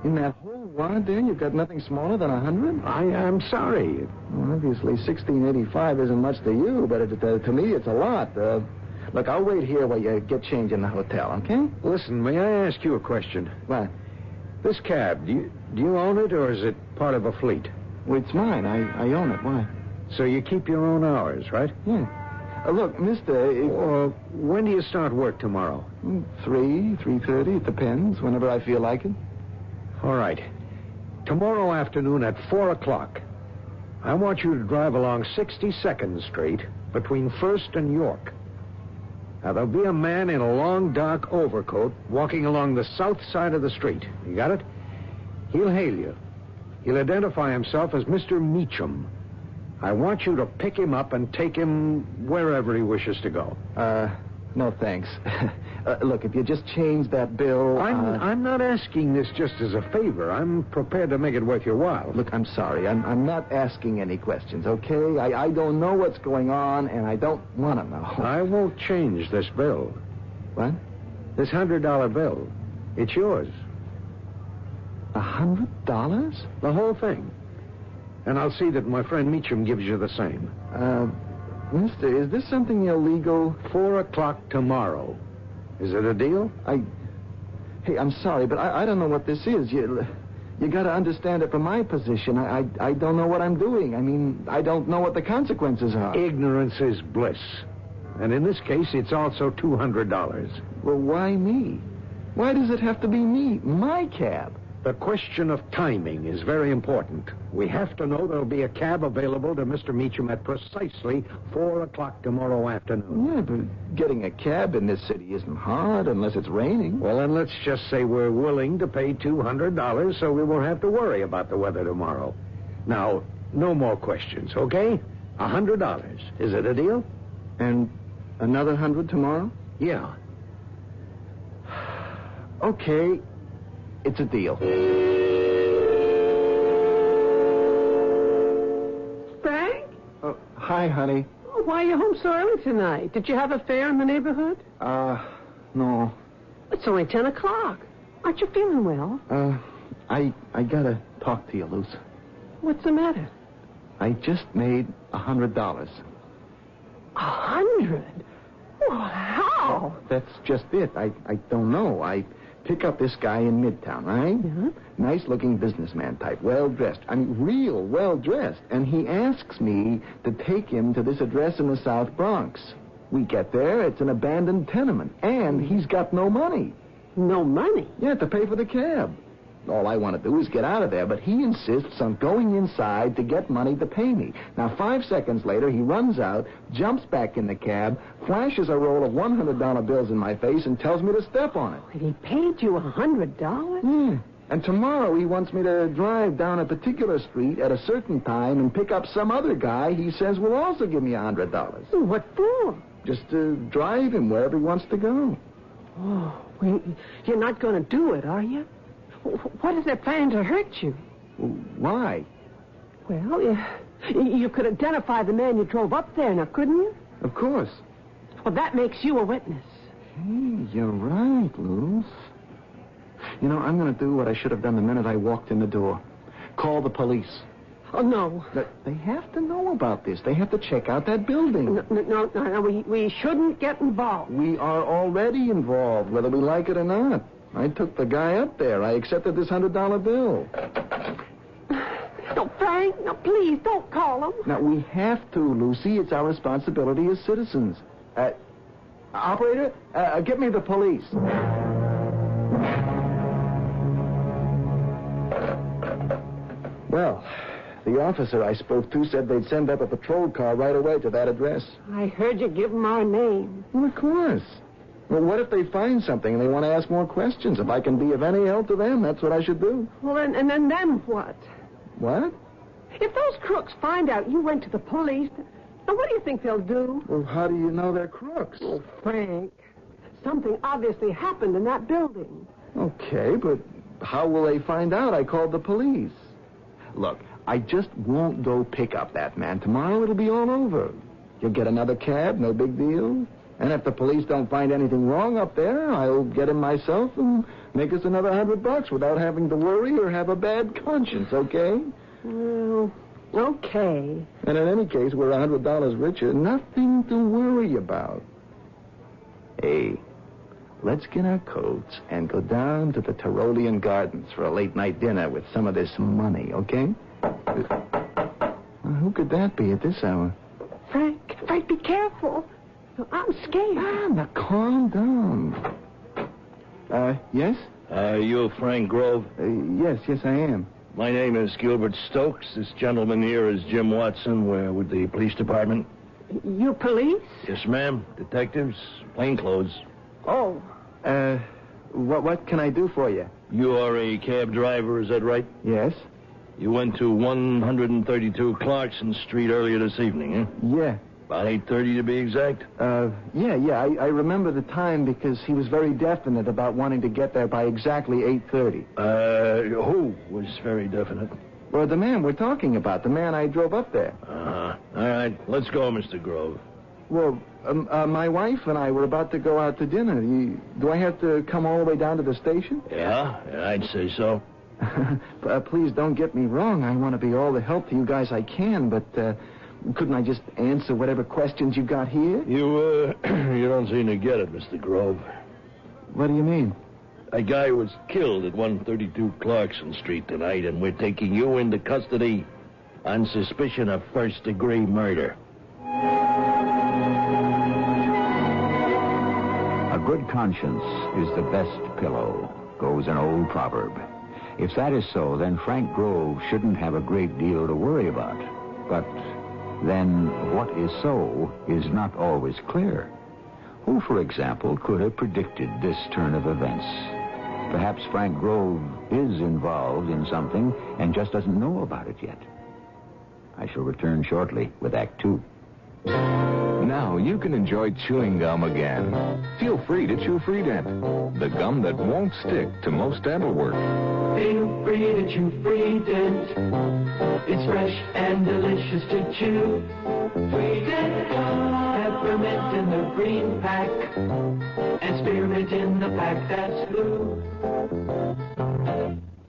In that whole wad there, you've got nothing smaller than 100? I am sorry. Well, obviously, $16.85 isn't much to you, but to me, it's a lot. Look, I'll wait here while you get change in the hotel, okay? Listen, may I ask you a question? What? This cab, do you own it, or is it part of a fleet? Well, it's mine. I own it. Why? So you keep your own hours, right? Yeah. Look, mister... when do you start work tomorrow? 3:30. It depends. Whenever I feel like it. All right. Tomorrow afternoon at 4 o'clock, I want you to drive along 62nd Street between 1st and York. Now, there'll be a man in a long, dark overcoat walking along the south side of the street. You got it? He'll hail you. He'll identify himself as Mr. Meacham. I want you to pick him up and take him wherever he wishes to go. No, thanks. Look, if you just change that bill... I'm not asking this just as a favor. I'm prepared to make it worth your while. Look, I'm sorry. I'm not asking any questions, okay? I don't know what's going on, and I don't want to know. I won't change this bill. What? This $100 bill. It's yours. $100? The whole thing. And I'll see that my friend Meacham gives you the same. Mister, is this something illegal? 4 o'clock tomorrow. Is it a deal? Hey, I'm sorry, but I don't know what this is. You got to understand it from my position. I don't know what I'm doing. I mean, I don't know what the consequences are. Ignorance is bliss. And in this case, it's also $200. Well, why me? Why does it have to be me? My cab? The question of timing is very important. We have to know there'll be a cab available to Mr. Meacham at precisely 4 o'clock tomorrow afternoon. Yeah, but getting a cab in this city isn't hard unless it's raining. Well, then let's just say we're willing to pay $200 so we won't have to worry about the weather tomorrow. Now, no more questions, okay? $100. Is it a deal? And another 100 tomorrow? Yeah. Okay. It's a deal. Frank? Oh, hi, honey. Oh, why are you home so early tonight? Did you have a fair in the neighborhood? No. It's only 10 o'clock. Aren't you feeling well? I gotta talk to you, Luce. What's the matter? I just made $100. 100? Well, how? That's just it. I don't know. I pick up this guy in Midtown, right? Yeah. Nice-looking businessman type, well-dressed. I mean, real well-dressed. And he asks me to take him to this address in the South Bronx. We get there, it's an abandoned tenement, and he's got no money. No money? Yeah, to pay for the cab. All I want to do is get out of there, but he insists on going inside to get money to pay me. Now, 5 seconds later, he runs out, jumps back in the cab, flashes a roll of $100 bills in my face, and tells me to step on it. And he paid you $100? Yeah. And tomorrow he wants me to drive down a particular street at a certain time and pick up some other guy he says will also give me $100. What for? Just to drive him wherever he wants to go. Oh, well, you're not going to do it, are you? What is their plan to hurt you? Why? Well, you could identify the man you drove up there, now, couldn't you? Of course. Well, that makes you a witness. Hey, you're right, Luce. You know, I'm going to do what I should have done the minute I walked in the door. Call the police. Oh, no. They have to know about this. They have to check out that building. No. We shouldn't get involved. We are already involved, whether we like it or not. I took the guy up there. I accepted this $100 bill. No, Frank, no, please, don't call him. Now, we have to, Lucy. It's our responsibility as citizens. Operator, get me the police. Well, the officer I spoke to said they'd send up a patrol car right away to that address. I heard you give them our name. Well, of course. Well, what if they find something and they want to ask more questions? If I can be of any help to them, that's what I should do. Well, and then what? What? If those crooks find out you went to the police, now what do you think they'll do? Well, how do you know they're crooks? Oh, Frank, something obviously happened in that building. Okay, but how will they find out I called the police? Look, I just won't go pick up that man. Tomorrow it'll be all over. You'll get another cab, no big deal. And if the police don't find anything wrong up there, I'll get him myself and make us another $100 without having to worry or have a bad conscience, okay? Well, okay. And in any case, we're $100 richer. Nothing to worry about. Hey, let's get our coats and go down to the Tyrolean Gardens for a late-night dinner with some of this money, okay? Who could that be at this hour? Frank, be careful. I'm scared. Now calm down. Yes? You Frank Grove? Yes, I am. My name is Gilbert Stokes. This gentleman here is Jim Watson. We're with the police department. You police? Yes, ma'am. Detectives, plainclothes. Oh. What can I do for you? You are a cab driver, is that right? Yes. You went to 132 Clarkson Street earlier this evening, huh? Yeah. About 8:30 to be exact? Yeah. I remember the time because he was very definite about wanting to get there by exactly 8:30. Who was very definite? Well, the man we're talking about, the man I drove up there. Uh-huh. All right, let's go, Mr. Grove. Well, my wife and I were about to go out to dinner. Do I have to come all the way down to the station? Yeah, I'd say so. Please don't get me wrong. I want to be all the help to you guys I can, but couldn't I just answer whatever questions you got here? You don't seem to get it, Mr. Grove. What do you mean? A guy was killed at 132 Clarkson Street tonight, and we're taking you into custody on suspicion of first-degree murder. A good conscience is the best pillow, goes an old proverb. If that is so, then Frank Grove shouldn't have a great deal to worry about. But then what is so is not always clear. Who, for example, could have predicted this turn of events? Perhaps Frank Grove is involved in something and just doesn't know about it yet. I shall return shortly with Act 2. Now you can enjoy chewing gum again. Feel free to chew Freedent, the gum that won't stick to most dental work. Feel free to chew Freedent. It's fresh and delicious to chew. Freedent gum, peppermint in the green pack, and spearmint in the pack that's blue.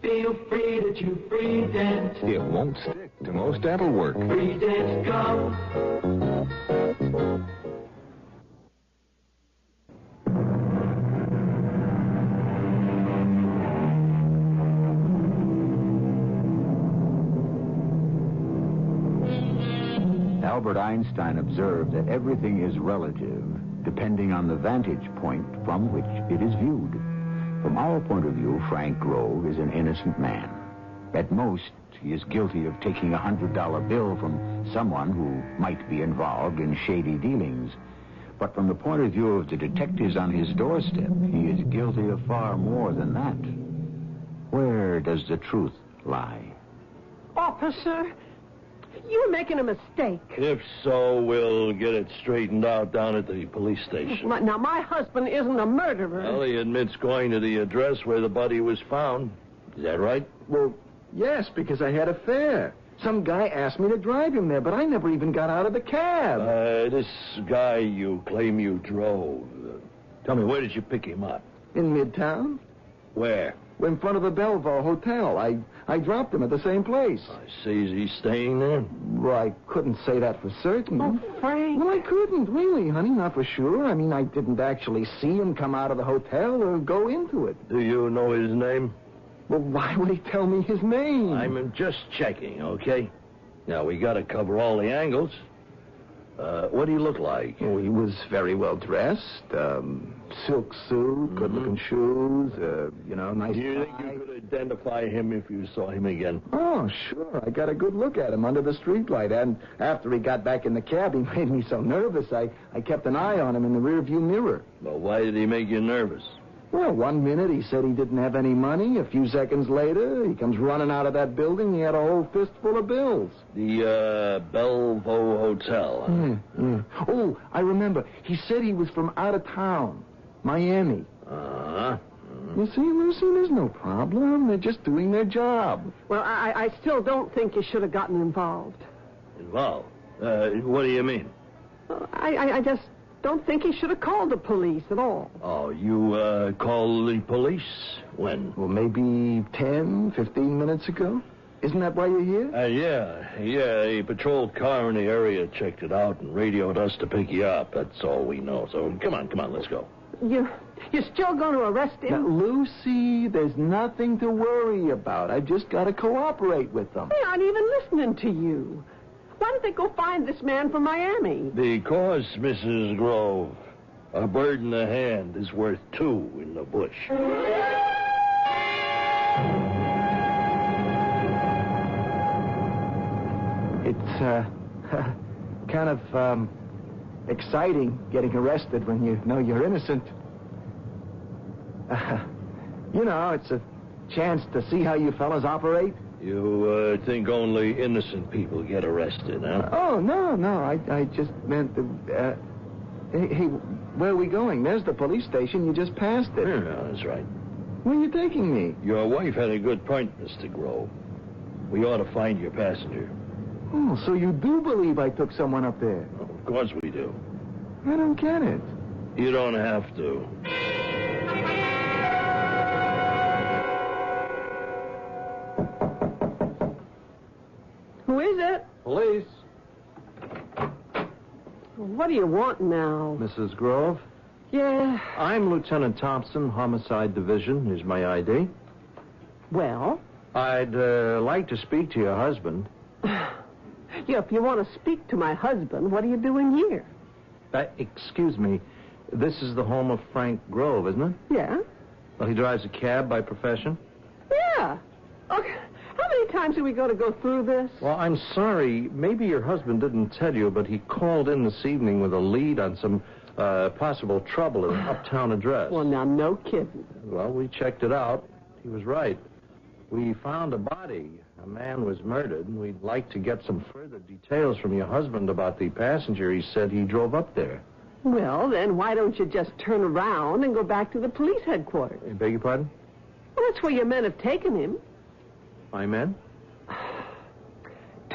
Feel free to chew Freedent. It won't stick to most dental work. Freedent gum. Albert Einstein observed that everything is relative, depending on the vantage point from which it is viewed. From our point of view, Frank Grove is an innocent man. At most, he is guilty of taking a $100 bill from someone who might be involved in shady dealings. But from the point of view of the detectives on his doorstep, he is guilty of far more than that. Where does the truth lie? Officer, you're making a mistake. If so, we'll get it straightened out down at the police station. Now, my husband isn't a murderer. Well, he admits going to the address where the body was found. Is that right? Well, yes, because I had a fare. Some guy asked me to drive him there, but I never even got out of the cab. This guy you claim you drove. Tell me, where did you pick him up? In Midtown? Where? In front of the Bellevue Hotel. I dropped him at the same place. I see. Is he staying there? Well, I couldn't say that for certain. Oh, Frank. Well, I couldn't, really, honey, not for sure. I mean, I didn't actually see him come out of the hotel or go into it. Do you know his name? Well, why would he tell me his name? I'm just checking, okay? Now, we got to cover all the angles. What do you look like? Oh, he was very well dressed. Silk suit, good-looking shoes, nice Do you tie. think you could identify him if you saw him again? Oh, sure. I got a good look at him under the streetlight. And after he got back in the cab, he made me so nervous, I kept an eye on him in the rearview mirror. Well, why did he make you nervous? Well, one minute he said he didn't have any money. A few seconds later, he comes running out of that building. He had a whole fistful of bills. The, Bellevue Hotel. Huh? Oh, I remember. He said he was from out of town. Miami. Uh-huh. You see, Lucy, there's no problem. They're just doing their job. Well, I still don't think you should have gotten involved. Involved? What do you mean? I just don't think he should have called the police at all. Oh, you, called the police? When? Well, maybe 10, 15 minutes ago. Isn't that why you're here? Yeah. A patrol car in the area checked it out and radioed us to pick you up. That's all we know. So come on, let's go. You're still going to arrest him? Now, Lucy, there's nothing to worry about. I've just got to cooperate with them. They aren't even listening to you. Why don't they go find this man from Miami? Because, Mrs. Grove, a bird in the hand is worth two in the bush. It's, kind of, exciting getting arrested when you know you're innocent. It's a chance to see how you fellas operate. You think only innocent people get arrested, huh? Oh, no. I just meant that... Hey, where are we going? There's the police station. You just passed it. Yeah, that's right. Where are you taking me? Your wife had a good point, Mr. Grove. We ought to find your passenger. Oh, so you do believe I took someone up there? Oh, of course we do. I don't get it. You don't have to. Who is it? Police. What do you want now? Mrs. Grove? Yeah. I'm Lieutenant Thompson, Homicide Division. Here's my ID. Well? I'd like to speak to your husband. Yeah, if you want to speak to my husband, what are you doing here? Excuse me. This is the home of Frank Grove, isn't it? Yeah. Well, he drives a cab by profession? Yeah. Okay. How many times are we going to go through this? Well, I'm sorry. Maybe your husband didn't tell you, but he called in this evening with a lead on some possible trouble at an uptown address. Well, now, no kidding. Well, we checked it out. He was right. We found a body. A man was murdered, and we'd like to get some further details from your husband about the passenger he said he drove up there. Well, then why don't you just turn around and go back to the police headquarters? I beg your pardon? Well, that's where your men have taken him. My men?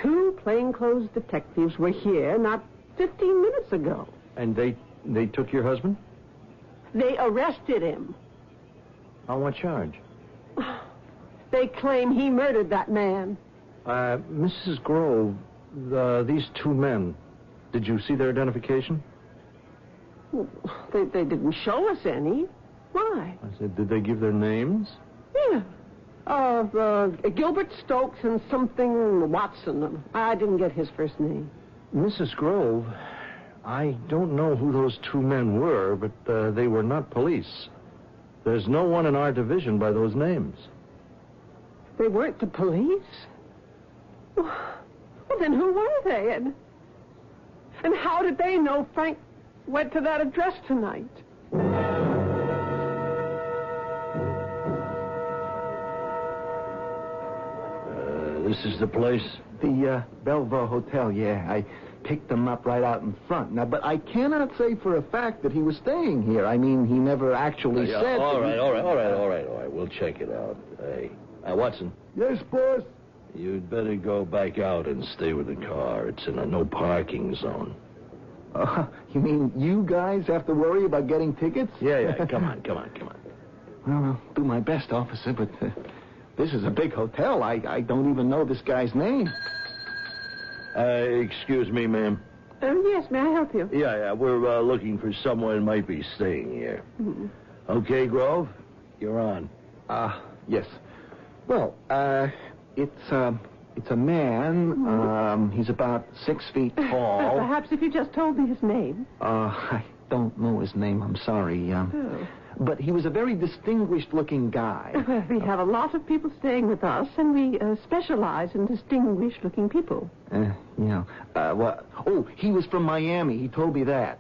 2 plainclothes detectives were here not 15 minutes ago. And they took your husband? They arrested him. On what charge? They claim he murdered that man. Mrs. Grove, these 2 men, did you see their identification? They didn't show us any. Why? I said, did they give their names? Yeah. Gilbert Stokes and something Watson. I didn't get his first name. Mrs. Grove, I don't know who those 2 men were, but they were not police. There's no one in our division by those names. They weren't the police? Well, then who were they? And how did they know Frank went to that address tonight? This is the place? The Belleville Hotel, yeah. I picked him up right out in front. Now, but I cannot say for a fact that he was staying here. I mean, he never actually said... All right. We'll check it out. Hey, Watson. Yes, boss? You'd better go back out and stay with the car. It's in a no parking zone. You mean you guys have to worry about getting tickets? Yeah. Come on. Well, I'll do my best, officer, but this is a big hotel. I don't even know this guy's name. Excuse me, ma'am. Yes, may I help you? Yeah, we're looking for someone who might be staying here. Mm-hmm. Okay, Grove, you're on. Yes. Well, it's a man. He's about 6 feet tall. Perhaps if you just told me his name. I don't know his name. I'm sorry. But he was a very distinguished-looking guy. Well, we have a lot of people staying with us, and we specialize in distinguished-looking people. He was from Miami. He told me that.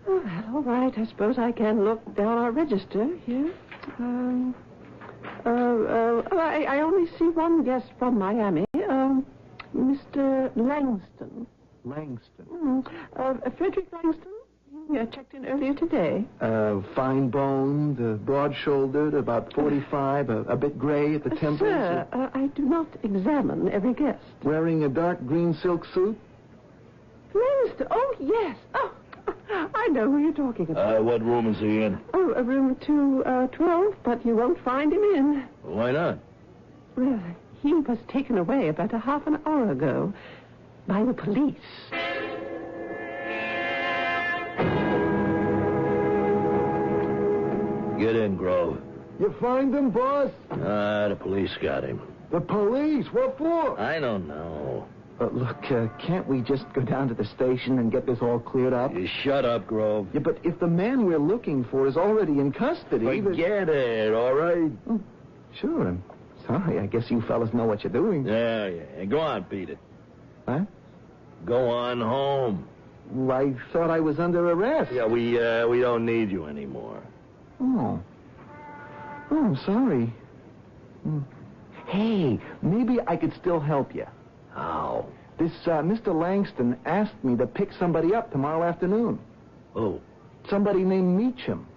Oh, well, all right. I suppose I can look down our register here. I only see one guest from Miami, Mr. Langston. Langston? Frederick Langston. He checked in earlier today. Fine-boned, broad-shouldered, about 45, a bit gray at the temples. Sir, I do not examine every guest. Wearing a dark green silk suit? Langston? Oh, yes. Oh, I know who you're talking about. What room is he in? Oh, room 212, but you won't find him in. Why not? Well, he was taken away about a half an hour ago by the police. Get in, Grove. You find him, boss? The police got him. The police? What for? I don't know. Look, can't we just go down to the station and get this all cleared up? You shut up, Grove. Yeah, but if the man we're looking for is already in custody... Forget it, all right? Oh, sure, I'm sorry. I guess you fellas know what you're doing. Yeah. Go on, beat it. Huh? Go on home. I thought I was under arrest. Yeah, we don't need you anymore. Oh. Oh, I'm sorry. Hey, maybe I could still help you. How? This Mr. Langston asked me to pick somebody up tomorrow afternoon. Oh. Somebody named Meacham.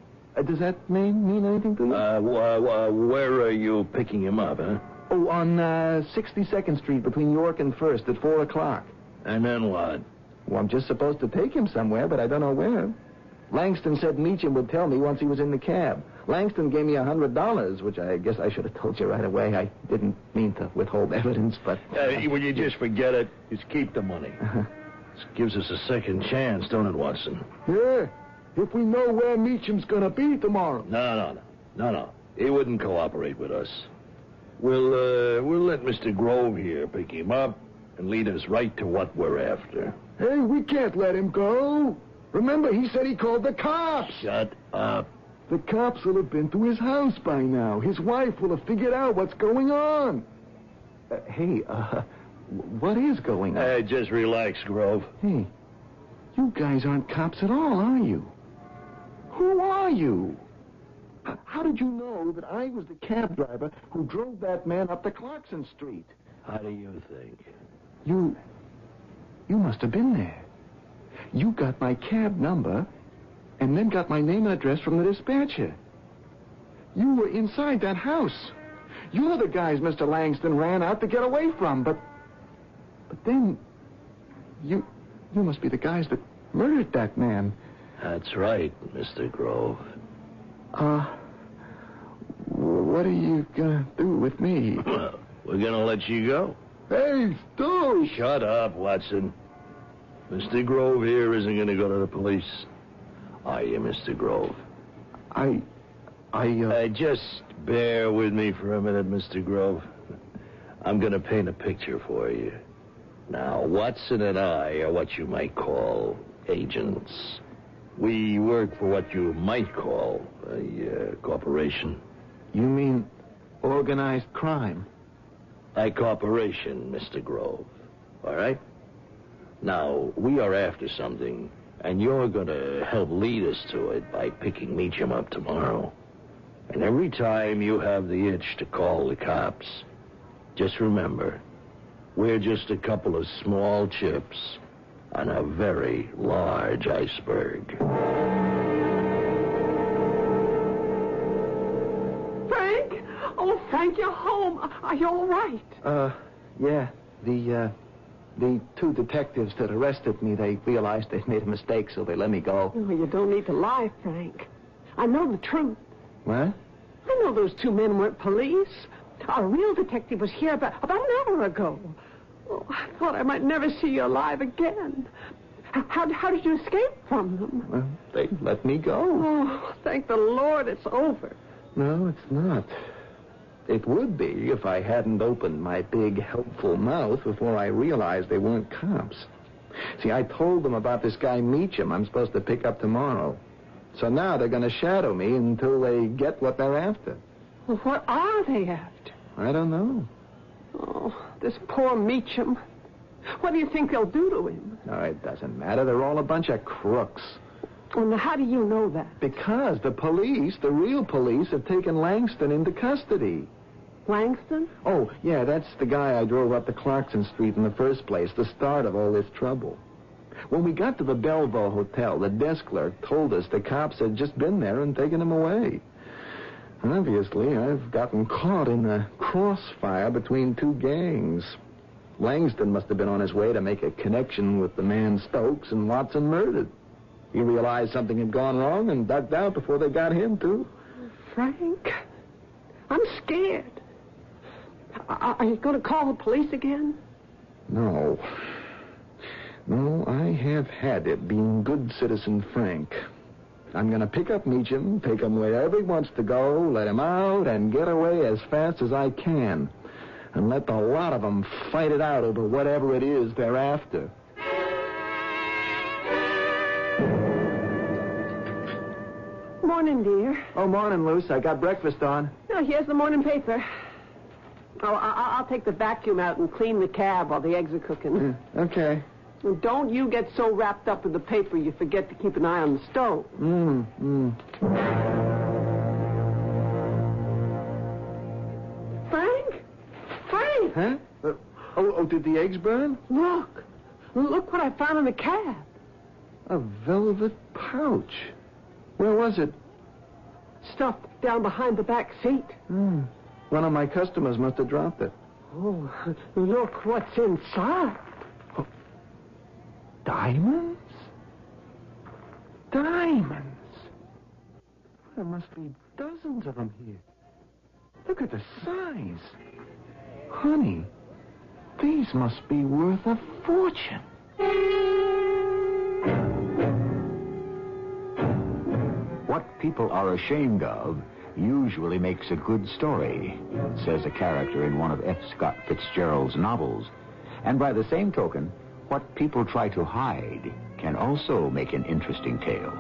Does that mean anything to you? Where are you picking him up, huh? Oh, on 62nd Street between York and First at 4 o'clock. And then what? Well, I'm just supposed to take him somewhere, but I don't know where. Langston said Meacham would tell me once he was in the cab. Langston gave me $100, which I guess I should have told you right away. I didn't mean to withhold evidence, but... Will you just forget it? Just keep the money. This gives us a second chance, don't it, Watson? Yeah, if we know where Meacham's going to be tomorrow. No. He wouldn't cooperate with us. We'll let Mr. Grove here pick him up and lead us right to what we're after. Hey, we can't let him go. Remember, he said he called the cops. Shut up. The cops will have been to his house by now. His wife will have figured out what's going on. What is going on? Just relax, Grove. Hey, you guys aren't cops at all, are you? Who are you? How did you know that I was the cab driver who drove that man up to Clarkson Street? How do you think? You must have been there. You got my cab number and then got my name and address from the dispatcher. You were inside that house. You're the guys Mr. Langston ran out to get away from, but then you must be the guys that murdered that man. That's right, Mr. Grove. What are you gonna do with me? We're gonna let you go. Hey, Stu! Shut up, Watson. Mr. Grove here isn't gonna go to the police. Are you, Mr. Grove? Just bear with me for a minute, Mr. Grove. I'm gonna paint a picture for you. Now, Watson and I are what you might call agents. We work for what you might call a corporation. You mean organized crime? A corporation, Mr. Grove. All right? Now, we are after something, and you're going to help lead us to it by picking Meacham up tomorrow. And every time you have the itch to call the cops, just remember, we're just a couple of small chips on a very large iceberg. Frank? Oh, Frank, you're home. Are you all right? Yeah. The two detectives that arrested me, they realized they'd made a mistake, so they let me go. Oh, you don't need to lie, Frank. I know the truth. What? I know those two men weren't police. A real detective was here about an hour ago. Oh, I thought I might never see you alive again. How did you escape from them? Well, they let me go. Oh, thank the Lord it's over. No, it's not. It would be if I hadn't opened my big, helpful mouth before I realized they weren't cops. See, I told them about this guy Meacham I'm supposed to pick up tomorrow. So now they're going to shadow me until they get what they're after. Well, what are they after? I don't know. Oh, this poor Meacham. What do you think they'll do to him? Oh, it doesn't matter. They're all a bunch of crooks. Well, now, how do you know that? Because the police, the real police, have taken Langston into custody. Langston? Oh, yeah, that's the guy I drove up to Clarkson Street in the first place, the start of all this trouble. When we got to the Belleville Hotel, the desk clerk told us the cops had just been there and taken him away. Obviously, I've gotten caught in the crossfire between two gangs. Langston must have been on his way to make a connection with the man Stokes and Watson murdered. He realized something had gone wrong and ducked out before they got him, too. Frank, I'm scared. Are you going to call the police again? No. No, I have had it being good citizen Frank. I'm going to pick up Meacham, take him wherever he wants to go, let him out, and get away as fast as I can. And let the lot of them fight it out over whatever it is they're after. Morning, dear. Oh, morning, Luce. I got breakfast on. Oh, here's the morning paper. Oh, I'll take the vacuum out and clean the cab while the eggs are cooking. Okay. Don't you get so wrapped up in the paper you forget to keep an eye on the stove. Frank? Frank! Huh? Did the eggs burn? Look what I found in the cab. A velvet pouch. Where was it? Stuffed down behind the back seat. One of my customers must have dropped it. Oh, look what's inside. Oh. Diamonds? Diamonds. There must be dozens of them here. Look at the size. Honey, these must be worth a fortune. What people are ashamed of usually makes a good story, says a character in one of F. Scott Fitzgerald's novels. And by the same token, what people try to hide can also make an interesting tale.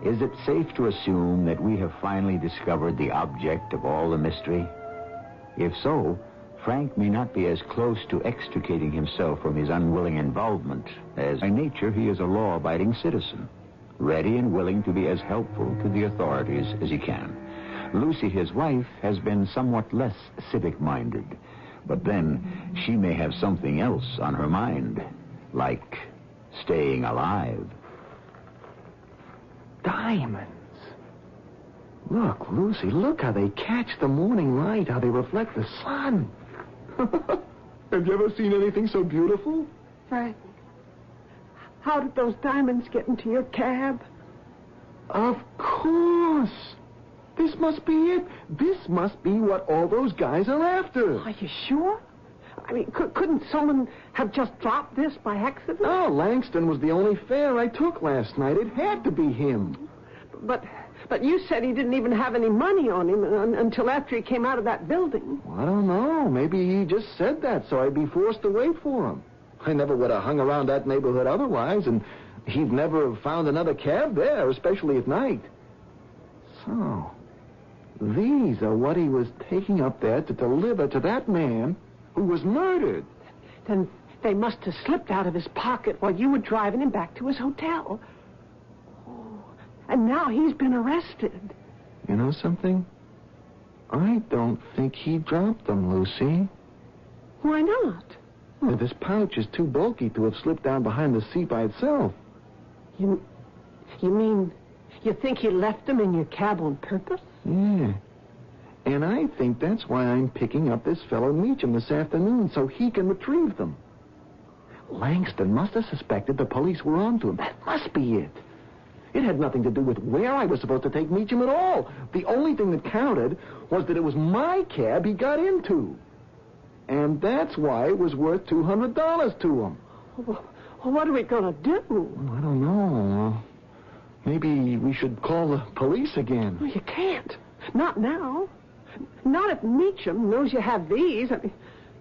Is it safe to assume that we have finally discovered the object of all the mystery? If so, Frank may not be as close to extricating himself from his unwilling involvement as by nature he is a law-abiding citizen, ready and willing to be as helpful to the authorities as he can. Lucy, his wife, has been somewhat less civic-minded, but then she may have something else on her mind, like staying alive. Diamonds. Look, Lucy, look how they catch the morning light, how they reflect the sun. Have you ever seen anything so beautiful? Frank, how did those diamonds get into your cab? Of course. This must be it. This must be what all those guys are after. Are you sure? I mean, couldn't someone have just dropped this by accident? No, Langston was the only fare I took last night. It had to be him. But you said he didn't even have any money on him until after he came out of that building. Well, I don't know. Maybe he just said that so I'd be forced to wait for him. I never would have hung around that neighborhood otherwise, and he'd never have found another cab there, especially at night. So, these are what he was taking up there to deliver to that man who was murdered. Then they must have slipped out of his pocket while you were driving him back to his hotel. Oh, and now he's been arrested. You know something? I don't think he dropped them, Lucy. Why not? Well, this pouch is too bulky to have slipped down behind the seat by itself. You mean you think he left them in your cab on purpose? Yeah. And I think that's why I'm picking up this fellow Meacham this afternoon, so he can retrieve them. Langston must have suspected the police were onto him. That must be it. It had nothing to do with where I was supposed to take Meacham at all. The only thing that counted was that it was my cab he got into. And that's why it was worth $200 to him. Well, what are we going to do? I don't know. Maybe we should call the police again. Well, you can't. Not now. Not if Meacham knows you have these. I mean,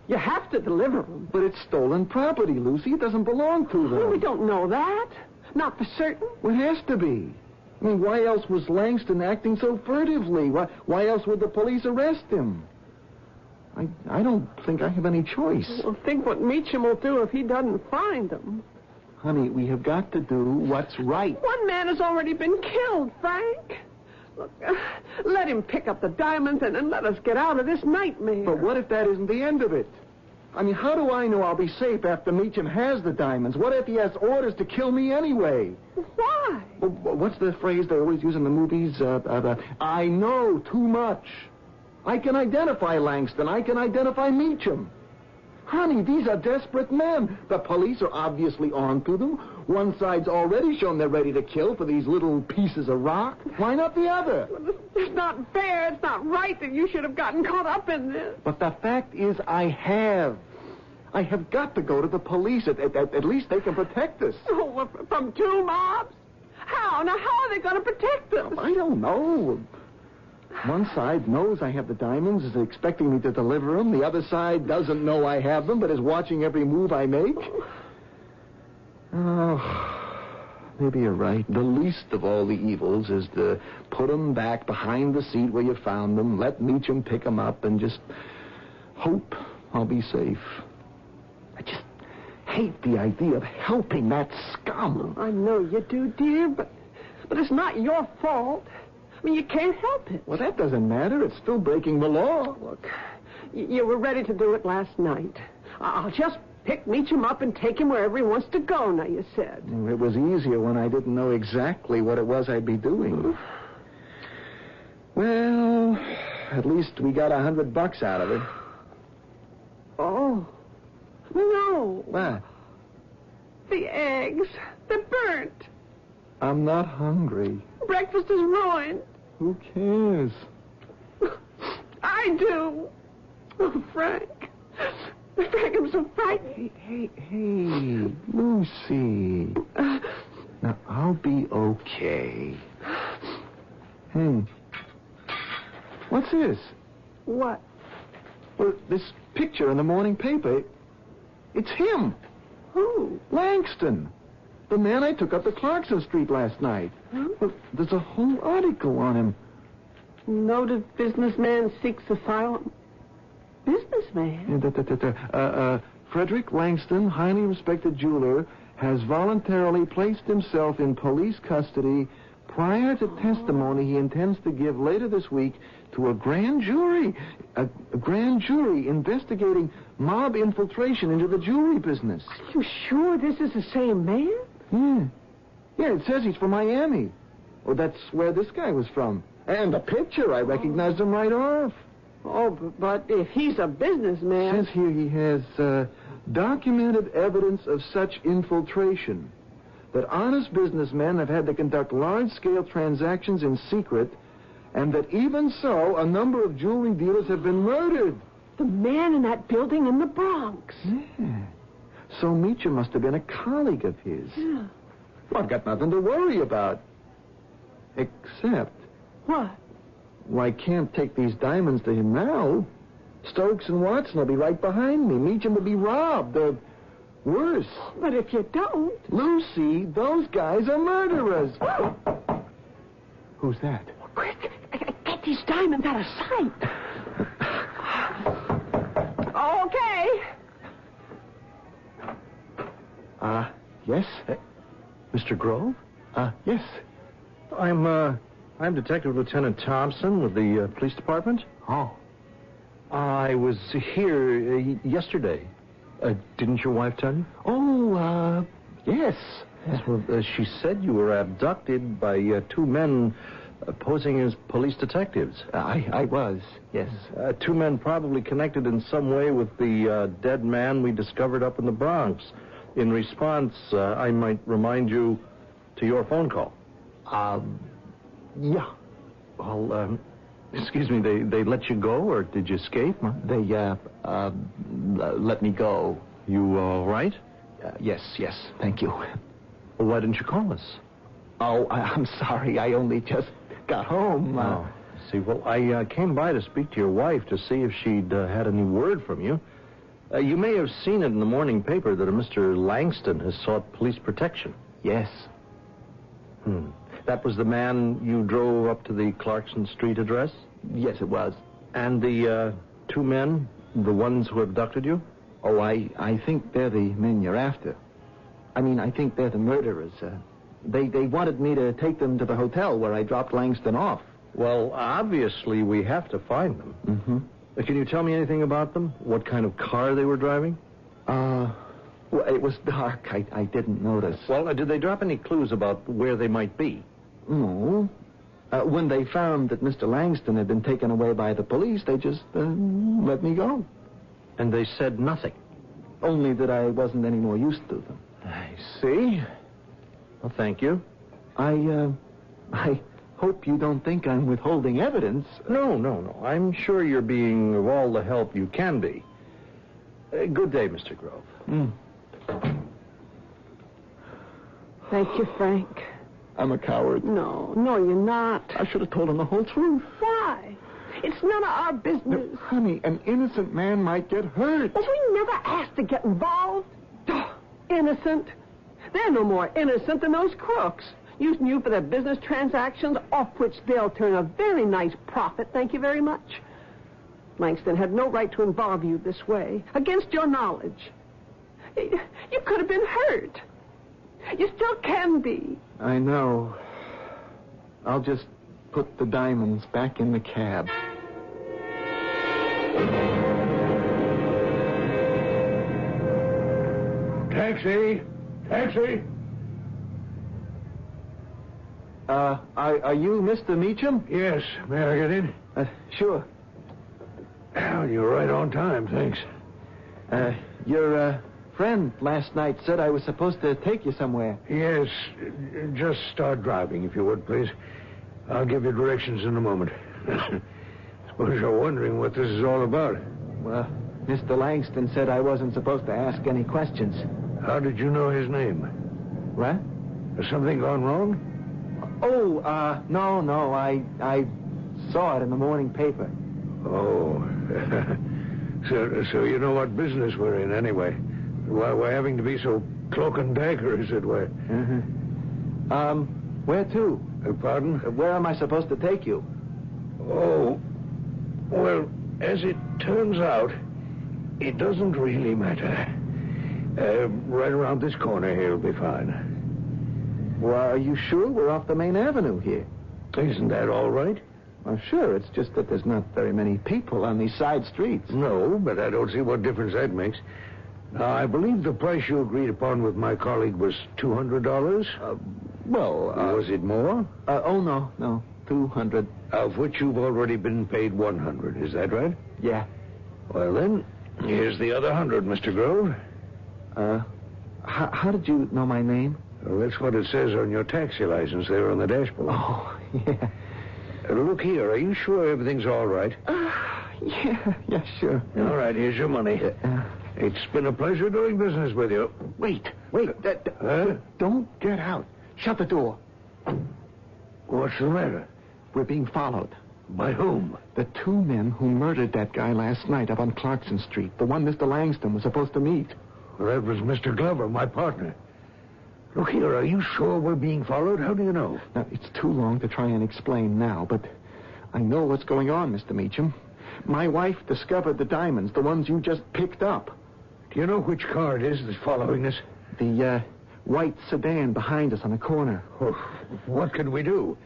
you have to deliver them. But it's stolen property, Lucy. It doesn't belong to them. Well, we don't know that. Not for certain. Well, it has to be. I mean, why else was Langston acting so furtively? Why else would the police arrest him? I don't think I have any choice. Well, think what Meacham will do if he doesn't find them. Honey, we have got to do what's right. One man has already been killed, Frank. Look, let him pick up the diamonds and let us get out of this nightmare. But what if that isn't the end of it? I mean, how do I know I'll be safe after Meacham has the diamonds? What if he has orders to kill me anyway? Why? Well, what's the phrase they always use in the movies? I know too much. I can identify Langston. I can identify Meacham. Honey, these are desperate men. The police are obviously on to them. One side's already shown they're ready to kill for these little pieces of rock. Why not the other? It's not fair. It's not right that you should have gotten caught up in this. But the fact is, I have got to go to the police. At least they can protect us. Oh, from two mobs? How? Now, how are they going to protect us? I don't know. One side knows I have the diamonds, is expecting me to deliver them. The other side doesn't know I have them, but is watching every move I make. Oh, maybe you're right. The least of all the evils is to put them back behind the seat where you found them, let Meacham pick them up, and just hope I'll be safe. I just hate the idea of helping that scum. I know you do, dear, but it's not your fault. I mean, you can't help it. Well, that doesn't matter. It's still breaking the law. Look, you were ready to do it last night. I'll just pick Meacham up and take him wherever he wants to go, now you said. It was easier when I didn't know exactly what it was I'd be doing. Well, at least we got $100 out of it. Oh. No. What? The eggs. They're burnt. I'm not hungry. Breakfast is ruined. Who cares? I do. Oh, Frank. Frank, I'm so frightened. Hey, Lucy. Now, I'll be okay. Hey. What's this? What? Well, this picture in the morning paper. It's him. Who? Langston. The man I took up to Clarkson Street last night. Huh? Well, there's a whole article on him. Noted businessman seeks asylum. Businessman? Frederick Langston, highly respected jeweler, has voluntarily placed himself in police custody prior to testimony he intends to give later this week to a grand jury. A grand jury investigating mob infiltration into the jewelry business. Are you sure this is the same man? Yeah, it says he's from Miami. Well, that's where this guy was from. And the picture, I recognized him right off. Oh, but if he's a businessman... It says here he has documented evidence of such infiltration, that honest businessmen have had to conduct large-scale transactions in secret, and that even so, a number of jewelry dealers have been murdered. The man in that building in the Bronx. Yeah. So Meacham must have been a colleague of his. Yeah. Well, I've got nothing to worry about. Except... What? Well, I can't take these diamonds to him now. Stokes and Watson will be right behind me. Meacham will be robbed, or worse. But if you don't... Lucy, those guys are murderers. Who's that? Quick, get these diamonds out of sight. Okay. Yes? Mr. Grove? Yes. I'm Detective Lieutenant Thompson with the police department. Oh. I was here yesterday. Didn't your wife tell you? Oh, yes. Yes, well, she said you were abducted by two men posing as police detectives. I was, yes. Two men probably connected in some way with the dead man we discovered up in the Bronx. In response, I might remind you to your phone call. Yeah. Well, excuse me, they let you go, or did you escape? Huh? They, let me go. You all right? Yes, thank you. Well, why didn't you call us? Oh, I'm sorry. I only just got home. See, well, I came by to speak to your wife to see if she'd had any word from you. You may have seen it in the morning paper that a Mr. Langston has sought police protection. Yes. That was the man you drove up to the Clarkson Street address? Yes, it was. And the two men, the ones who abducted you? Oh, I think they're the men you're after. I mean, I think they're the murderers. They wanted me to take them to the hotel where I dropped Langston off. Well, obviously, we have to find them. Mm-hmm. Can you tell me anything about them? What kind of car they were driving? Well, it was dark. I didn't notice. Well, did they drop any clues about where they might be? No. When they found that Mr. Langston had been taken away by the police, they just let me go. And they said nothing? Only that I wasn't any more use to them. I see. Well, thank you. I hope you don't think I'm withholding evidence. No. I'm sure you're being of all the help you can be. Good day, Mr. Grove. Thank you, Frank. I'm a coward. No, you're not. I should have told him the whole truth. Why? It's none of our business. No, honey, an innocent man might get hurt. But we never asked to get involved. Innocent? They're no more innocent than those crooks, using you for their business transactions, off which they'll turn a very nice profit, thank you very much. Langston had no right to involve you this way, against your knowledge. You could have been hurt. You still can be. I know. I'll just put the diamonds back in the cab. Taxi! Taxi! Are you Mr. Meacham? Yes. May I get in? Sure. Oh, you're right on time, thanks. Your friend last night said I was supposed to take you somewhere. Yes. Just start driving, if you would, please. I'll give you directions in a moment. Suppose you're wondering what this is all about. Well, Mr. Langston said I wasn't supposed to ask any questions. How did you know his name? What? Has something gone wrong? Oh, no. I saw it in the morning paper. Oh. So you know what business we're in, anyway. Why we're having to be so cloak and dagger, as it were. Mm-hmm. Where to? Pardon? Where am I supposed to take you? Oh, well, as it turns out, it doesn't really matter. Right around this corner here will be fine. Well, are you sure we're off the main avenue here? Isn't that all right? Well, sure. It's just that there's not very many people on these side streets. No, but I don't see what difference that makes. Now, I believe the price you agreed upon with my colleague was $200? Was it more? No. 200. Of which you've already been paid 100, is that right? Yeah. Well, then, here's the other 100, Mr. Grove. How did you know my name? Well, that's what it says on your taxi license there on the dashboard. Oh, yeah. Look here, are you sure everything's all right? Yeah, sure. All right, here's your money. It's been a pleasure doing business with you. Wait. Huh? Don't get out. Shut the door. What's the matter? We're being followed. By whom? The two men who murdered that guy last night up on Clarkson Street. The one Mr. Langston was supposed to meet. Well, that was Mr. Glover, my partner. Look here, are you sure we're being followed? How do you know? Now, it's too long to try and explain now, but I know what's going on, Mr. Meacham. My wife discovered the diamonds, the ones you just picked up. Do you know which car it is that's following us? The white sedan behind us on the corner. Oh, what can we do?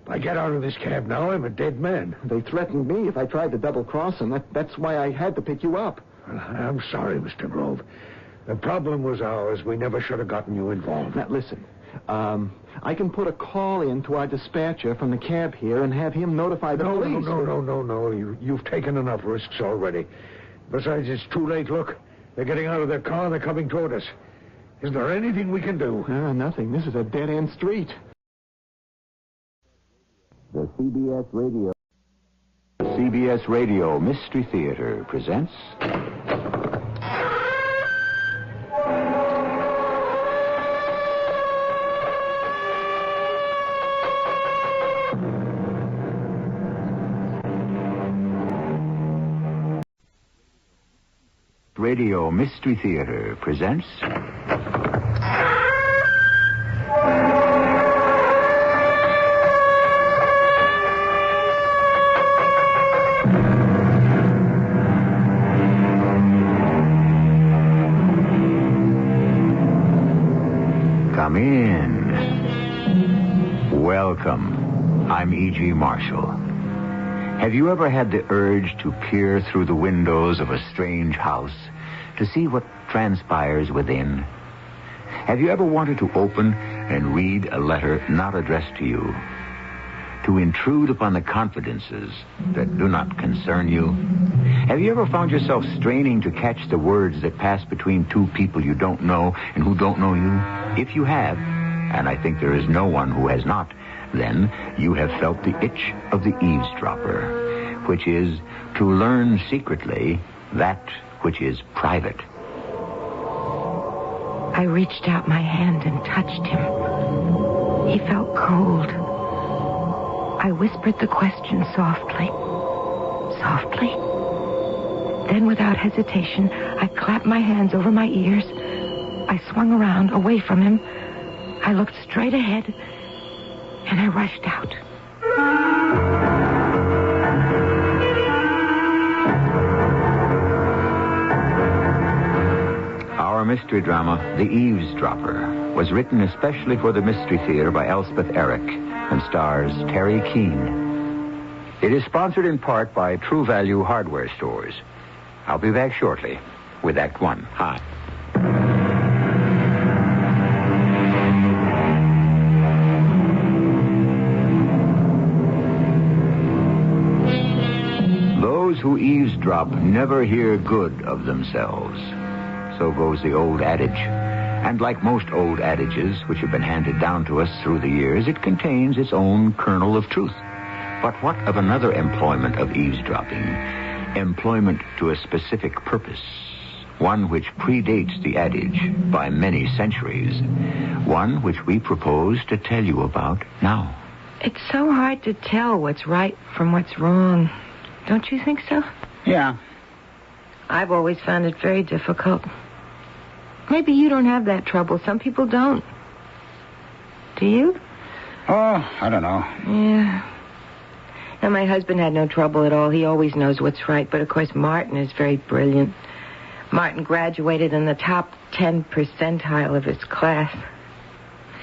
If I get out of this cab now, I'm a dead man. They threatened me if I tried to double-cross them. That's why I had to pick you up. Well, I'm sorry, Mr. Grove. The problem was ours. We never should have gotten you involved. Now, listen. I can put a call in to our dispatcher from the cab here and have him notify the police. No. You've taken enough risks already. Besides, it's too late. Look, they're getting out of their car and they're coming toward us. Is there anything we can do? Nothing. This is a dead-end street. The CBS Radio Mystery Theater presents... Radio Mystery Theater presents... Come in. Welcome. I'm E.G. Marshall. Have you ever had the urge to peer through the windows of a strange house to see what transpires within? Have you ever wanted to open and read a letter not addressed to you? To intrude upon the confidences that do not concern you? Have you ever found yourself straining to catch the words that pass between two people you don't know and who don't know you? If you have, and I think there is no one who has not, then you have felt the itch of the eavesdropper, which is to learn secretly that which is private. I reached out my hand and touched him. He felt cold. I whispered the question softly. Softly. Then, without hesitation, I clapped my hands over my ears. I swung around, away from him. I looked straight ahead, and I rushed out. Our our mystery drama, The Eavesdropper, was written especially for the Mystery Theater by Elspeth Eric and stars Terry Keane. It is sponsored in part by True Value Hardware Stores. I'll be back shortly with Act One. Hi. Those who eavesdrop never hear good of themselves. So goes the old adage. And like most old adages which have been handed down to us through the years, it contains its own kernel of truth. But what of another employment of eavesdropping? Employment to a specific purpose. One which predates the adage by many centuries. One which we propose to tell you about now. It's so hard to tell what's right from what's wrong. Don't you think so? Yeah. I've always found it very difficult. Maybe you don't have that trouble. Some people don't. Do you? Oh, I don't know. Yeah. Now, my husband had no trouble at all. He always knows what's right. But, of course, Martin is very brilliant. Martin graduated in the top 10 percentile of his class.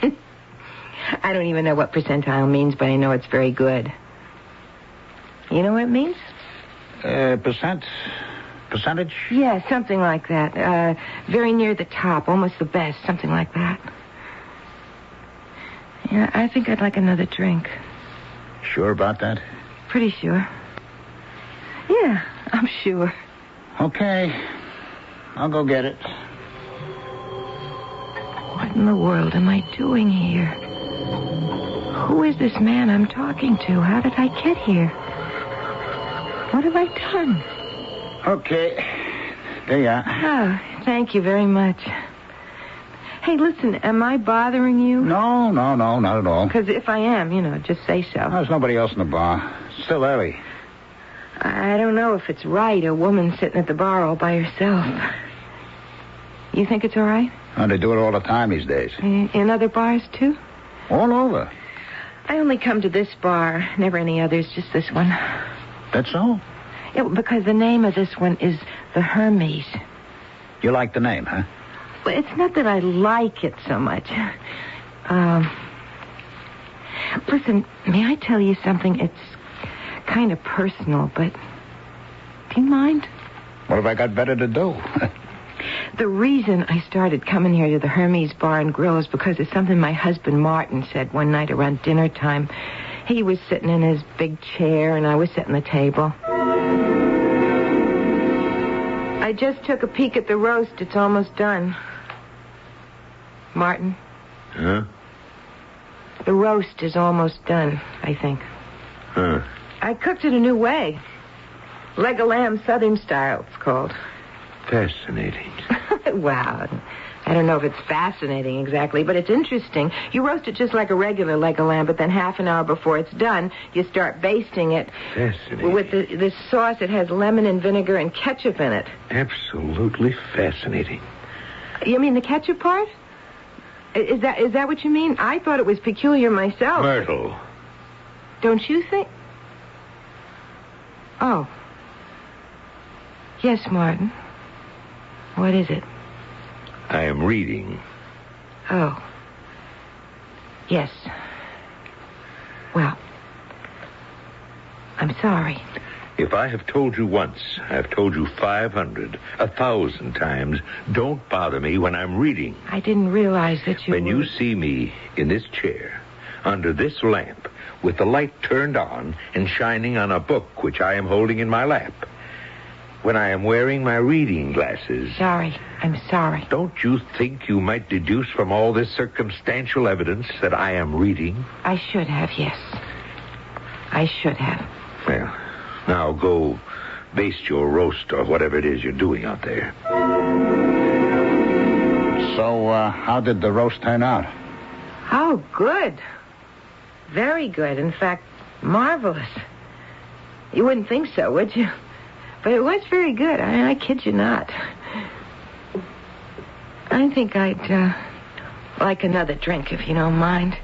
I don't even know what percentile means, but I know it's very good. You know what it means? Percentage? Yeah, something like that. Very near the top, almost the best, something like that. Yeah, I think I'd like another drink. Sure about that? Pretty sure. Yeah, I'm sure. Okay. I'll go get it. What in the world am I doing here? Who is this man I'm talking to? How did I get here? What have I done? Okay. There you are. Oh, thank you very much. Hey, listen, am I bothering you? No, not at all. Because if I am, just say so. There's nobody else in the bar. It's still early. I don't know if it's right, a woman sitting at the bar all by herself. You think it's all right? Oh, they do it all the time these days. In other bars, too? All over. I only come to this bar, never any others, just this one. That's so? Yeah, because the name of this one is the Hermes. You like the name, huh? Well, it's not that I like it so much. Listen, may I tell you something? It's kind of personal, but do you mind? What have I got better to do? The reason I started coming here to the Hermes Bar and Grill is because it's something my husband Martin said one night around dinner time. He was sitting in his big chair, and I was sitting at the table. I just took a peek at the roast. It's almost done. Martin? Huh? The roast is almost done, I think. Huh. I cooked it a new way. Leg of lamb, Southern style, it's called. Fascinating. Wow. I don't know if it's fascinating exactly, but it's interesting. You roast it just like a regular leg of lamb, but then half an hour before it's done, you start basting it. Fascinating. With this sauce. It has lemon and vinegar and ketchup in it. Absolutely fascinating. You mean the ketchup part? Is that what you mean? I thought it was peculiar myself. Myrtle. Don't you think? Oh. Yes, Martin. What is it? I am reading. Oh. Yes. Well, I'm sorry. If I have told you once, I've told you 500, 1,000 times, don't bother me when I'm reading. I didn't realize that you When you see me in this chair, under this lamp, with the light turned on and shining on a book which I am holding in my lap, when I am wearing my reading glasses... Sorry. I'm sorry. Don't you think you might deduce from all this circumstantial evidence that I am reading? I should have, yes. I should have. Well, now go baste your roast or whatever it is you're doing out there. So, how did the roast turn out? Oh, good. Very good. In fact, marvelous. You wouldn't think so, would you? But it was very good. I kid you not. I think I'd like another drink, if you don't mind.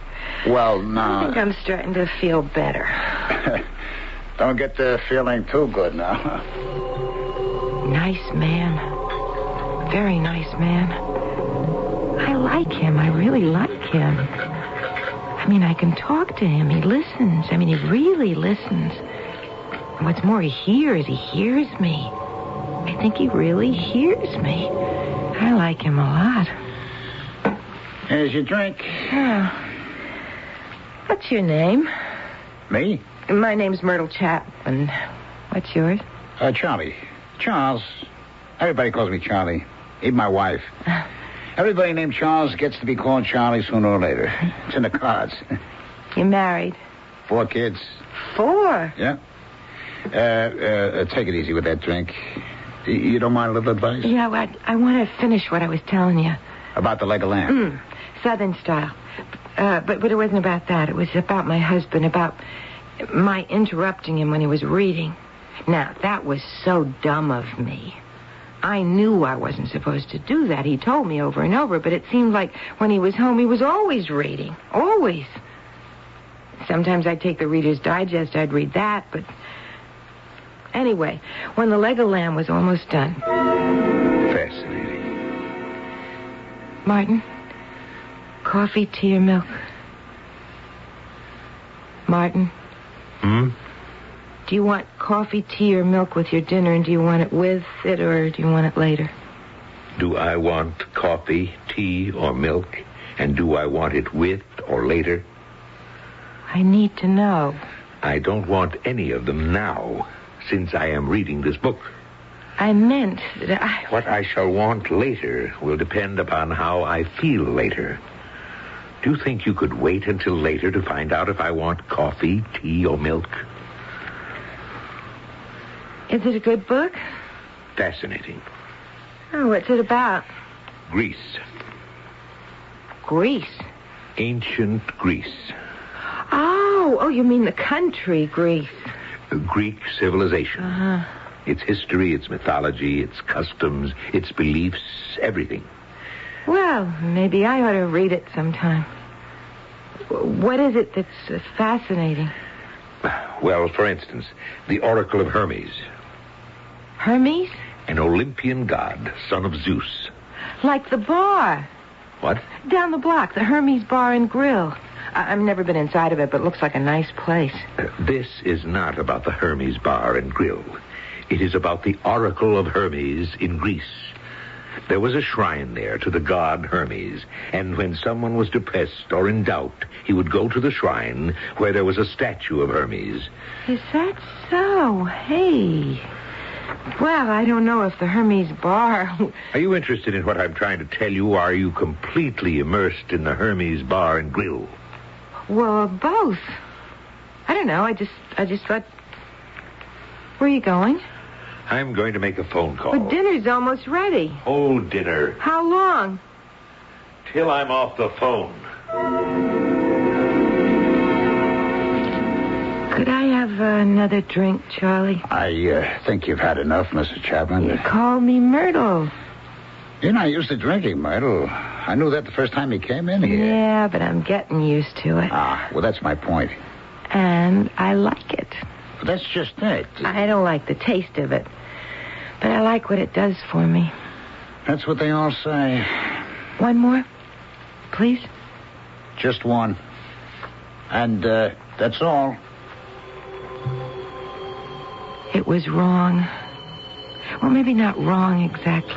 Well, now... I think I'm starting to feel better. Don't get the feeling too good now. Nice man. Very nice man. like him. I really like him. I mean, I can talk to him. He listens. I mean, he really listens. And what's more, he hears me. I think he really hears me. I like him a lot. Here's your drink. Oh. What's your name? Me? My name's Myrtle Chapman. What's yours? Charlie. Charles. Everybody calls me Charlie. Even my wife. Everybody named Charles gets to be called Charlie sooner or later. It's in the cards. You married? 4 kids. 4? Yeah. Take it easy with that drink. You don't mind a little advice? Yeah, well, I want to finish what I was telling you. About the leg of lamb? Southern style. But it wasn't about that. It was about my husband, about my interrupting him when he was reading. Now, that was so dumb of me. I knew I wasn't supposed to do that. He told me over and over, but it seemed like when he was home, he was always reading. Always. Sometimes I'd take the Reader's Digest. I'd read that, but... Anyway, when the leg of lamb was almost done... Fascinating. Martin, coffee, tea, or milk? Martin? Do you want coffee, tea, or milk with your dinner, and do you want it with it, or do you want it later? Do I want coffee, tea, or milk? And do I want it with or later? I need to know. I don't want any of them now, since I am reading this book. I meant that What I shall want later will depend upon how I feel later. Do you think you could wait until later to find out if I want coffee, tea, or milk? Is it a good book? Fascinating. Oh, what's it about? Greece. Greece? Ancient Greece. Oh, you mean the country, Greece. Greek civilization. Uh-huh. Its history, its mythology, its customs, its beliefs, everything. Well, maybe I ought to read it sometime. What is it that's fascinating? Well, for instance, the Oracle of Hermes. Hermes? An Olympian god, son of Zeus. Like the bar. What? Down the block, the Hermes Bar and Grill. I've never been inside of it, but it looks like a nice place. This is not about the Hermes Bar and Grill. It is about the Oracle of Hermes in Greece. There was a shrine there to the god Hermes, and when someone was depressed or in doubt, he would go to the shrine where there was a statue of Hermes. Is that so? Hey. Well, I don't know if the Hermes Bar... Are you interested in what I'm trying to tell you, or are you completely immersed in the Hermes Bar and Grill? Well, both. I don't know. I just thought... Where are you going? I'm going to make a phone call. But dinner's almost ready. Oh, dinner. How long? Till I'm off the phone. Could I have another drink, Charlie? I think you've had enough, Mrs. Chapman. You call me Myrtle. You're not used to drinking, Myrtle. I knew that the first time you came in here. Yeah, but I'm getting used to it. Well, that's my point. And I like it. But that's just it. I don't like the taste of it, but I like what it does for me. That's what they all say. One more, please? Just one. And that's all. It was wrong. Well, maybe not wrong exactly.